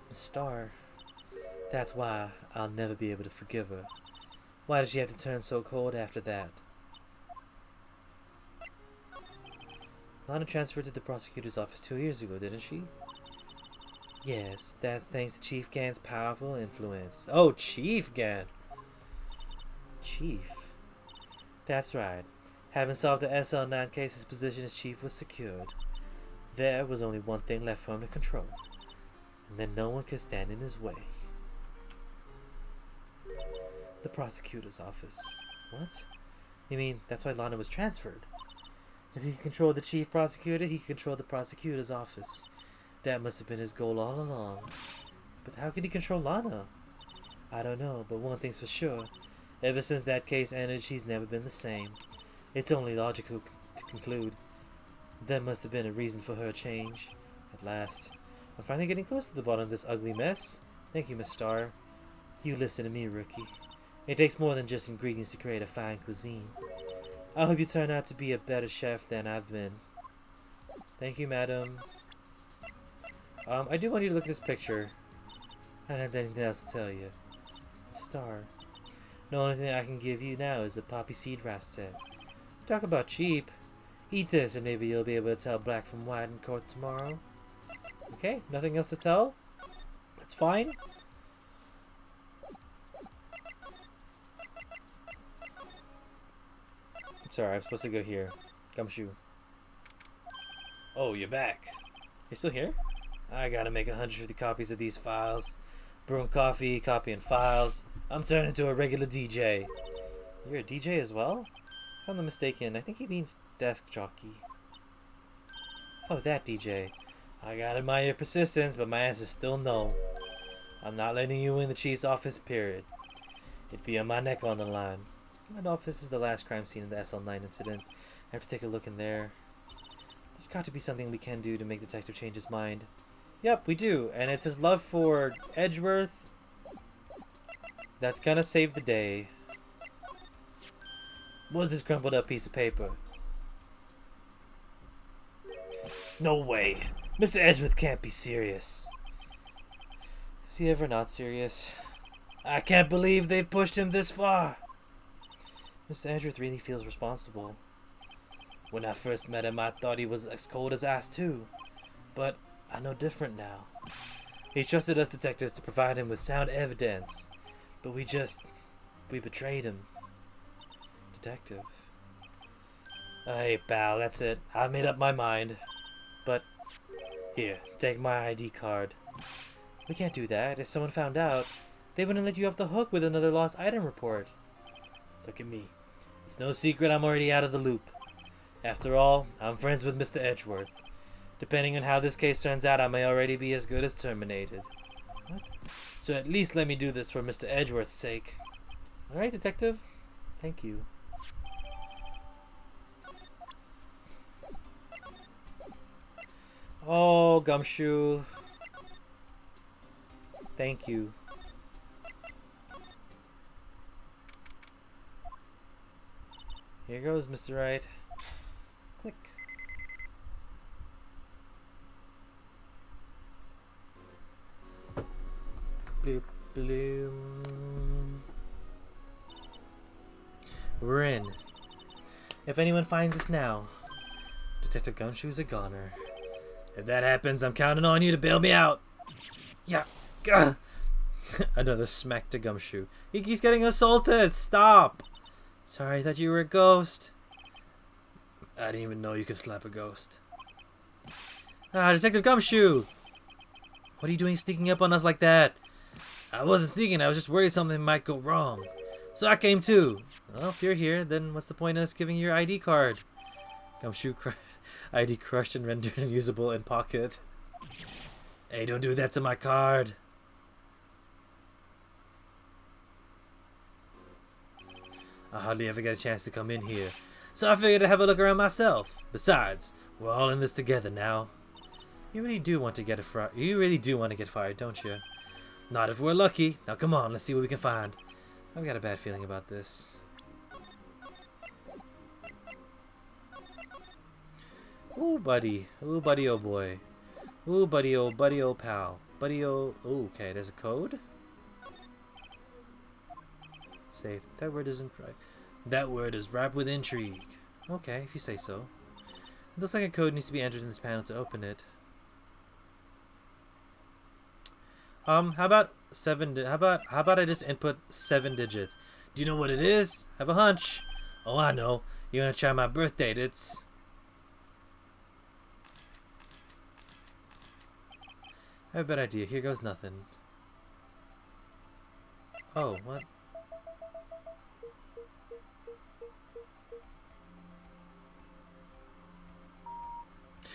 Miss Starr. That's why I'll never be able to forgive her. Why did she have to turn so cold after that? Lana transferred to the prosecutor's office 2 years ago, didn't she? Yes, that's thanks to Chief Gant's powerful influence. Oh, Chief Gant! Chief? That's right. Having solved the SL9 case, his position as chief was secured. There was only one thing left for him to control, and then no one could stand in his way. The prosecutor's office. What? You mean that's why Lana was transferred? If he could control the chief prosecutor, he could control the prosecutor's office. That must have been his goal all along. But how could he control Lana? I don't know, but one thing's for sure. Ever since that case ended, she's never been the same. It's only logical to conclude there must have been a reason for her change. At last, I'm finally getting close to the bottom of this ugly mess. Thank you, Miss Starr. You listen to me, rookie. It takes more than just ingredients to create a fine cuisine. I hope you turn out to be a better chef than I've been. Thank you, madam. I do want you to look at this picture. I don't have anything else to tell you. Miss Starr. The only thing I can give you now is a poppy seed rastet. Talk about cheap. Eat this and maybe you'll be able to tell black from white in court tomorrow. Okay, nothing else to tell? That's fine. Sorry, I'm supposed to go here. Gumshoe. Oh, you're back. You still here? I gotta make 150 copies of these files. Brewing coffee, copying files. I'm turning into a regular DJ. You're a DJ as well? If I'm not mistaken, I think he means desk jockey. Oh, that DJ. I gotta admire your persistence, but my answer's still no. I'm not letting you in the chief's office, period. It'd be on my neck on the line. My office is the last crime scene in the SL9 incident. I have to take a look in there. There's got to be something we can do to make the detective change his mind. Yep, we do. And it's his love for Edgeworth that's gonna save the day. What's this crumpled up piece of paper? No way. Mr. Edgeworth can't be serious. Is he ever not serious? I can't believe they've pushed him this far. Mr. Edgeworth really feels responsible. When I first met him, I thought he was as cold as ice too. But I know different now. He trusted us detectives to provide him with sound evidence. But we betrayed him. Detective. Hey, pal, that's it. I made up my mind. But, here, take my ID card. We can't do that. If someone found out, they wouldn't let you off the hook with another lost item report. Look at me. It's no secret I'm already out of the loop. After all, I'm friends with Mr. Edgeworth. Depending on how this case turns out, I may already be as good as terminated. What? So at least let me do this for Mr. Edgeworth's sake. Alright, detective. Thank you. Oh, Gumshoe. Thank you. Here goes, Mr. Wright. Click. Bloop, bloom. We're in. If anyone finds us now, Detective Gumshoe's a goner. If that happens, I'm counting on you to bail me out. Yeah. Gah. Another smack to Gumshoe. He keeps getting assaulted. Stop. Sorry, I thought you were a ghost. I didn't even know you could slap a ghost. Ah, Detective Gumshoe! What are you doing sneaking up on us like that? I wasn't sneaking, I was just worried something might go wrong. So I came too. Well, if you're here, then what's the point of us giving you your ID card? Gumshoe ID crushed and rendered unusable in pocket. Hey, don't do that to my card. I hardly ever get a chance to come in here, so I figured to have a look around myself. Besides, we're all in this together now. You really do want to get fired, don't you? Not if we're lucky. Now come on, let's see what we can find. I've got a bad feeling about this. Ooh, buddy. Ooh, buddy, oh boy. Ooh, buddy, oh pal. Buddy, oh. Ooh, okay, there's a code. Safe. That word isn't right. That word is ripe with intrigue. Okay, if you say so. It looks like a code needs to be entered in this panel to open it. How about how about I just input 7 digits? Do you know what it is? Have a hunch. Oh, I know. You're gonna try my birth date. It's... I have a bad idea. Here goes nothing. Oh, what?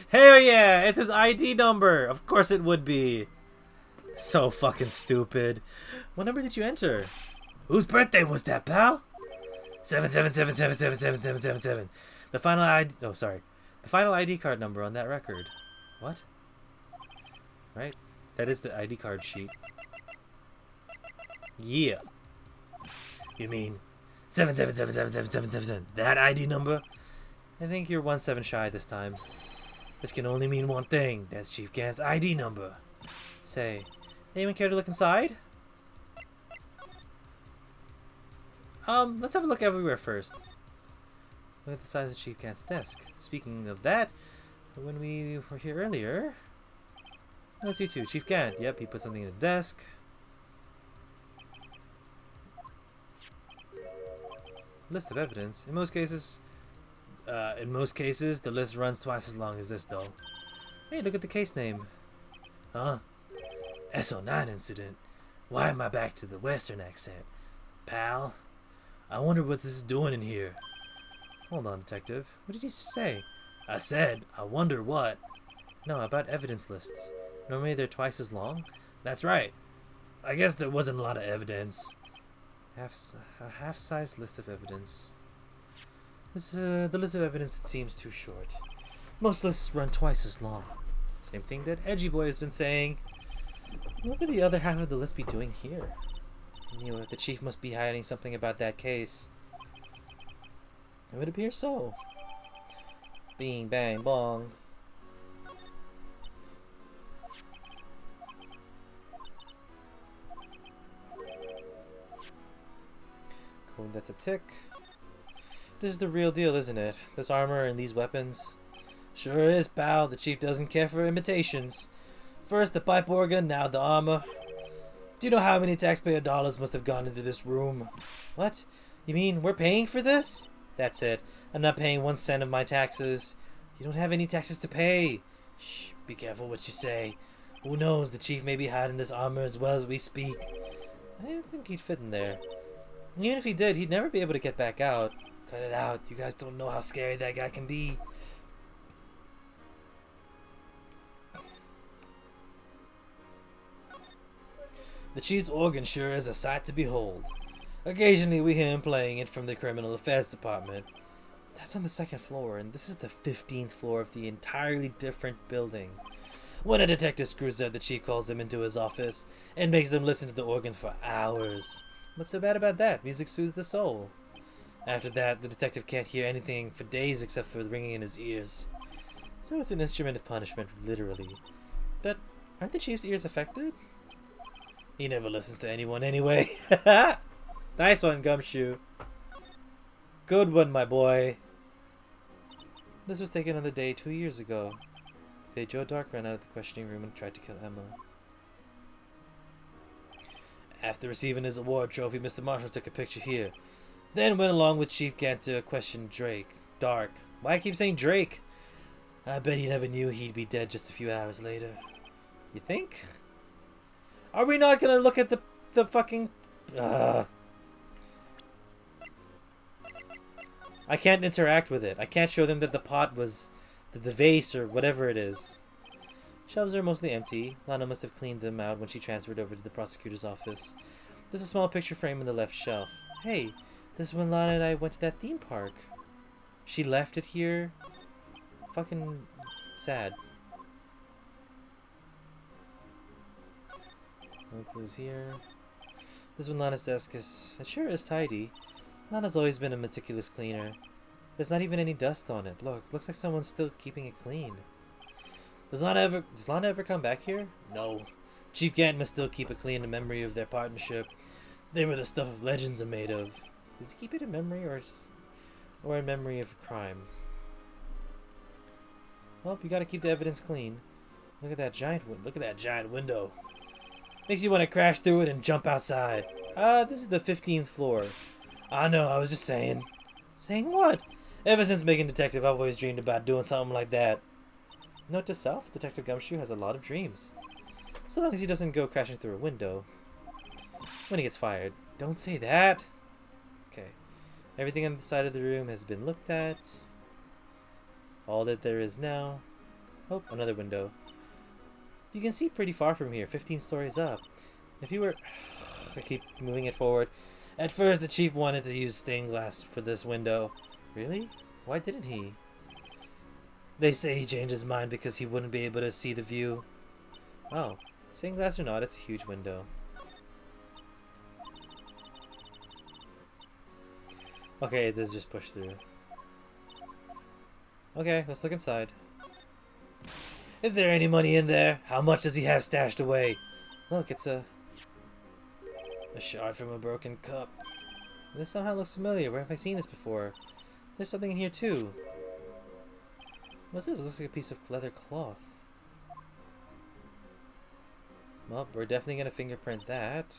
Hell yeah! It's his ID number! Of course it would be. So fucking stupid. What number did you enter? Whose birthday was that, pal? 777777777. The final ID... Oh, sorry. The final ID card number on that record. What? Right? That is the ID card sheet. Yeah. You mean 7777777? That ID number? I think you're 17 shy this time. This can only mean one thing. That's Chief Gant's ID number. Say, anyone care to look inside? Let's have a look everywhere first. Look at the size of Chief Gant's desk. Speaking of that, when we were here earlier... That's you two, Chief Gant. Yep, he put something in the desk. List of evidence. In most cases, the list runs twice as long as this, though. Hey, look at the case name. Huh? SO9 incident. Why am I back to the Western accent? Pal? I wonder what this is doing in here. Hold on, detective. What did you say? I said, I wonder what. No, about evidence lists. Normally they're twice as long? That's right. I guess there wasn't a lot of evidence. A half-sized list of evidence. The list of evidence, it seems too short. Most lists run twice as long. Same thing that Edgy Boy has been saying. What would the other half of the list be doing here? You know, the chief must be hiding something about that case. It would appear so. Bing, bang, bong. Cool, that's a tick. This is the real deal, isn't it? This armor and these weapons. Sure is, pal. The chief doesn't care for imitations. First the pipe organ, now the armor. Do you know how many taxpayer dollars must have gone into this room? What? You mean we're paying for this? That's it. I'm not paying 1 cent of my taxes. You don't have any taxes to pay. Shh, be careful what you say. Who knows, the chief may be hiding this armor as well as we speak. I didn't think he'd fit in there. And even if he did, he'd never be able to get back out. Cut it out. You guys don't know how scary that guy can be. The chief's organ sure is a sight to behold. Occasionally we hear him playing it from the criminal affairs department. That's on the 2nd floor, and this is the 15th floor of the entirely different building. When a detective screws up, the chief calls him into his office and makes him listen to the organ for hours. What's so bad about that? Music soothes the soul. After that, the detective can't hear anything for days except for the ringing in his ears. So it's an instrument of punishment, literally. But aren't the chief's ears affected? He never listens to anyone anyway. Nice one, Gumshoe. Good one, my boy. This was taken on the day 2 years ago. The day Joe Dark ran out of the questioning room and tried to kill Emma. After receiving his award trophy, Mr. Marshall took a picture here. Then went along with Chief Gant to question Dark. Why I keep saying Drake? I bet he never knew he'd be dead just a few hours later. You think? Are we not gonna look at the fucking... I can't interact with it. I can't show them that the pot was... the vase or whatever it is. Shelves are mostly empty. Lana must have cleaned them out when she transferred over to the prosecutor's office. There's a small picture frame on the left shelf. Hey, this is when Lana and I went to that theme park. She left it here. Fucking sad. No clues here. This one, Lana's desk is... it sure is tidy. Lana's always been a meticulous cleaner. There's not even any dust on it. Look, looks like someone's still keeping it clean. Does Lana ever come back here? No. Chief Gant must still keep it clean in memory of their partnership. They were the stuff of legends are made of. Does he keep it in memory or in memory of crime? Well, you gotta keep the evidence clean. Look at that giant window. Makes you want to crash through it and jump outside. This is the 15th floor. I know, I was just saying. Saying what? Ever since making detective, I've always dreamed about doing something like that. Note to self, Detective Gumshoe has a lot of dreams. So long as he doesn't go crashing through a window. When he gets fired. Don't say that! Okay. Everything on the side of the room has been looked at. All that there is now. Oh, another window. You can see pretty far from here, 15 stories up. If you were... I keep moving it forward. At first, the chief wanted to use stained glass for this window. Really? Why didn't he? They say he changed his mind because he wouldn't be able to see the view. Oh, stained glass or not, it's a huge window. Okay, this is just pushed through. Okay, let's look inside. Is there any money in there? How much does he have stashed away? Look, it's a shard from a broken cup. This somehow looks familiar. Where have I seen this before? There's something in here too. What's this? It looks like a piece of leather cloth. Well, we're definitely gonna fingerprint that.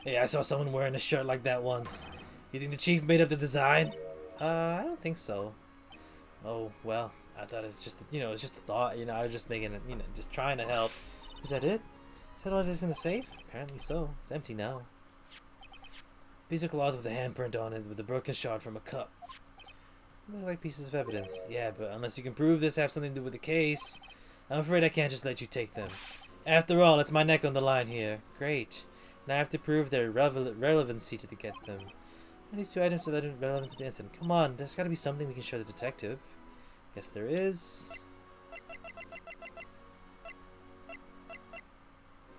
Hey, I saw someone wearing a shirt like that once. You think the chief made up the design? I don't think so. Oh, well, I thought it's just, it's just a thought, I was just making it, just trying to help. Is that it? Is that all this in the safe? Apparently so. It's empty now. Piece of cloth with a handprint on it with a broken shard from a cup. They look like pieces of evidence. Yeah, but unless you can prove this have something to do with the case, I'm afraid I can't just let you take them. After all, it's my neck on the line here. Great. Now I have to prove their relevancy to get them. And these two items are relevant to the incident. Come on, there's got to be something we can show the detective. Yes, there is.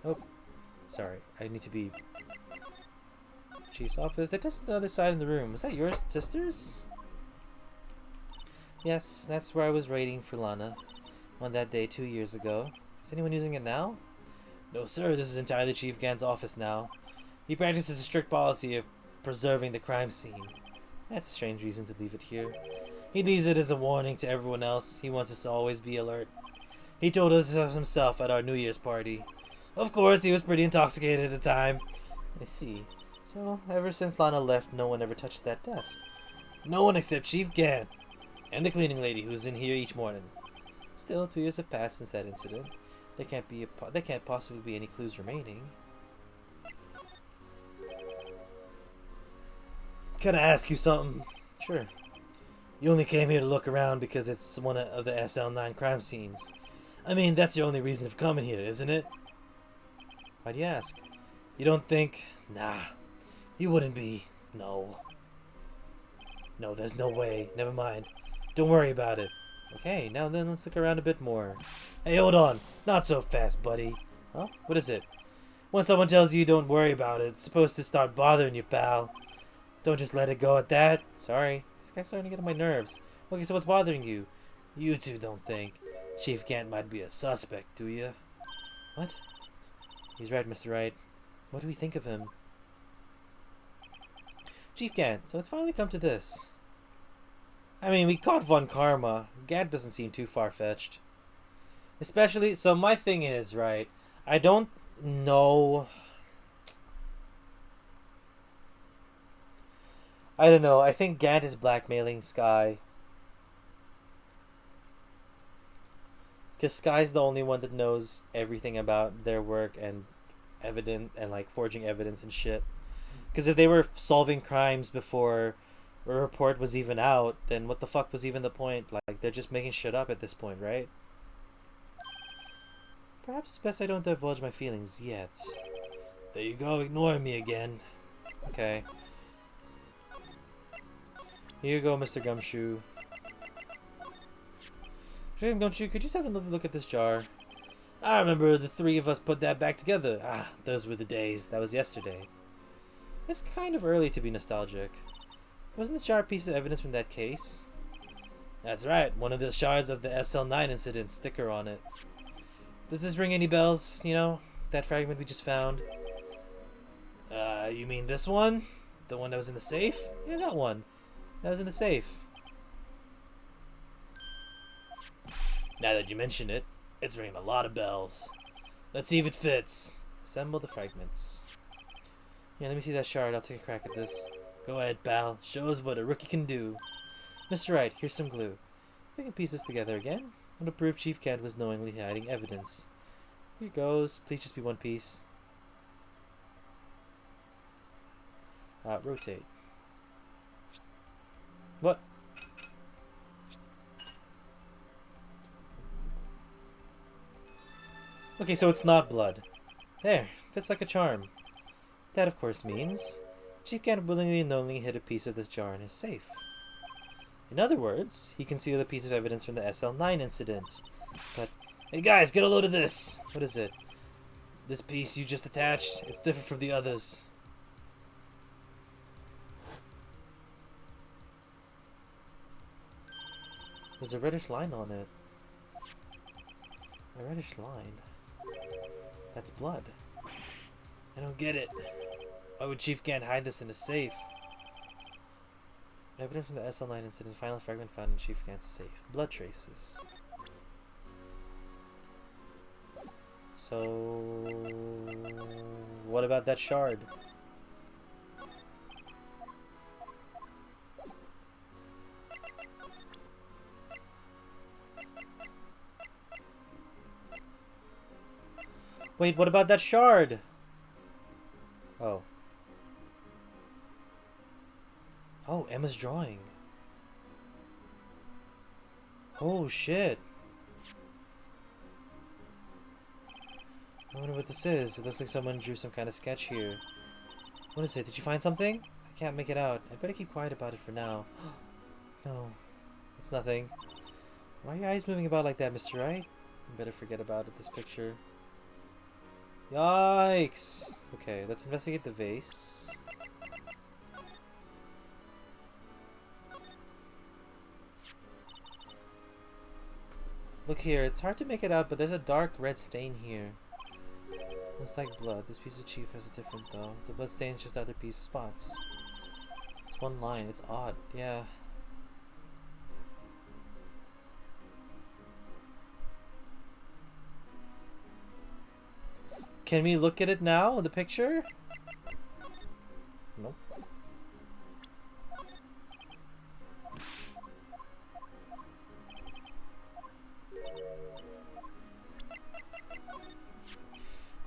Oh, sorry. I need to be... Chief's office. That's the other side of the room. Was that your sister's? Yes, that's where I was waiting for Lana on that day 2 years ago. Is anyone using it now? No, sir. This is entirely Chief Gant's office now. He practices a strict policy of preserving the crime scene. That's a strange reason to leave it here. He leaves it as a warning to everyone else. He wants us to always be alert. He told us so himself at our New Year's party. Of course, he was pretty intoxicated at the time. I see. So, ever since Lana left, no one ever touched that desk. No one except Chief Gant. And the cleaning lady who's in here each morning. Still, 2 years have passed since that incident. There can't possibly be any clues remaining. Can I ask you something? Sure. You only came here to look around because it's one of the SL9 crime scenes. I mean, that's your only reason for coming here, isn't it? Why'd you ask? You don't think... Nah. You wouldn't be... No. No, there's no way. Never mind. Don't worry about it. Okay, now then let's look around a bit more. Hey, hold on. Not so fast, buddy. Huh? What is it? When someone tells you don't worry about it, it's supposed to start bothering you, pal. Don't just let it go at that. Sorry. This guy's starting to get on my nerves. Okay, so what's bothering you? You two don't think Chief Gant might be a suspect, do you? What? He's right, Mr. Wright. What do we think of him? Chief Gant, so it's finally come to this. I mean, we caught Von Karma. Gant doesn't seem too far-fetched. Especially, so my thing is, right, I don't know... I don't know, I think Gant is blackmailing Sky. Because Sky's the only one that knows everything about their work and like forging evidence and shit. Because if they were solving crimes before a report was even out, then what the fuck was even the point? Like, they're just making shit up at this point, right? Perhaps it's best I don't divulge my feelings yet. There you go, ignoring me again. Okay. Here you go, Mr. Gumshoe. Gumshoe, could you just have another look at this jar? I remember the three of us put that back together. Ah, those were the days. That was yesterday. It's kind of early to be nostalgic. Wasn't this jar a piece of evidence from that case? That's right, one of the shards of the SL9 incident sticker on it. Does this ring any bells, you know? That fragment we just found? You mean this one? The one that was in the safe? Yeah, that one. That was in the safe. Now that you mention it, it's ringing a lot of bells. Let's see if it fits. Assemble the fragments. Yeah, let me see that shard. I'll take a crack at this. Go ahead, pal. Show us what a rookie can do. Mr. Wright, here's some glue. We can piece this together again. It'll prove Chief Kent was knowingly hiding evidence. Here goes. Please just be one piece. Rotate. What? Okay, so it's not blood. There, fits like a charm. That, of course, means Chief Kent willingly and knowingly hid a piece of this jar in his safe. In other words, he concealed a piece of evidence from the SL9 incident. But, hey guys, get a load of this! What is it? This piece you just attached, it's different from the others. There's a reddish line on it. A reddish line? That's blood. I don't get it. Why would Chief Kent hide this in a safe? Evidence from the SL9 incident. Final fragment found in Chief Kent's safe. Blood traces. So... what about that shard? Wait, what about that shard? Oh. Oh, Emma's drawing. Oh, shit. I wonder what this is. It looks like someone drew some kind of sketch here. What is it? Did you find something? I can't make it out. I better keep quiet about it for now. No, it's nothing. Why are your eyes moving about like that, Mr. Wright? I better forget about it, this picture. Yikes! Okay, let's investigate the vase. Look here, it's hard to make it out, but there's a dark red stain here. Looks like blood. This piece of Chief has a different though. The blood stain's just the other piece spots. It's one line, it's odd, yeah. Can we look at it now, the picture? Nope.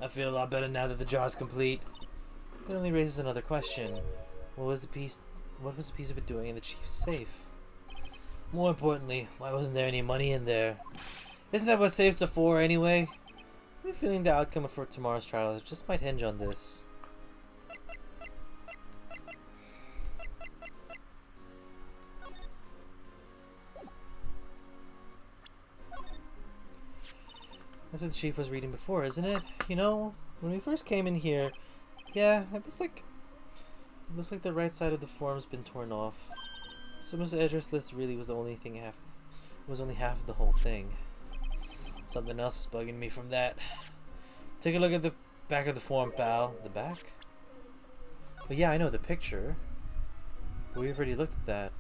I feel a lot better now that the jar's complete. It only raises another question. What was the piece of it doing in the Chief's safe? More importantly, why wasn't there any money in there? Isn't that what safes are for anyway? I have a feeling the outcome for tomorrow's trial just might hinge on this. That's what the Chief was reading before, isn't it? You know, when we first came in here, yeah, it looks like the right side of the form's been torn off. So Mr. Edgeworth's list really was only half of the whole thing. Something else is bugging me from that. Take a look at the back of the form, pal. The back? But yeah, I know the picture. But we've already looked at that.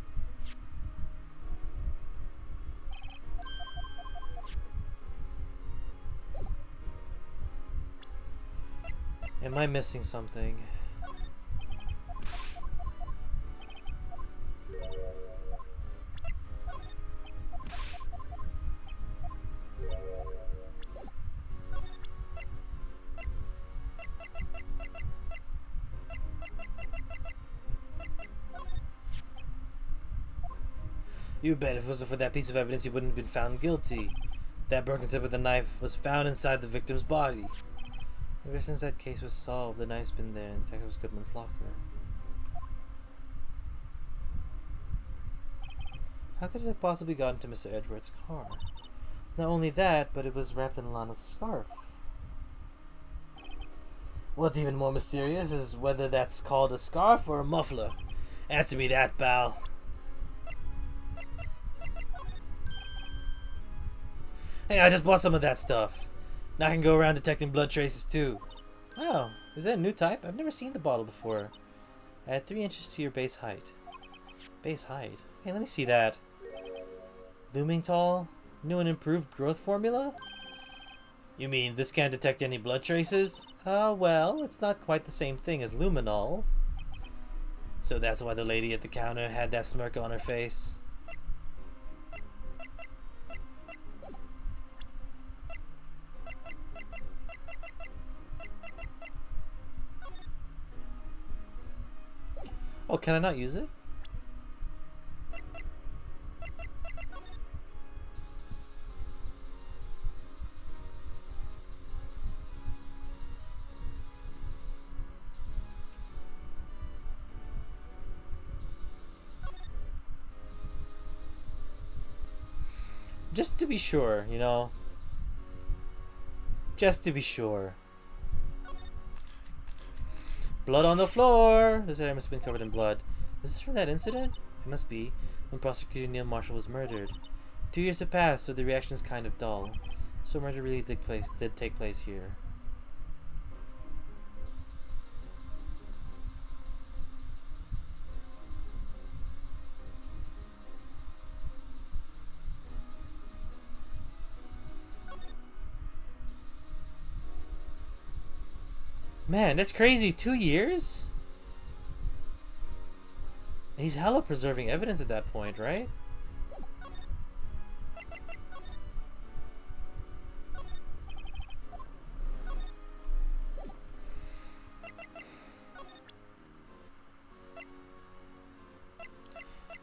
Am I missing something? You bet if it wasn't for that piece of evidence, he wouldn't have been found guilty. That broken tip with the knife was found inside the victim's body. Ever since that case was solved, the knife's been there in Detective Goodman's locker. How could it have possibly gotten to Mr. Edgeworth's car? Not only that, but it was wrapped in Lana's scarf. What's even more mysterious is whether that's called a scarf or a muffler. Answer me that, pal. Hey, I just bought some of that stuff. Now I can go around detecting blood traces too. Oh, is that a new type? I've never seen the bottle before. Add 3 inches to your base height. Base height? Hey, let me see that. Looming tall? New and improved growth formula? You mean this can't detect any blood traces? Well, it's not quite the same thing as luminol. So that's why the lady at the counter had that smirk on her face. Oh, can I not use it? Just to be sure, you know. Just to be sure. Blood on the floor! This area must have been covered in blood. Is this from that incident? It must be. When Prosecutor Neil Marshall was murdered. 2 years have passed, so the reaction is kind of dull. So murder really did take place here. Man, that's crazy. 2 years? He's hella preserving evidence at that point, right?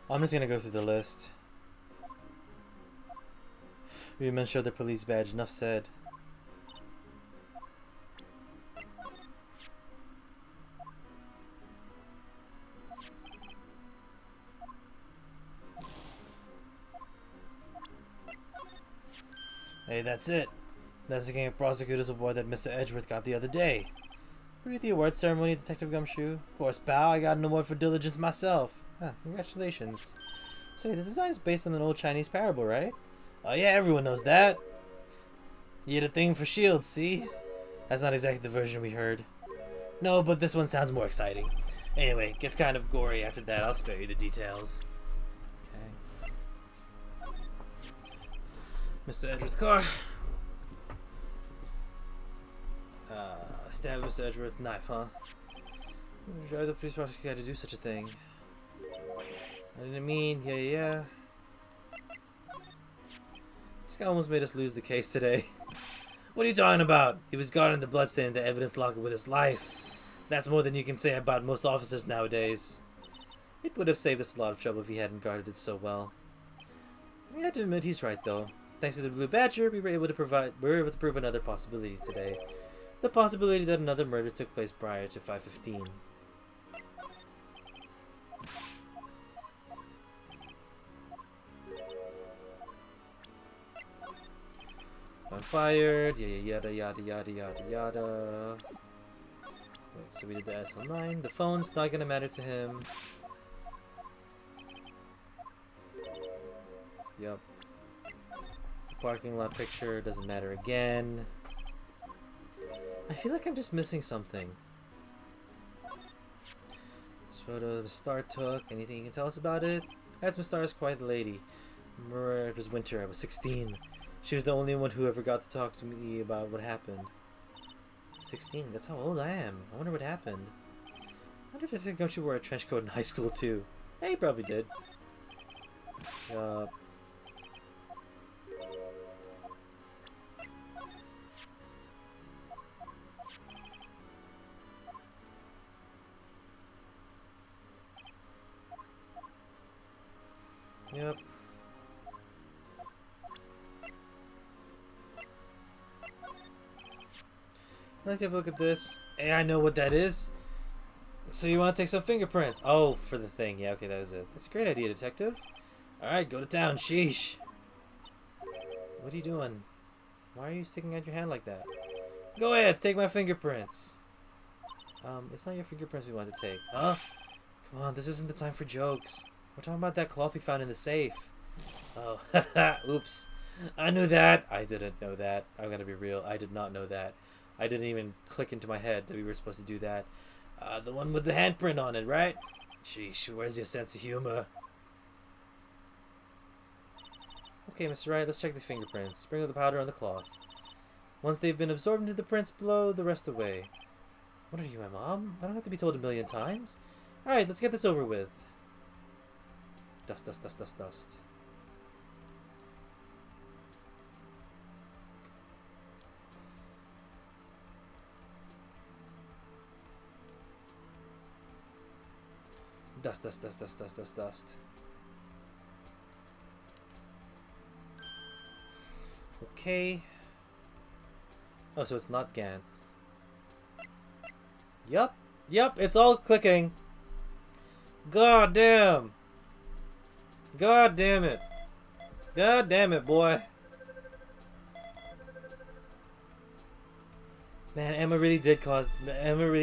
I'm just gonna go through the list. Women showed their police badge. Enough said. Hey, that's it. That's the gang of prosecutors award that Mr. Edgeworth got the other day. Were you at the award ceremony, Detective Gumshoe? Of course, pal. I got an award for diligence myself. Congratulations. Say, the design is based on an old Chinese parable, right? Oh yeah, everyone knows that. You had a thing for shields, see? That's not exactly the version we heard. No, but this one sounds more exciting. Anyway, it gets kind of gory after that. I'll spare you the details. Mr. Edgeworth's car. Stabbed Mr. Edgeworth's knife, huh? Drive the police prosecutor had to do such a thing. I didn't mean, yeah. This guy almost made us lose the case today. What are you talking about? He was guarding the bloodstain in the evidence locker with his life. That's more than you can say about most officers nowadays. It would have saved us a lot of trouble if he hadn't guarded it so well. We have to admit he's right, though. Thanks to the Blue Badger, we were able to prove another possibility today. The possibility that another murder took place prior to 5:15. I'm fired. Yada yada yada yada yada. Wait, so we did the SL9. The phone's not gonna matter to him. Yep. Parking lot picture doesn't matter again. I feel like I'm just missing something. This photo Miss Star took. Anything you can tell us about it? That's Miss Star's quite a lady. Remember, it was winter. I was 16. She was the only one who ever got to talk to me about what happened. 16? That's how old I am. I wonder what happened. I wonder if they think she wore a trench coat in high school too. Yeah, he probably did. Yep. Let's have a look at this. Hey, I know what that is. So you want to take some fingerprints? Oh, for the thing. Yeah, okay, that is it. That's a great idea, detective. Alright, go to town. Sheesh. What are you doing? Why are you sticking out your hand like that? Go ahead, take my fingerprints. It's not your fingerprints we want to take. Huh? Come on, this isn't the time for jokes. We're talking about that cloth we found in the safe. Oh, haha, oops. I knew that. I didn't know that. I'm gonna be real. I did not know that. I didn't even click into my head that we were supposed to do that. The one with the handprint on it, right? Sheesh, where's your sense of humor? Okay, Mr. Wright, let's check the fingerprints. Sprinkle the powder on the cloth. Once they've been absorbed into the prints, blow the rest away. What are you, my mom? I don't have to be told a million times. Alright, let's get this over with. Dust, dust, dust, dust, dust. Dust, dust, dust, dust, dust, dust, dust. Okay. Oh, so it's not GAN. Yup. Yup, it's all clicking. God damn. God damn it. God damn it, boy. Man, Emma really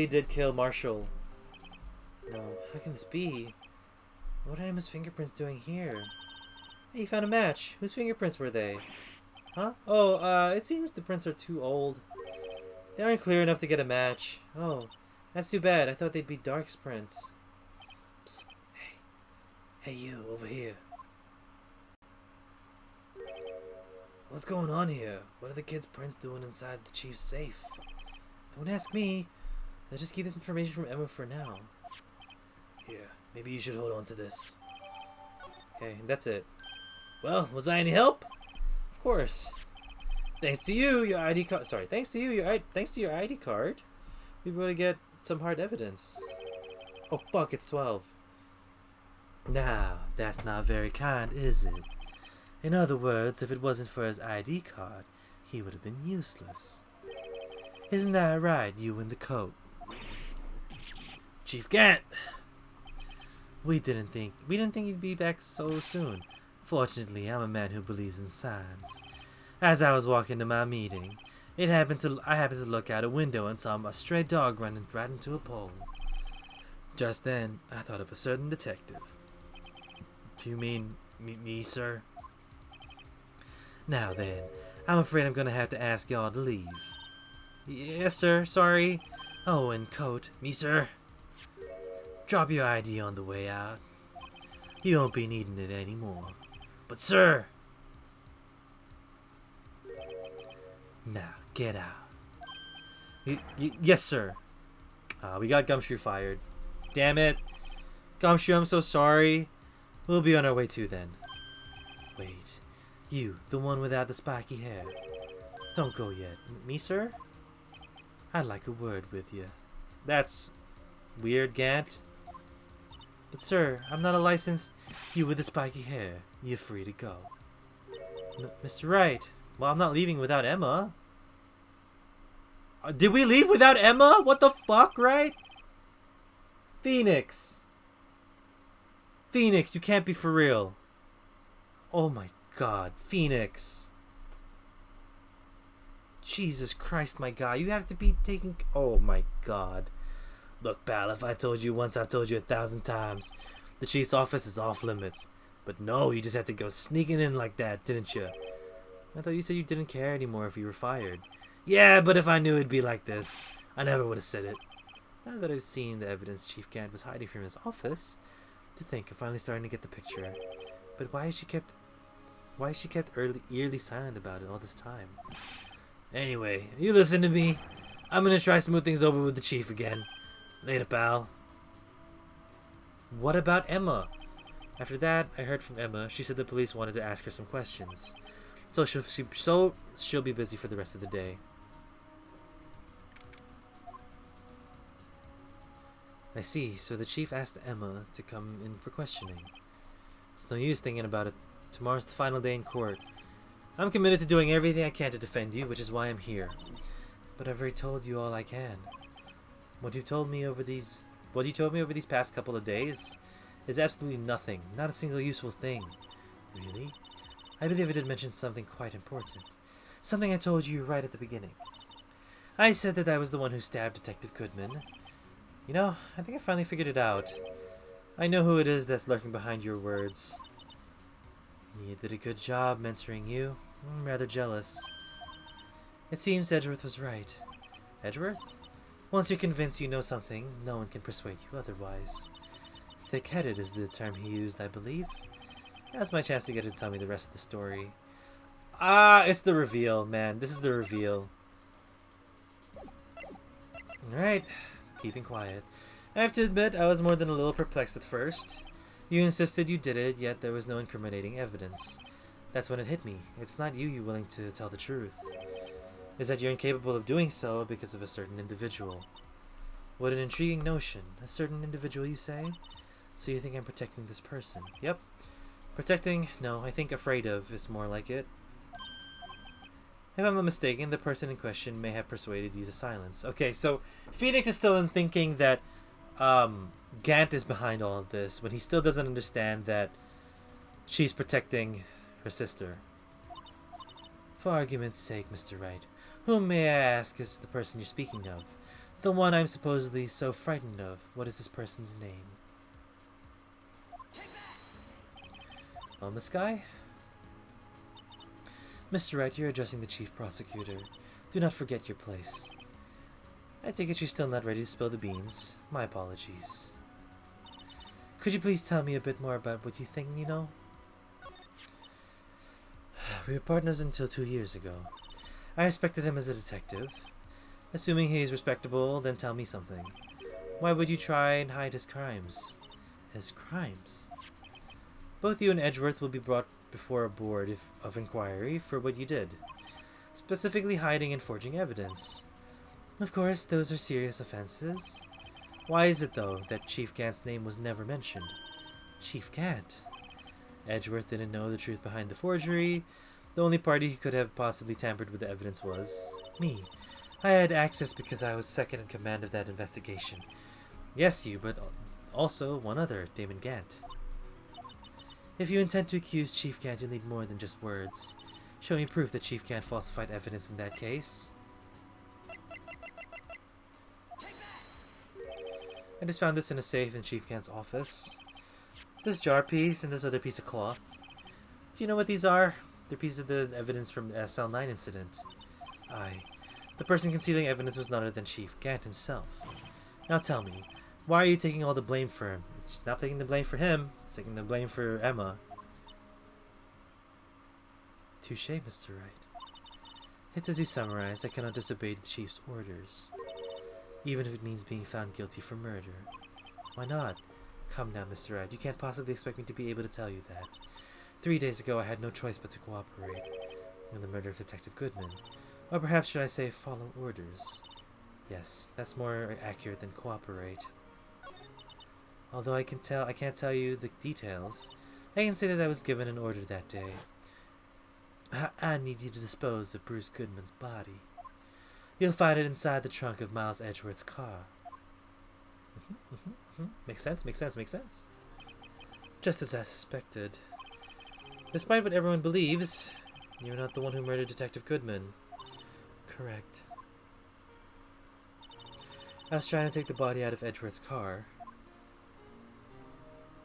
did kill Marshall. No, how can this be? What are Emma's fingerprints doing here? Hey, you found a match. Whose fingerprints were they? Huh? Oh, it seems the prints are too old. They aren't clear enough to get a match. Oh, that's too bad. I thought they'd be Dark's prints. Psst. Hey. Hey, you, over here. What's going on here? What are the kids' prints doing inside the chief's safe? Don't ask me. Let's just keep this information from Emma for now. Here, maybe you should hold on to this. Okay, that's it. Well, was I any help? Of course. Thanks to you, your ID card. Sorry, thanks to your ID card, we were able to get some hard evidence. Oh fuck, it's 12. Now, that's not very kind, is it? In other words, if it wasn't for his ID card, he would have been useless. Isn't that right, you in the coat? Chief Gant! We didn't think he'd be back so soon. Fortunately, I'm a man who believes in signs. As I was walking to my meeting, I happened to look out a window and saw a stray dog running right into a pole. Just then, I thought of a certain detective. Do you mean me, sir? Now then, I'm afraid I'm gonna have to ask y'all to leave. Yes, sir. Sorry. Oh, and coat, me, sir. Drop your ID on the way out. You won't be needing it anymore. But, sir! Now, get out. Yes, sir. We got Gumshoe fired. Damn it. Gumshoe, I'm so sorry. We'll be on our way too, then. Wait. You, the one without the spiky hair. Don't go yet. Me, sir? I'd like a word with you. That's weird, Gant. But sir, I'm not a licensed... You with the spiky hair. You're free to go. Mr. Wright. Well, I'm not leaving without Emma. Did we leave without Emma? What the fuck, right? Phoenix. Phoenix, you can't be for real. Oh my god. Phoenix. Jesus Christ, my guy. You have to be taking... Oh my god. Look, pal, if I told you once, I've told you 1,000 times. The chief's office is off limits. But no, you just had to go sneaking in like that, didn't you? I thought you said you didn't care anymore if you were fired. Yeah, but if I knew it'd be like this, I never would have said it. Now that I've seen the evidence Chief Gant was hiding from his office, to think I'm finally starting to get the picture. But why is she kept eerily silent about it all this time? Anyway, you listen to me. I'm gonna try smooth things over with the chief again. Later, pal. What about Emma? After that, I heard from Emma. She said the police wanted to ask her some questions. So she'll be busy for the rest of the day. I see. So the chief asked Emma to come in for questioning. It's no use thinking about it. Tomorrow's the final day in court. I'm committed to doing everything I can to defend you, which is why I'm here. But I've already told you all I can. What you told me over these past couple of days is absolutely nothing. Not a single useful thing. Really? I believe I did mention something quite important. Something I told you right at the beginning. I said that I was the one who stabbed Detective Goodman. You know, I think I finally figured it out. I know who it is that's lurking behind your words. You did a good job mentoring you. I'm rather jealous. It seems Edgeworth was right. Edgeworth? Once you're convinced you know something, no one can persuade you otherwise. Thick-headed is the term he used, I believe. Now's my chance to get to tell me the rest of the story. Ah, it's the reveal, man. This is the reveal. Alright, keeping quiet. I have to admit, I was more than a little perplexed at first. You insisted you did it, yet there was no incriminating evidence. That's when it hit me. It's not you willing to tell the truth. It's that you're incapable of doing so because of a certain individual. What an intriguing notion. A certain individual, you say? So you think I'm protecting this person? Yep. Protecting? No, I think afraid of is more like it. If I'm not mistaken, the person in question may have persuaded you to silence. Okay, so Phoenix is still in thinking that Gant is behind all of this, when he still doesn't understand that she's protecting her sister. For argument's sake, Mr. Wright, whom may I ask is the person you're speaking of? The one I'm supposedly so frightened of. What is this person's name? Miss Guy? Mr. Wright, you're addressing the Chief Prosecutor. Do not forget your place. I take it you're still not ready to spill the beans. My apologies. Could you please tell me a bit more about what you think you know? We were partners until 2 years ago. I respected him as a detective. Assuming he's respectable, then tell me something. Why would you try and hide his crimes? His crimes? Both you and Edgeworth will be brought before a board of inquiry for what you did. Specifically hiding and forging evidence. Of course, those are serious offenses. Why is it, though, that Chief Gant's name was never mentioned? Chief Gant? Edgeworth didn't know the truth behind the forgery. The only party who could have possibly tampered with the evidence was me. I had access because I was second in command of that investigation. Yes, you, but also one other, Damon Gant. If you intend to accuse Chief Gant, you'll need more than just words. Show me proof that Chief Gant falsified evidence in that case. I just found this in a safe in Chief Gant's office. This jar piece and this other piece of cloth. Do you know what these are? They're pieces of the evidence from the SL9 incident. Aye. The person concealing evidence was none other than Chief Gant himself. Now tell me, why are you taking all the blame for him? It's not taking the blame for him, it's taking the blame for Emma. Touché, Mr. Wright. It's as you summarized, I cannot disobey the Chief's orders. Even if it means being found guilty for murder. Why not? Come now, Mr. Wright, you can't possibly expect me to be able to tell you that. 3 days ago I had no choice but to cooperate in the murder of Detective Goodman. Or perhaps should I say follow orders. Yes, that's more accurate than cooperate. Although I can't tell you the details, I can say that I was given an order that day. I need you to dispose of Bruce Goodman's body. You'll find it inside the trunk of Miles Edgeworth's car. Makes sense, makes sense, makes sense. Just as I suspected. Despite what everyone believes, you're not the one who murdered Detective Goodman. Correct. I was trying to take the body out of Edgeworth's car.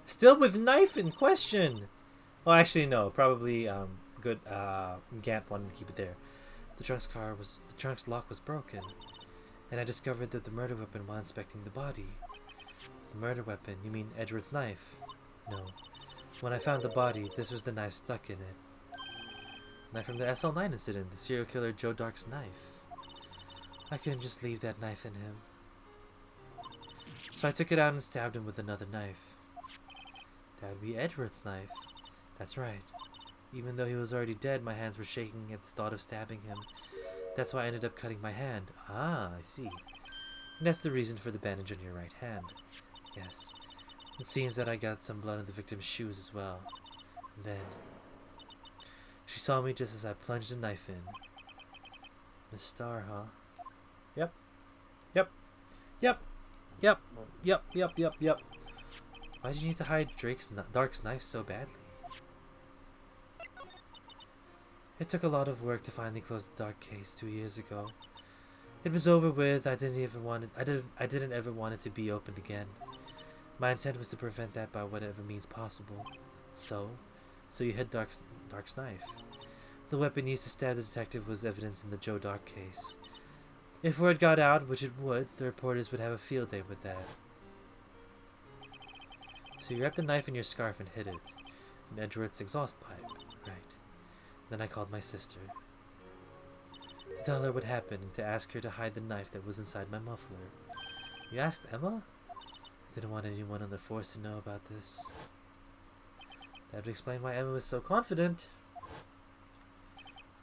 Still with knife in question! Well, actually, no. Probably, Gant wanted to keep it there. The trunk's lock was broken, and I discovered that the murder weapon while inspecting the body. The murder weapon? You mean Edgeworth's knife? No. When I found the body, this was the knife stuck in it. Knife from the SL9 incident, the serial killer Joe Dark's knife. I couldn't just leave that knife in him. So I took it out and stabbed him with another knife. That would be Edgeworth's knife. That's right. Even though he was already dead, my hands were shaking at the thought of stabbing him. That's why I ended up cutting my hand. Ah, I see. And that's the reason for the bandage on your right hand. Yes. It seems that I got some blood on the victim's shoes as well. And then she saw me just as I plunged the knife in. Miss Starr, huh? Yep. Yep. Yep. Yep. Yep. Yep. Yep. Yep. Why did you need to hide Dark's knife so badly? It took a lot of work to finally close the Dark case 2 years ago. It was over with. I didn't ever want it to be opened again. My intent was to prevent that by whatever means possible. So you hid Dark's knife. The weapon used to stab the detective was evidence in the Joe Dark case. If word got out, which it would, the reporters would have a field day with that. So you wrapped the knife in your scarf and hid it. in Edgeworth's exhaust pipe. Right. Then I called my sister to tell her what happened and to ask her to hide the knife that was inside my muffler. You asked Emma? I didn't want anyone on the force to know about this. That would explain why Emma was so confident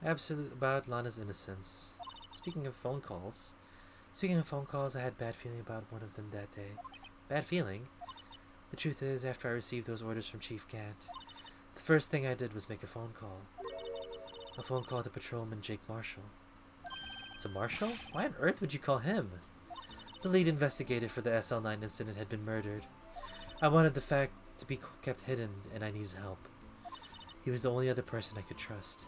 about Lana's innocence. Speaking of phone calls, I had a bad feeling about one of them that day. Bad feeling? The truth is, after I received those orders from Chief Gant, the first thing I did was make a phone call. A phone call to Patrolman Jake Marshall. To Marshall? Why on earth would you call him? The lead investigator for the SL9 incident had been murdered. I wanted the fact to be kept hidden, and I needed help. He was the only other person I could trust.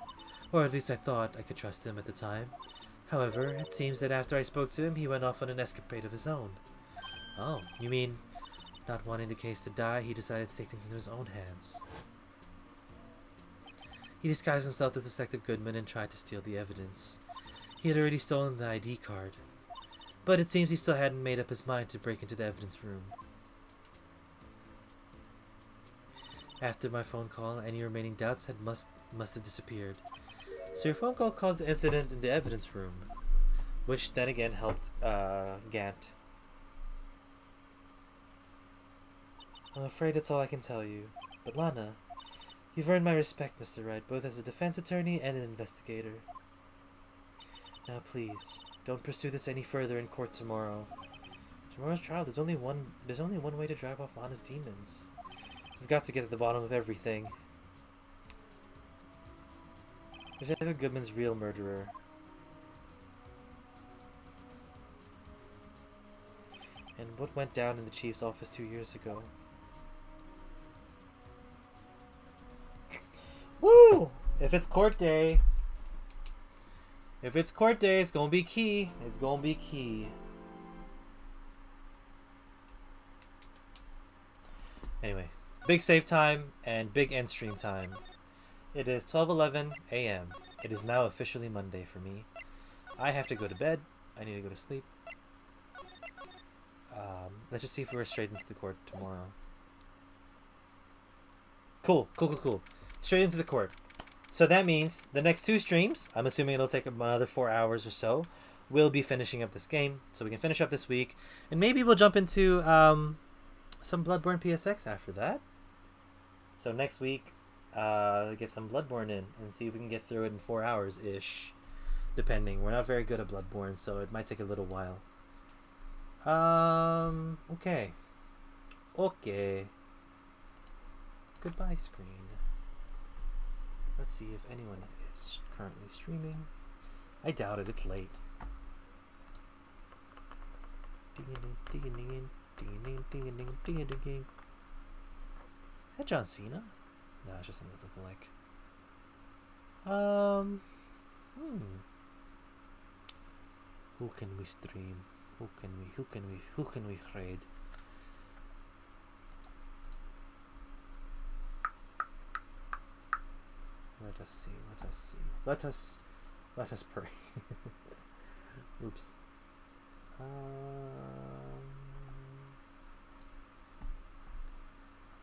Or at least I thought I could trust him at the time. However, it seems that after I spoke to him, he went off on an escapade of his own. Oh, you mean, not wanting the case to die, he decided to take things into his own hands. He disguised himself as Detective Goodman and tried to steal the evidence. He had already stolen the ID card. But it seems he still hadn't made up his mind to break into the evidence room. After my phone call, any remaining doubts must have disappeared. So your phone call caused the incident in the evidence room, which then again helped Gant. I'm afraid that's all I can tell you. But Lana, you've earned my respect, Mr. Wright, both as a defense attorney and an investigator. Now please, don't pursue this any further in court tomorrow. Tomorrow's trial, there's only one way to drive off Lana's demons. We've got to get to the bottom of everything. Detective Goodman's real murderer. And what went down in the chief's office 2 years ago. Woo! If it's court day, it's gonna be key. It's gonna be key. Anyway, big save time and big end stream time. It is 12:11 a.m. It is now officially Monday for me. I have to go to bed. I need to go to sleep. Let's just see if we're straight into the court tomorrow. Cool. Straight into the court. So that means the next 2 streams, I'm assuming it'll take another 4 hours or so, we'll be finishing up this game. So we can finish up this week. And maybe we'll jump into some Bloodborne PSX after that. So next week, get some Bloodborne in and see if we can get through it in 4 hours-ish. Depending. We're not very good at Bloodborne, so it might take a little while. Okay. Goodbye, screen. Let's see if anyone is currently streaming. I doubt it. It's late. Is that John Cena? No, it's just something looking like. Who can we stream? Who can we raid? Let us pray. Oops.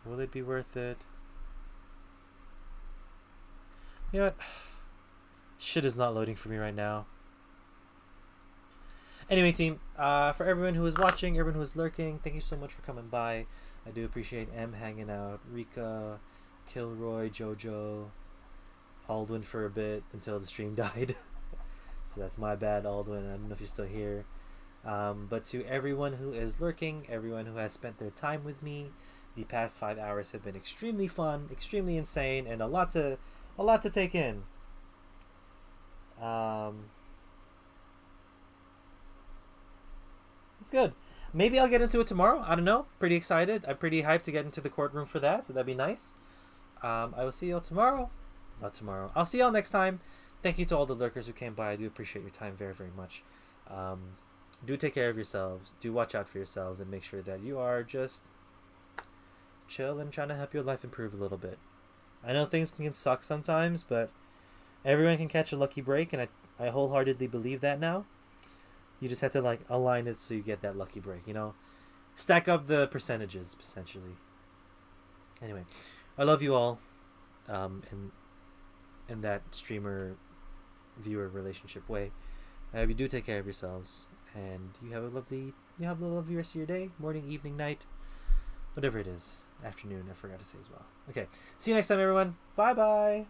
Will it be worth it? You know what? Shit is not loading for me right now. Anyway, team, for everyone who is watching, everyone who is lurking, thank you so much for coming by. I do appreciate M hanging out, Rika, Kilroy, Jojo, Aldwin for a bit until the stream died. So that's my bad, Aldwin. I don't know if you're still here. But to everyone who is lurking, everyone who has spent their time with me, the past 5 hours have been extremely fun, extremely insane, and a lot to take in. It's good. Maybe I'll get into it tomorrow. I don't know. Pretty excited. I'm pretty hyped to get into the courtroom for that, so that'd be nice. I will see y'all tomorrow. Not tomorrow. I'll see y'all next time. Thank you to all the lurkers who came by. I do appreciate your time very, very much. Do take care of yourselves. Do watch out for yourselves and make sure that you are just chill and trying to help your life improve a little bit. I know things can suck sometimes, but everyone can catch a lucky break, and I wholeheartedly believe that now. You just have to like align it so you get that lucky break, you know? Stack up the percentages, essentially. Anyway, I love you all. in that streamer viewer relationship way. You do take care of yourselves, and you have a lovely rest of your day, morning, evening, night, whatever it is. Afternoon, I forgot to say as well. Okay, see you next time, everyone. Bye bye.